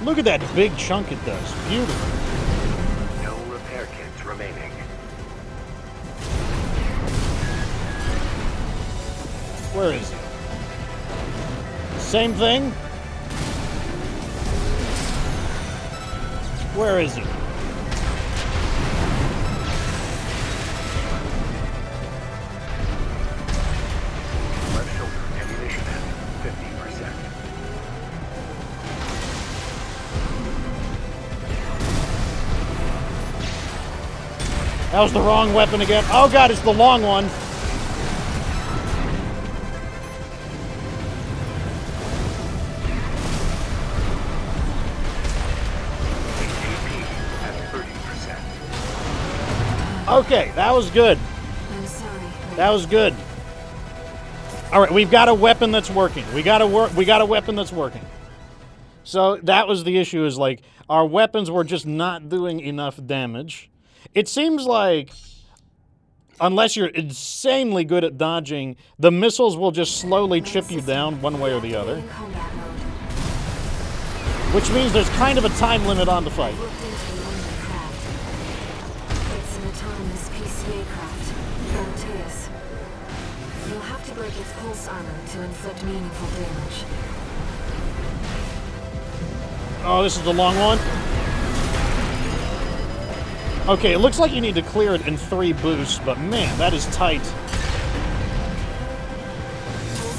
Look at that big chunk it does. Beautiful. No repair kits remaining. Where is he? Same thing? Where is he? Left shoulder ammunition at 50%. That was the wrong weapon again. Oh god, it's the long one. Okay, that was good. I'm sorry. That was good. All right, we've got a weapon that's working. We got a weapon that's working. So that was the issue, is like our weapons were just not doing enough damage. It seems like unless you're insanely good at dodging, the missiles will just slowly chip you down one way or the other. Which means there's kind of a time limit on the fight. It's an autonomous PCA craft, Balteus. You'll have to break its pulse armor to inflict meaningful damage. Oh, this is the long one? Okay, it looks like you need to clear it in 3 boosts, but man, that is tight. Pulse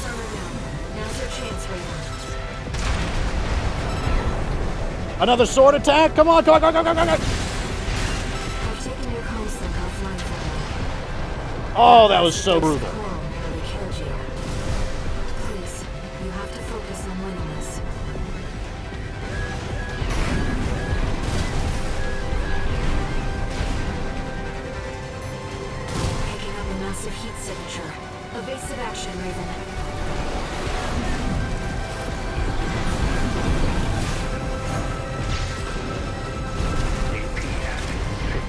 armor down. Now's your chance, Raven. Another sword attack? Come on, come on, come on, come on, come on. I've taken your comms link offline for now. Oh, that was so brutal. Coral nearly killed you. Please, you have to focus on winning this. Picking up a massive heat signature. Evasive action, Raven. AP at 50%.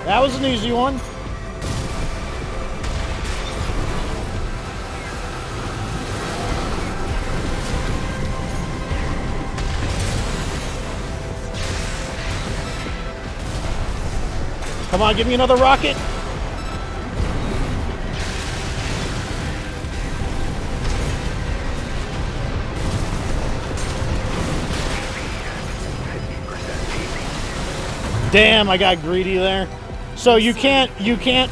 That was an easy one. Come on, give me another rocket. Damn, I got greedy there. So you can't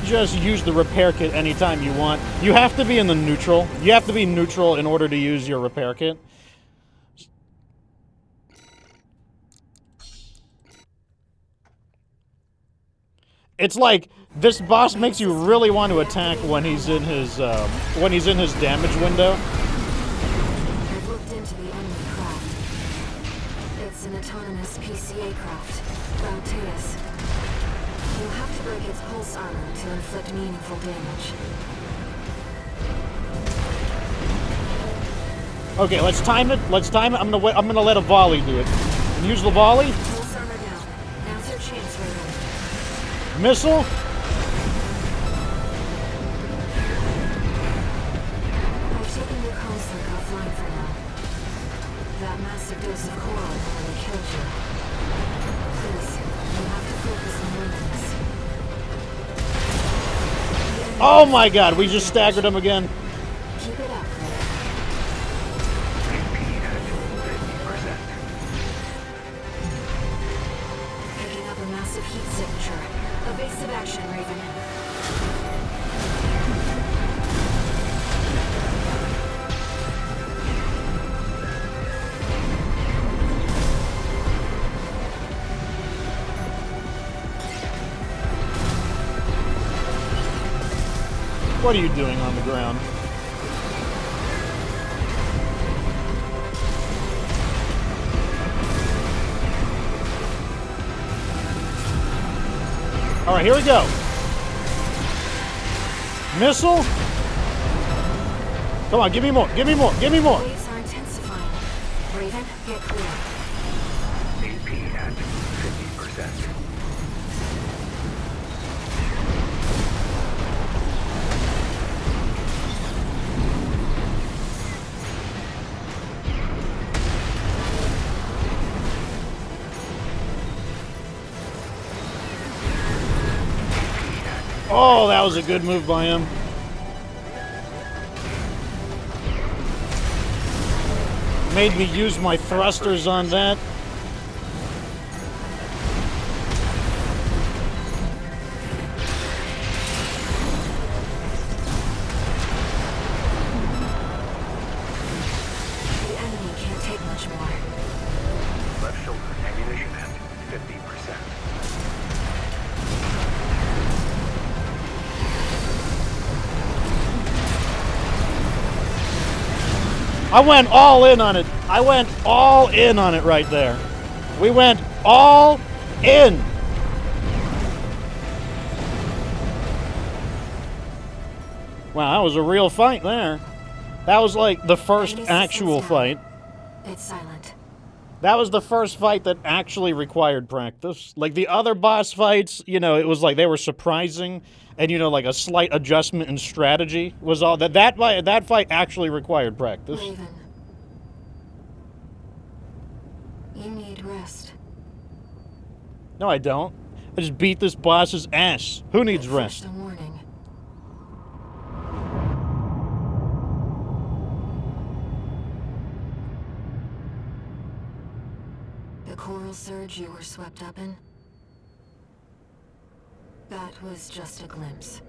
just use the repair kit anytime you want. You have to be in the neutral. You have to be neutral in order to use your repair kit. It's like this boss makes you really want to attack when he's in his damage window. I've looked into the enemy craft. It's an autonomous PCA craft, Balteus. You'll have to break its its pulse armor to inflict meaningful damage. Okay, let's time it. Let's time it. I'm gonna let a volley do it. And use the volley. Pulse armor down. Now's your chance, Raven. Missile. I've taken your construct offline for now. That massive dose of coral nearly killed you. Please, you have to focus on winning this. Oh my God! We just staggered him again. Keep it up. Picking up a massive heat signature. Evasive action, Raven. What are you doing on the ground? All right, here we go. Missile. Come on, give me more, give me more, give me more. Waves are intensifying. Raven, get clear. AP at 50%. Oh, that was a good move by him. Made me use my thrusters on that. The enemy can't take much more. Left shoulder ammunition at 50%. I went all in on it. I went all in on it right there. We went all in. Wow, that was a real fight there. That was like the first actual fight. It's silent. That was the first fight that actually required practice. Like the other boss fights, you know, it was like they were surprising, and you know, like a slight adjustment in strategy was all that. That fight actually required practice. Raven. You need rest. No, I don't. I just beat this boss's ass. Who needs But rest? first a warning. The coral surge you were swept up in? That was just a glimpse.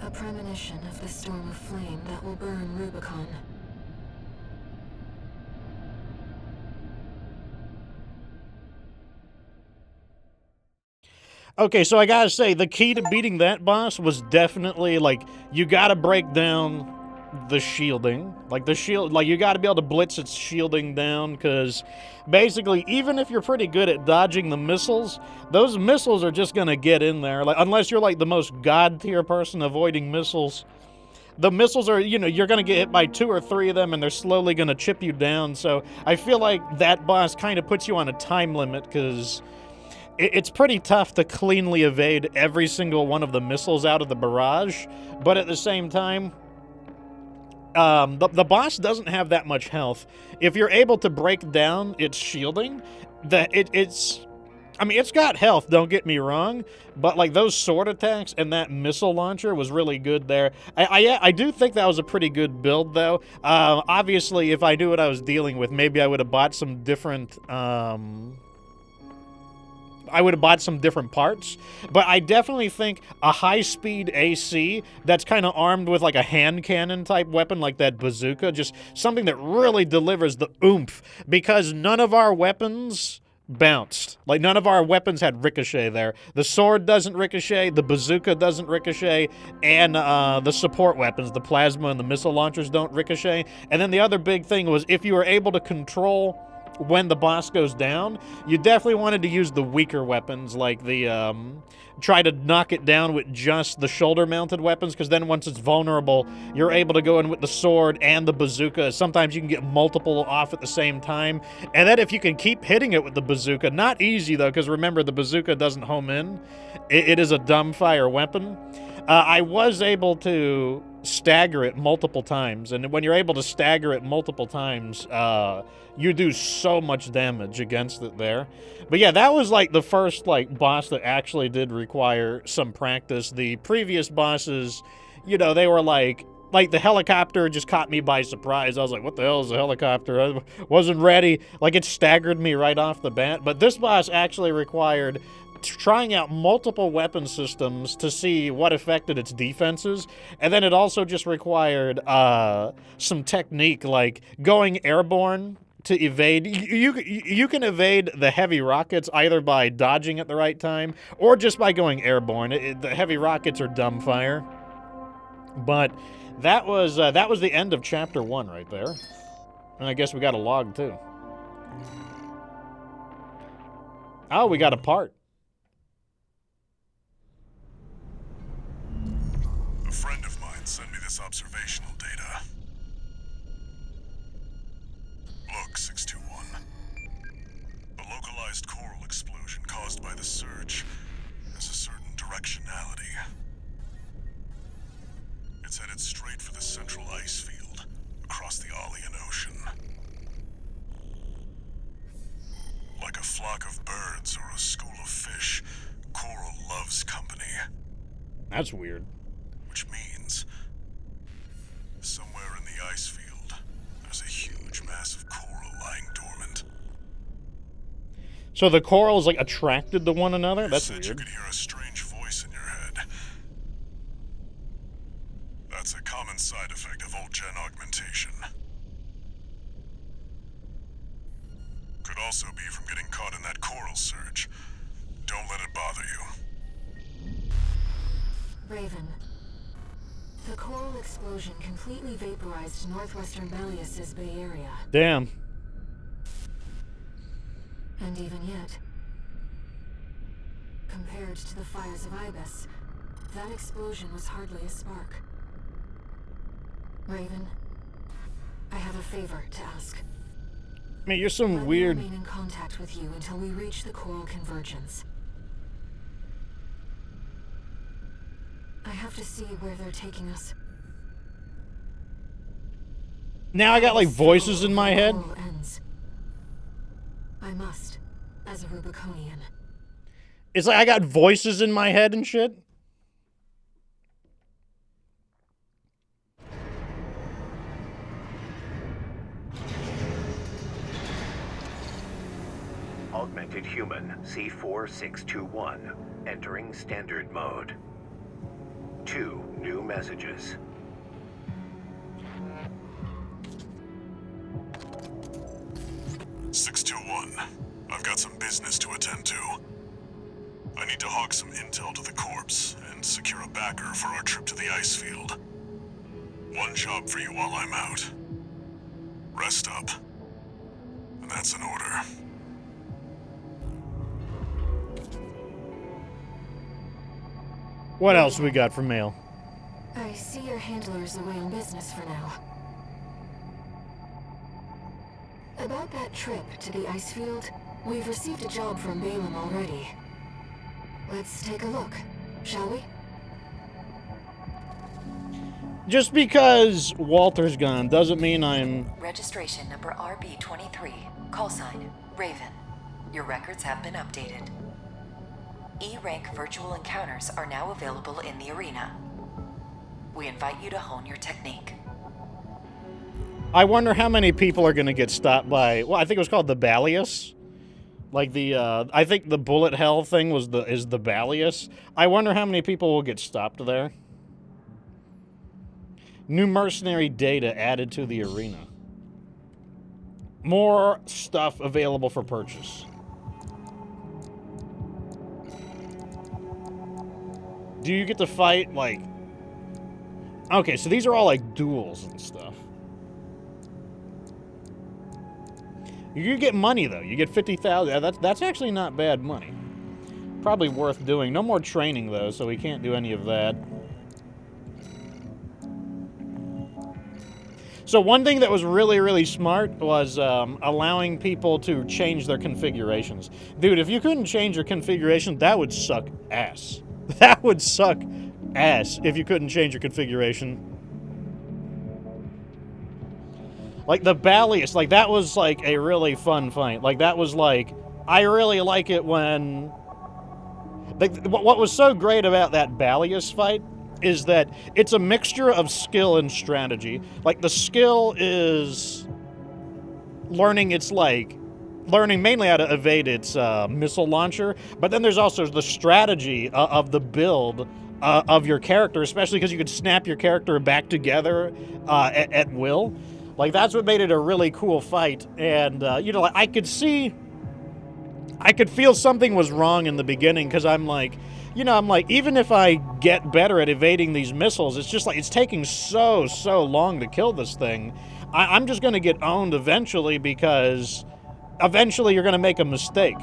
A premonition of the storm of flame that will burn Rubicon. Okay, so I gotta say, the key to beating that boss was definitely, like, you gotta break down the shielding. Like, the shield, like, you gotta be able to blitz its shielding down, because basically, even if you're pretty good at dodging the missiles, those missiles are just gonna get in there. Like, unless you're, like, the most god-tier person avoiding missiles. The missiles are, you know, you're gonna get hit by 2 or 3 of them, and they're slowly gonna chip you down, so I feel like that boss kind of puts you on a time limit, because it's pretty tough to cleanly evade every single one of the missiles out of the barrage, but at the same time, the boss doesn't have that much health. If you're able to break down its shielding, it's got health, don't get me wrong, but like those sword attacks and that missile launcher was really good there. I do think that was a pretty good build, though. Obviously, if I knew what I was dealing with, maybe I would have bought some different, parts, but I definitely think a high-speed AC that's kind of armed with like a hand cannon type weapon like that bazooka, just something that really delivers the oomph, because none of our weapons bounced. Like, none of our weapons had ricochet there. The sword doesn't ricochet, the bazooka doesn't ricochet, and the support weapons, the plasma and the missile launchers, don't ricochet. And then the other big thing was, if you were able to control when the boss goes down, you definitely wanted to use the weaker weapons, like the, try to knock it down with just the shoulder-mounted weapons, because then once it's vulnerable, you're able to go in with the sword and the bazooka. Sometimes you can get multiple off at the same time. And then if you can keep hitting it with the bazooka, not easy though, because remember, the bazooka doesn't home in. It is a dumbfire weapon. I was able to stagger it multiple times, and when you're able to stagger it multiple times, you do so much damage against it there. But yeah, that was like the first like boss that actually did require some practice. The previous bosses, you know, they were like the helicopter just caught me by surprise. I was like, what the hell is a helicopter? I wasn't ready. Like, it staggered me right off the bat. But this boss actually required trying out multiple weapon systems to see what affected its defenses, and then it also just required some technique, like going airborne to evade. You can evade the heavy rockets either by dodging at the right time or just by going airborne. The heavy rockets are dumbfire. But that was the end of chapter 1 right there, and I guess we got a log too. Oh, we got a part. A friend of mine sent me this observational data. Look, 621. The localized coral explosion caused by the surge has a certain directionality. It's headed straight for the central ice field across the Aeolian Ocean. Like a flock of birds or a school of fish, coral loves company. That's weird. Which means, somewhere in the ice field, there's a huge mass of coral lying dormant. So the corals, like, attracted to one another? That's weird. You could hear a strange voice in your head. That's a common side effect of old-gen augmentation. Could also be from getting caught in that coral surge. Don't let it bother you. Raven. The coral explosion completely vaporized northwestern Balteus' Bay Area. Damn. And even yet, compared to the fires of Ibis, that explosion was hardly a spark. Raven, I have a favor to ask. I mean, you're some weird... Let me remain in contact with you until we reach the coral convergence. I have to see where they're taking us. Now I got, like, voices in my head? I must, as a Rubiconian. It's like I got voices in my head and shit? Augmented human C4621, entering standard mode. 2 new messages. I've got some business to attend to. I need to hawk some intel to the corpse and secure a backer for our trip to the ice field. One job for you while I'm out. Rest up. And that's an order. What else we got for mail? I see your handler is away on business for now. About that trip to the ice field, we've received a job from Balaam already. Let's take a look, shall we? Just because Walter's gone doesn't mean I'm... Registration number RB23, call sign, Raven. Your records have been updated. E-rank virtual encounters are now available in the arena. We invite you to hone your technique. I wonder how many people are going to get stopped by... Well, I think it was called the Balteus. Like the, I think the bullet hell thing is the Balteus. I wonder how many people will get stopped there. New mercenary data added to the arena. More stuff available for purchase. Do you get to fight, like... Okay, so these are all, like, duels and stuff. You get money, though. You get 50,000. That's actually not bad money. Probably worth doing. No more training, though, so we can't do any of that. So one thing that was really, really smart was allowing people to change their configurations. Dude, if you couldn't change your configuration, that would suck ass. That would suck ass if you couldn't change your configuration. Like, the Balteus, like, that was, like, a really fun fight. Like, that was, like, I really like it when... Like, what was so great about that Balteus fight is that it's a mixture of skill and strategy. Like, the skill is learning its, like... Learning mainly how to evade its missile launcher, but then there's also the strategy of the build of your character, especially because you could snap your character back together at will. Like, that's what made it a really cool fight. And, you know, like, I could feel something was wrong in the beginning, because I'm like, you know, I'm like, even if I get better at evading these missiles, it's just like, it's taking so long to kill this thing. I'm just going to get owned eventually, because eventually you're going to make a mistake.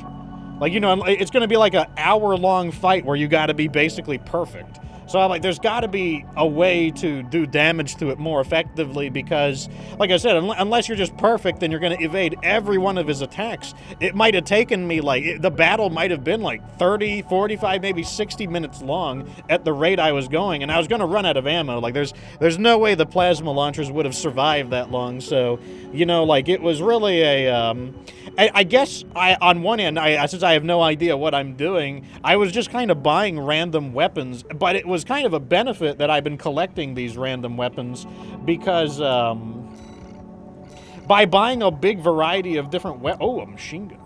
Like, you know, it's going to be like an hour-long fight where you got to be basically perfect. So I'm like, there's got to be a way to do damage to it more effectively, because, like I said, unless you're just perfect, then you're going to evade every one of his attacks. It might have taken me, like, the battle might have been like 30, 45, maybe 60 minutes long at the rate I was going, and I was going to run out of ammo. Like, there's no way the plasma launchers would have survived that long. So, you know, like, it was really a... I guess, on one end, since I have no idea what I'm doing, I was just kind of buying random weapons, but it was kind of a benefit that I've been collecting these random weapons, because by buying a big variety of different oh, a machine gun.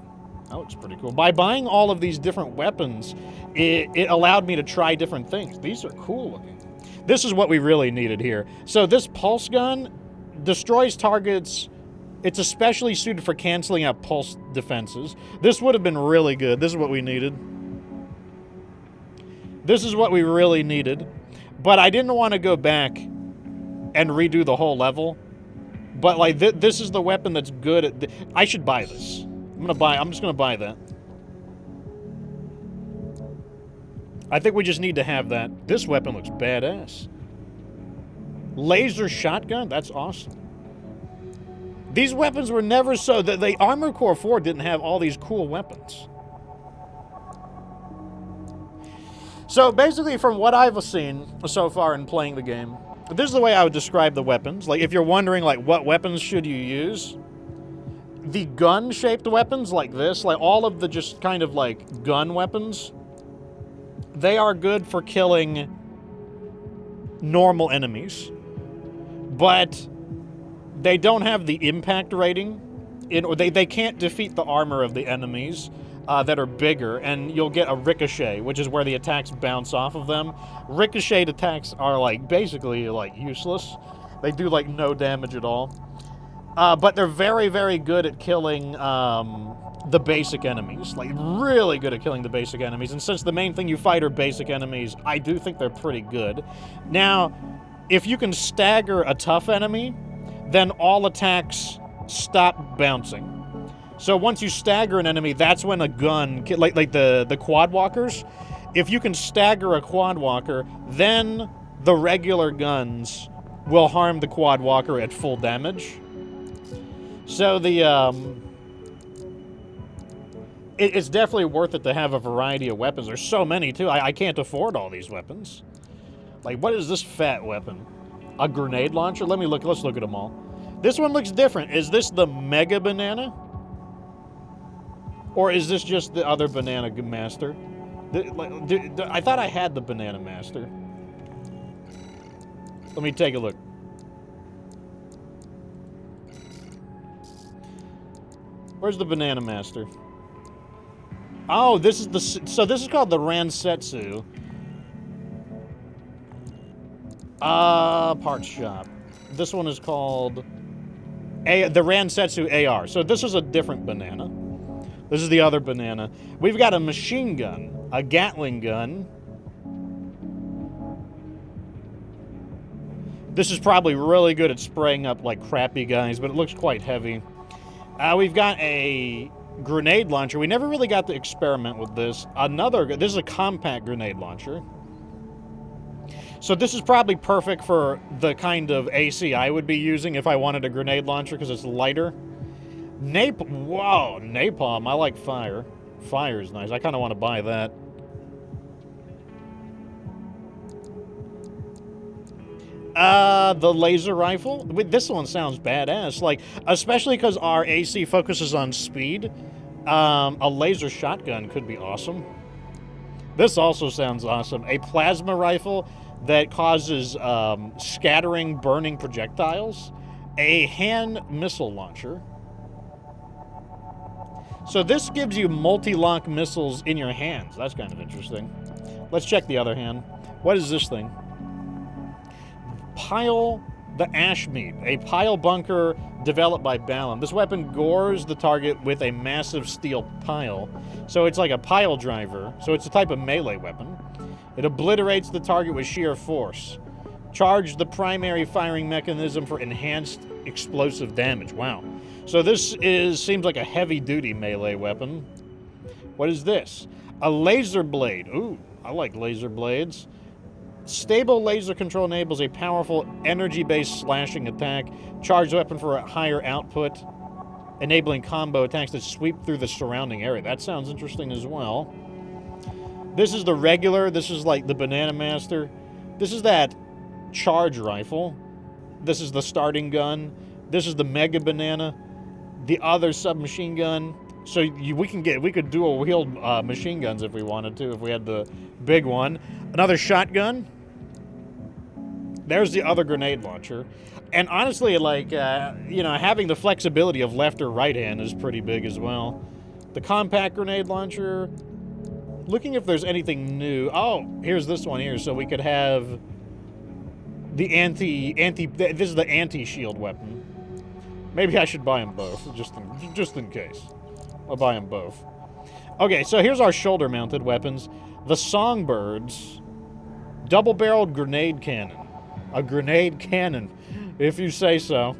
That looks pretty cool. By buying all of these different weapons, it allowed me to try different things. These are cool looking. This is what we really needed here. So this pulse gun destroys targets. It's especially suited for canceling out pulse defenses. This would have been really good. This is what we needed. This is what we really needed. But I didn't want to go back and redo the whole level. But, like, this is the weapon that's good at... I should buy this. I'm just gonna buy that. I think we just need to have that. This weapon looks badass. Laser shotgun? That's awesome. These weapons were never so... The Armor Core 4 didn't have all these cool weapons. So, basically, from what I've seen so far in playing the game, this is the way I would describe the weapons. Like, if you're wondering, like, what weapons should you use, the gun-shaped weapons like this, like, all of the just kind of, like, gun weapons, they are good for killing normal enemies. But... they don't have the impact rating, they can't defeat the armor of the enemies that are bigger, and you'll get a ricochet, which is where the attacks bounce off of them. Ricocheted attacks are, like, basically, like, useless. They do, like, no damage at all. But they're very, very good at killing the basic enemies. Like, really good at killing the basic enemies. And since the main thing you fight are basic enemies, I do think they're pretty good. Now, if you can stagger a tough enemy, then all attacks stop bouncing. So once you stagger an enemy, that's when a gun, like the quad walkers, if you can stagger a quad walker, then the regular guns will harm the quad walker at full damage. So it's definitely worth it to have a variety of weapons. There's so many too. I can't afford all these weapons. Like, what is this fat weapon? A grenade launcher? Let's look at them all. This one looks different. Is this the Mega Banana? Or is this just the other Banana Master? I thought I had the Banana Master. Let me take a look. Where's the Banana Master? Oh, this is the... So this is called the Ransetsu. Parts shop. This one is called the Ransetsu AR. So this is a different banana. This is the other banana. We've got a machine gun, a Gatling gun, This is probably really good at spraying up like crappy guys, but it looks quite heavy. We've got a grenade launcher. We never really got to experiment with this. This is a compact grenade launcher. So this is probably perfect for the kind of AC I would be using if I wanted a grenade launcher because it's lighter. Whoa, napalm. I like fire. Fire is nice. I kind of want to buy that. The laser rifle. This one sounds badass. Like, especially because our AC focuses on speed. A laser shotgun could be awesome. This also sounds awesome. A plasma rifle that causes scattering, burning projectiles. A hand missile launcher. So this gives you multi-lock missiles in your hands. That's kind of interesting. Let's check the other hand. What is this thing? Pile the ash meat, a pile bunker developed by Balam. This weapon gores the target with a massive steel pile. So it's like a pile driver. So it's a type of melee weapon. It obliterates the target with sheer force. Charge the primary firing mechanism for enhanced explosive damage. Wow. So this seems like a heavy-duty melee weapon. What is this? A laser blade. Ooh, I like laser blades. Stable laser control enables a powerful energy-based slashing attack. Charged weapon for a higher output, enabling combo attacks that sweep through the surrounding area. That sounds interesting as well. This is the regular. This is like the Banana Master. This is that charge rifle. This is the starting gun. This is the Mega Banana. The other submachine gun. So we could dual wield machine guns if we wanted to, if we had the big one. Another shotgun. There's the other grenade launcher. And honestly, like, having the flexibility of left or right hand is pretty big as well. The compact grenade launcher. Looking if there's anything new. Oh, here's this one here. So we could have the this is the anti-shield weapon. Maybe I should buy them both, just in case. I'll buy them both. Okay, so here's our shoulder-mounted weapons. The Songbirds double-barreled grenade cannon. A grenade cannon, if you say so.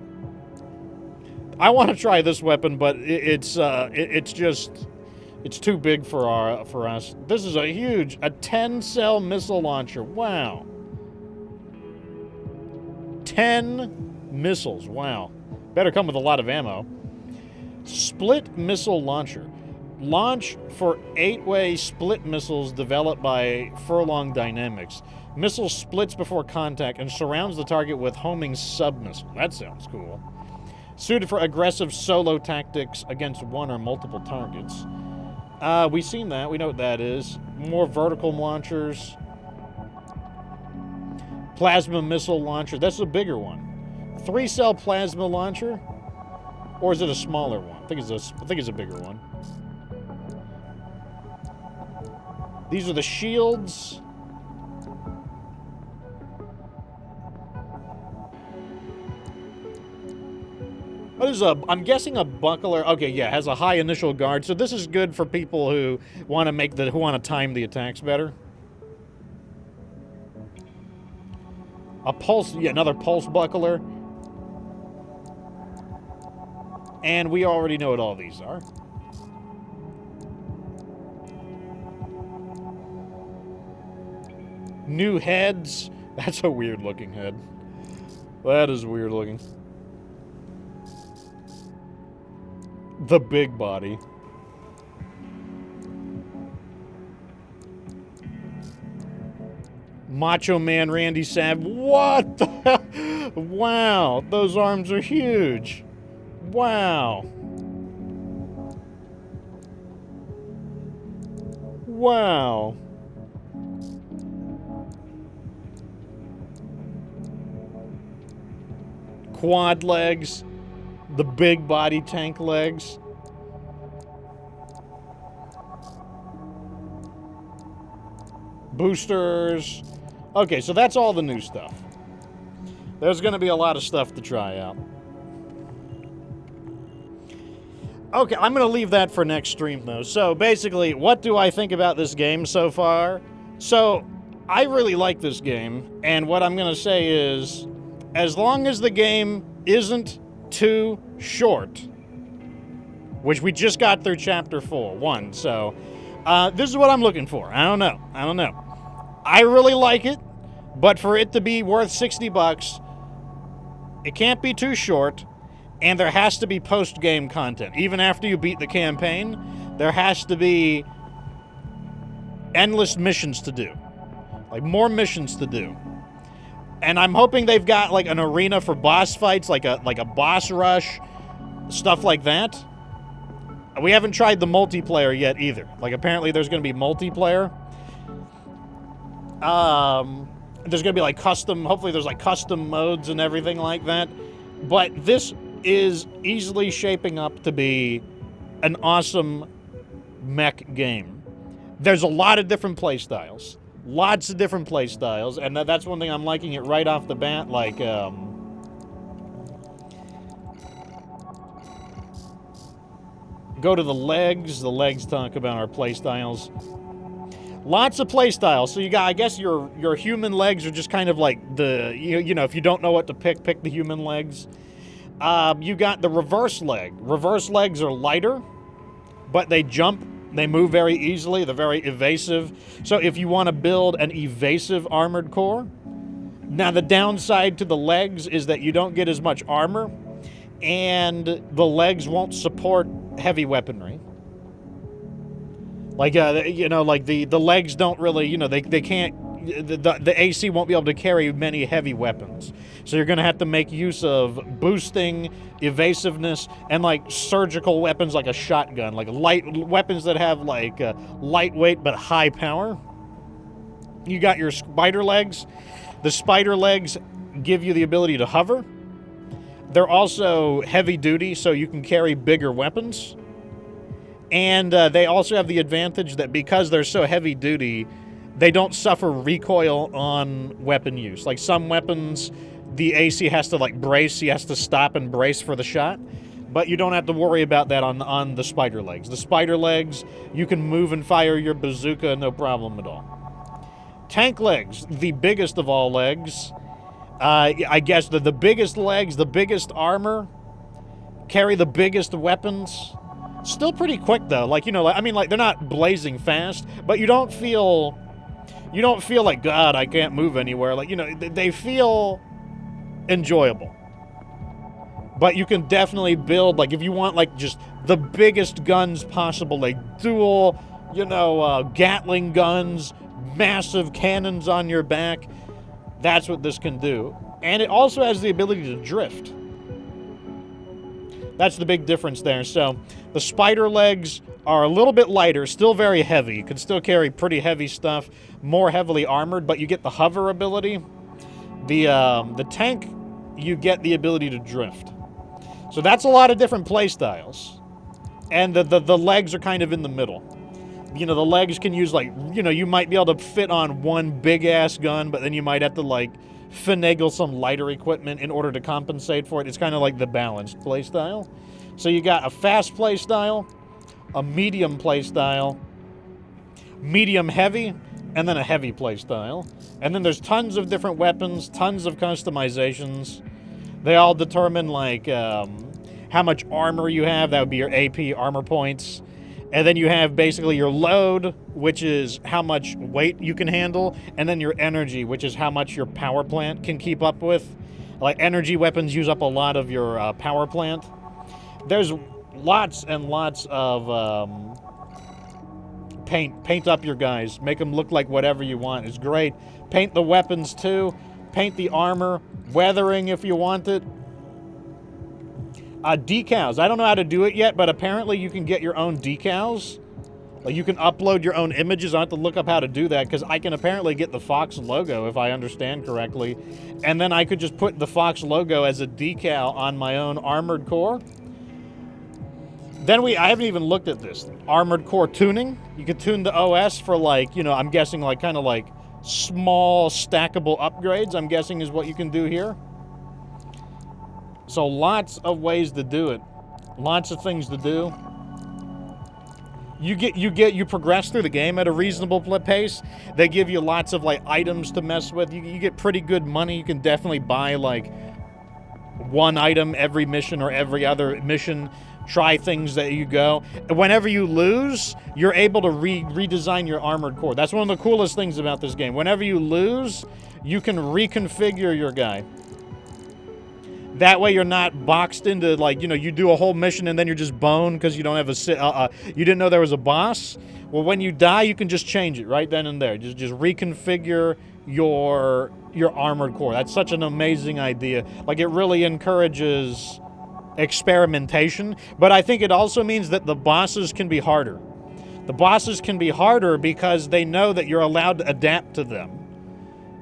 I want to try this weapon, but it's too big for us. This is a 10-cell missile launcher. Wow. 10 missiles. Wow. Better come with a lot of ammo. Split missile launcher. Launch for 8-way split missiles developed by Furlong Dynamics. Missile splits before contact and surrounds the target with homing submissile. That sounds cool. Suited for aggressive solo tactics against one or multiple targets. We've seen that. We know what that is. More vertical launchers. Plasma missile launcher. That's a bigger one. 3-cell plasma launcher, or is it a smaller one? I think it's a bigger one. These are the shields. What is I'm guessing a buckler. Okay, yeah, has a high initial guard. So this is good for people who want to time the attacks better. A pulse, yeah, another pulse buckler. And we already know what all these are. New heads. That's a weird looking head. That is weird looking. The big body. Macho Man Randy Savage. What the? Wow, those arms are huge. Wow. Wow. Quad legs. The big body tank legs. Boosters. Okay, so that's all the new stuff. There's going to be a lot of stuff to try out. Okay, I'm going to leave that for next stream, though. So, basically, what do I think about this game so far? So, I really like this game, and what I'm going to say is, as long as the game isn't too short, which we just got through chapter 1, so this is what I'm looking for. I don't know. I really like it, but for it to be worth $60, it can't be too short, and there has to be post-game content. Even after you beat the campaign, there has to be endless missions to do. Like, more missions to do. And I'm hoping they've got, like, an arena for boss fights, like a boss rush, stuff like that. We haven't tried the multiplayer yet, either. Like, apparently there's going to be multiplayer. There's going to be, like, hopefully there's, like, custom modes and everything like that. But this is easily shaping up to be an awesome mech game. There's a lot of different playstyles. Lots of different playstyles, and that's one thing I'm liking it right off the bat. Like, go to the legs. The legs talk about our playstyles. Lots of playstyles. So you got, I guess your human legs are just kind of like the, you know, if you don't know what to pick the human legs. You got the reverse leg. Reverse legs are lighter, but they jump. They move very easily. They're very evasive. So if you want to build an evasive armored core, now the downside to the legs is that you don't get as much armor, and the legs won't support heavy weaponry. Like, you know, like the legs don't really, you know, they can't, the AC won't be able to carry many heavy weapons. So you're going to have to make use of boosting, evasiveness, and, like, surgical weapons like a shotgun. Like, light weapons that have, like, lightweight but high power. You got your spider legs. The spider legs give you the ability to hover. They're also heavy duty, so you can carry bigger weapons. And they also have the advantage that because they're so heavy duty, they don't suffer recoil on weapon use. Like, some weapons, the AC has to, like, brace. He has to stop and brace for the shot. But you don't have to worry about that on the spider legs. The spider legs, you can move and fire your bazooka, no problem at all. Tank legs, the biggest of all legs. I guess the biggest legs, the biggest armor, carry the biggest weapons. Still pretty quick, though. Like, you know, I mean, like, they're not blazing fast, but you don't feel like, God, I can't move anywhere. Like, you know, they feel enjoyable. But you can definitely build, like, if you want, like, just the biggest guns possible, like dual, you know, Gatling guns, massive cannons on your back, that's what this can do. And it also has the ability to drift. That's the big difference there. So the spider legs are a little bit lighter, still very heavy. You can still carry pretty heavy stuff, more heavily armored, but you get the hover ability. The tank, you get the ability to drift. So that's a lot of different play styles. And the legs are kind of in the middle. You know, the legs can use, like, you know, you might be able to fit on one big-ass gun, but then you might have to, like, finagle some lighter equipment in order to compensate for it. It's kind of like the balanced playstyle. So you got a fast playstyle, a medium playstyle, medium heavy, and then a heavy playstyle. And then there's tons of different weapons, tons of customizations. They all determine, like, how much armor you have. That would be your AP armor points. And then you have basically your load, which is how much weight you can handle, and then your energy, which is how much your power plant can keep up with. Like, energy weapons use up a lot of your power plant. There's lots and lots of paint. Paint up your guys. Make them look like whatever you want. It's great. Paint the weapons, too. Paint the armor. Weathering if you want it. Decals. I don't know how to do it yet, but apparently you can get your own decals. Like, you can upload your own images. I have to look up how to do that, because I can apparently get the Fox logo, if I understand correctly. And then I could just put the Fox logo as a decal on my own armored core. Then I haven't even looked at this. Armored core tuning. You can tune the OS for, like, you know, I'm guessing, like, kind of like small stackable upgrades, I'm guessing is what you can do here. So lots of ways to do it. Lots of things to do. you progress through the game at a reasonable pace. They give you lots of like items to mess with. You get pretty good money. You can definitely buy like one item every mission or every other mission. Try things that you go. Whenever you lose, you're able to redesign your armored core. That's one of the coolest things about this game. Whenever you lose, you can reconfigure your guy. That way you're not boxed into, like, you know, you do a whole mission and then you're just boned because you don't have you didn't know there was a boss. Well, when you die, you can just change it right then and there. Just reconfigure your armored core. That's such an amazing idea. Like, it really encourages experimentation, but I think it also means that the bosses can be harder. The bosses can be harder because they know that you're allowed to adapt to them.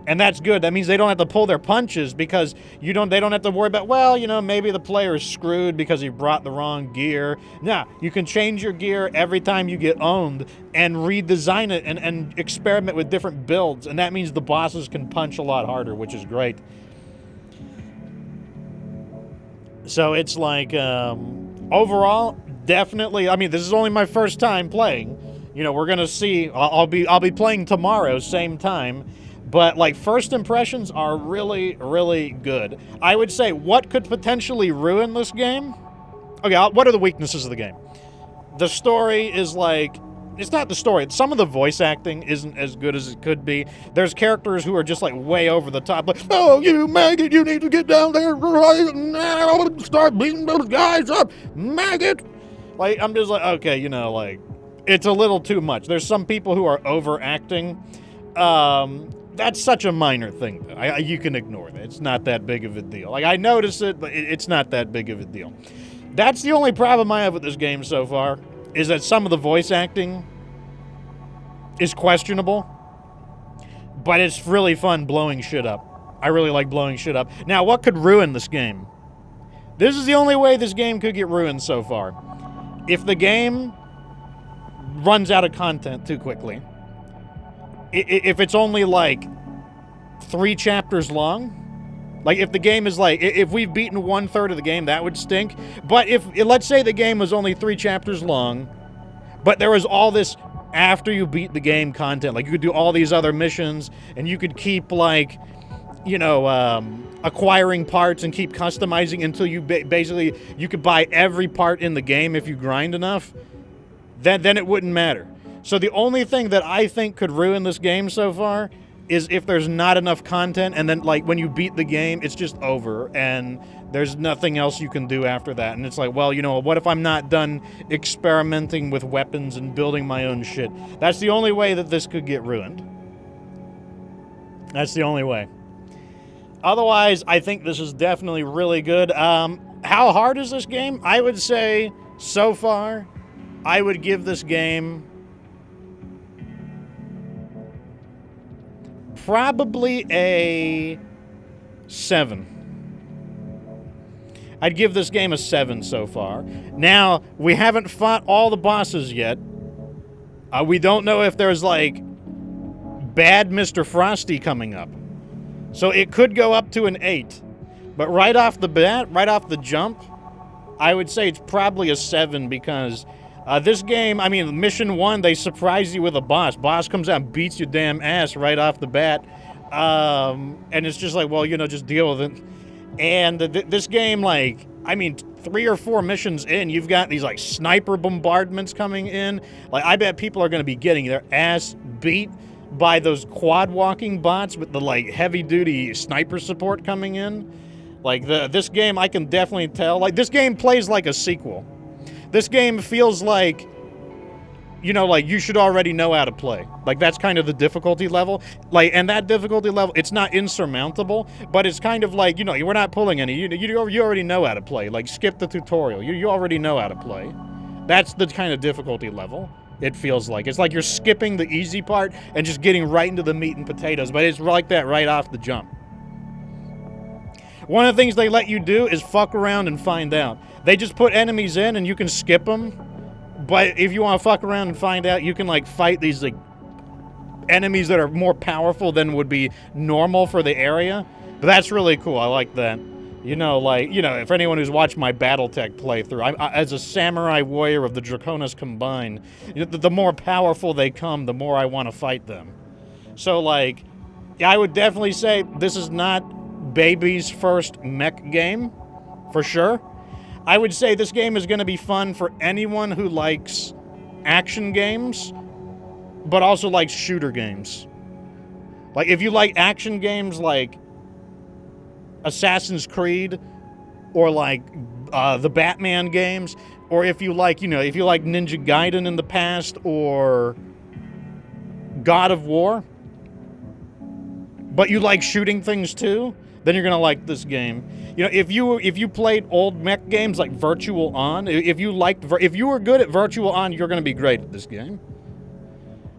And that's good. That means they don't have to pull their punches because they don't have to worry about, well, you know, maybe the player is screwed because he brought the wrong gear. Nah, you can change your gear every time you get owned and redesign it and experiment with different builds. And that means the bosses can punch a lot harder, which is great. So it's like, overall, definitely, I mean, this is only my first time playing. You know, we're going to see, I'll be playing tomorrow, same time. But, like, first impressions are really, really good. I would say, what could potentially ruin this game? Okay, what are the weaknesses of the game? The story is, like, it's not the story. Some of the voice acting isn't as good as it could be. There's characters who are just, like, way over the top. Like, oh, you maggot, you need to get down there right now. Start beating those guys up, maggot. Like, I'm just like, okay, you know, like, it's a little too much. There's some people who are overacting. That's such a minor thing. You can ignore that. It's not that big of a deal. Like, I notice it, but it's not that big of a deal. That's the only problem I have with this game so far, is that some of the voice acting is questionable, but it's really fun blowing shit up. I really like blowing shit up. Now, what could ruin this game? This is the only way this game could get ruined so far. If the game runs out of content too quickly, if it's only, like, 3 chapters long, like, if the game is, like, if we've beaten 1/3 of the game, that would stink. But let's say the game was only 3 chapters long, but there was all this after you beat the game content, like, you could do all these other missions, and you could keep, like, you know, acquiring parts and keep customizing until you basically, you could buy every part in the game if you grind enough, then it wouldn't matter. So the only thing that I think could ruin this game so far is if there's not enough content, and then, like, when you beat the game, it's just over, and there's nothing else you can do after that. And it's like, well, you know, what if I'm not done experimenting with weapons and building my own shit? That's the only way that this could get ruined. That's the only way. Otherwise, I think this is definitely really good. How hard is this game? I would say, so far, I would give this game probably a 7. I'd give this game a 7 so far. Now, we haven't fought all the bosses yet. We don't know if there's, like, bad Mr. Frosty coming up. So it could go up to an 8. But right off the bat, right off the jump, I would say it's probably a 7 because this game, I mean, mission 1, they surprise you with a boss. Boss comes out and beats your damn ass right off the bat. And it's just like, well, you know, just deal with it. And this game, like, I mean, 3 or 4 missions in, you've got these, like, sniper bombardments coming in. Like, I bet people are going to be getting their ass beat by those quad-walking bots with the, like, heavy-duty sniper support coming in. Like, this game, I can definitely tell. Like, this game plays like a sequel. This game feels like, you know, like, you should already know how to play. Like, that's kind of the difficulty level. Like, and that difficulty level, it's not insurmountable, but it's kind of like, you know, we're not pulling any. You already know how to play. Like, skip the tutorial. You already know how to play. That's the kind of difficulty level it feels like. It's like you're skipping the easy part and just getting right into the meat and potatoes, but it's like that right off the jump. One of the things they let you do is fuck around and find out. They just put enemies in and you can skip them. But if you want to fuck around and find out, you can, like, fight these, like, enemies that are more powerful than would be normal for the area. But that's really cool. I like that. You know, like, you know, for anyone who's watched my BattleTech playthrough, as a samurai warrior of the Draconis combined, you know, the more powerful they come, the more I want to fight them. So, like, I would definitely say this is not Baby's first mech game, for sure. I would say this game is going to be fun for anyone who likes action games, but also likes shooter games. Like, if you like action games like Assassin's Creed, or like the Batman games, or if you like, you know, if you like Ninja Gaiden in the past, or God of War, but you like shooting things too, then you're gonna like this game. You know, if you played old mech games like Virtual On, if you were good at Virtual On, you're gonna be great at this game.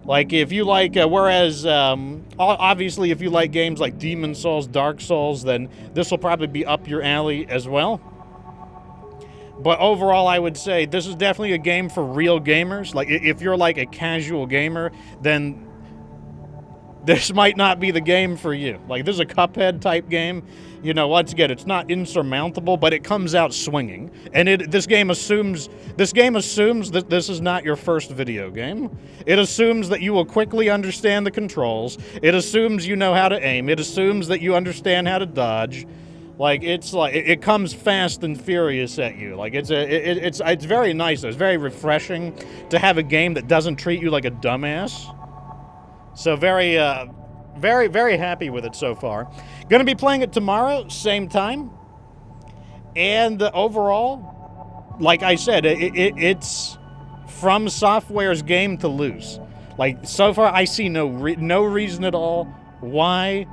Like, if you like, whereas, obviously, if you like games like Demon Souls, Dark Souls, then this will probably be up your alley as well. But overall, I would say this is definitely a game for real gamers. Like, if you're like a casual gamer, then this might not be the game for you. Like, this is a Cuphead type game. You know, once again, it's not insurmountable, but it comes out swinging. And this game assumes that this is not your first video game. It assumes that you will quickly understand the controls. It assumes you know how to aim. It assumes that you understand how to dodge. Like, it's like it comes fast and furious at you. Like, it's very nice. It's very refreshing to have a game that doesn't treat you like a dumbass. So very happy with it so far. Gonna be playing it tomorrow, same time. And overall, like I said, it's From Software's game to lose. Like, so far, I see no reason at all why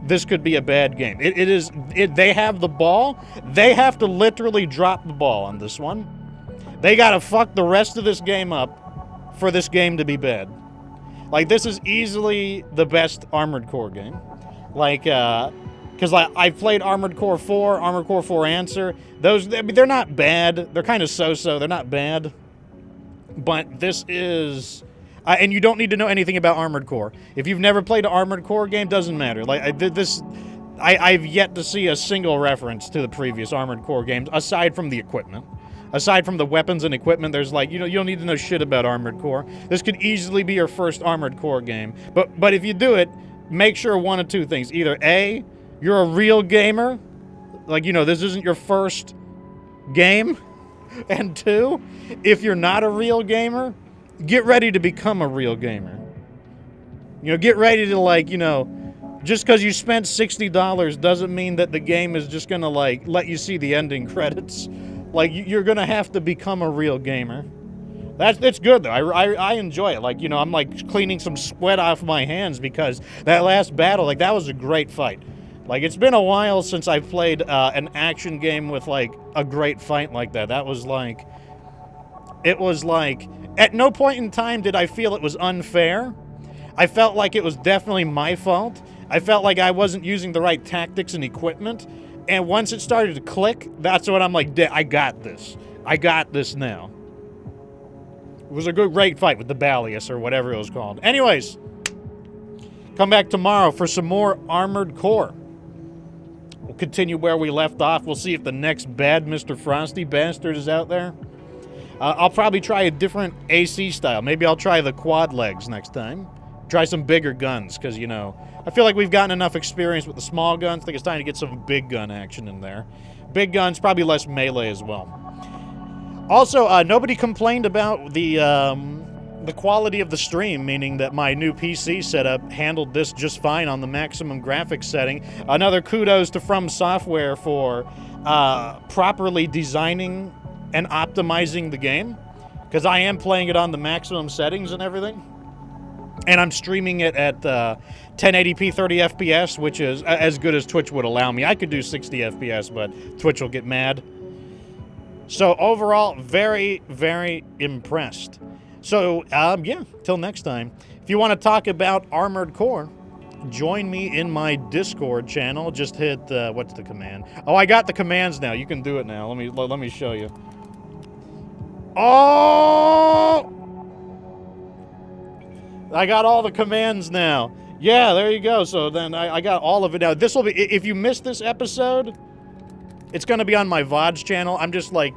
this could be a bad game. They have the ball. They have to literally drop the ball on this one. They gotta fuck the rest of this game up for this game to be bad. Like, this is easily the best Armored Core game. Like, because like, I've played Armored Core 4, Armored Core 4 Answer. Those, I mean, they're not bad. They're kind of so-so. They're not bad. But this is... and you don't need to know anything about Armored Core. If you've never played an Armored Core game, doesn't matter. Like, I've yet to see a single reference to the previous Armored Core games, aside from the equipment. Aside from the weapons and equipment, there's like, you know, you don't need to know shit about Armored Core. This could easily be your first Armored Core game. But if you do it, make sure one of two things. Either A, you're a real gamer. Like, you know, this isn't your first game. And two, if you're not a real gamer, get ready to become a real gamer. You know, get ready to, like, you know, just because you spent $60 doesn't mean that the game is just gonna, like, let you see the ending credits. Like, you're gonna have to become a real gamer. It's good, though. I enjoy it. Like, you know, I'm, like, cleaning some sweat off my hands because that last battle, like, that was a great fight. Like, it's been a while since I've played an action game with, like, a great fight like that. That was, like... It was, like... At no point in time did I feel it was unfair. I felt like it was definitely my fault. I felt like I wasn't using the right tactics and equipment. And once it started to click, that's when I'm like, I got this. I got this now. It was a great fight with the Balteus or whatever it was called. Anyways, come back tomorrow for some more Armored Core. We'll continue where we left off. We'll see if the next bad Mr. Frosty bastard is out there. I'll probably try a different AC style. Maybe I'll try the quad legs next time. Try some bigger guns, because, you know, I feel like we've gotten enough experience with the small guns. I think it's time to get some big gun action in there. Big guns, probably less melee as well. Also, nobody complained about the quality of the stream, meaning that my new PC setup handled this just fine on the maximum graphics setting. Another kudos to From Software for properly designing and optimizing the game, because I am playing it on the maximum settings and everything. And I'm streaming it at 1080p 30 FPS, which is as good as Twitch would allow me. I could do 60 FPS, but Twitch will get mad. So overall, very, very impressed. So, yeah, till next time. If you want to talk about Armored Core, join me in my Discord channel. Just hit, what's the command? Oh, I got the commands now. You can do it now. Let me show you. Oh! I got all the commands now. Yeah, there you go. So then I got all of it now. This will be, if you missed this episode, It's going to be on my VODs channel. I'm just like,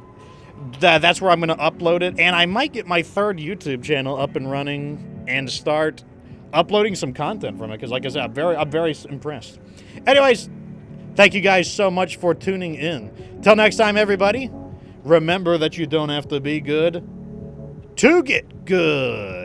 that's where I'm going to upload it. And I might get my third YouTube channel up and running and start uploading some content from it. Because like I said, I'm very impressed. Anyways, thank you guys so much for tuning in. Till next time, everybody, remember that you don't have to be good to get good.